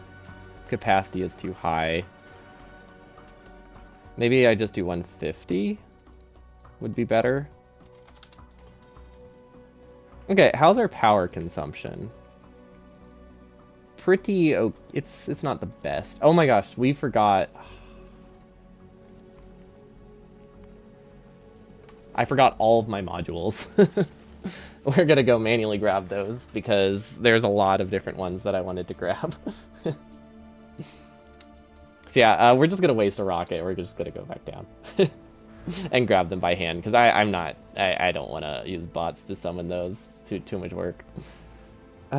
capacity is too high. Maybe I just do 150 would be better. Okay, how's our power consumption? pretty... Oh, it's not the best. Oh my gosh, we forgot... I forgot all of my modules. We're gonna go manually grab those because there's a lot of different ones that I wanted to grab. So yeah, we're just gonna waste a rocket. We're just gonna go back down and grab them by hand because I don't want to use bots to summon those. Too much work.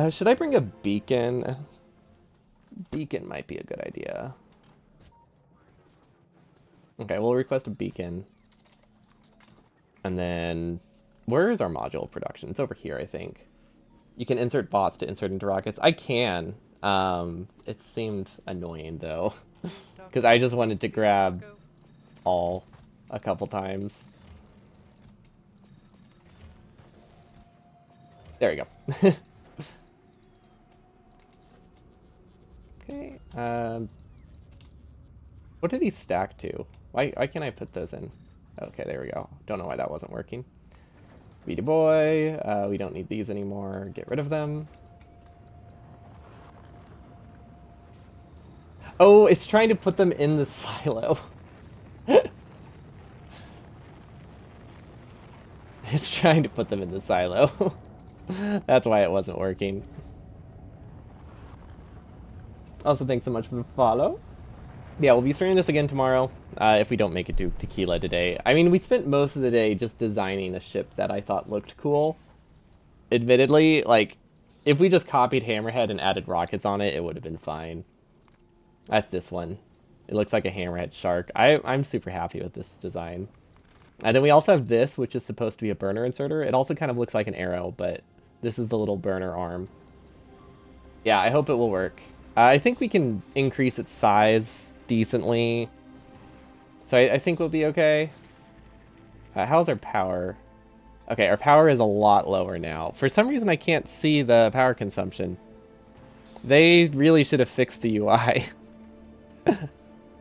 Should I bring a beacon? Beacon might be a good idea. Okay, we'll request a beacon. And then, where is our module production? It's over here, I think. You can insert bots to insert into rockets. I can. It seemed annoying, though. Because I just wanted to grab all a couple times. There we go. Okay. What do these stack to? Why can't I put those in? Okay, there we go. Don't know why that wasn't working. Speedy boy. We don't need these anymore. Get rid of them. Oh, it's trying to put them in the silo. It's trying to put them in the silo. That's why it wasn't working. Also, thanks so much for the follow. Yeah, we'll be streaming this again tomorrow, if we don't make it to Tequila today. I mean, we spent most of the day just designing a ship that I thought looked cool. Admittedly, like, if we just copied Hammerhead and added rockets on it, it would have been fine. That's this one. It looks like a Hammerhead shark. I'm super happy with this design. And then we also have this, which is supposed to be a burner inserter. It also kind of looks like an arrow, but this is the little burner arm. Yeah, I hope it will work. I think we can increase its size decently. So I think we'll be okay. How's our power? Okay, our power is a lot lower now. For some reason, I can't see the power consumption. They really should have fixed the UI.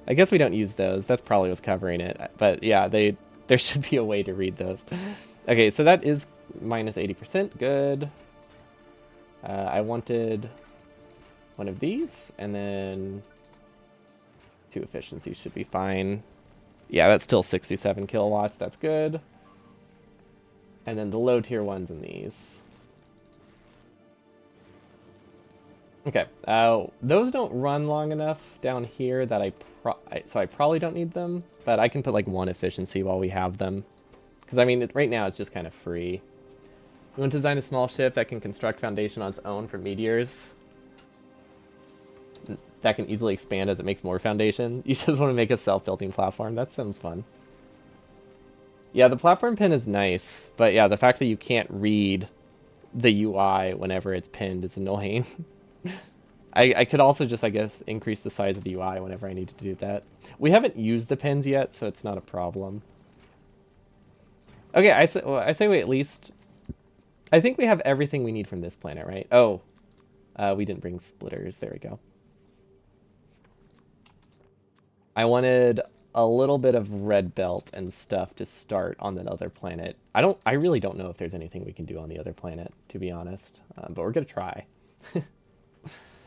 I guess we don't use those. That's probably what's covering it. But yeah, there should be a way to read those. Okay, so that is minus 80%. Good. I wanted one of these, and then 2 efficiency should be fine. Yeah, that's still 67 kilowatts. That's good. And then the low tier ones in these. Okay, those don't run long enough down here that so I probably don't need them, but I can put like 1 efficiency while we have them. Because I mean, right now it's just kind of free. We want to design a small ship that can construct foundation on its own for meteors. That can easily expand as it makes more foundation. You just want to make a self-building platform. That sounds fun. Yeah, the platform pin is nice, but yeah, the fact that you can't read the UI whenever it's pinned is annoying. I could also just, I guess, increase the size of the UI whenever I need to do that. We haven't used the pins yet, so it's not a problem. Okay, I say we at least... I think we have everything we need from this planet, right? Oh, we didn't bring splitters. There we go. I wanted a little bit of red belt and stuff to start on that other planet. I really don't know if there's anything we can do on the other planet, to be honest. But we're gonna try.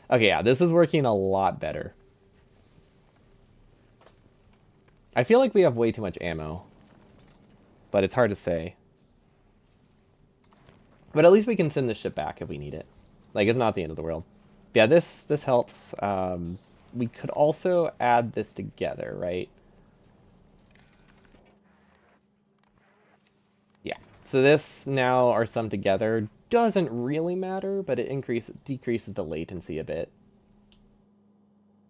Okay, yeah, this is working a lot better. I feel like we have way too much ammo, but it's hard to say. But at least we can send this ship back if we need it. Like, it's not the end of the world. Yeah, this helps. We could also add this together, right? Yeah. So this now are summed together. Doesn't really matter, but it decreases the latency a bit.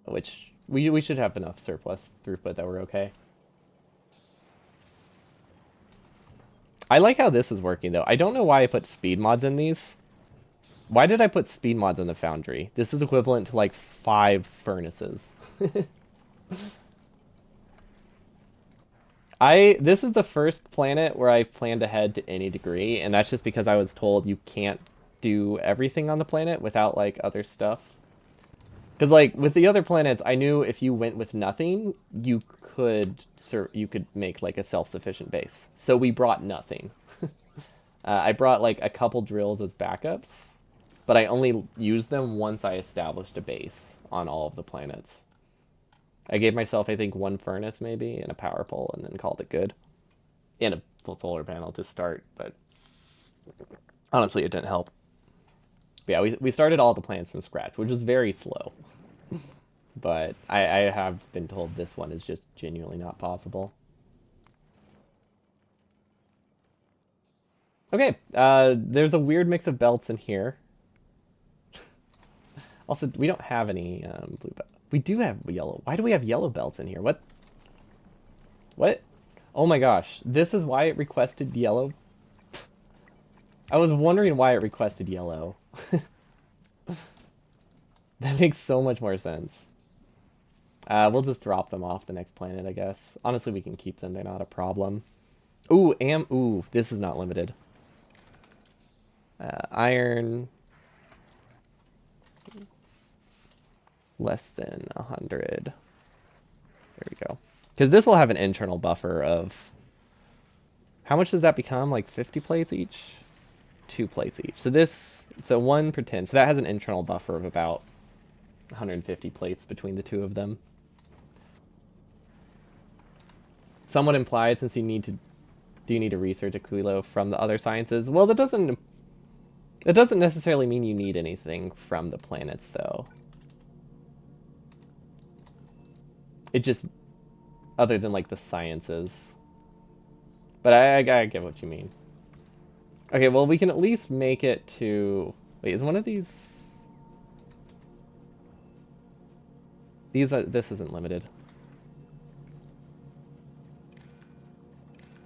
Which we should have enough surplus throughput that we're okay. I like how this is working though. I don't know why I put speed mods in these. Why did I put speed mods in the foundry? This is equivalent to like 5 furnaces. This is the first planet where I've planned ahead to any degree, and that's just because I was told you can't do everything on the planet without like other stuff. Because like with the other planets, I knew if you went with nothing, you could make like a self-sufficient base. So we brought nothing. I brought like a couple drills as backups. but I only used them once I established a base on all of the planets. I gave myself, I think, one furnace maybe and a power pole, and then called it good. And a full solar panel to start, but honestly, it didn't help. But yeah, we started all the plants from scratch, which was very slow. But I have been told this one is just genuinely not possible. Okay, there's a weird mix of belts in here. Also, we don't have any blue belts. We do have yellow. Why do we have yellow belts in here? What? What? Oh my gosh. This is why it requested yellow? I was wondering why it requested yellow. That makes so much more sense. We'll just drop them off the next planet, I guess. Honestly, we can keep them. They're not a problem. Ooh, ooh, this is not limited. Iron. Less than 100. There we go. Because this will have an internal buffer of... How much does that become? Like 50 plates each? 2 plates each. So this... So 1 per 10. So that has an internal buffer of about 150 plates between the two of them. Somewhat implied, since you need to... Do you need to research Aquilo from the other sciences? Well, that doesn't necessarily mean you need anything from the planets, though. It just... Other than, like, the sciences. But I get what you mean. Okay, well, we can at least make it to... Wait, is one of these... These are... This isn't limited.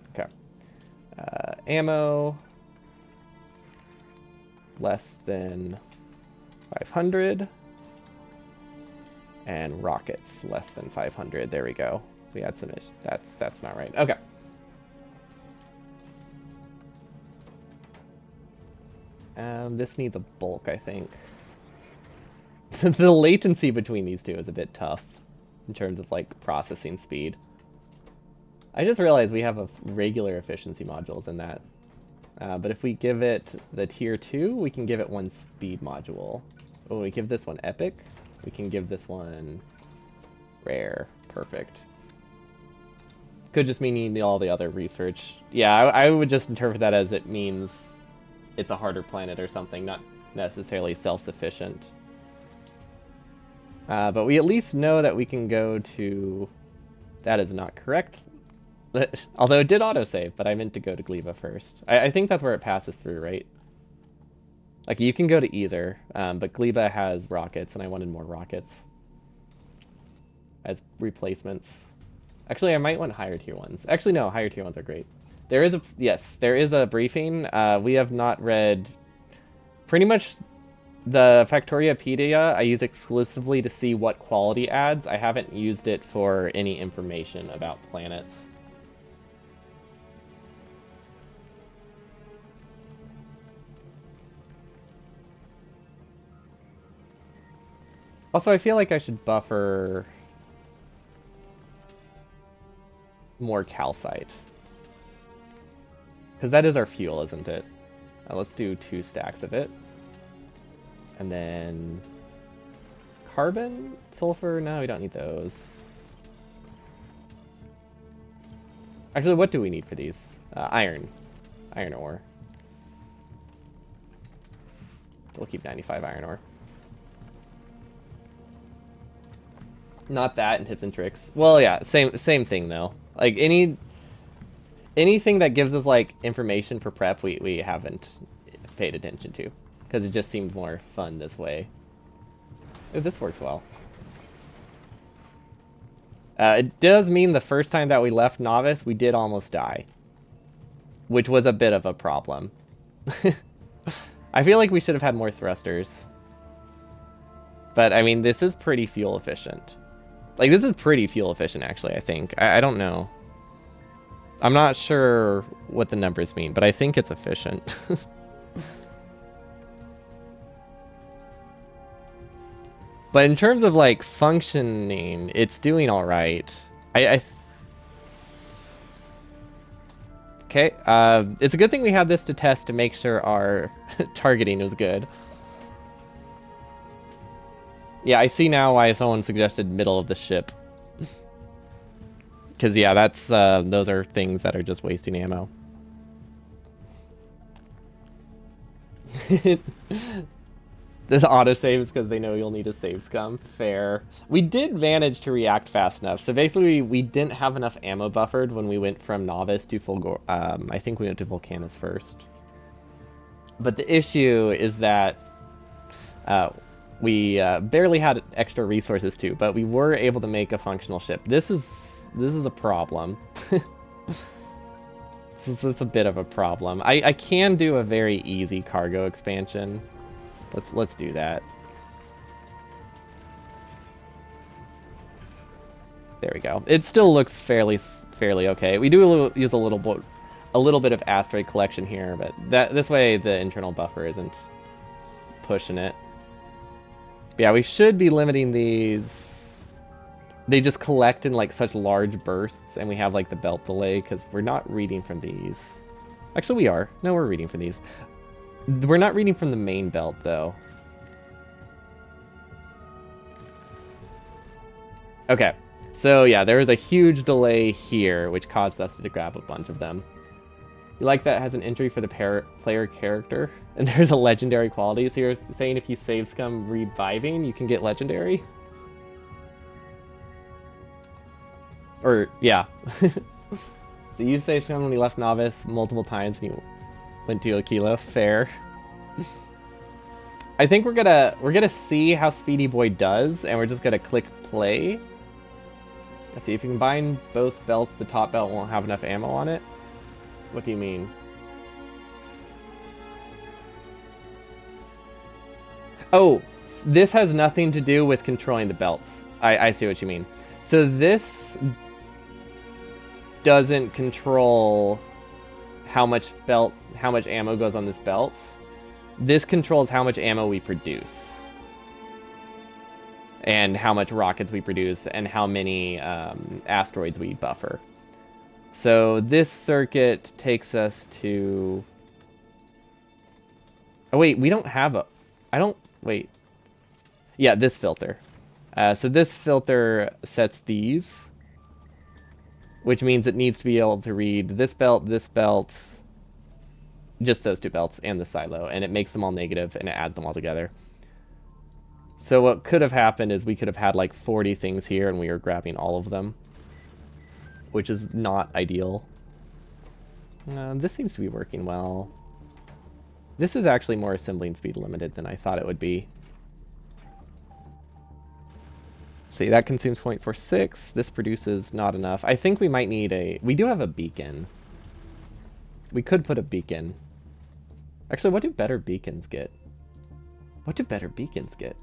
Okay. Ammo... Less than 500. And rockets less than 500. There we go. We had some issues. That's not right. Okay. This needs a bulk, I think. The latency between these two is a bit tough in terms of like processing speed. I just realized we have a regular efficiency modules in that. But if we give it the tier 2, we can give it 1 speed module. Oh, we give this one epic. We can give this one rare. Perfect. Could just mean you need all the other research. Yeah, I would just interpret that as it means it's a harder planet or something, not necessarily self-sufficient. But we at least know that we can go to... That is not correct. Although it did autosave, but I meant to go to Gleba first. I think that's where it passes through, right? Like, you can go to either, but Gleba has rockets, and I wanted more rockets as replacements. Actually, I might want higher tier ones. Actually, no, higher tier ones are great. There is a... Yes, there is a briefing. We have not read... Pretty much the Factoriopedia I use exclusively to see what quality adds. I haven't used it for any information about planets. Also, I feel like I should buffer more calcite. Because that is our fuel, isn't it? Let's do 2 stacks of it. And then... Carbon? Sulfur? No, we don't need those. Actually, what do we need for these? Iron. Iron ore. We'll keep 95 iron ore. Not that and tips and tricks. Well, yeah, same thing though. Like anything that gives us like information for prep, we haven't paid attention to because it just seemed more fun this way. Oh, this works well. It does mean the first time that we left Novice, we did almost die, which was a bit of a problem. I feel like we should have had more thrusters. But I mean, this is pretty fuel efficient. Like, this is pretty fuel efficient, actually, I think. I don't know. I'm not sure what the numbers mean, but I think it's efficient. But in terms of, like, functioning, it's doing all right. Okay, it's a good thing we have this to test to make sure our targeting is good. Yeah, I see now why someone suggested middle of the ship. Because, yeah, that's, those are things that are just wasting ammo. This autosave is because they know you'll need a save scum. Fair. We did manage to react fast enough. So basically, we didn't have enough ammo buffered when we went from Novice to full... I think we went to Volcanus first. But the issue is that we barely had extra resources too, but we were able to make a functional ship. This is a problem. This is a bit of a problem. I can do a very easy cargo expansion. Let's do that. There we go. It still looks fairly okay. We do use a little bit of asteroid collection here, but this way the internal buffer isn't pushing it. But yeah, we should be limiting these. They just collect in like such large bursts, and we have like the belt delay because we're not reading from these. Actually, we are. No, we're reading from these. We're not reading from the main belt though. Okay. So yeah, there is a huge delay here, which caused us to grab a bunch of them. You like that it has an entry for the player character, and there's a legendary quality. So you're saying if you save scum reviving, you can get legendary? Or, yeah. So you saved scum when you left Novice multiple times and you went to a kilo. Fair. I think we're gonna see how Speedy Boy does, and we're just gonna click play. Let's see, if you combine both belts, the top belt won't have enough ammo on it. What do you mean? Oh, this has nothing to do with controlling the belts. I see what you mean. So this doesn't control how much ammo goes on this belt. This controls how much ammo we produce. And how much rockets we produce, and how many asteroids we buffer. So this circuit takes us to... Oh wait, we don't have a... Wait. Yeah, this filter. So this filter sets these, which means it needs to be able to read this belt, just those two belts, and the silo, and it makes them all negative, and it adds them all together. So what could have happened is we could have had like 40 things here, and we were grabbing all of them, which is not ideal. This seems to be working well. This is actually more assembling speed limited than I thought it would be. See, that consumes 0.46. This produces not enough. I think we might need a... We do have a beacon. We could put a beacon. Actually, what do better beacons get? What do better beacons get?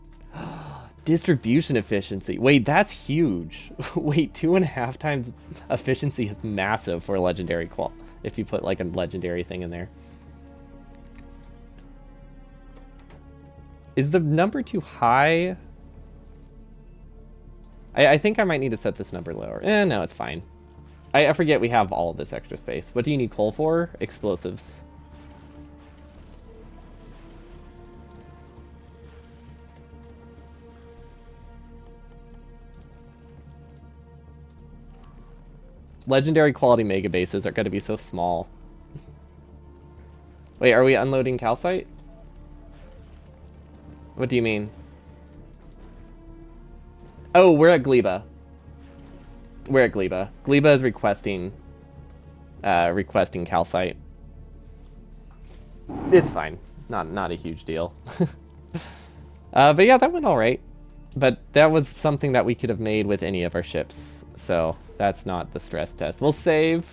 Distribution efficiency. Wait, that's huge. Wait, 2.5 times efficiency is massive for a legendary qual. If you put like a legendary thing in there. Is the number too high? I think I might need to set this number lower. No, it's fine. I forget we have all of this extra space. What do you need coal for? Explosives. Legendary quality mega bases are going to be so small. Wait, are we unloading calcite? What do you mean? Oh, we're at Gleba. We're at Gleba. Gleba is requesting calcite. It's fine. Not a huge deal. But yeah, that went all right. But that was something that we could have made with any of our ships. So that's not the stress test. We'll save.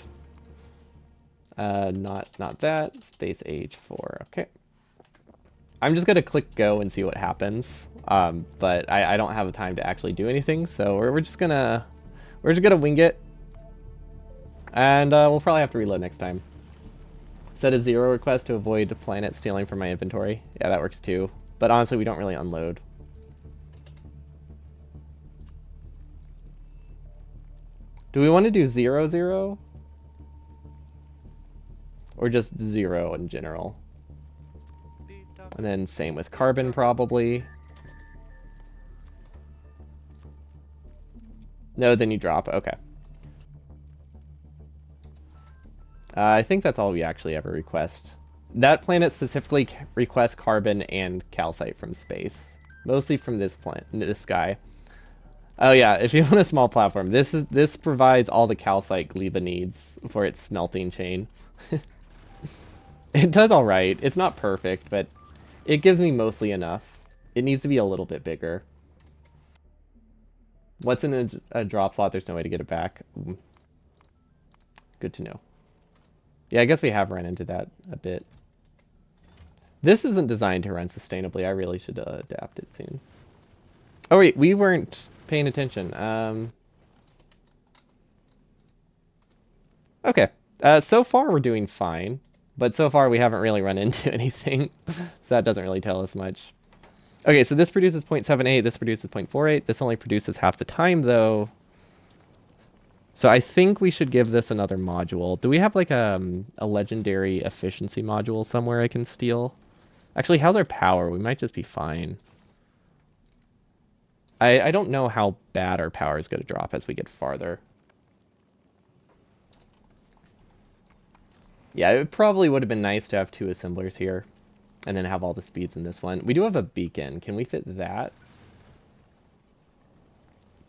Not that. Space age 4. Okay. I'm just gonna click go and see what happens. But I don't have the time to actually do anything, so we're just gonna wing it. And we'll probably have to reload next time. Set a 0 request to avoid the planet stealing from my inventory. Yeah, that works too. But honestly, we don't really unload. Do we want to do 0, 0? Or just 0 in general? And then same with carbon, probably. No, then you drop. Okay. I think that's all we actually ever request. That planet specifically requests carbon and calcite from space, mostly from this planet, this guy. Oh yeah, if you want a small platform, this provides all the calcite Gleba needs for its smelting chain. It does all right. It's not perfect, but it gives me mostly enough. It needs to be a little bit bigger. What's in a drop slot? There's no way to get it back. Good to know. Yeah, I guess we have run into that a bit. This isn't designed to run sustainably. I really should adapt it soon. Oh wait, we weren't paying attention. Okay. So far we're doing fine, but so far we haven't really run into anything, so that doesn't really tell us much. Okay, so this produces 0.78, this produces 0.48. This only produces half the time though. So I think we should give this another module. Do we have like a legendary efficiency module somewhere I can steal? Actually, how's our power? We might just be fine. I don't know how bad our power is going to drop as we get farther. Yeah, it probably would have been nice to have 2 assemblers here and then have all the speeds in this one. We do have a beacon. Can we fit that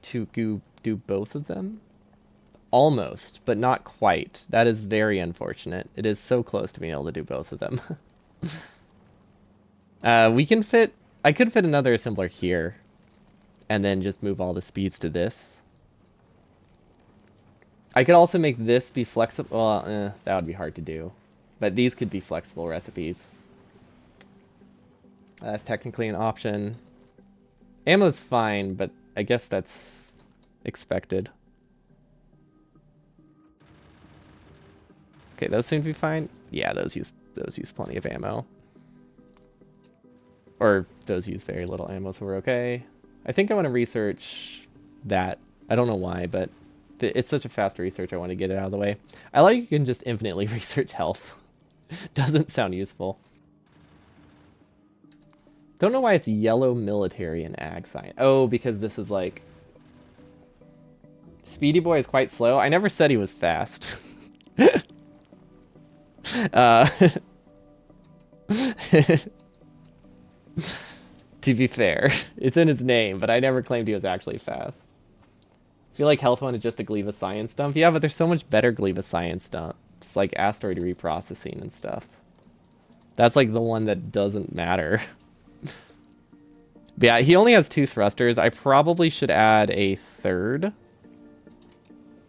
to do both of them? Almost, but not quite. That is very unfortunate. It is so close to being able to do both of them. We can fit... I could fit another assembler here and then just move all the speeds to this. I could also make this be flexible. Well, that would be hard to do. But these could be flexible recipes. That's technically an option. Ammo's fine, but I guess that's expected. Okay, those seem to be fine. Yeah, those use plenty of ammo. Or those use very little ammo, so we're okay. I think I want to research that. I don't know why, but it's such a fast research, I want to get it out of the way. I like you can just infinitely research health. Doesn't sound useful. Don't know why it's yellow military and ag science. Oh, because this is like... Speedy Boy is quite slow. I never said he was fast. To be fair, it's in his name, but I never claimed he was actually fast. I feel like Health One is just a Gleba Science dump. Yeah, but there's so much better Gleba Science dumps, like asteroid reprocessing and stuff. That's like the one that doesn't matter. But yeah, he only has 2 thrusters. I probably should add a 3rd,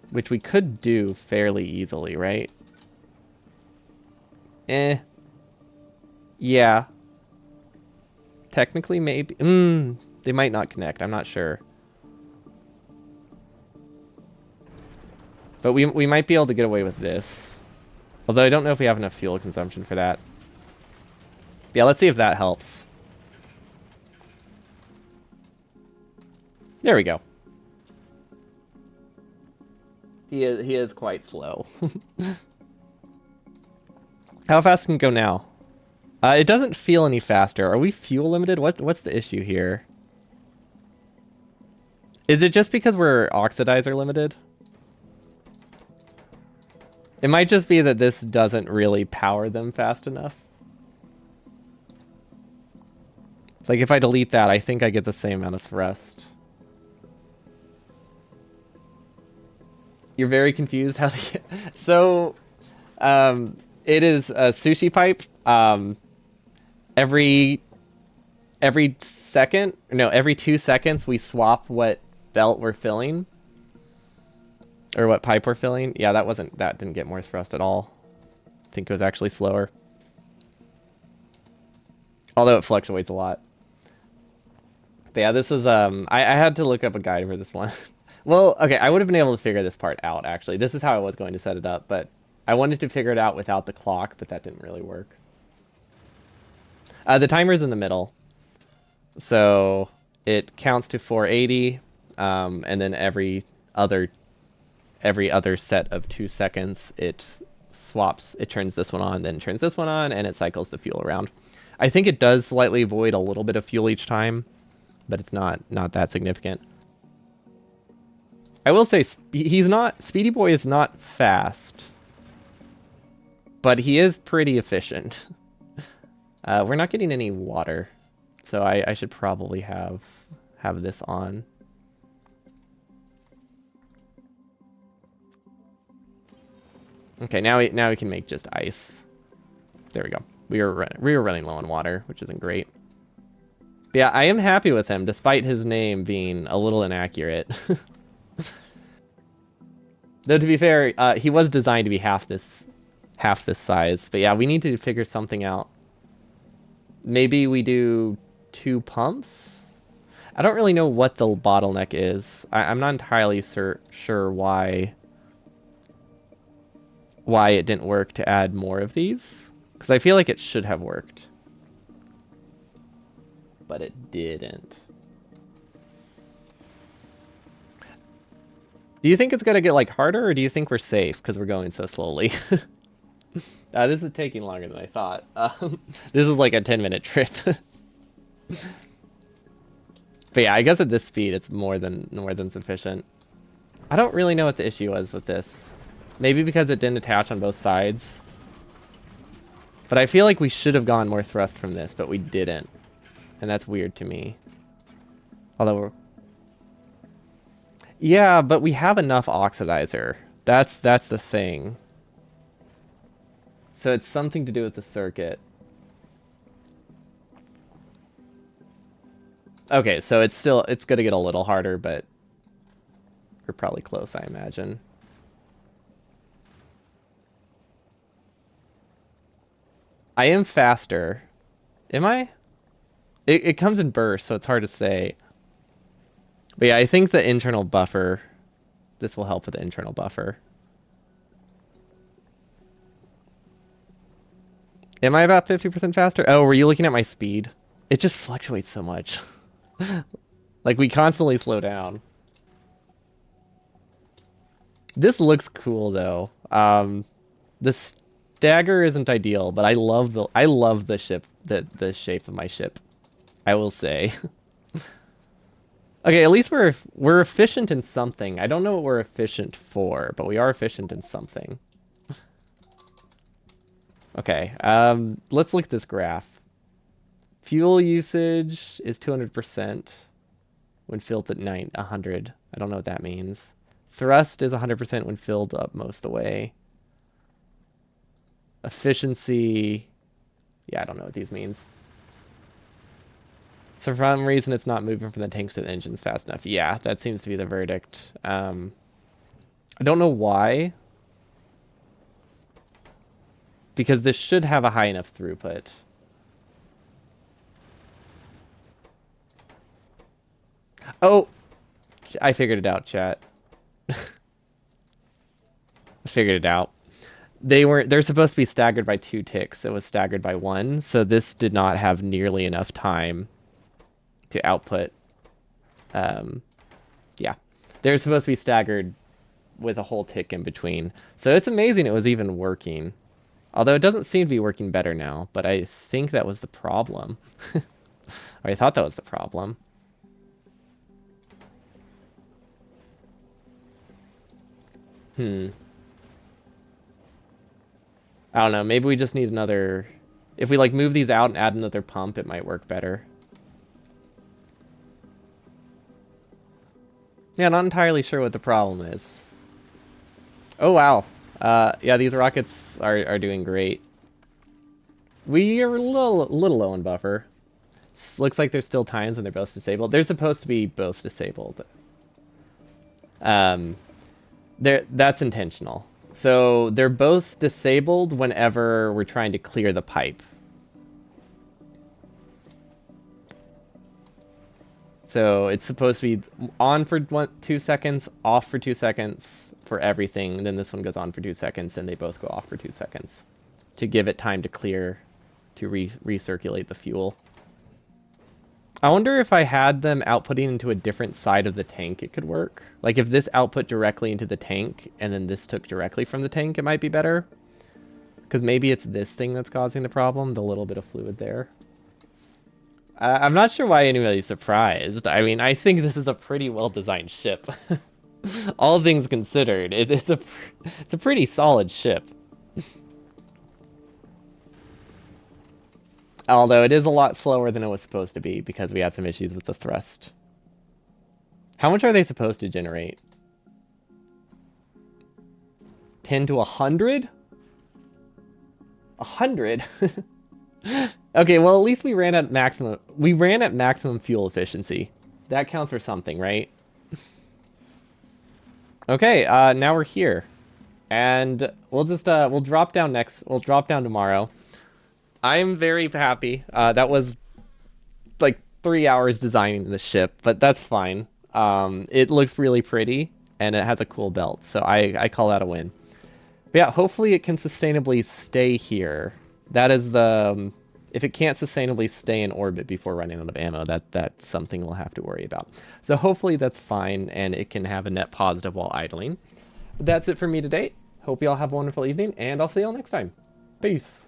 which we could do fairly easily, right? Yeah. Technically, maybe. They might not connect. I'm not sure. But we might be able to get away with this. Although I don't know if we have enough fuel consumption for that. Yeah, let's see if that helps. There we go. He is quite slow. How fast can it go now? It doesn't feel any faster. Are we fuel limited? What's the issue here? Is it just because we're oxidizer limited? It might just be that this doesn't really power them fast enough. It's like if I delete that, I think I get the same amount of thrust. You're very confused how they... So, it is a sushi pipe. Every 2 seconds we swap what belt we're filling. Or what pipe we're filling. Yeah, that didn't get more thrust at all. I think it was actually slower. Although it fluctuates a lot. But yeah, this is, I had to look up a guide for this one. Well, okay, I would have been able to figure this part out, actually. This is how I was going to set it up, but I wanted to figure it out without the clock, but that didn't really work. The timer's in the middle. So it counts to 480, and then every other set of 2 seconds, it turns this one on, then turns this one on, and it cycles the fuel around. I think it does slightly void a little bit of fuel each time, but it's not that significant. I will say he's not, Speedy Boy is not fast, but he is pretty efficient. We're not getting any water, so I should probably have this on. Okay, now we can make just ice. There we go. We were running low on water, which isn't great. But yeah, I am happy with him, despite his name being a little inaccurate. Though to be fair, he was designed to be half this size. But yeah, we need to figure something out. Maybe we do 2 pumps? I don't really know what the bottleneck is. I'm not entirely sure why it didn't work to add more of these. Because I feel like it should have worked. But it didn't. Do you think it's going to get like harder, or do you think we're safe because we're going so slowly? This is taking longer than I thought. This is like a 10-minute trip. But yeah, I guess at this speed, it's more than sufficient. I don't really know what the issue was with this. Maybe because it didn't attach on both sides. But I feel like we should have gone more thrust from this, but we didn't. And that's weird to me. Although yeah, but we have enough oxidizer. That's the thing. So it's something to do with the circuit. Okay, so it's going to get a little harder, but we're probably close, I imagine. I am faster. Am I? It comes in bursts, so it's hard to say. But yeah, I think the internal buffer, this will help with the internal buffer. Am I about 50% faster? Oh, were you looking at my speed? It just fluctuates so much. Like, we constantly slow down. This looks cool, though. The stagger isn't ideal, but I love the ship, the shape of my ship, I will say. Okay, at least we're efficient in something. I don't know what we're efficient for, but we are efficient in something. Okay, let's look at this graph. Fuel usage is 200% when filled at 100. I don't know what that means. Thrust is 100% when filled up most of the way. Efficiency, yeah, I don't know what these means. So for some reason, it's not moving from the tanks to the engines fast enough. Yeah, that seems to be the verdict. I don't know why. Because this should have a high enough throughput. Oh, I figured it out, chat. I figured it out. They're supposed to be staggered by 2 ticks. It was staggered by 1, so this did not have nearly enough time to output. Yeah, they're supposed to be staggered with a whole tick in between. So it's amazing it was even working. Although it doesn't seem to be working better now, but I think that was the problem. Or I thought that was the problem. I don't know, maybe we just need another... If we like move these out and add another pump, it might work better. Yeah, not entirely sure what the problem is. Oh, wow. Yeah, these rockets are doing great. We are a little low on buffer. Looks like there's still times when they're both disabled. They're supposed to be both disabled. That's intentional. So they're both disabled whenever we're trying to clear the pipe. So it's supposed to be on for 2 seconds, off for 2 seconds for everything. Then this one goes on for 2 seconds, and they both go off for 2 seconds to give it time to clear, to recirculate the fuel. I wonder if I had them outputting into a different side of the tank, it could work. Like if this output directly into the tank, and then this took directly from the tank, it might be better. Because maybe it's this thing that's causing the problem, the little bit of fluid there. I'm not sure why anybody's surprised. I mean, I think this is a pretty well-designed ship. All things considered, it's a pretty solid ship. Although it is a lot slower than it was supposed to be because we had some issues with the thrust. How much are they supposed to generate? 10 to 100? 100? Okay, well, at least we ran at maximum. We ran at maximum fuel efficiency. That counts for something, right? Okay, now we're here. And we'll just, we'll drop down next. We'll drop down tomorrow. I'm very happy. That was like 3 hours designing the ship, but that's fine. It looks really pretty, and it has a cool belt, so I call that a win. But yeah, hopefully it can sustainably stay here. That is the... if it can't sustainably stay in orbit before running out of ammo, that's something we'll have to worry about. So hopefully that's fine, and it can have a net positive while idling. But that's it for me today. Hope you all have a wonderful evening, and I'll see you all next time. Peace.